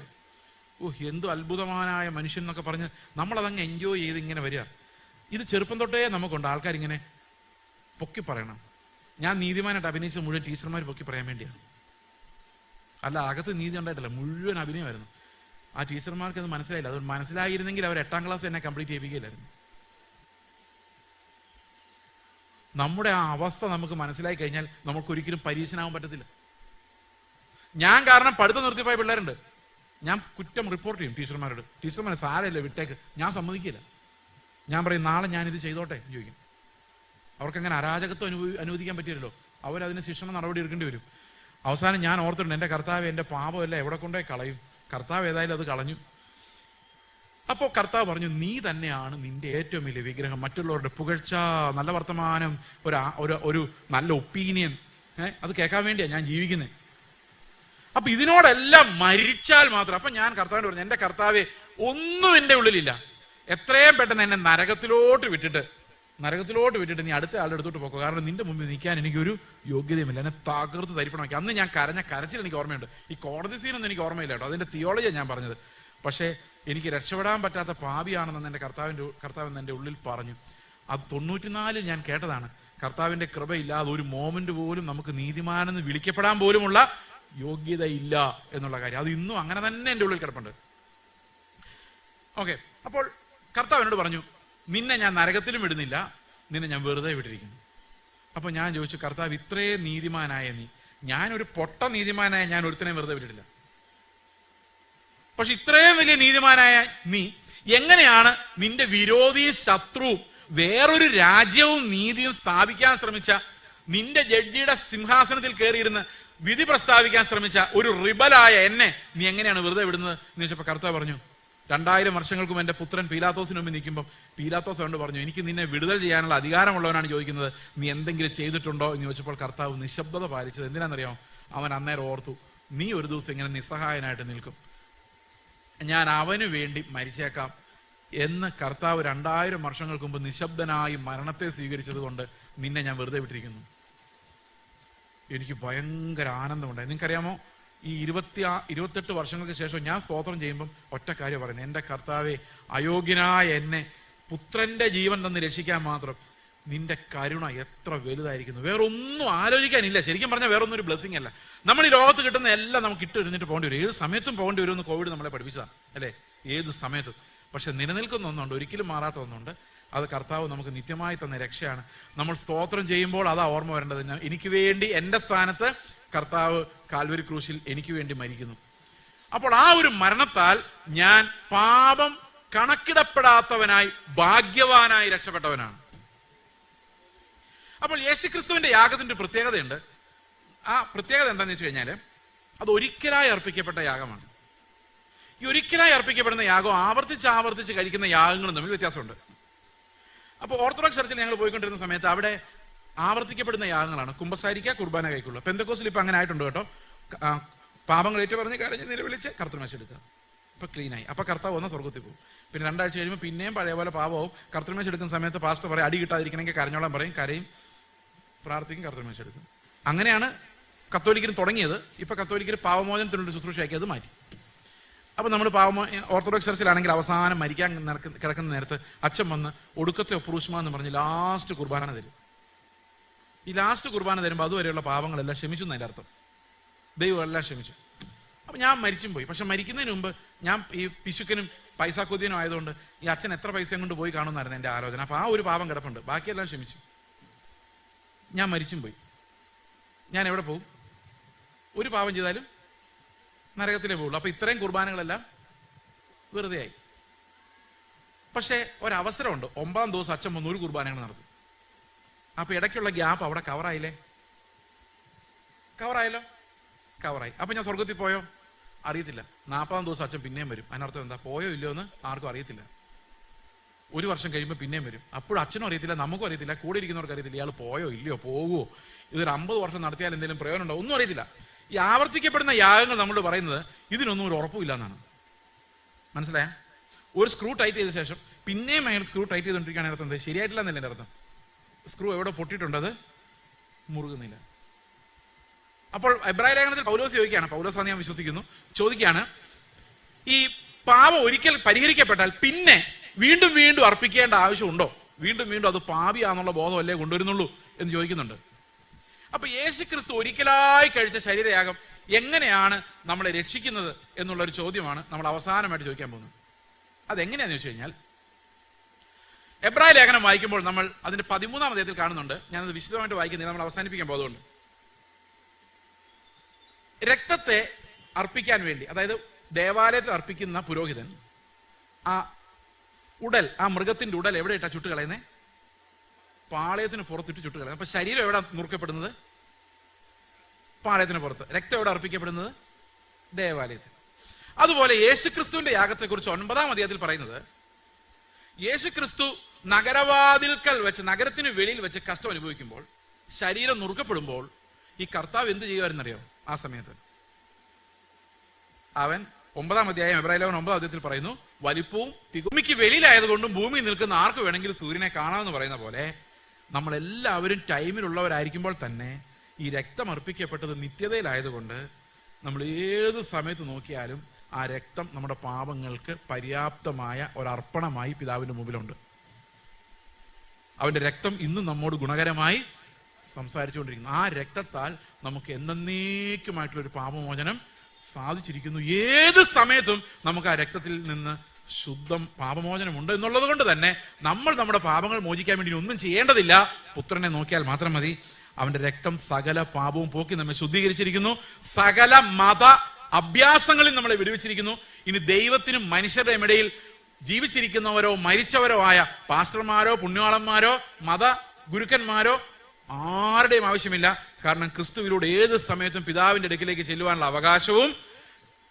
എന്തു അത്ഭുതമാനായ മനുഷ്യൻ എന്നൊക്കെ പറഞ്ഞ് നമ്മളതങ്ങ് എൻജോയ് ചെയ്ത് ഇങ്ങനെ വരിക. ഇത് ചെറുപ്പം തൊട്ടേ നമുക്കുണ്ട്. ആൾക്കാരിങ്ങനെ പൊക്കി പറയണം. ഞാൻ നീതിമാനായിട്ട് അഭിനയിച്ച മുഴുവൻ ടീച്ചർമാർ പൊക്കി പറയാൻ വേണ്ടിയാണ്. അല്ല, അകത്ത് നീതി ഉണ്ടായിട്ടില്ല, മുഴുവൻ അഭിനയമായിരുന്നു. ആ ടീച്ചർമാർക്ക് അത് മനസ്സിലായില്ല. അത് മനസ്സിലായിരുന്നെങ്കിൽ അവർ 8ാം ക്ലാസ് എന്നെ കംപ്ലീറ്റ് ചെയ്യിപ്പിക്കില്ലായിരുന്നു. നമ്മുടെ ആ അവസ്ഥ നമുക്ക് മനസ്സിലായി കഴിഞ്ഞാൽ നമുക്കൊരിക്കലും പരീക്ഷനാവാൻ പറ്റത്തില്ല. ഞാൻ കാരണം പഠിത്തം നിർത്തിപ്പോയ പിള്ളേരുണ്ട്. ഞാൻ കുറ്റം റിപ്പോർട്ട് ചെയ്യും ടീച്ചർമാരോട്. ടീച്ചർമാരെ സാരമില്ല, വിട്ടേക്ക്. ഞാൻ സമ്മതിക്കില്ല. ഞാൻ പറയും, നാളെ ഞാനിത് ചെയ്തോട്ടെ എന്ന് ചോദിക്കും. അവർക്കങ്ങനെ അരാജകത്വം അനുവദിക്കാൻ പറ്റില്ലല്ലോ. അവരതിന് ശിക്ഷണ നടപടി എടുക്കേണ്ടി വരും. അവസാനം ഞാൻ ഓർത്തിട്ടുണ്ട്, എൻ്റെ കർത്താവ് എൻ്റെ പാപമല്ല എവിടെ കൊണ്ടേ കളയും. കർത്താവ് ഏതായാലും അത് കളഞ്ഞു. അപ്പോൾ കർത്താവ് പറഞ്ഞു, നീ തന്നെയാണ് നിന്റെ ഏറ്റവും വലിയ വിഗ്രഹം. മറ്റുള്ളവരുടെ പുകഴ്ച, നല്ല വർത്തമാനം, ഒരു നല്ല ഒപ്പീനിയൻ, അത് കേൾക്കാൻ വേണ്ടിയാണ് ഞാൻ ജീവിക്കുന്നത്. അപ്പൊ ഇതിനോടെല്ലാം മരിച്ചാൽ മാത്രം. അപ്പൊ ഞാൻ കർത്താവിനോട് പറഞ്ഞു, എൻ്റെ കർത്താവെ, ഒന്നും എൻ്റെ ഉള്ളിലില്ല, എത്രയും പെട്ടെന്ന് എന്നെ നരകത്തിലോട്ട് വിട്ടിട്ട് നീ അടുത്ത ആളുടെ അടുത്തോട്ട് പോക്കോ. കാരണം നിന്റെ മുമ്പിൽ നിൽക്കാൻ എനിക്കൊരു യോഗ്യതയുമില്ല. എന്നെ തകർത്ത് തരിപ്പണമാക്കി. അന്ന് ഞാൻ കരച്ചിൽ എനിക്ക് ഓർമ്മയുണ്ട്. ഈ കോടതി സീനൊന്നും എനിക്ക് ഓർമ്മയില്ല കേട്ടോ. അതിന്റെ തിയോളജിയാണ് ഞാൻ പറഞ്ഞത്. പക്ഷേ എനിക്ക് രക്ഷപ്പെടാൻ പറ്റാത്ത പാപിയാണെന്ന് എൻ്റെ കർത്താവ് എൻ്റെ ഉള്ളിൽ പറഞ്ഞു. അത് 94 ഞാൻ കേട്ടതാണ്. കർത്താവിന്റെ കൃപയില്ലാതെ ഒരു മോമെന്റ് പോലും നമുക്ക് നീതിമാനെന്ന് വിളിക്കപ്പെടാൻ പോലുമുള്ള യോഗ്യതയില്ല എന്നുള്ള കാര്യം. അത് ഇന്നും അങ്ങനെ തന്നെ എൻ്റെ ഉള്ളിൽ കിടപ്പുണ്ട്. ഓക്കെ, അപ്പോൾ കർത്താവ് എന്നോട് പറഞ്ഞു, നിന്നെ ഞാൻ നരകത്തിലും വിടുന്നില്ല, നിന്നെ ഞാൻ വെറുതെ വിട്ടിരിക്കുന്നു. അപ്പൊ ഞാൻ ചോദിച്ചു, കർത്താവ്, ഇത്രയും നീതിമാനായ നീ, ഞാനൊരു പൊട്ട നീതിമാനായ ഞാൻ ഒരുത്തനെ വെറുതെ വിട്ടിട്ടില്ല. പക്ഷെ ഇത്രയും വലിയ നീതിമാനായ നീ എങ്ങനെയാണ് നിന്റെ വിരോധിയും ശത്രുവും വേറൊരു രാജ്യവും നീതിയും സ്ഥാപിക്കാൻ ശ്രമിച്ച, നിന്റെ ജഡ്ജിയുടെ സിംഹാസനത്തിൽ കയറിയിരുന്ന് വിധി പ്രസ്താവിക്കാൻ ശ്രമിച്ച ഒരു റിബലായ എന്നെ നീ എങ്ങനെയാണ് വെറുതെ വിടുന്നത് എന്ന് ചോദിച്ചപ്പോൾ കർത്താവ് പറഞ്ഞു, 2000 വർഷങ്ങൾക്കും എൻ്റെ പുത്രൻ പീലാത്തോസിന് മുമ്പ് നിൽക്കുമ്പോൾ പീലാത്തോസ് കൊണ്ട് പറഞ്ഞു, എനിക്ക് നിന്നെ വിടുതൽ ചെയ്യാനുള്ള അധികാരമുള്ളവനാണ് ചോദിക്കുന്നത്, നീ എന്തെങ്കിലും ചെയ്തിട്ടുണ്ടോ എന്ന് ചോദിച്ചപ്പോൾ കർത്താവ് നിശബ്ദത പാലിച്ചത് എന്തിനാണെന്നറിയാമോ? അവൻ അന്നേരം ഓർത്തു, നീ ഒരു ദിവസം ഇങ്ങനെ നിസ്സഹായനായിട്ട് നിൽക്കും. ഞാൻ അവന് വേണ്ടി മരിച്ചേക്കാം എന്ന് കർത്താവ് 2000 വർഷങ്ങൾക്ക് മുമ്പ് നിശബ്ദനായി മരണത്തെ സ്വീകരിച്ചത് കൊണ്ട് നിന്നെ ഞാൻ വെറുതെ വിട്ടിരിക്കുന്നു. എനിക്ക് ഭയങ്കര ആനന്ദമുണ്ടായി. നിങ്ങൾക്കറിയാമോ, ഈ 28 വർഷങ്ങൾക്ക് ശേഷം ഞാൻ സ്തോത്രം ചെയ്യുമ്പം ഒറ്റ കാര്യം പറയുന്നത്, എൻ്റെ കർത്താവെ, അയോഗ്യനായ എന്നെ പുത്രന്റെ ജീവൻ തന്ന് രക്ഷിക്കാൻ മാത്രം നിന്റെ കരുണ എത്ര വലുതായിരിക്കുന്നു. വേറൊന്നും ആലോചിക്കാനില്ല. ശരിക്കും പറഞ്ഞാൽ വേറൊന്നും ഒരു ബ്ലെസ്സിങ് അല്ല. നമ്മൾ ഈ ലോകത്ത് കിട്ടുന്ന എല്ലാം നമുക്ക് ഇട്ടിരുന്നിട്ട് പോകേണ്ടി വരും. ഏത് സമയത്തും പോകേണ്ടി വരുമെന്ന് കോവിഡ് നമ്മളെ പഠിപ്പിച്ചതാണ് അല്ലേ? ഏത് സമയത്തും. പക്ഷെ നിലനിൽക്കുന്ന ഒന്നുണ്ട്, ഒരിക്കലും മാറാത്ത ഒന്നുണ്ട്. അത് കർത്താവ് നമുക്ക് നിത്യമായി തന്ന രക്ഷയാണ്. നമ്മൾ സ്തോത്രം ചെയ്യുമ്പോൾ അതാ ഓർമ്മ വരേണ്ടത്. എനിക്ക് വേണ്ടി എൻ്റെ സ്ഥാനത്ത് കർത്താവ് കാൽവരി ക്രൂശിൽ എനിക്ക് വേണ്ടി മരിക്കുന്നു. അപ്പോൾ ആ ഒരു മരണത്താൽ ഞാൻ പാപം കണക്കിടപ്പെടാത്തവനായി ഭാഗ്യവാനായി രക്ഷപ്പെട്ടവനാണ്. അപ്പോൾ യേശുക്രിസ്തുവിന്റെ യാഗത്തിന്റെ ഒരു പ്രത്യേകതയുണ്ട്. ആ പ്രത്യേകത എന്താണെന്ന് വെച്ച് കഴിഞ്ഞാൽ അത് ഒരിക്കലായി അർപ്പിക്കപ്പെട്ട യാഗമാണ്. ഈ ഒരിക്കലായി അർപ്പിക്കപ്പെടുന്ന യാഗം ആവർത്തിച്ച് കഴിക്കുന്ന യാഗങ്ങളും തമ്മിൽ വ്യത്യാസമുണ്ട്. അപ്പോൾ ഓർത്തഡോക്സ് ചർച്ചിൽ ഞങ്ങൾ പോയിക്കൊണ്ടിരുന്ന സമയത്ത് അവിടെ ആവർത്തിക്കപ്പെടുന്ന യാഗങ്ങളാണ് കുമ്പസാരിക്കുക, കുർബാന കൈക്കൊള്ളുക. പെന്തക്കോസ്റ്റിൽ ഇപ്പം അങ്ങനെ ആയിട്ടുണ്ട് കേട്ടോ. പാപങ്ങൾ ഏറ്റു പറഞ്ഞ് കരഞ്ഞ് നിലവിളിച്ച് കർത്തൃമേശ എടുക്കുക. ഇപ്പൊ ക്ലീനായി. അപ്പൊ കർത്താവ് വന്ന സ്വർഗത്തിൽ പോകും. പിന്നെ 2 ആഴ്ച കഴിയുമ്പോൾ പിന്നെയും പഴയ പോലെ പാപവും. കർത്തൃമേശ എടുക്കുന്ന സമയത്ത് പാസ്റ്റർ പറയും അടി കിട്ടാതിരിക്കണമെങ്കിൽ കരഞ്ഞോളാൻ പറയും. കരയും, പ്രാർത്ഥിക്കും, കർത്തൃമേശ എടുക്കും. അങ്ങനെയാണ് കത്തോലിക്കർ തുടങ്ങിയത്. ഇപ്പൊ കത്തോലിക്കർ പാവമോചനത്തിനുള്ള ശുശ്രൂഷയാക്കി അത് മാറ്റി. അപ്പൊ നമ്മൾ ഓർത്തഡോക്സ് ചർച്ചിലാണെങ്കിൽ അവസാനം മരിക്കാൻ കിടക്കുന്ന നേരത്ത് അച്ഛൻ വന്ന് ഒടുക്കത്തെ ഒപ്രൂഷ്മ എന്ന് പറഞ്ഞ് ലാസ്റ്റ് കുർബാന തരും. ഈ ലാസ്റ്റ് കുർബാന തരുമ്പോൾ അതുവരെയുള്ള പാവങ്ങളെല്ലാം ക്ഷമിച്ചു എന്നതിൻ്റെ അർത്ഥം. ദൈവം എല്ലാം ക്ഷമിച്ചു. അപ്പൊ ഞാൻ മരിച്ചും പോയി. പക്ഷെ മരിക്കുന്നതിന് മുമ്പ് ഞാൻ ഈ പിശുക്കനും പൈസ കൊതിയനും ആയതുകൊണ്ട് ഈ അച്ഛൻ എത്ര പൈസയും കൊണ്ട് പോയി കാണുമെന്നായിരുന്നു എൻ്റെ ആലോചന. അപ്പൊ ആ ഒരു പാപം കിടപ്പുണ്ട്, ബാക്കിയെല്ലാം ക്ഷമിച്ചു. ഞാൻ മരിച്ചും പോയി. ഞാൻ എവിടെ പോകും? ഒരു പാപം ചെയ്താലും നരകത്തിലേ പോകുള്ളൂ. അപ്പൊ ഇത്രയും കുർബാനകളെല്ലാം വെറുതെ ആയി. പക്ഷെ ഒരവസരമുണ്ട്. 9-ാം ദിവസം അച്ഛൻ വന്ന് ഒരു കുർബാനകൾ നടത്തും. അപ്പൊ ഇടയ്ക്കുള്ള ഗ്യാപ്പ് അവിടെ കവറായില്ലേ? കവറായല്ലോ, കവറായി. അപ്പൊ ഞാൻ സ്വർഗത്തിൽ പോയോ? അറിയത്തില്ല. 40-ാം ദിവസം അച്ഛൻ പിന്നെയും വരും. അതിനർത്ഥം എന്താ? പോയോ ഇല്ലയോ എന്ന് ആർക്കും അറിയത്തില്ല. 1 വർഷം കഴിയുമ്പോൾ പിന്നെയും വരും. അപ്പോഴും അച്ഛനും അറിയത്തില്ല, നമുക്കും അറിയത്തില്ല, കൂടെ ഇരിക്കുന്നവർക്ക് അറിയത്തില്ല ഇയാൾ പോയോ ഇല്ലയോ, പോകുമോ, ഇതൊരു 50 വർഷം നടത്തിയാൽ എന്തെങ്കിലും പ്രയോജനം ഉണ്ടോ, ഒന്നും അറിയത്തില്ല. ഈ ആവർത്തിക്കപ്പെടുന്ന യാഗങ്ങൾ നമ്മൾ പറയുന്നത് ഇതിനൊന്നും ഒരു ഉറപ്പുമില്ല എന്നാണ്. മനസ്സിലായ? ഒരു സ്ക്രൂ ടൈറ്റ് ചെയ്ത ശേഷം പിന്നെയും അയാൾ സ്ക്രൂ ടൈറ്റ് ചെയ്തുകൊണ്ടിരിക്കുകയാണ്. അർത്ഥം എന്താ? ശരിയായിട്ടില്ല എന്നല്ല എൻ്റെ അർത്ഥം. സ്ക്രൂ എവിടെ പൊട്ടിയിട്ടുണ്ട്, അത് മുറുകുന്നില്ല. അപ്പോൾ എബ്രായ ലേഖനത്തിൽ പൗലോസ് ചോദിക്കുകയാണ്, പൗലോസാണ് ഞാൻ വിശ്വസിക്കുന്നു, ചോദിക്കുകയാണ്, ഈ പാപം ഒരിക്കൽ പരിഹരിക്കപ്പെട്ടാൽ പിന്നെ വീണ്ടും വീണ്ടും അർപ്പിക്കേണ്ട ആവശ്യമുണ്ടോ? വീണ്ടും വീണ്ടും അത് പാപിയാന്നുള്ള ബോധമല്ലേ കൊണ്ടുവരുന്നുള്ളൂ എന്ന് ചോദിക്കുന്നുണ്ട്. അപ്പൊ യേശുക്രിസ്തു ഒരിക്കലായി കഴിച്ച ശരീരയാഗം എങ്ങനെയാണ് നമ്മളെ രക്ഷിക്കുന്നത് എന്നുള്ളൊരു ചോദ്യമാണ് നമ്മൾ അവസാനമായിട്ട് ചോദിക്കാൻ പോകുന്നത്. അതെങ്ങനെയാന്ന് വെച്ച് കഴിഞ്ഞാൽ എബ്രായ ലേഖനം വായിക്കുമ്പോൾ നമ്മൾ അതിന്റെ 13-ാം അധ്യായത്തിൽ കാണുന്നുണ്ട്. ഞാനത് വിശദമായിട്ട് വായിക്കുന്നില്ല, നമ്മൾ അവസാനിപ്പിക്കാൻ പോകുന്നുണ്ട്. രക്തത്തെ അർപ്പിക്കാൻ വേണ്ടി, അതായത് ദേവാലയത്തിൽ അർപ്പിക്കുന്ന പുരോഹിതൻ ആ ഉടൽ, ആ മൃഗത്തിന്റെ ഉടൽ എവിടെ ഇട്ടാ ചുട്ട് കളയുന്നേ? പാളയത്തിന് പുറത്തിട്ട് ചുട്ട് കളയുന്നത്. അപ്പൊ ശരീരം എവിടെ നുറുക്കപ്പെടുന്നത്? പാളയത്തിന് പുറത്ത്. രക്തം എവിടെ അർപ്പിക്കപ്പെടുന്നത്? ദേവാലയത്തിൽ. അതുപോലെ യേശുക്രിസ്തുവിന്റെ യാഗത്തെക്കുറിച്ച് 9-ാം അധ്യായത്തിൽ പറയുന്നത്, യേശുക്രിസ്തു നഗരവാതിൽക്കൽ വെച്ച്, നഗരത്തിന് വെളിയിൽ വെച്ച് കഷ്ടം അനുഭവിക്കുമ്പോൾ, ശരീരം നുറുക്കപ്പെടുമ്പോൾ ഈ കർത്താവ് എന്ത് ചെയ്യുമായിരുന്നറിയോ? ആ സമയത്ത് അവൻ 9-ാം അധ്യായം എബ്രായ ലേഖനം 9-ാം അധ്യായത്തിൽ പറയുന്നു, വലിപ്പവും ഭൂമിക്ക് വെളിയിലായതുകൊണ്ടും ഭൂമിയിൽ നിൽക്കുന്ന ആർക്ക് വേണമെങ്കിലും സൂര്യനെ കാണാമെന്ന് പറയുന്ന പോലെ നമ്മളെല്ലാവരും ടൈമിലുള്ളവരായിരിക്കുമ്പോൾ തന്നെ ഈ രക്തം അർപ്പിക്കപ്പെട്ടത് നിത്യതയിലായതുകൊണ്ട് നമ്മൾ ഏത് സമയത്ത് നോക്കിയാലും ആ രക്തം നമ്മുടെ പാപങ്ങൾക്ക് പര്യാപ്തമായ ഒരർപ്പണമായി പിതാവിന്റെ മുമ്പിലുണ്ട്. അവന്റെ രക്തം ഇന്നും നമ്മോട് ഗുണകരമായി സംസാരിച്ചുകൊണ്ടിരിക്കുന്നു. ആ രക്തത്താൽ നമുക്ക് എന്നേക്കുമായിട്ടുള്ളൊരു പാപമോചനം സാധിച്ചിരിക്കുന്നു. ഏത് സമയത്തും നമുക്ക് ആ രക്തത്തിൽ നിന്ന് ശുദ്ധം പാപമോചനമുണ്ട് എന്നുള്ളത് കൊണ്ട് തന്നെ നമ്മൾ നമ്മുടെ പാപങ്ങൾ മോചിക്കാൻ വേണ്ടി ഒന്നും ചെയ്യേണ്ടതില്ല. പുത്രനെ നോക്കിയാൽ മാത്രം മതി. അവന്റെ രക്തം സകല പാപവും പോക്കി നമ്മെ ശുദ്ധീകരിച്ചിരിക്കുന്നു. സകല മത അഭ്യാസങ്ങളിൽ നമ്മളെ വിടുവിച്ചിരിക്കുന്നു. ഇനി ദൈവത്തിനും മനുഷ്യരുടെ ഇടയിൽ ജീവിച്ചിരിക്കുന്നവരോ മരിച്ചവരോ ആയ പാസ്റ്റർമാരോ പുണ്യാളന്മാരോ മത ഗുരുക്കന്മാരോ ആരുടെയും ആവശ്യമില്ല. കാരണം ക്രിസ്തുവിലൂടെ ഏത് സമയത്തും പിതാവിന്റെ അടുക്കിലേക്ക് ചെല്ലുവാനുള്ള അവകാശവും.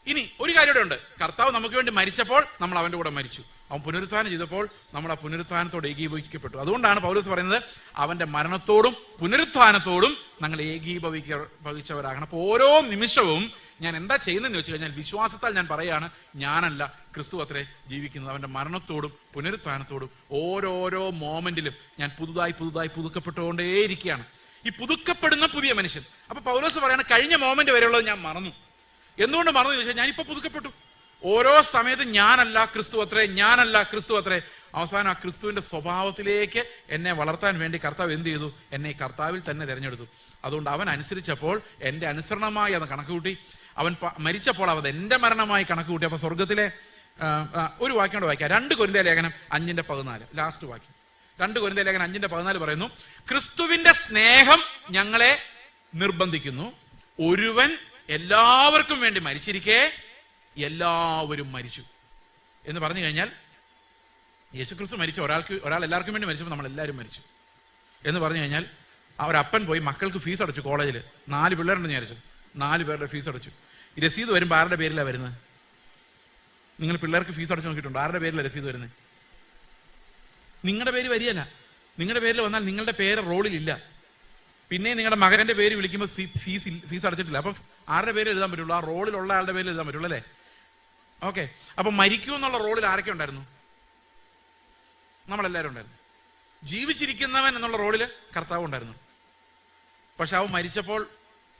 ഇനി ഒരു കാര്യം ഇവിടെ ഉണ്ട്. കർത്താവ് നമുക്ക് വേണ്ടി മരിച്ചപ്പോൾ നമ്മൾ അവന്റെ കൂടെ മരിച്ചു. അവൻ പുനരുത്ഥാനം ചെയ്തപ്പോൾ നമ്മൾ ആ പുനരുത്ഥാനത്തോട് ഏകീഭവിക്കപ്പെട്ടു. അതുകൊണ്ടാണ് പൗലോസ് പറയുന്നത്, അവന്റെ മരണത്തോടും പുനരുത്ഥാനത്തോടും ഞങ്ങൾ ഏകീഭവിച്ചവരാകണം. അപ്പോൾ ഓരോ നിമിഷവും ഞാൻ എന്താ ചെയ്യുന്നതെന്ന് വെച്ച് കഴിഞ്ഞാൽ വിശ്വാസത്താൽ ഞാൻ പറയുകയാണ്, ഞാനല്ല ക്രിസ്തു അത്രേ ജീവിക്കുന്നത്. അവന്റെ മരണത്തോടും പുനരുത്ഥാനത്തോടും ഓരോരോ മോമെന്റിലും ഞാൻ പുതുതായി പുതുക്കപ്പെട്ടുകൊണ്ടേയിരിക്കുകയാണ്. ഈ പുതുക്കപ്പെടുന്ന പുതിയ മനുഷ്യൻ. അപ്പൊ പൗലോസ് പറയാണ്, കഴിഞ്ഞ മോമെന്റ് വരെയുള്ളത് ഞാൻ മറന്നു. എന്തുകൊണ്ട് മറന്നു ചോദിച്ചാൽ ഞാനിപ്പോ പുതുക്കപ്പെട്ടു. ഓരോ സമയത്ത് ഞാനല്ല ക്രിസ്തു അത്രേ, ഞാനല്ല ക്രിസ്തു അത്രേ. അവസാനം ആ ക്രിസ്തുവിന്റെ സ്വഭാവത്തിലേക്ക് എന്നെ വളർത്താൻ വേണ്ടി കർത്താവ് എന്ത് ചെയ്തു? എന്നെ കർത്താവിൽ തന്നെ തിരഞ്ഞെടുത്തു. അതുകൊണ്ട് അവൻ അനുസരിച്ചപ്പോൾ എന്റെ അനുസരണമായി അത് കണക്കുകൂട്ടി. അവൻ മരിച്ചപ്പോൾ അത് എന്റെ മരണമായി കണക്കുകൂട്ടി. അപ്പൊ സ്വർഗത്തിലെ ഒരു വാക്യം കൊണ്ട് വായിക്കാം. 2 കൊരിന്ത്യർ ലേഖനം 5:14 ലാസ്റ്റ് വാക്യം. 2 കൊരിന്ത്യർ ലേഖനം 5:14 പറയുന്നു, ക്രിസ്തുവിന്റെ സ്നേഹം ഞങ്ങളെ നിർബന്ധിക്കുന്നു, ഒരുവൻ എല്ലാവർക്കും വേണ്ടി മരിച്ചിരിക്കെ എല്ലാവരും മരിച്ചു എന്ന് പറഞ്ഞു കഴിഞ്ഞാൽ, യേശുക്രിസ്തു മരിച്ചു, ഒരാൾ എല്ലാവർക്കും വേണ്ടി മരിച്ചപ്പോൾ നമ്മൾ എല്ലാവരും മരിച്ചു എന്ന് പറഞ്ഞു കഴിഞ്ഞാൽ, അവരപ്പൻ പോയി മക്കൾക്ക് ഫീസ് അടച്ചു. കോളേജിൽ 4 പിള്ളേരുണ്ടെന്ന് വിചാരിച്ചു, 4 പേരുടെ ഫീസ് അടച്ചു. ഈ രസീത് വരുമ്പോൾ ആരുടെ പേരിലാണ് വരുന്നത്? നിങ്ങൾ പിള്ളേർക്ക് ഫീസ് അടച്ചു നോക്കിയിട്ടുണ്ട്? ആരുടെ പേരിലാണ് രസീത് വരുന്നത്? നിങ്ങളുടെ പേര് വരികയല്ല. നിങ്ങളുടെ പേരിൽ വന്നാൽ നിങ്ങളുടെ പേര് റോളിലില്ല. പിന്നെ നിങ്ങളുടെ മകന്റെ പേര് വിളിക്കുമ്പോൾ ഫീസ് അടച്ചിട്ടില്ല. അപ്പം ആരുടെ പേര് എഴുതാൻ പറ്റുള്ളൂ? ആ റോളിലുള്ള ആളുടെ പേര് എഴുതാൻ പറ്റുള്ളൂ അല്ലേ? ഓക്കെ. അപ്പൊ മരിക്കൂ എന്നുള്ള റോളിൽ ആരൊക്കെ ഉണ്ടായിരുന്നു? നമ്മളെല്ലാവരും ഉണ്ടായിരുന്നു. ജീവിച്ചിരിക്കുന്നവൻ എന്നുള്ള റോളിൽ കർത്താവ് ഉണ്ടായിരുന്നു. പക്ഷെ അവൻ മരിച്ചപ്പോൾ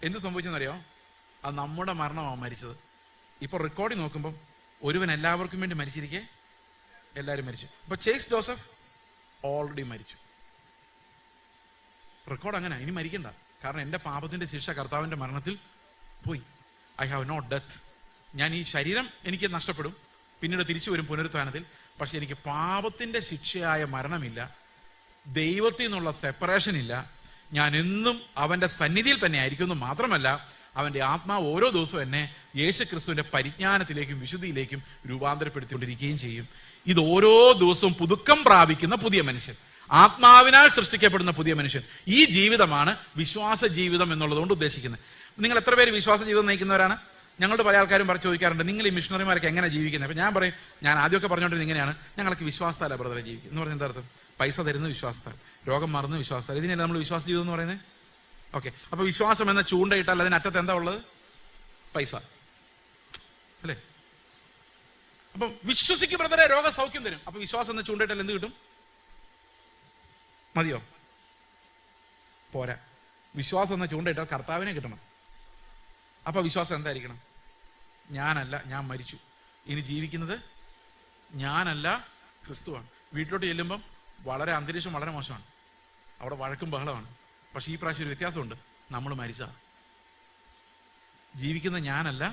എന്ത് സംഭവിച്ചെന്നറിയോ? അത് നമ്മുടെ മരണമാണ് മരിച്ചത്. ഇപ്പൊ റെക്കോർഡിൽ നോക്കുമ്പോൾ ഒരുവൻ എല്ലാവർക്കും വേണ്ടി മരിച്ചിരിക്കെ എല്ലാവരും മരിച്ചു. അപ്പൊ ചേസ് ജോസഫ് ഓൾറെഡി മരിച്ചു. റെക്കോർഡ് അങ്ങനെ. ഇനി മരിക്കണ്ട, കാരണം എന്റെ പാപത്തിന്റെ ശിക്ഷ കർത്താവിന്റെ മരണത്തിൽ പോയി. I have no death. ഞാൻ ഈ ശരീരം എനിക്ക് നഷ്ടപ്പെടും, പിന്നീട് തിരിച്ചു വരും പുനരുത്ഥാനത്തിൽ. പക്ഷെ എനിക്ക് പാപത്തിന്റെ ശിക്ഷയായ മരണമില്ല, ദൈവത്തിൽ നിന്നുള്ള സെപ്പറേഷൻ ഇല്ല. ഞാൻ എന്നും അവന്റെ സന്നിധിയിൽ തന്നെ ആയിരിക്കുന്നു. മാത്രമല്ല, അവന്റെ ആത്മാവ് ഓരോ ദിവസവും എന്നെ യേശുക്രിസ്തുവിന്റെ പരിജ്ഞാനത്തിലേക്കും വിശുദ്ധിയിലേക്കും രൂപാന്തരപ്പെടുത്തിക്കൊണ്ടിരിക്കുകയും ചെയ്യും. ഇത് ഓരോ ദിവസവും പുതുക്കം പ്രാപിക്കുന്ന പുതിയ മനുഷ്യൻ, ആത്മാവിനാൽ സൃഷ്ടിക്കപ്പെടുന്ന പുതിയ മനുഷ്യൻ. ഈ ജീവിതമാണ് വിശ്വാസ ജീവിതം എന്നുള്ളതുകൊണ്ട് ഉദ്ദേശിക്കുന്നത്. നിങ്ങൾ എത്ര പേര് വിശ്വാസ ജീവിതം നയിക്കുന്നവരാണ്? ഞങ്ങളുടെ പല ആൾക്കാരും ചോദിക്കാറുണ്ട്, നിങ്ങൾ ഈ മിഷണറിമാരൊക്കെ എങ്ങനെ ജീവിക്കുന്നത്? അപ്പൊ ഞാൻ പറയും, ഞാൻ ആദ്യമൊക്കെ പറഞ്ഞുകൊണ്ടിരുന്നത് ഇങ്ങനെയാണ്, ഞങ്ങൾക്ക് വിശ്വാസത്താല ബ്രദറെ ജീവിക്കും എന്ന് പറയുന്നത്. എന്താ അർത്ഥം? പൈസ തരുന്ന വിശ്വാസത്താൽ, രോഗം മാറുന്ന വിശ്വാസത്താൽ. ഇതിനല്ല നമ്മൾ വിശ്വാസ ജീവിതം എന്ന് പറയുന്നത്. ഓക്കെ. അപ്പൊ വിശ്വാസം എന്ന ചൂണ്ടയിട്ടാൽ അതിനറ്റത്ത് എന്താ ഉള്ളത്? പൈസ അല്ലേ? അപ്പൊ വിശ്വസിക്കും ബ്രദറെ, രോഗസൗഖ്യം തരും. അപ്പൊ വിശ്വാസം എന്ന ചൂണ്ടയിട്ടാൽ എന്ത് കിട്ടും? മതിയോ? പോരാ. വിശ്വാസം എന്ന ചൂണ്ടയിട്ടാൽ കർത്താവിനെ കിട്ടണം. അപ്പൊ വിശ്വാസം എന്തായിരിക്കണം? ഞാനല്ല, ഞാൻ മരിച്ചു, ഇനി ജീവിക്കുന്നത് ഞാനല്ല ക്രിസ്തുവാണ്. വീട്ടിലോട്ട് ചെല്ലുമ്പം അന്തരീക്ഷം വളരെ മോശമാണ്, അവിടെ വഴക്കും ബഹളമാണ്. പക്ഷെ ഈ പ്രാവശ്യം ഒരു വ്യത്യാസമുണ്ട്, നമ്മൾ മരിച്ചതാണ്. ജീവിക്കുന്ന ഞാനല്ല,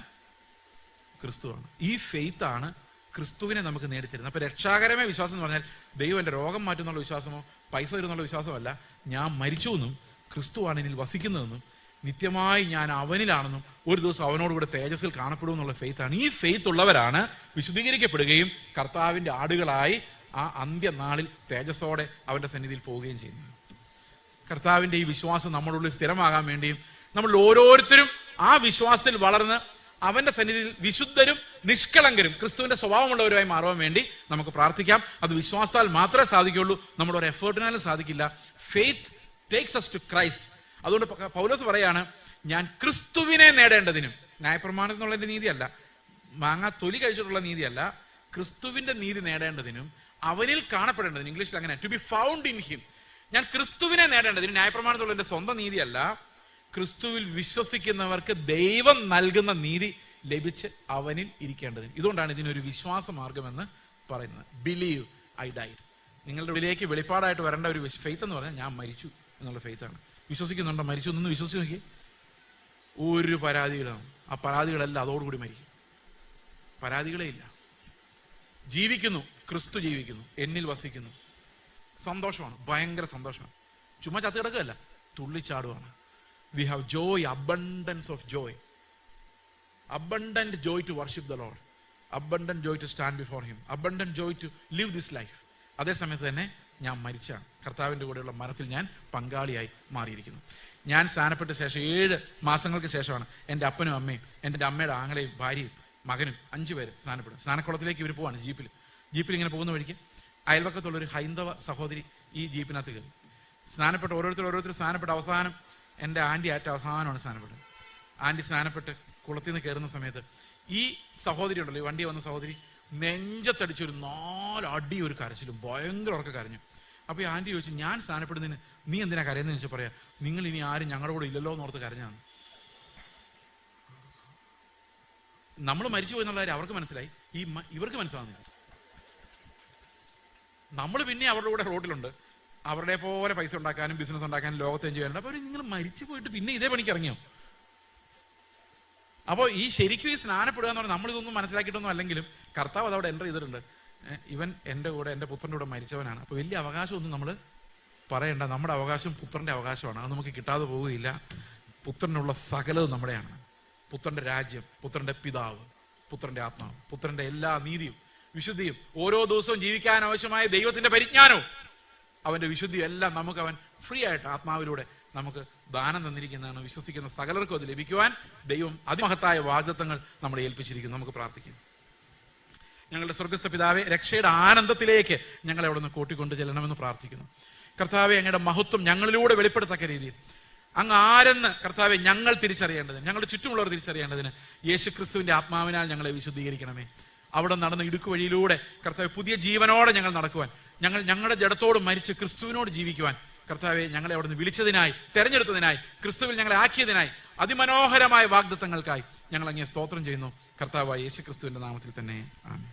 ക്രിസ്തുവാണ്. ഈ ഫെയ്ത്താണ് ക്രിസ്തുവിനെ നമുക്ക് നേടിത്തരുന്നത്. അപ്പൊ രക്ഷാകരമായ വിശ്വാസം എന്ന് പറഞ്ഞാൽ ദൈവം എൻ്റെ രോഗം മാറ്റുന്നുള്ള വിശ്വാസമോ പൈസ തരുന്നുള്ള വിശ്വാസമല്ല. ഞാൻ മരിച്ചു എന്നും ക്രിസ്തുവാണ് എന്നിൽ വസിക്കുന്നതെന്നും നിത്യമായി ഞാൻ അവനിലാണെന്നും ഒരു ദിവസം അവനോടുകൂടെ തേജസ്സിൽ കാണപ്പെടും എന്നുള്ള ഫെയ്ത്താണ്. ഈ ഫെയ്ത്ത് ഉള്ളവരാണ് വിശുദ്ധീകരിക്കപ്പെടുകയും കർത്താവിന്റെ ആടുകളായി ആ അന്ത്യനാളിൽ തേജസ്സോടെ അവന്റെ സന്നിധിയിൽ പോവുകയും ചെയ്യുന്നത്. കർത്താവിന്റെ ഈ വിശ്വാസം നമ്മുടെ ഉള്ളിൽ സ്ഥിരമാകാൻ വേണ്ടിയും നമ്മൾ ഓരോരുത്തരും ആ വിശ്വാസത്തിൽ വളർന്ന് അവന്റെ സന്നിധിയിൽ വിശുദ്ധരും നിഷ്കളങ്കരും ക്രിസ്തുവിന്റെ സ്വഭാവമുള്ളവരുമായി മാറുവാൻ വേണ്ടി നമുക്ക് പ്രാർത്ഥിക്കാം. അത് വിശ്വാസത്താൽ മാത്രമേ സാധിക്കുള്ളൂ, നമ്മുടെ ഒരു എഫേർട്ടിനാലും സാധിക്കില്ല. Faith takes us to Christ. അതുകൊണ്ട് പൗലോസ് പറയാണ്, ഞാൻ ക്രിസ്തുവിനെ നേടേണ്ടതിനും, ന്യായപ്രമാണത്തിൽ നിന്നുള്ള നീതിയല്ല, മാങ്ങ തൊലി കഴിച്ചിട്ടുള്ള നീതിയല്ല, ക്രിസ്തുവിന്റെ നീതി നേടേണ്ടതിനും അവനിൽ കാണപ്പെടേണ്ടതിനും, ഇംഗ്ലീഷിൽ അങ്ങനെ, to be found in him. ഞാൻ ക്രിസ്തുവിനെ നേടേണ്ടതിനും, ന്യായപ്രമാണത്തിലുള്ള എന്റെ സ്വന്തം നീതിയല്ല, ക്രിസ്തുവിൽ വിശ്വസിക്കുന്നവർക്ക് ദൈവം നൽകുന്ന നീതി ലഭിച്ച് അവനിൽ ഇരിക്കേണ്ടതിന്. ഇതുകൊണ്ടാണ് ഇതിനൊരു വിശ്വാസ മാർഗമെന്ന് പറയുന്നത്. Believe I died. നിങ്ങളുടെ ഉള്ളിലേക്ക് വെളിപ്പാടായിട്ട് വരേണ്ട ഒരു ഫെയ്ത്ത് എന്ന് പറഞ്ഞാൽ ഞാൻ മരിച്ചു എന്നുള്ള ഫെയ്ത്താണ്. വിശ്വസിക്കുന്നുണ്ടോ? മരിച്ചു എന്നൊന്ന് വിശ്വസിച്ച് നോക്കി. ഒരു പരാതികളാണ്, ആ പരാതികളെല്ലാം അതോടുകൂടി മരിക്കും. പരാതികളേ ഇല്ല. ജീവിക്കുന്നു, ക്രിസ്തു ജീവിക്കുന്നു, എന്നിൽ വസിക്കുന്നു. സന്തോഷമാണ്, ഭയങ്കര സന്തോഷമാണ്. ചുമ്മാ ചത്ത് കിടക്കുകയല്ല, തുള്ളിച്ചാടുവാണ്. We have joy, abundance of joy. Abundant joy to worship the Lord. Abundant joy to stand before Him. Abundant joy to live this life. അതേസമയത്ത് തന്നെ ഞാൻ മരിച്ചാണ്, കർത്താവിൻ്റെ കൂടെയുള്ള മരണത്തിൽ ഞാൻ പങ്കാളിയായി മാറിയിരിക്കുന്നു. ഞാൻ സ്നാനപ്പെട്ട ശേഷം 7 മാസങ്ങൾക്ക് ശേഷമാണ് എൻ്റെ അപ്പനും അമ്മയും എൻ്റെ അമ്മയുടെ ആങ്ങളെയും ഭാര്യയും മകനും 5 പേര് സ്നാനപ്പെടും. സ്നാനക്കുളത്തിലേക്ക് ഇവർ പോവാണ് ജീപ്പിൽ ഇങ്ങനെ പോകുന്ന വഴിക്ക് അയൽവക്കത്തുള്ളൊരു ഹൈന്ദവ സഹോദരി ഈ ജീപ്പിനകത്ത് കയറി ഓരോരുത്തർ സ്നാനപ്പെട്ട അവസാനം എൻ്റെ ആൻറ്റി അവസാനമാണ് സ്നാനപ്പെട്ടത്. ആൻറ്റി സ്നാനപ്പെട്ട് കുളത്തിൽ നിന്ന് കയറുന്ന സമയത്ത് ഈ സഹോദരി ഉണ്ടല്ലോ, ഈ വണ്ടി വന്ന സഹോദരി നെഞ്ചത്തടിച്ചൊരു 4 അടി ഒരു കരച്ചിലും, ഭയങ്കര ഉറക്ക കരഞ്ഞു. അപ്പൊ ഈ ആന്റി ചോദിച്ചു, ഞാൻ സ്നാനപ്പെടുന്നതിന് നീ എന്തിനാ കരയുന്നതെന്ന് ചോദിച്ചാൽ പറയാ, നിങ്ങൾ ഇനി ആരും ഞങ്ങളുടെ കൂടെ ഇല്ലല്ലോ എന്നോർത്ത് കരഞ്ഞാണ്. നമ്മൾ മരിച്ചു പോയി എന്നുള്ള കാര്യം അവർക്ക് മനസ്സിലായി, ഇവർക്ക് മനസ്സിലാവുന്നില്ല. നമ്മൾ പിന്നെ അവരുടെ കൂടെ റോഡിലുണ്ട്, അവരുടെ പോലെ പൈസ ഉണ്ടാക്കാനും ബിസിനസ് ഉണ്ടാക്കാനും ലോകത്തെ എൻജോയ് ചെയ്യാനുണ്ട്. അപ്പൊ നിങ്ങൾ മരിച്ചു പോയിട്ട് പിന്നെ ഇതേ പണിക്ക് ഇറങ്ങിയോ? അപ്പോൾ ഈ ശരിക്കും ഈ സ്നാനപ്പെടുക എന്ന് പറഞ്ഞാൽ നമ്മളിതൊന്നും മനസ്സിലാക്കിയിട്ടൊന്നും അല്ലെങ്കിലും കർത്താവ് അതവിടെ എൻ്റർ ചെയ്തിട്ടുണ്ട്. ഇവൻ എൻ്റെ കൂടെ, എൻ്റെ പുത്രൻ്റെ കൂടെ മരിച്ചവനാണ്. അപ്പോൾ വലിയ അവകാശമൊന്നും നമ്മൾ പറയണ്ട. നമ്മുടെ അവകാശം പുത്രൻ്റെ അവകാശമാണ്, അത് നമുക്ക് കിട്ടാതെ പോവുകയില്ല. പുത്രനുള്ള സകലവും നമ്മുടെയാണ്. പുത്രൻ്റെ രാജ്യം, പുത്രൻ്റെ പിതാവ്, പുത്രൻ്റെ ആത്മാവ്, പുത്രൻ്റെ എല്ലാ നീതിയും വിശുദ്ധിയും, ഓരോ ദിവസവും ജീവിക്കാൻ ആവശ്യമായ ദൈവത്തിന്റെ പരിജ്ഞാനവും അവന്റെ വിശുദ്ധിയും എല്ലാം നമുക്ക് അവൻ ഫ്രീ ആയിട്ട് ആത്മാവിലൂടെ നമുക്ക് ദാനം തന്നിരിക്കുന്നതാണ്. വിശ്വസിക്കുന്ന സകലർക്കും അത് ലഭിക്കുവാൻ ദൈവം അതിമഹത്തായ വാഗ്ദത്തങ്ങൾ നമ്മളെ ഏൽപ്പിച്ചിരിക്കുന്നു. നമുക്ക് പ്രാർത്ഥിക്കാം. ഞങ്ങളുടെ സ്വർഗസ്ഥ പിതാവേ, രക്ഷയുടെ ആനന്ദത്തിലേക്ക് ഞങ്ങളെ അവിടെ നിന്ന് കൂട്ടിക്കൊണ്ട് ചെല്ലണമെന്ന് പ്രാർത്ഥിക്കുന്നു. കർത്താവെ, അങ്ങയുടെ മഹത്വം ഞങ്ങളിലൂടെ വെളിപ്പെടുത്തക്ക രീതിയിൽ അങ്ങ് ആരെന്ന് കർത്താവെ ഞങ്ങൾ തിരിച്ചറിയേണ്ടതിന്, ഞങ്ങളുടെ ചുറ്റുമുള്ളവർ തിരിച്ചറിയേണ്ടതിന് യേശു ക്രിസ്തുവിന്റെ ആത്മാവിനാൽ ഞങ്ങളെ വിശുദ്ധീകരിക്കണമേ. അവിടെ നടന്ന ഇടുക്ക് വഴിയിലൂടെ കർത്താവ് പുതിയ ജീവനോടെ ഞങ്ങൾ നടക്കുവാൻ, ഞങ്ങളുടെ ജഡത്തോട് മരിച്ച് ക്രിസ്തുവിനോട് ജീവിക്കുവാൻ കർത്താവെ ഞങ്ങളെ അവിടെ നിന്ന് വിളിച്ചതിനായി, തെരഞ്ഞെടുത്തതിനായി, ക്രിസ്തുവിൽ ഞങ്ങളെ ആക്കിയതിനായി, അതിമനോഹരമായ വാഗ്ദത്തങ്ങൾക്കായി ഞങ്ങൾ അങ്ങേ സ്തോത്രം ചെയ്യുന്നു. കർത്താവായ യേശു ക്രിസ്തുവിന്റെ നാമത്തിൽ തന്നെ ആമേൻ.